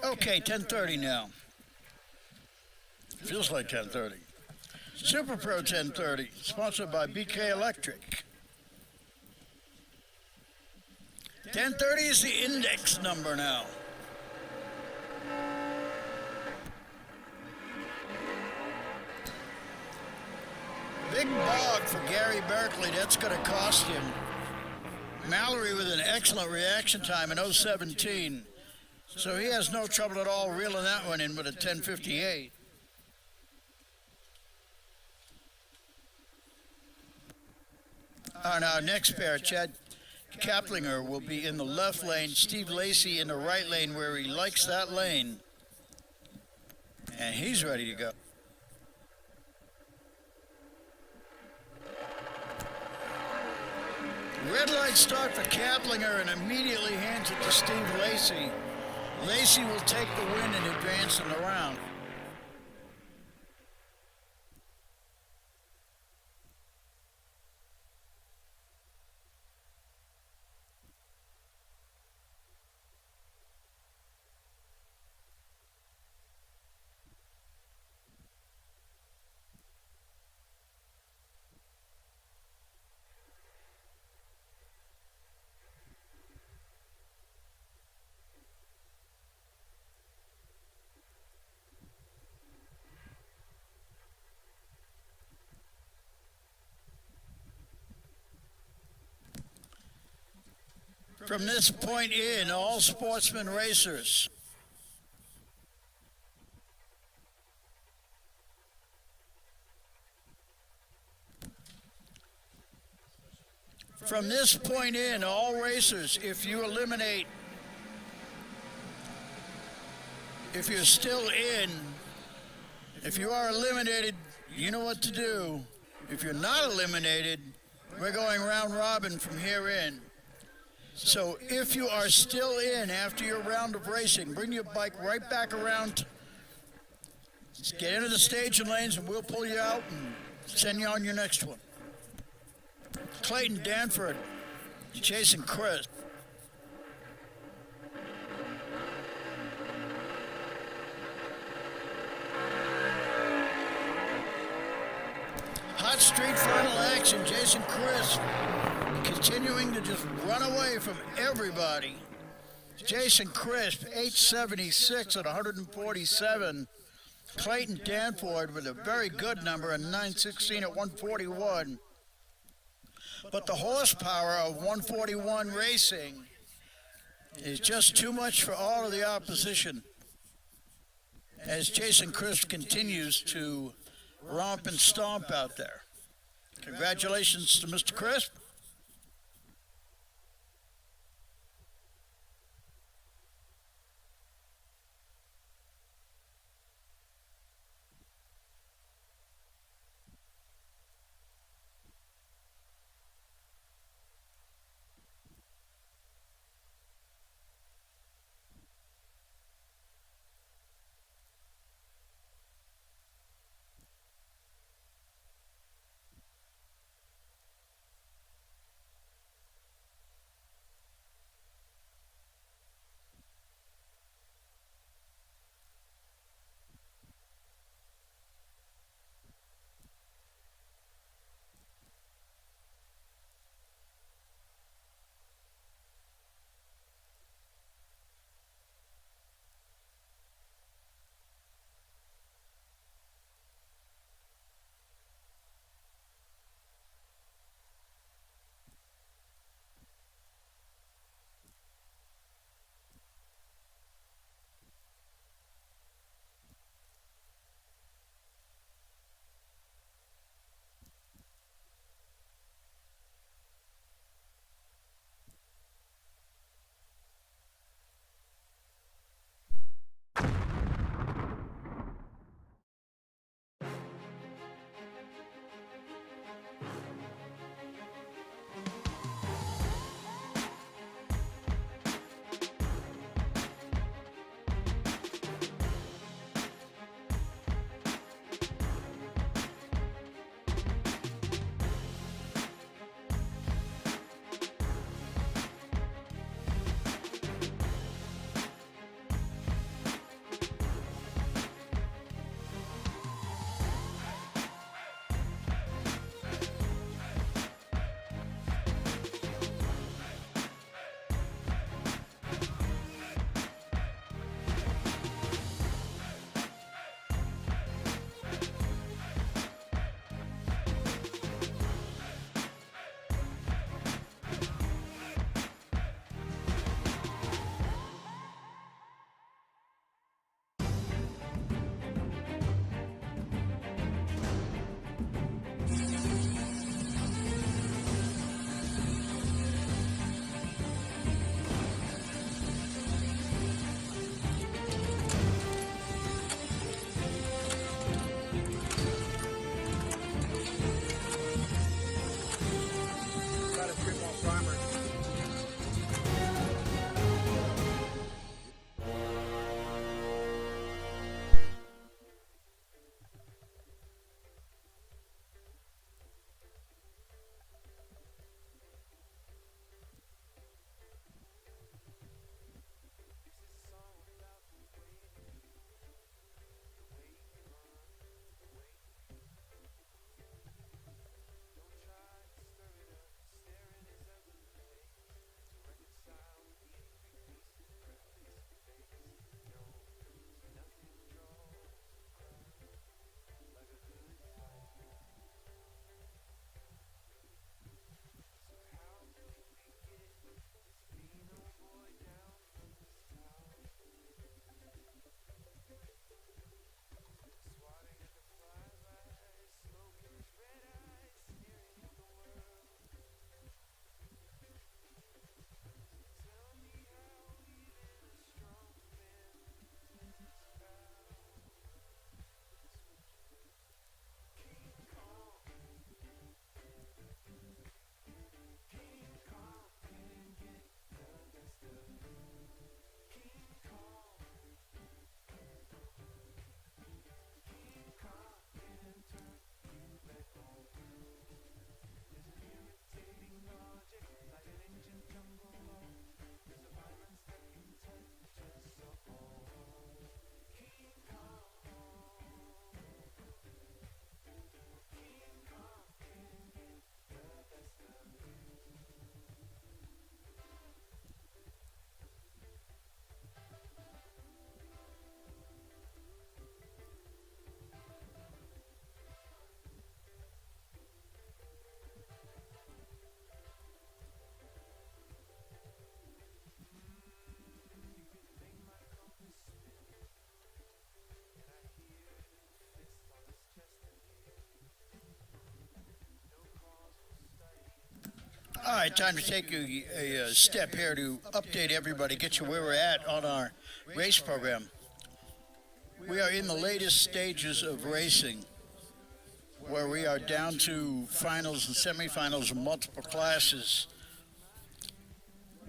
but okay, 10:30 now. Feels like 10:30. Super Pro 1030, sponsored by BK Electric. 1030 is the index number now. Big bog for Gary Berkeley. That's going to cost him. Mallory with an excellent reaction time in 017. So he has no trouble at all reeling that one in with a 1058. On our next pair, Chad Kaplinger will be in the left lane, Steve Lacey in the right lane where he likes that lane. And he's ready to go. Red light start for Kaplinger and immediately hands it to Steve Lacey. Lacey will take the win and advance in the round. From this point in, all sportsman racers if you eliminate, if you're still in, if you are eliminated, you know what to do. If you're not eliminated, we're going round robin from here in. So if you are still in after your round of racing, bring your bike right back around. Get into the staging lanes and we'll pull you out and send you on your next one. Clayton Danford chasing Chris. Hot street final action. Jason Crisp continuing to just run away from everybody. Jason Crisp, 876 at 147. Clayton Danford with a very good number, a 916 at 141. But the horsepower of 141 Racing is just too much for all of the opposition as Jason Crisp continues to romp and stomp out there. Congratulations to Mr. Crisp. All right, time to take a step here to update everybody, get you where we're at on our race program. We are in the latest stages of racing, where we are down to finals and semifinals in multiple classes.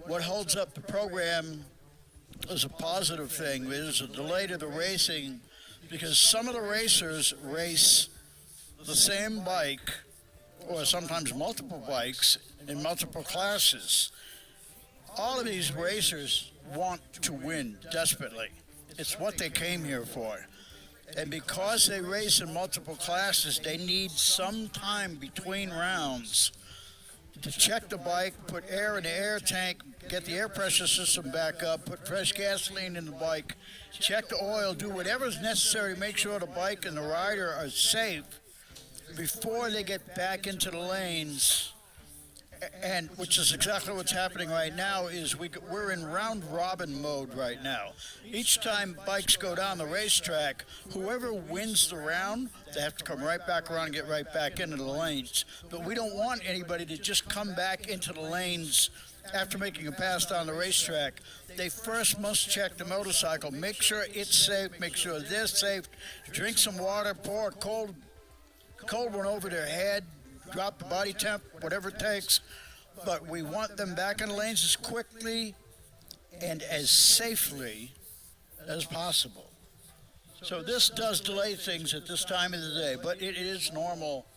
What holds up the program is a positive thing. There's a delay to the racing because some of the racers race the same bike or sometimes multiple bikes in multiple classes. All of these racers want to win desperately. It's what they came here for. And because they race in multiple classes, they need some time between rounds to check the bike, put air in the air tank, get the air pressure system back up, put fresh gasoline in the bike, check the oil, do whatever's necessary to make sure the bike and the rider are safe before they get back into the lanes. And which is exactly what's happening right now. Is we're in round robin mode right now. Each time bikes go down the racetrack, whoever wins the round, they have to come right back around and get right back into the lanes. But we don't want anybody to just come back into the lanes after making a pass down the racetrack. They first must check the motorcycle, make sure it's safe, make sure they're safe, drink some water, pour a cold one over their head, drop the body temp, whatever it takes, but we want them back in the lanes as quickly and as safely as possible. So this does delay things at this time of the day, but it is normal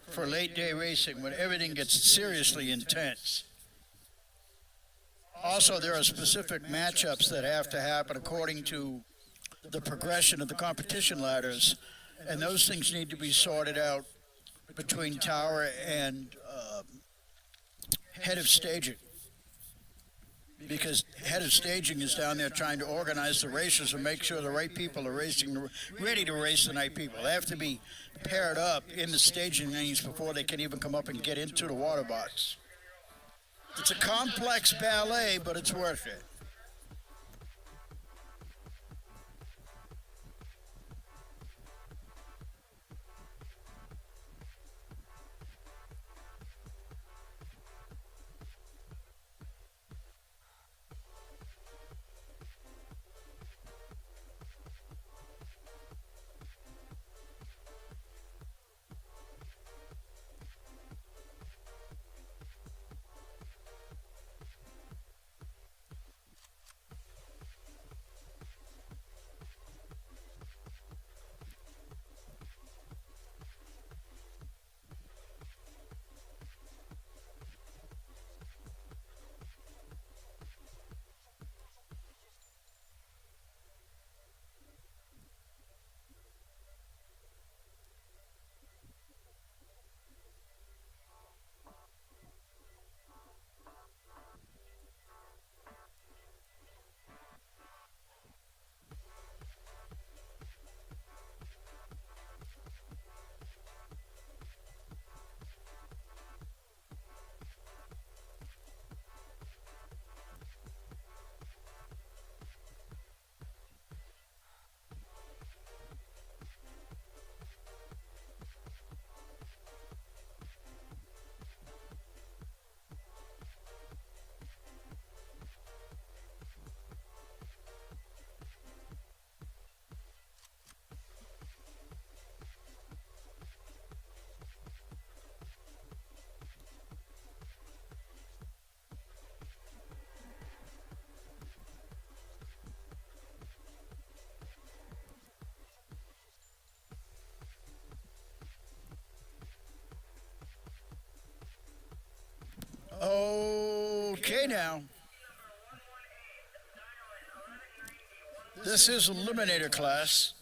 for late day racing when everything gets seriously intense. Also, there are specific matchups that have to happen according to the progression of the competition ladders, and those things need to be sorted out between tower and head of staging, because head of staging is down there trying to organize the racers and make sure the right people are ready to race the night people. They have to be paired up in the staging lanes before they can even come up and get into the water box. It's a complex ballet, but it's worth it. Okay, now. This is Eliminator class.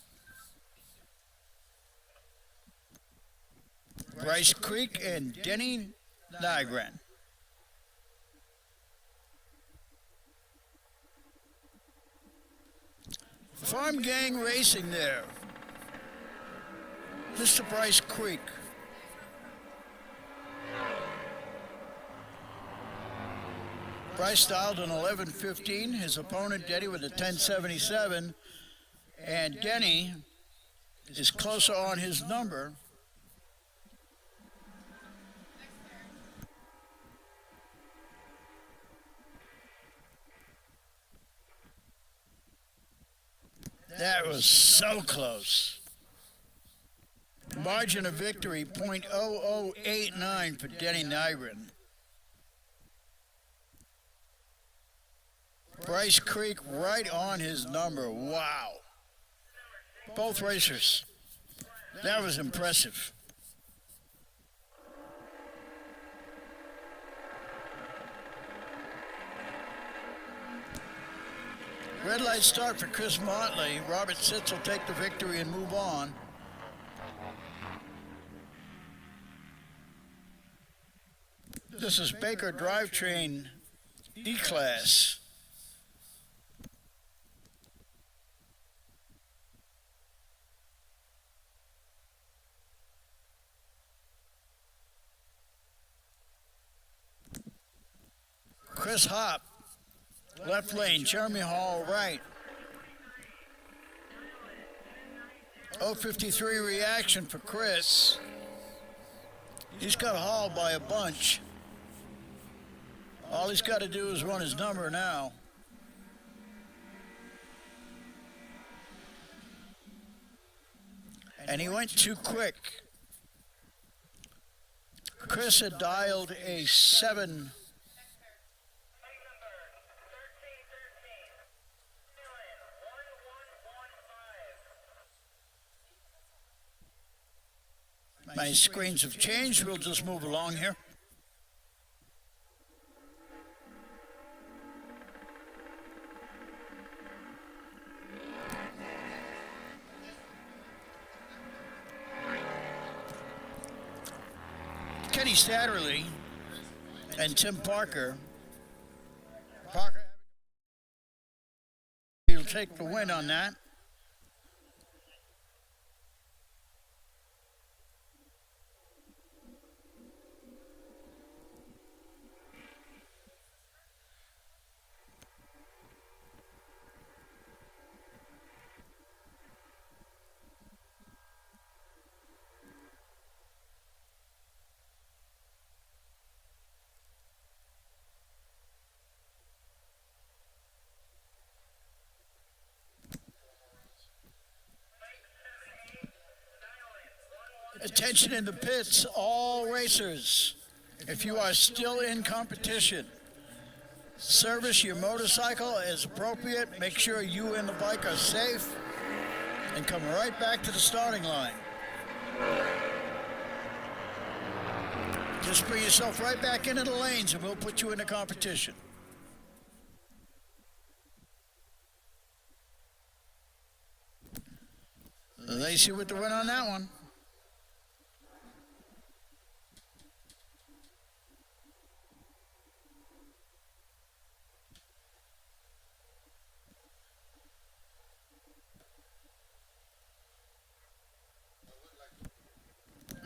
Bryce Creek and Denny Nygren. Farm Gang Racing there. Mr. Bryce Creek. Bryce dialed an 11:15. His opponent, Denny, with a 10:77. And Denny is closer on his number. That was so close. Margin of victory, .0089 for Denny Nygren. Bryce Creek right on his number. Wow. Both racers. That was impressive. Red light start for Chris Motley. Robert Sitz will take the victory and move on. This is Baker Drivetrain E-Class. Chris Hopp, left lane, Jeremy Hall right. 053 reaction for Chris. He's got hauled by a bunch. All he's got to do is run his number now. And he went too quick. Chris had dialed a 7. My screens have changed. We'll just move along here. Kenny Satterley and Tim Parker. He'll take the win on that. Attention in the pits, all racers. If you are still in competition, service your motorcycle as appropriate. Make sure you and the bike are safe and come right back to the starting line. Just bring yourself right back into the lanes and we'll put you in the competition. Lacey with the win on that one.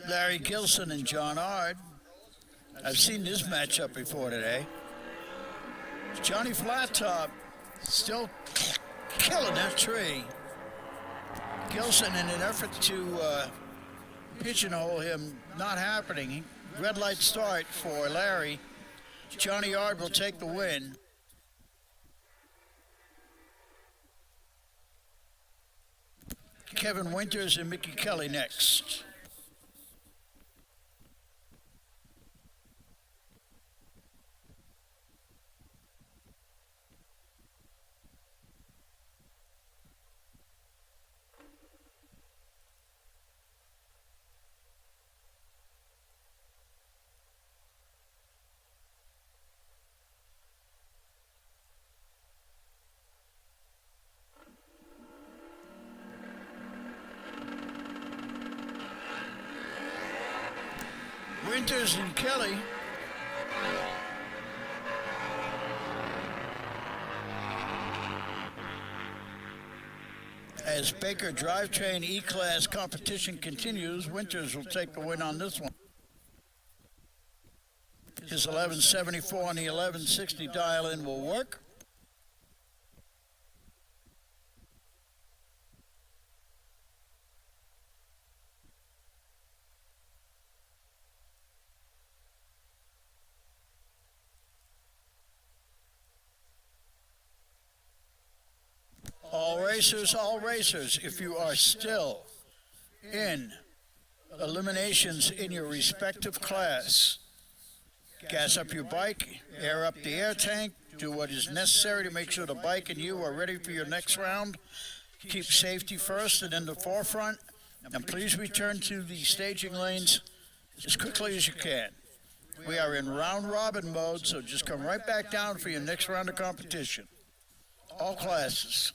Larry Gilson and John Ard. I've seen this matchup before today. Johnny Flattop still killing that tree. Gilson, in an effort to pigeonhole him, not happening. Red light start for Larry. Johnny Ard will take the win. Kevin Winters and Mickey Kelly next. Winters and Kelly. As Baker Drivetrain E-Class competition continues, Winters will take the win on this one. His 1174 and the 1160 dial-in will work. All racers, if you are still in eliminations in your respective class, gas up your bike, air up the air tank, do what is necessary to make sure the bike and you are ready for your next round. Keep safety first and in the forefront, and please return to the staging lanes as quickly as you can. We are in round robin mode, so just come right back down for your next round of competition. All classes.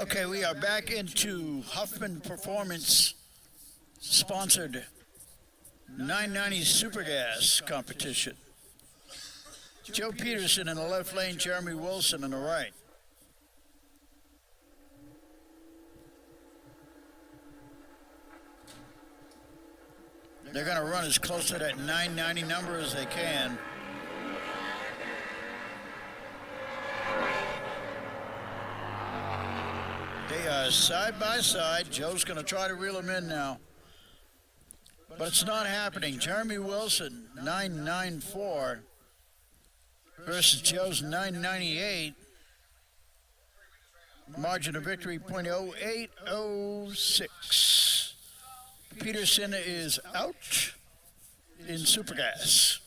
Okay, we are back into Huffman Performance sponsored 990 Supergas competition. Joe Peterson in the left lane, Jeremy Wilson in the right. They're going to run as close to that 990 number as they can. They are side by side. Joe's going to try to reel him in now. But it's not happening. Jeremy Wilson, 994 versus Joe's 998. Margin of victory, .0806. Peterson is out in Supergas.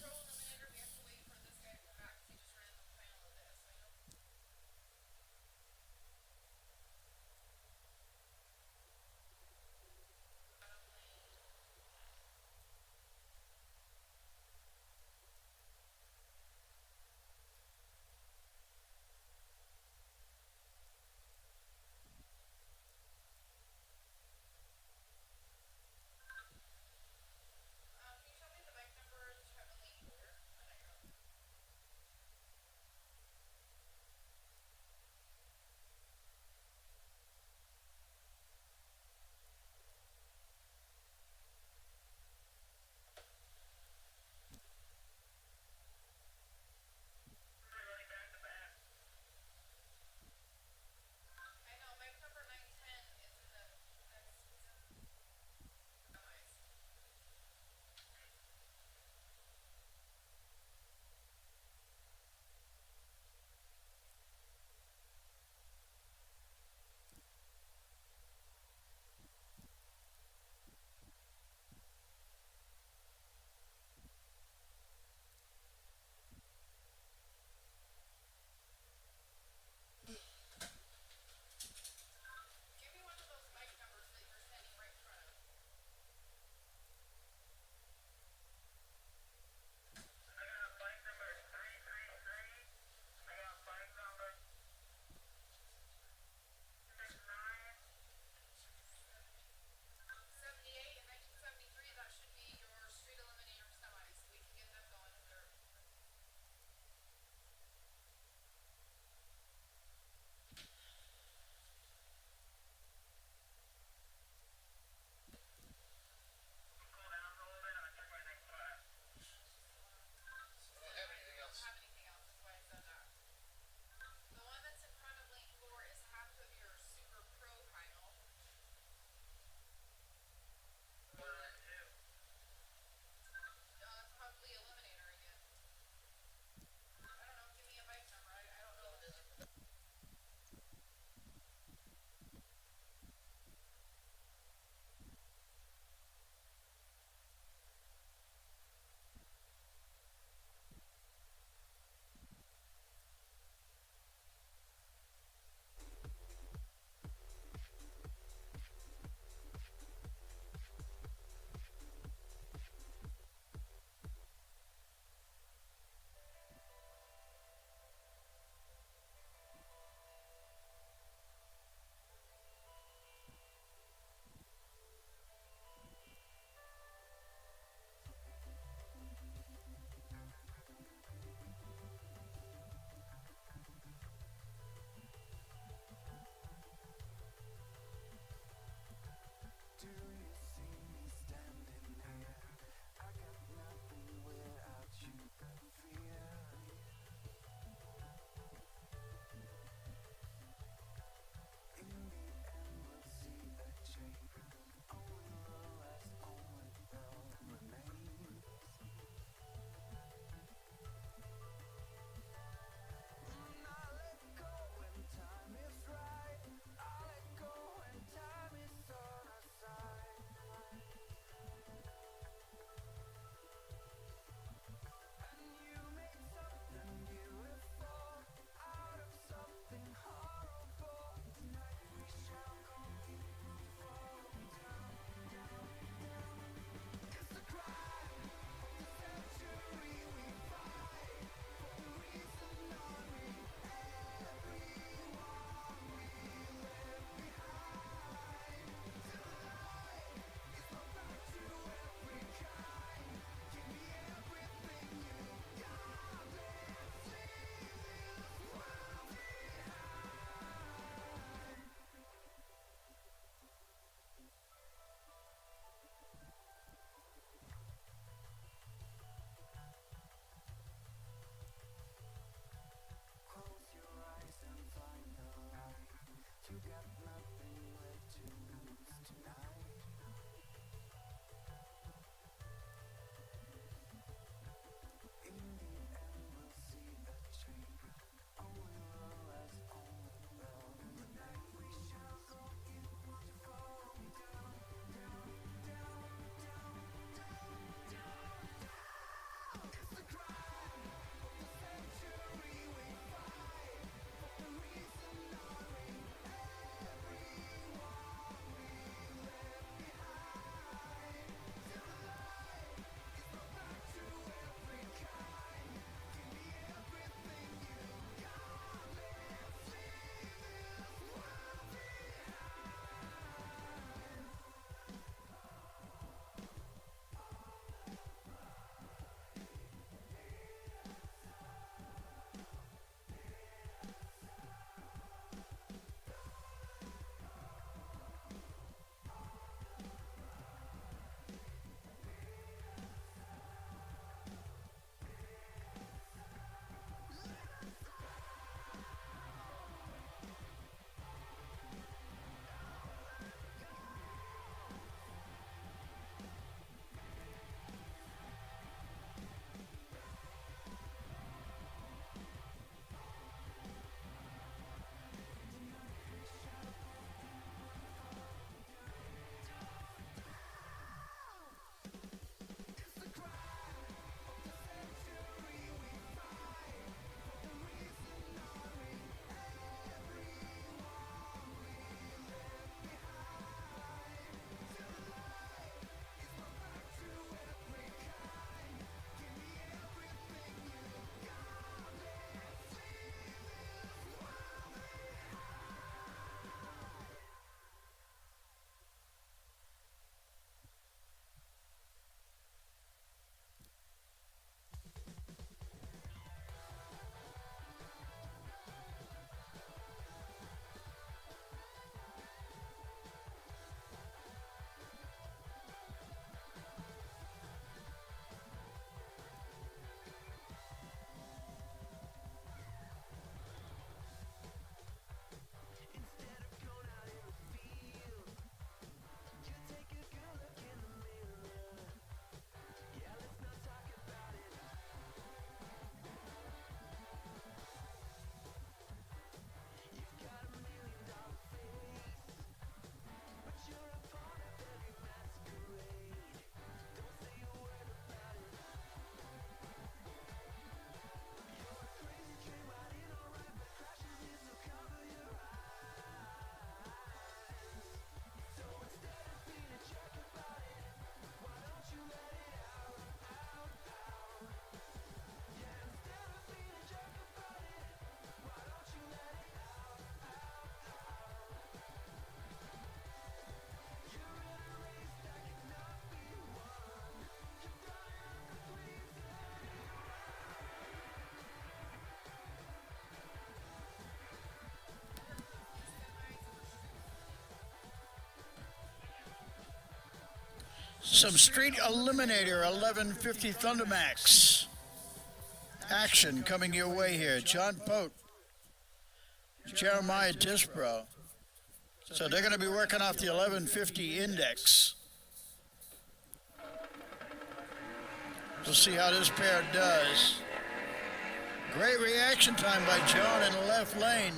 Can you tell me the bike numbers currently Some street Eliminator 1150 Thundermax action coming your way here. John Pote, Jeremiah Disbro. So they're going to be working off the 1150 index. We'll see how this pair does. Great reaction time by John in the left lane.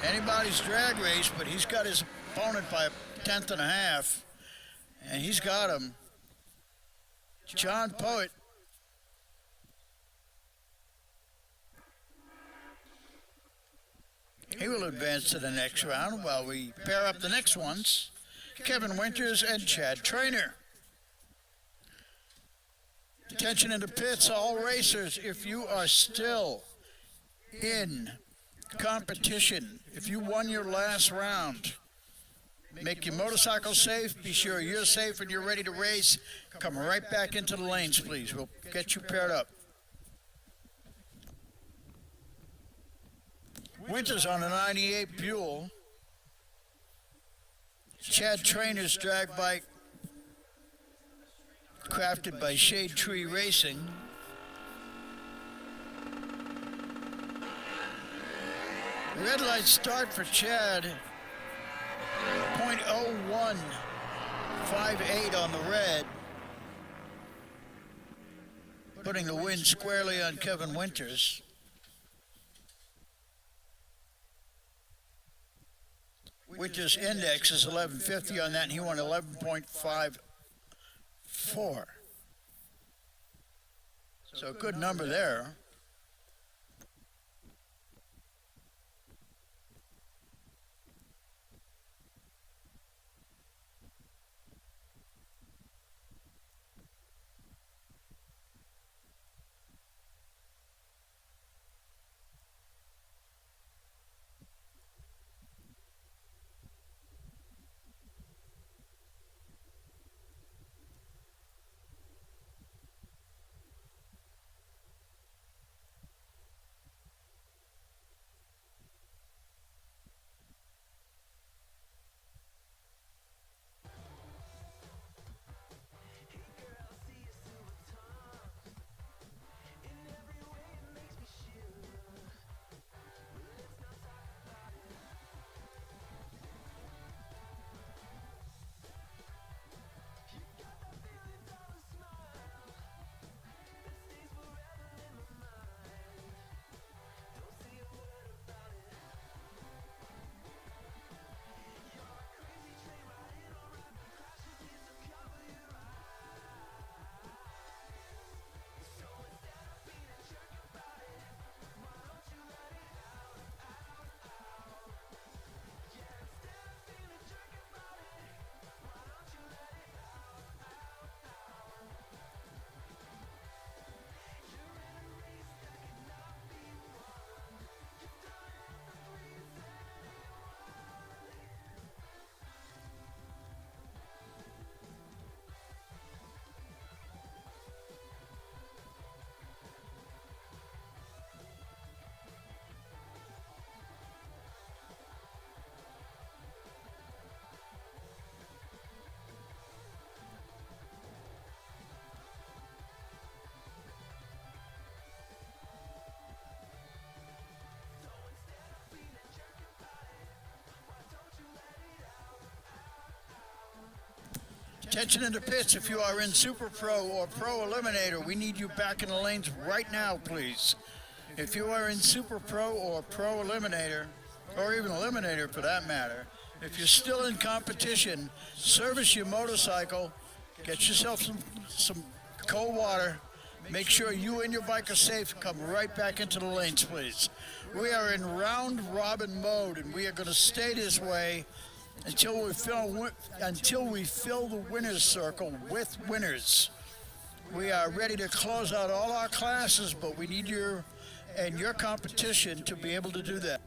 Anybody's drag race, but he's got his opponent by a tenth and a half. And he's got him. John Poet. He will advance to the next round while we pair up the next ones. Kevin Winters and Chad Trainer. Attention in the pits, all racers, if you are still in competition, if you won your last round, make your motorcycle safe, be sure you're safe and you're ready to race. Come right back into the lanes, please. We'll get you paired up. Winters on a 98 Buell. Chad Trainer's drag bike, crafted by Shade Tree Racing. Red light start for Chad. 0.0158 on the red. Putting the win squarely on Kevin Winters. Winters' index is 1150 on that, and he won 11.54. So a good number there. Attention in the pits, if you are in Super Pro or Pro Eliminator, we need you back in the lanes right now, please. If you are in Super Pro or Pro Eliminator, or even Eliminator for that matter, if you're still in competition, service your motorcycle, get yourself some cold water, make sure you and your bike are safe, come right back into the lanes, please. We are in round robin mode, and we are going to stay this way until we fill the winner's circle with winners. We are ready to close out all our classes, but we need your and your competition to be able to do that.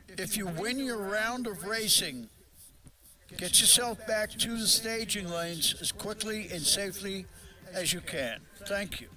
If you win your round of racing, get yourself back to the staging lanes as quickly and safely as you can. Thank you.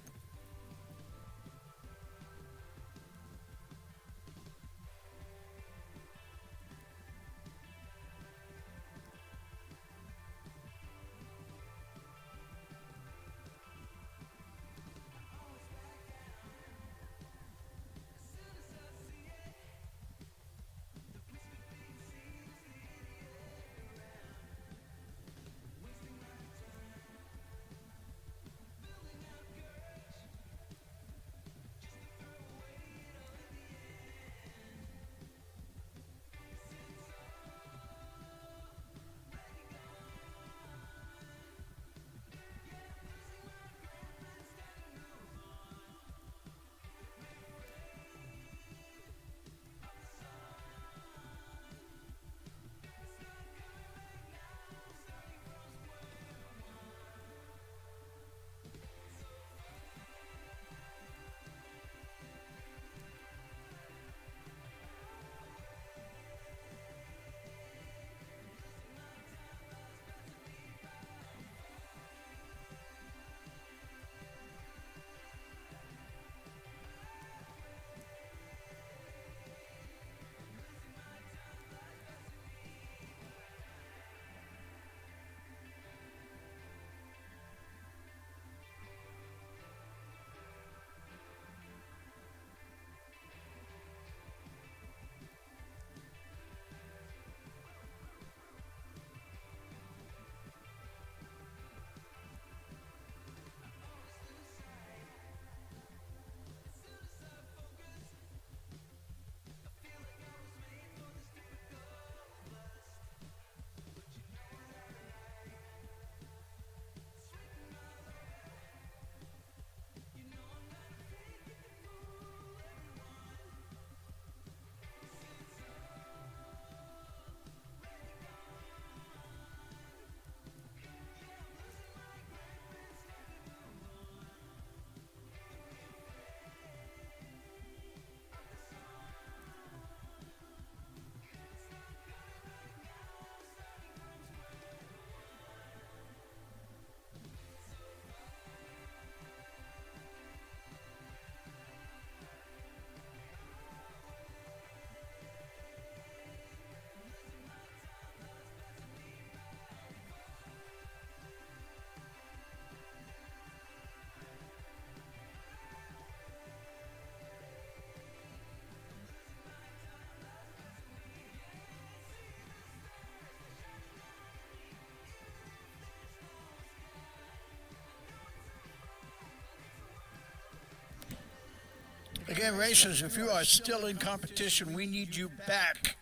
Again, racers, if you are still in competition, we need you back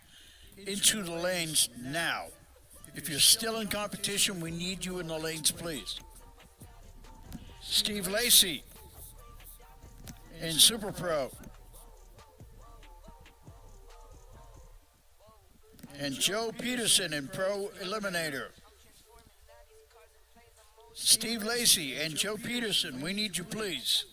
into the lanes now. If you're still in competition, we need you in the lanes, please. Steve Lacey in Super Pro. And Joe Peterson in Pro Eliminator. Steve Lacey and Joe Peterson, we need you, please.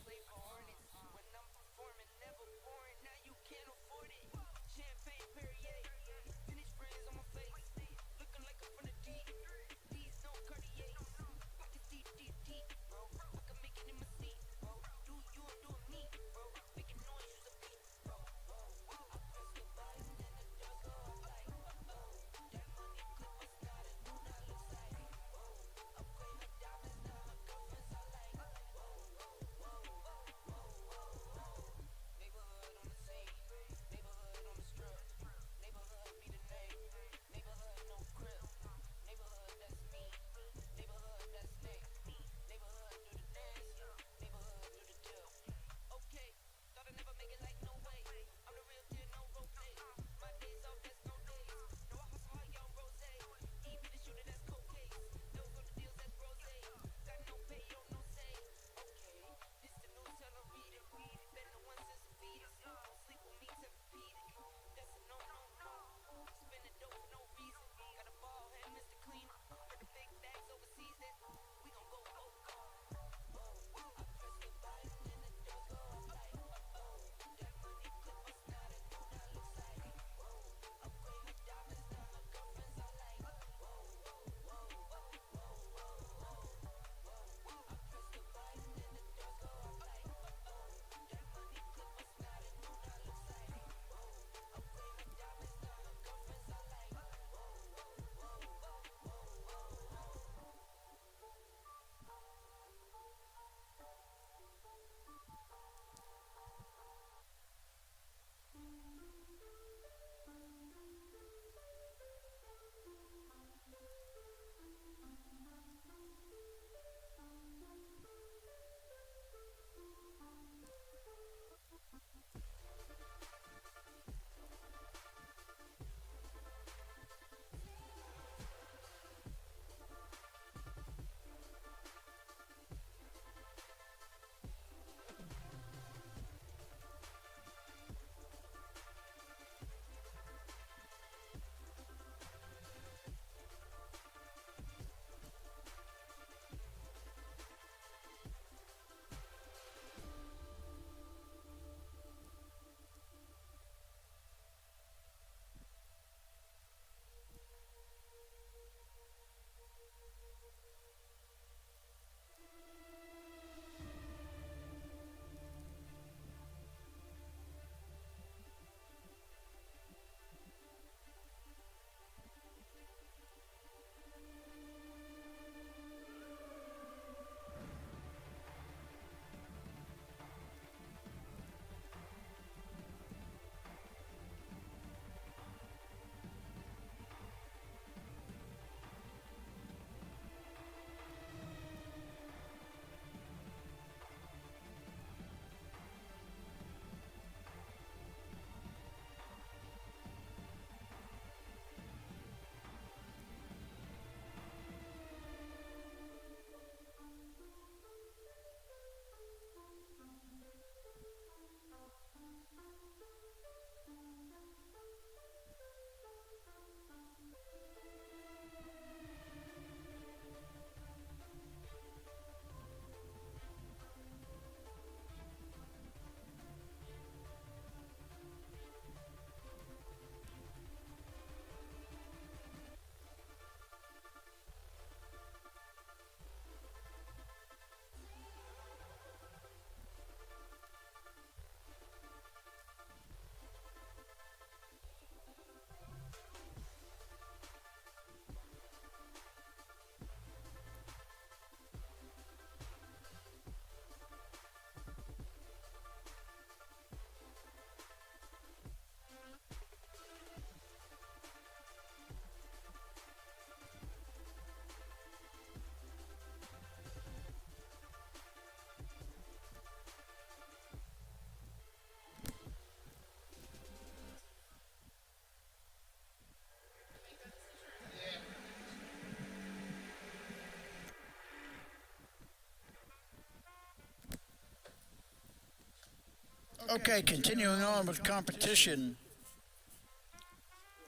Okay, continuing on with competition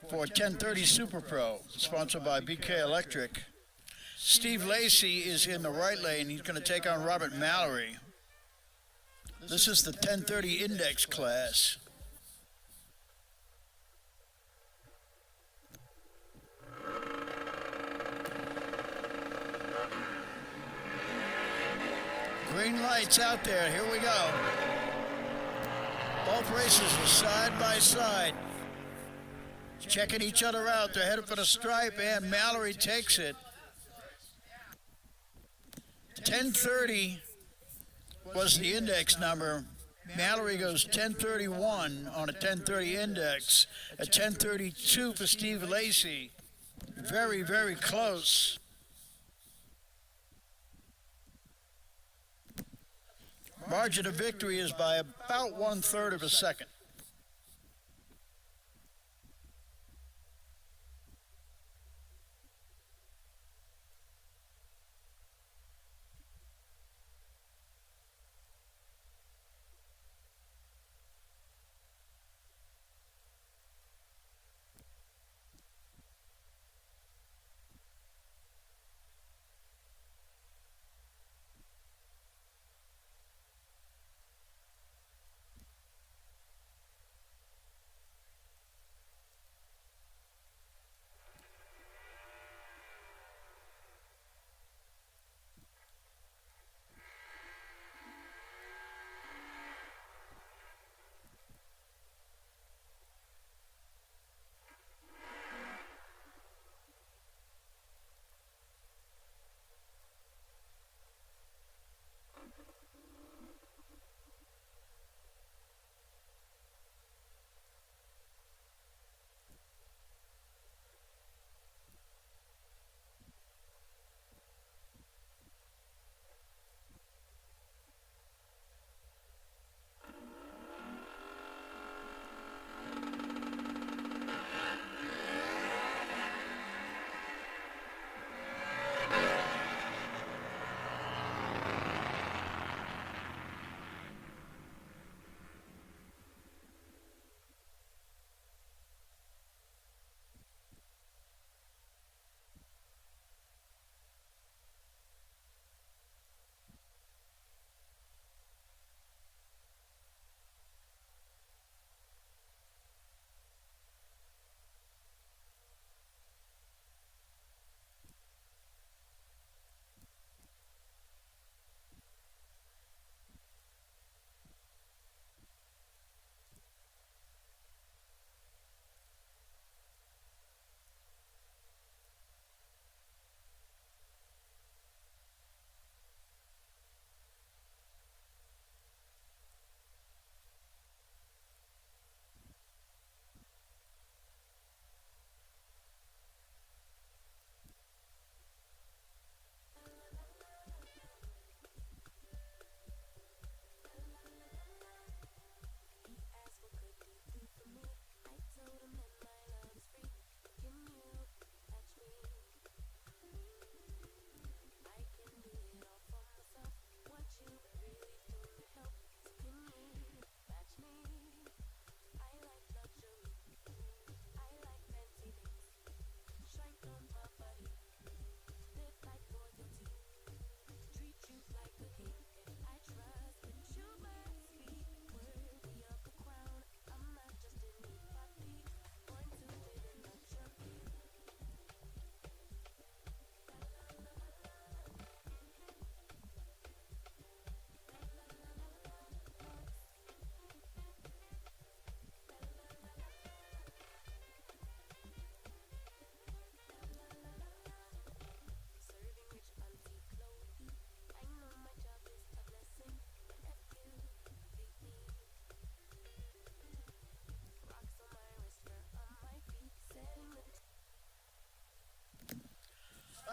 for 1030 Super Pro, sponsored by BK Electric. Steve Lacey is in the right lane. He's going to take on Robert Mallory. This is the 1030 Index class. Green lights out there. Here we go. Both races are side by side. Checking each other out. They're headed for the stripe, and Mallory takes it. 1030 was the index number. Mallory goes 1031 on a 1030 index. A 1032 for Steve Lacey. Very, very close. Margin of victory is by about 1/3 of a second.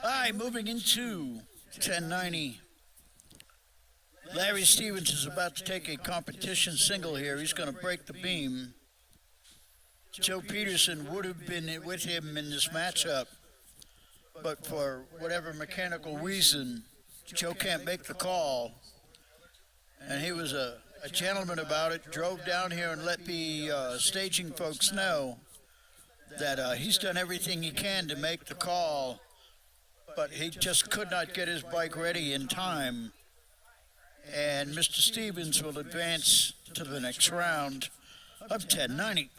All right, moving into 1090. Larry Stevens is about to take a competition single here. He's going to break the beam. Joe Peterson would have been with him in this matchup, but for whatever mechanical reason, Joe can't make the call. And he was a gentleman about it, drove down here and let the staging folks know that he's done everything he can to make the call, but he just could not get his bike ready in time. And Mr. Stevens will advance to the next round of 1090.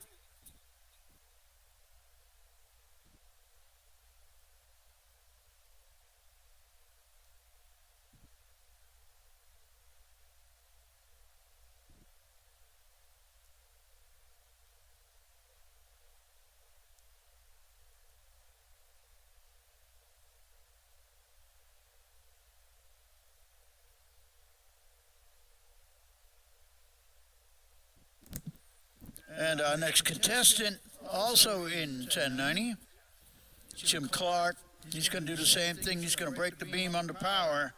And our next contestant, also in 1090, Jim Clark. He's going to do the same thing. He's going to break the beam under power.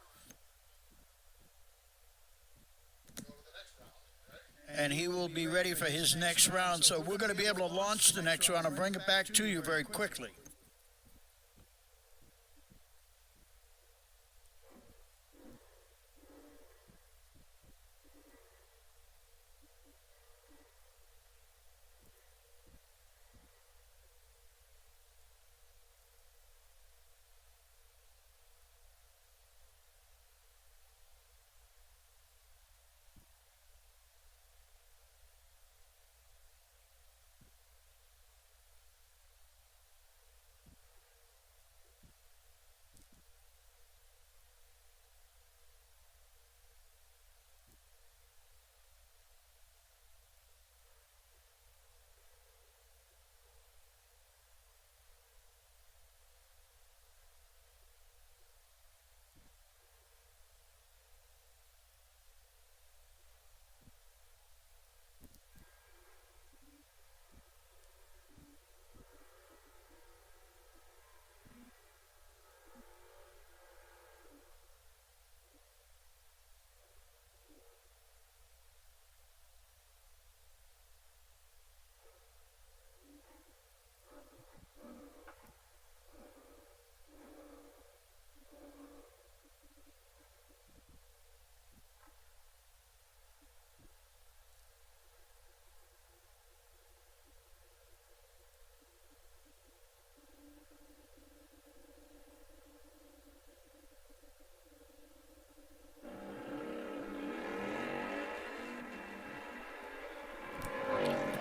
And he will be ready for his next round. So we're going to be able to launch the next round and bring it back to you very quickly.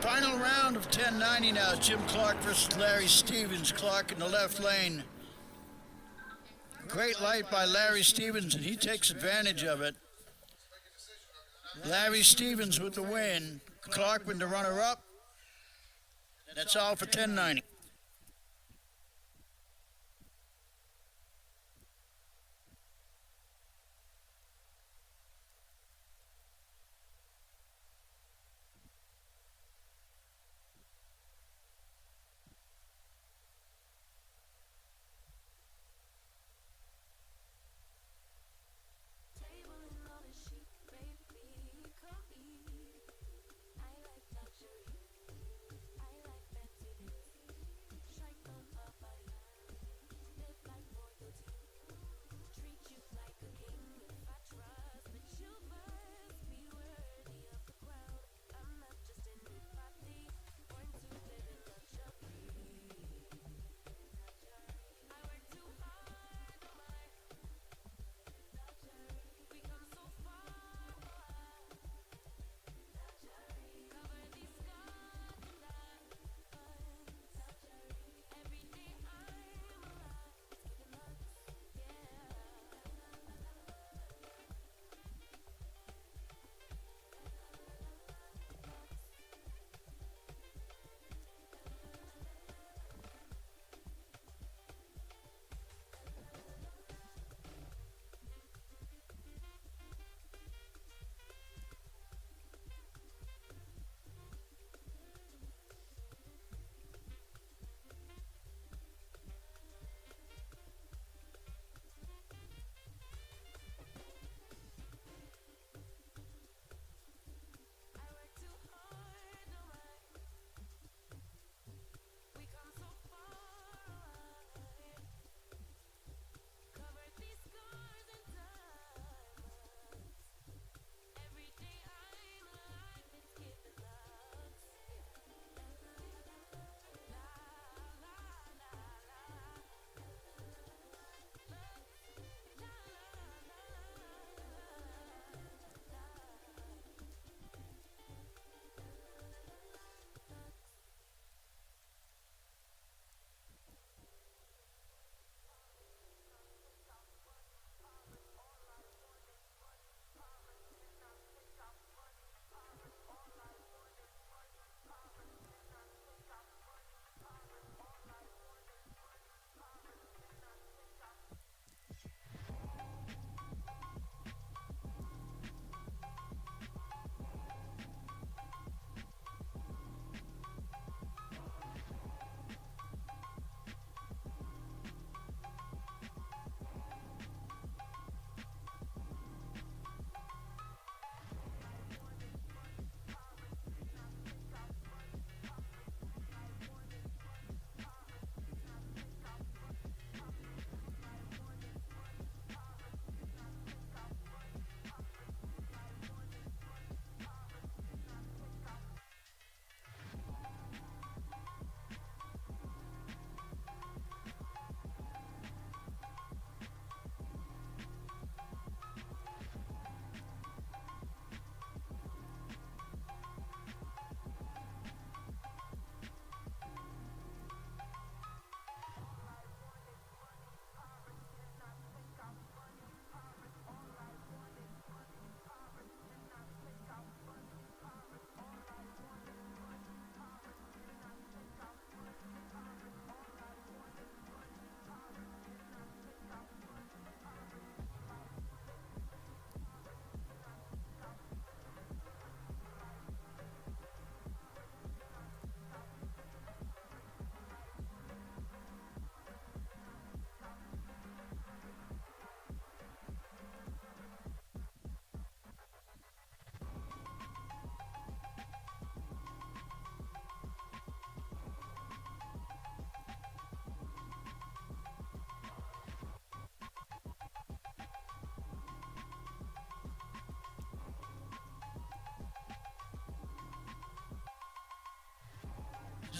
Final round of 1090 now. Jim Clark versus Larry Stevens. Clark in the left lane. Great light by Larry Stevens, and he takes advantage of it. Larry Stevens with the win. Clark with the runner-up. That's all for 1090.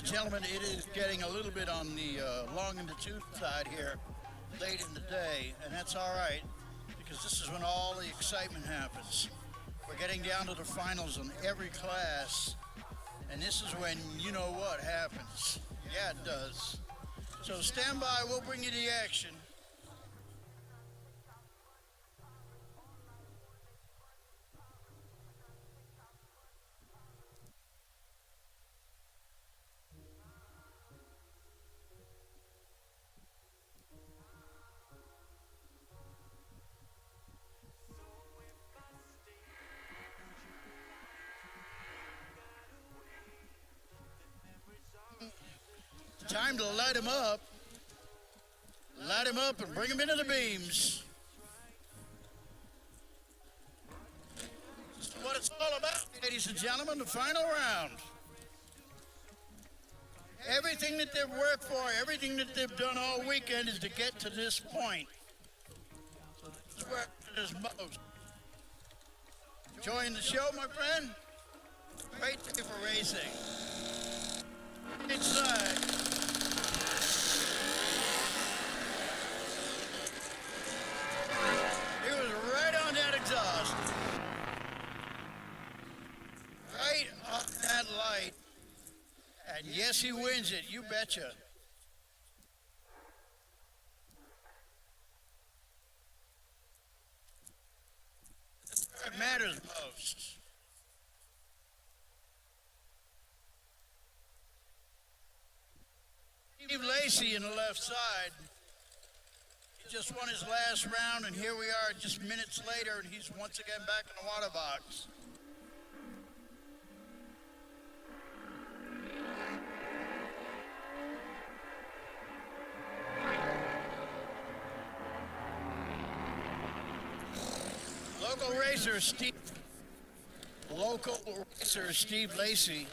and gentlemen, it is getting a little bit on the long in the tooth side here, late in the day, and that's all right, because this is when all the excitement happens. We're getting down to the finals on every class, and this is when you know what happens. Yeah, it does. So stand by, we'll bring you the action. Time to light him up. Light him up and bring him into the beams. This is what it's all about, ladies and gentlemen, the final round. Everything that they've worked for, everything that they've done all weekend is to get to this point. So this is where it is most. Enjoying the show, my friend? Great day for racing. Inside. He was right on that exhaust. Right on that light. And yes, he wins it, you betcha. It matters most. Steve Lacey in the left side. He just won his last round, and here we are just minutes later, and he's once again back in the water box. Local racer Steve Lacey,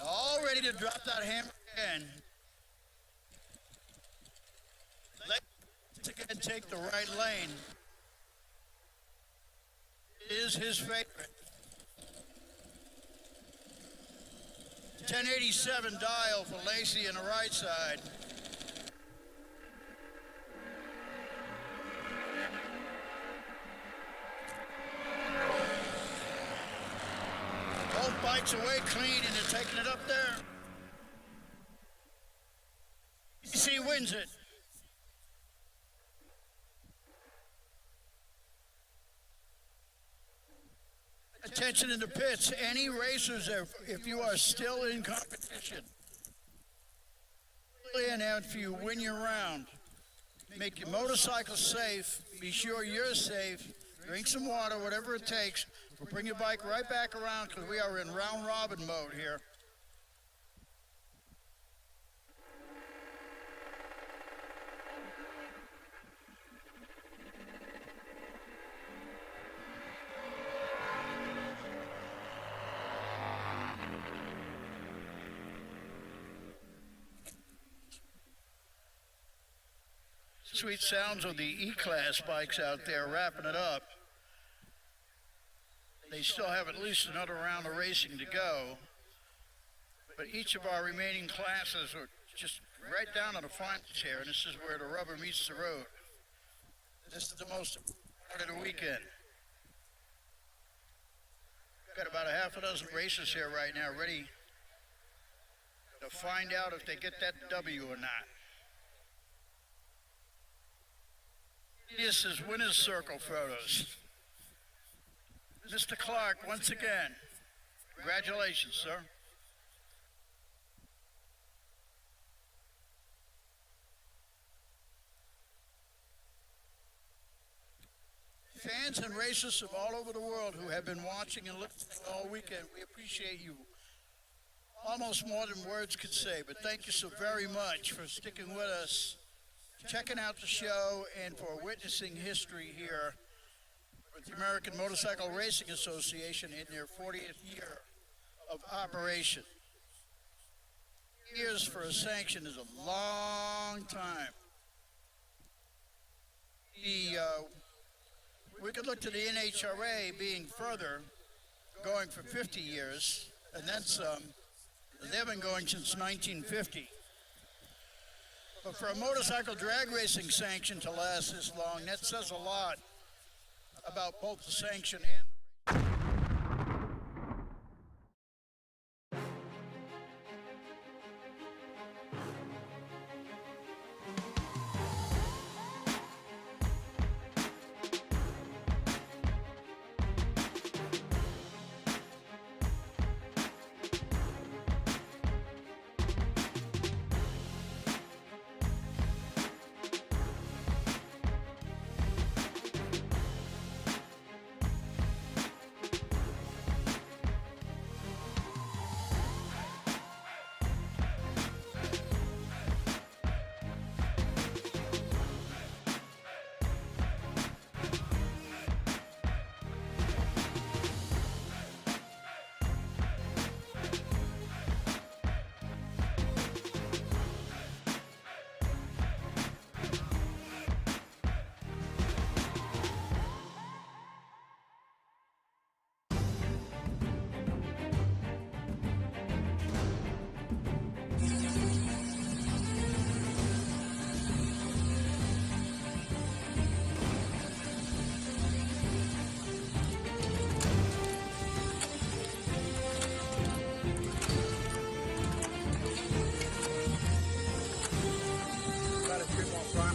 all ready to drop that hammer again. Let's again take the right lane. It is his favorite. 1087 dial for Lacey on the right side. Both bikes away clean, and they're taking it up there. He wins it. Attention in the pits. Any racers, if you are still in competition, and after you win your round, make your motorcycle safe. Be sure you're safe. Drink some water, whatever it takes. We'll bring your bike right back around because we are in round robin mode here. Sweet sounds of the E-Class bikes out there wrapping it up. They still have at least another round of racing to go. But each of our remaining classes are just right down to the finals here, and this is where the rubber meets the road. This is the most important part of the weekend. Got about a half a dozen racers here right now ready to find out if they get that W or not. This is winner's circle photos. Mr. Clark, once again, congratulations, sir. Fans and racers from all over the world who have been watching and listening all weekend, we appreciate you almost more than words could say, but thank you so very much for sticking with us, checking out the show, and for witnessing history here with the American Motorcycle Racing Association in their 40th year of operation. Years for a sanction is a long time. We could look to the NHRA being further, going for 50 years, and then some. They've been going since 1950. But for a motorcycle drag racing sanction to last this long, that says a lot about both the sanction and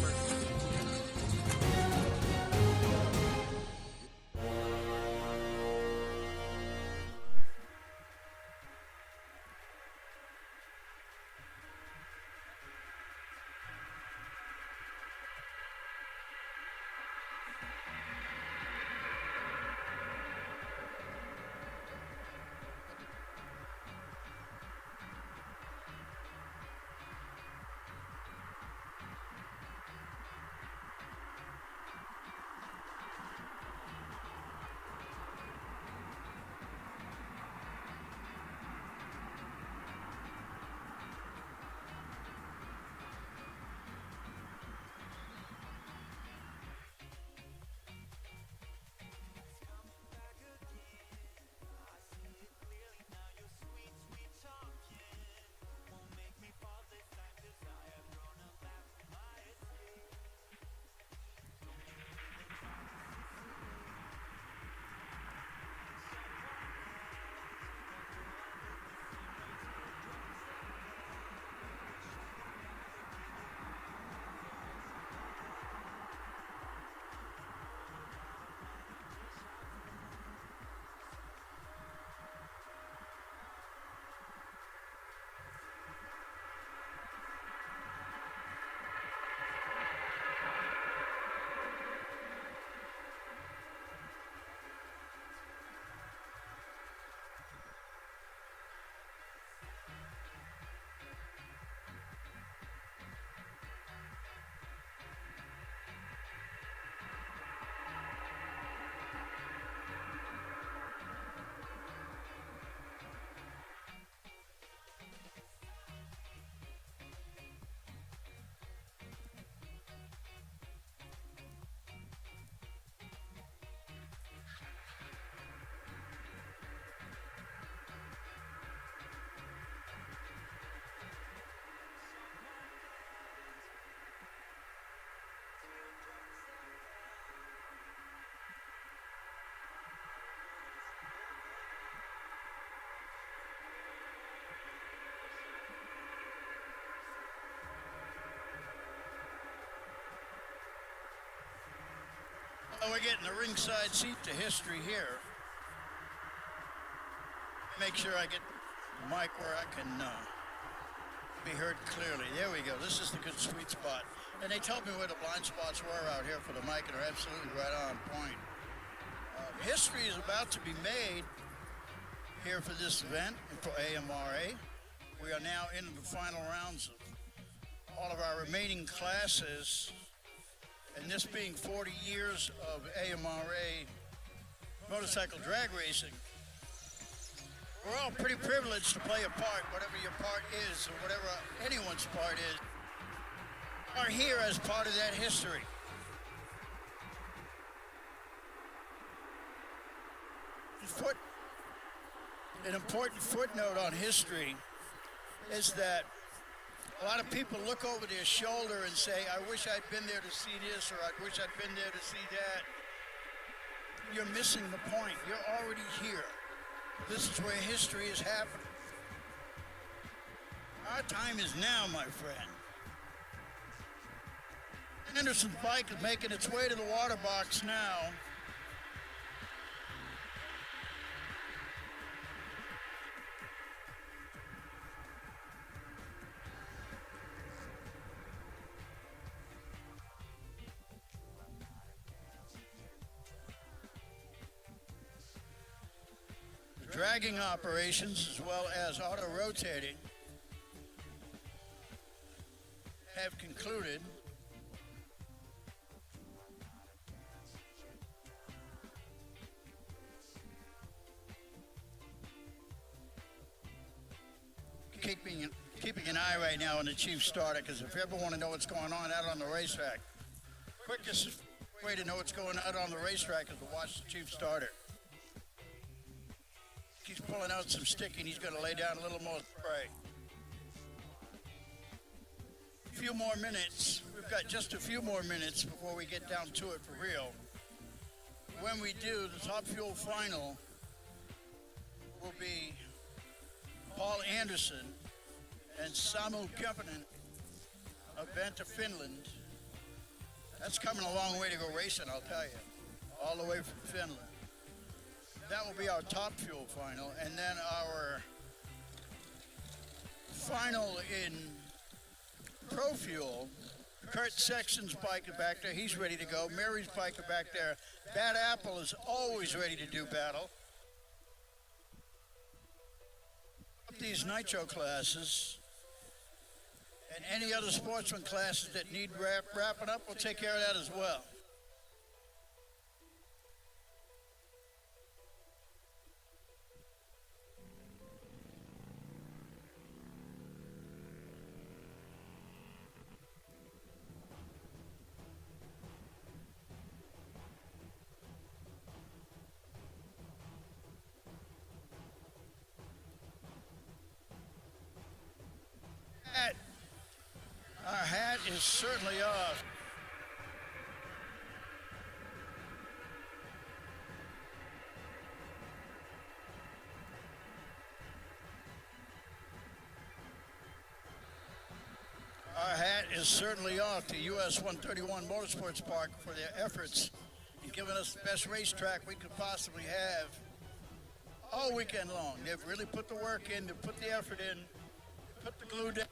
the race. Well, we're getting a ringside seat to history here. Make sure I get the mic where I can be heard clearly. There we go. This is the good sweet spot. And they told me where the blind spots were out here for the mic, and they're absolutely right on point. History is about to be made here for this event and for AMRA. We are now into the final rounds of all of our remaining classes. And this being 40 years of AMRA motorcycle drag racing, we're all pretty privileged to play a part, whatever your part is, or whatever anyone's part is, are here as part of that history. An important footnote on history is that a lot of people look over their shoulder and say, I wish I'd been there to see this, or I wish I'd been there to see that. You're missing the point. You're already here. This is where history is happening. Our time is now, my friend. Anderson's bike is making its way to the water box now. Dragging operations as well as auto rotating have concluded. Keeping an eye right now on the chief starter, because if you ever want to know what's going on out on the racetrack, quickest way to know what's going on on the racetrack is to watch the chief starter. He's pulling out some stick and he's going to lay down a little more spray. A few more minutes. We've got just a few more minutes before we get down to it for real. When we do, the top fuel final will be Paul Anderson and Samu Kempinen of Vanta, Finland. That's coming a long way to go racing, I'll tell you. All the way from Finland. That will be our top fuel final, and then our final in Pro Fuel. Kurt Sexton's bike is back there. He's ready to go. Mary's bike is back there. Bad Apple is always ready to do battle. These nitro classes and any other sportsman classes that need wrapping up, we'll take care of that as well. Our hat is certainly off. Our hat is certainly off to US 131 Motorsports Park for their efforts in giving us the best racetrack we could possibly have all weekend long. They've really put the work in, they've put the effort in, put the glue down.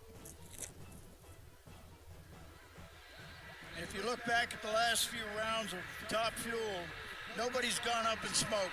And if you look back at the last few rounds of top fuel, nobody's gone up in smoke.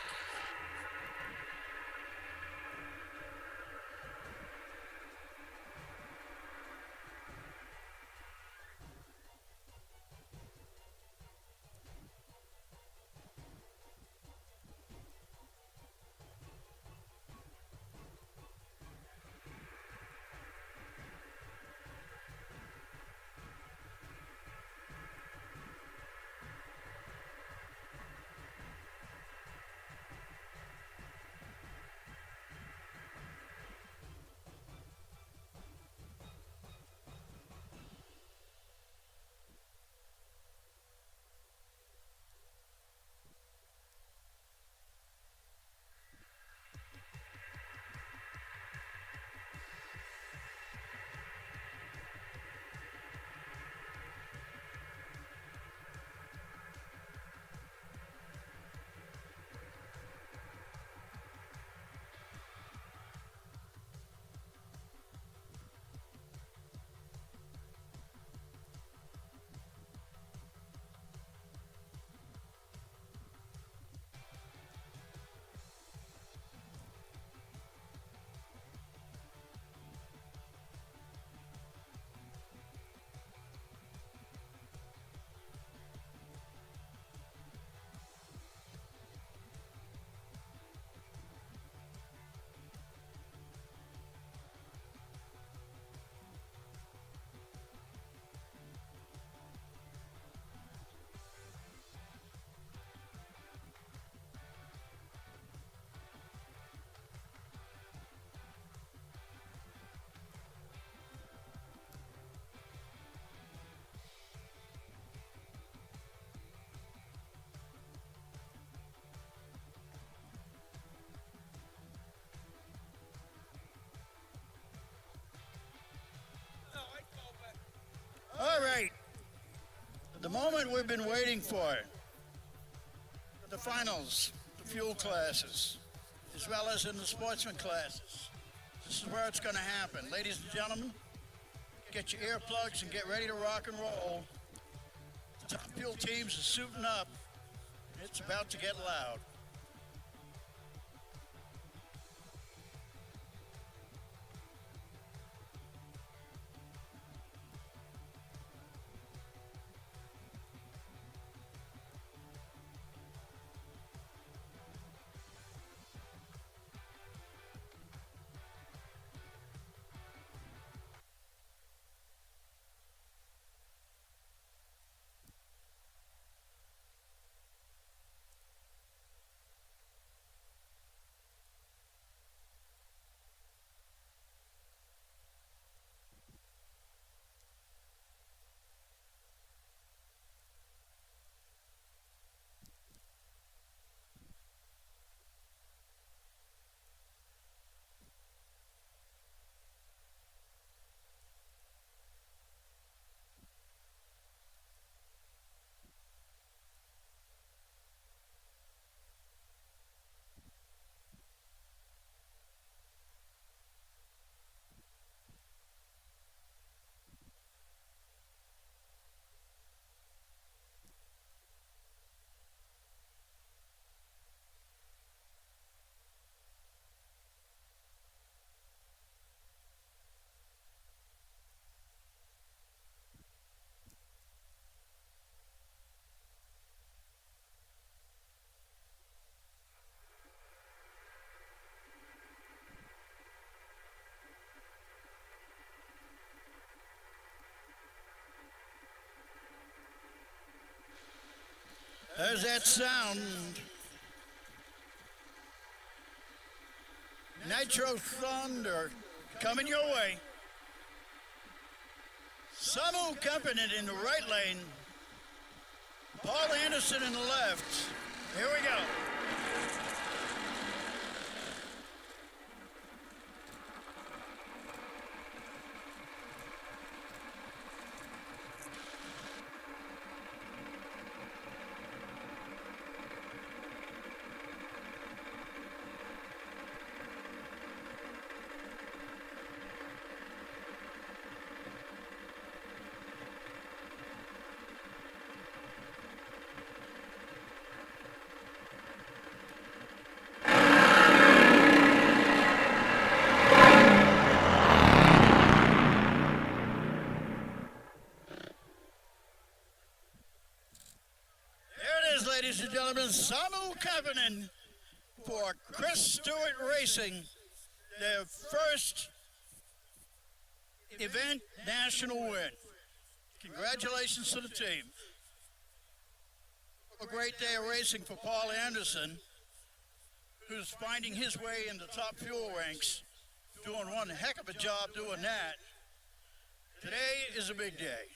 The moment we've been waiting for. The finals, the fuel classes, as well as in the sportsman classes. This is where it's going to happen. Ladies and gentlemen, get your earplugs and get ready to rock and roll. The top fuel teams are suiting up. It's about to get loud. There's that sound. Nitro Thunder coming your way. Samu Company in the right lane. Paul Anderson in the left. Here we go. Ladies and gentlemen, Samu Kapanen for Chris Stewart Racing, their first event national win. Congratulations to the team. A great day of racing for Paul Anderson, who's finding his way in the top fuel ranks, doing one heck of a job doing that. Today is a big day.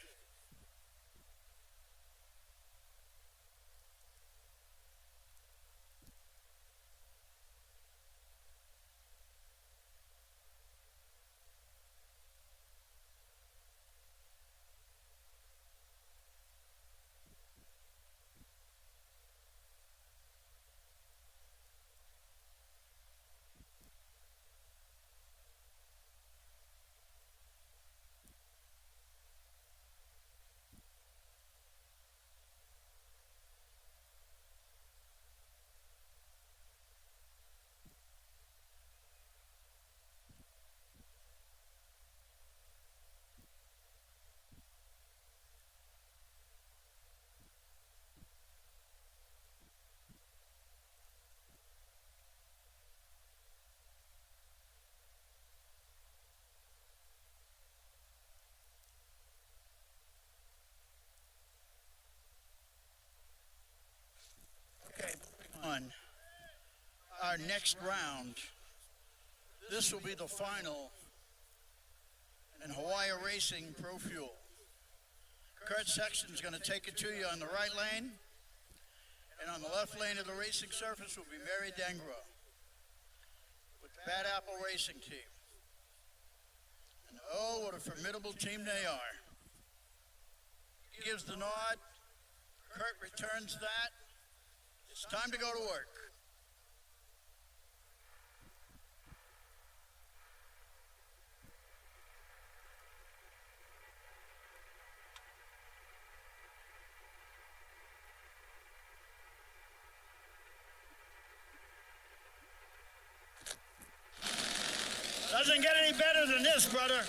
On our next round, this will be the final in Hawaii Racing Pro Fuel. Kurt Sexton's going to take it to you on the right lane, and on the left lane of the racing surface will be Mary Dengra with the Bad Apple Racing Team. And oh, what a formidable team they are. He gives the nod Kurt returns that. It's time to go to work. Doesn't get any better than this, brother.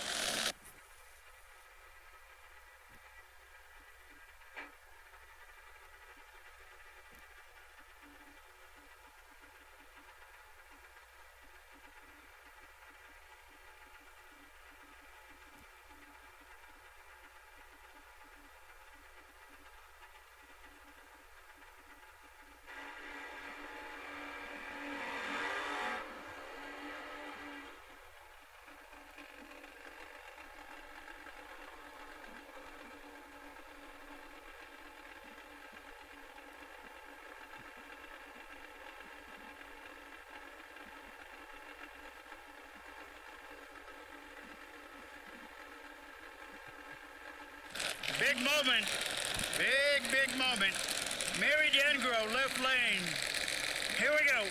Big moment. Big moment. Mary Dengro, left lane. Here we go.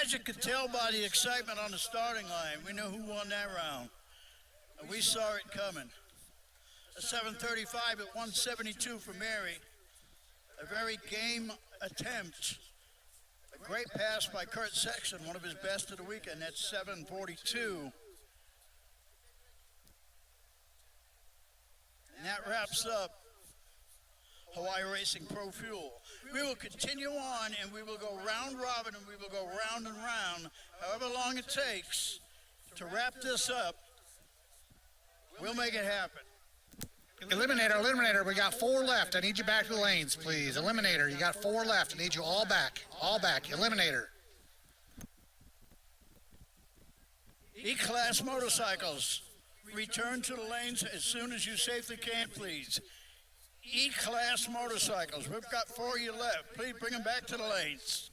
As you could tell by the excitement on the starting line, we know who won that round. And we saw it coming. A 7:35 at 172 for Mary. A very game attempt. A great pass by Kurt Sexton, one of his best of the weekend. That's 7:42. And that wraps up Hawaii Racing Pro Fuel. We will continue on and we will go round robin and we will go round and round, however long it takes to wrap this up. We'll make it happen. Eliminator, we got 4 left. I need you back to the lanes, please. Eliminator, you got 4 left. I need you all back. Eliminator. E-Class motorcycles, return to the lanes as soon as you safely can, please. E-Class motorcycles, we've got 4 of you left. Please bring them back to the lanes.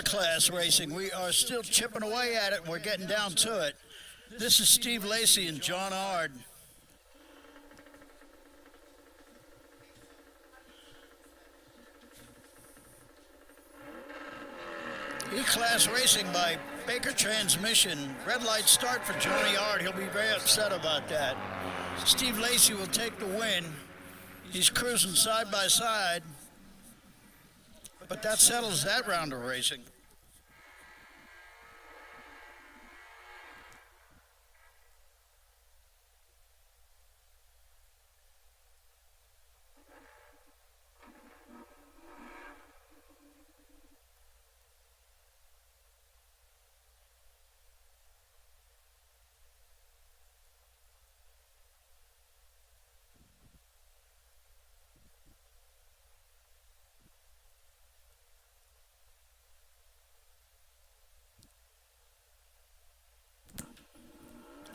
E-Class Racing. We are still chipping away at it. We're getting down to it. This is Steve Lacey and John Ard. E-Class Racing by Baker Transmission. Red light start for Johnny Ard. He'll be very upset about that. Steve Lacey will take the win. He's cruising side by side. But that settles that round of racing.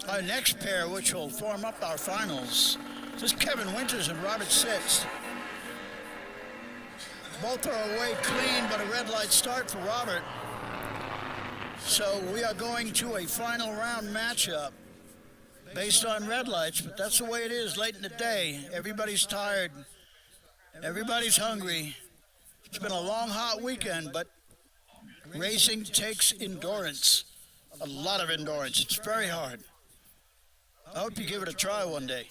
Our next pair, which will form up our finals, this is Kevin Winters and Robert Sitz. Both are away clean, but a red light start for Robert. So we are going to a final round matchup based on red lights, but that's the way it is late in the day. Everybody's tired. Everybody's hungry. It's been a long, hot weekend, but racing takes endurance. A lot of endurance. It's very hard. I hope you give it a try one day.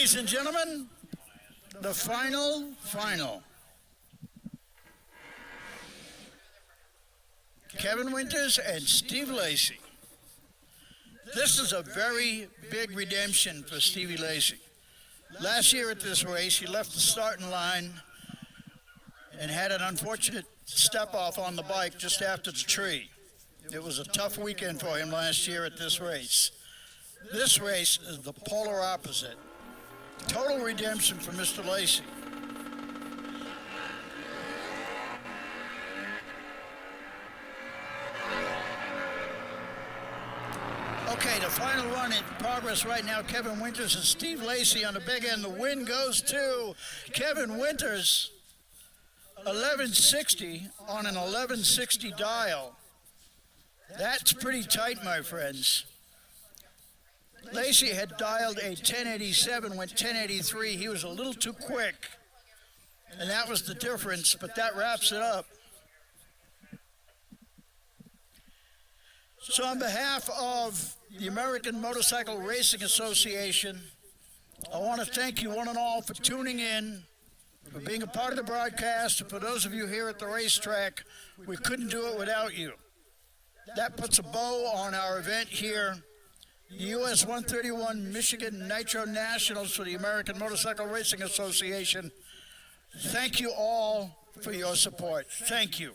Ladies and gentlemen, the final. Kevin Winters and Steve Lacy. This is a very big redemption for Stevie Lacy. Last year at this race, he left the starting line and had an unfortunate step-off on the bike just after the tree. It was a tough weekend for him last year at this race. This race is the polar opposite. Total redemption for Mr. Lacy. Okay, the final run in progress right now. Kevin Winters and Steve Lacy on the big end. The win goes to Kevin Winters. 1160 on an 1160 dial. That's pretty tight, my friends. Lacy had dialed a 1087, went 1083. He was a little too quick, and that was the difference, but that wraps it up. So on behalf of the American Motorcycle Racing Association, I want to thank you one and all for tuning in, for being a part of the broadcast, and for those of you here at the racetrack, we couldn't do it without you. That puts a bow on our event here, the US 131 Michigan Nitro Nationals for the American Motorcycle Racing Association. Thank you all for your support. Thank you.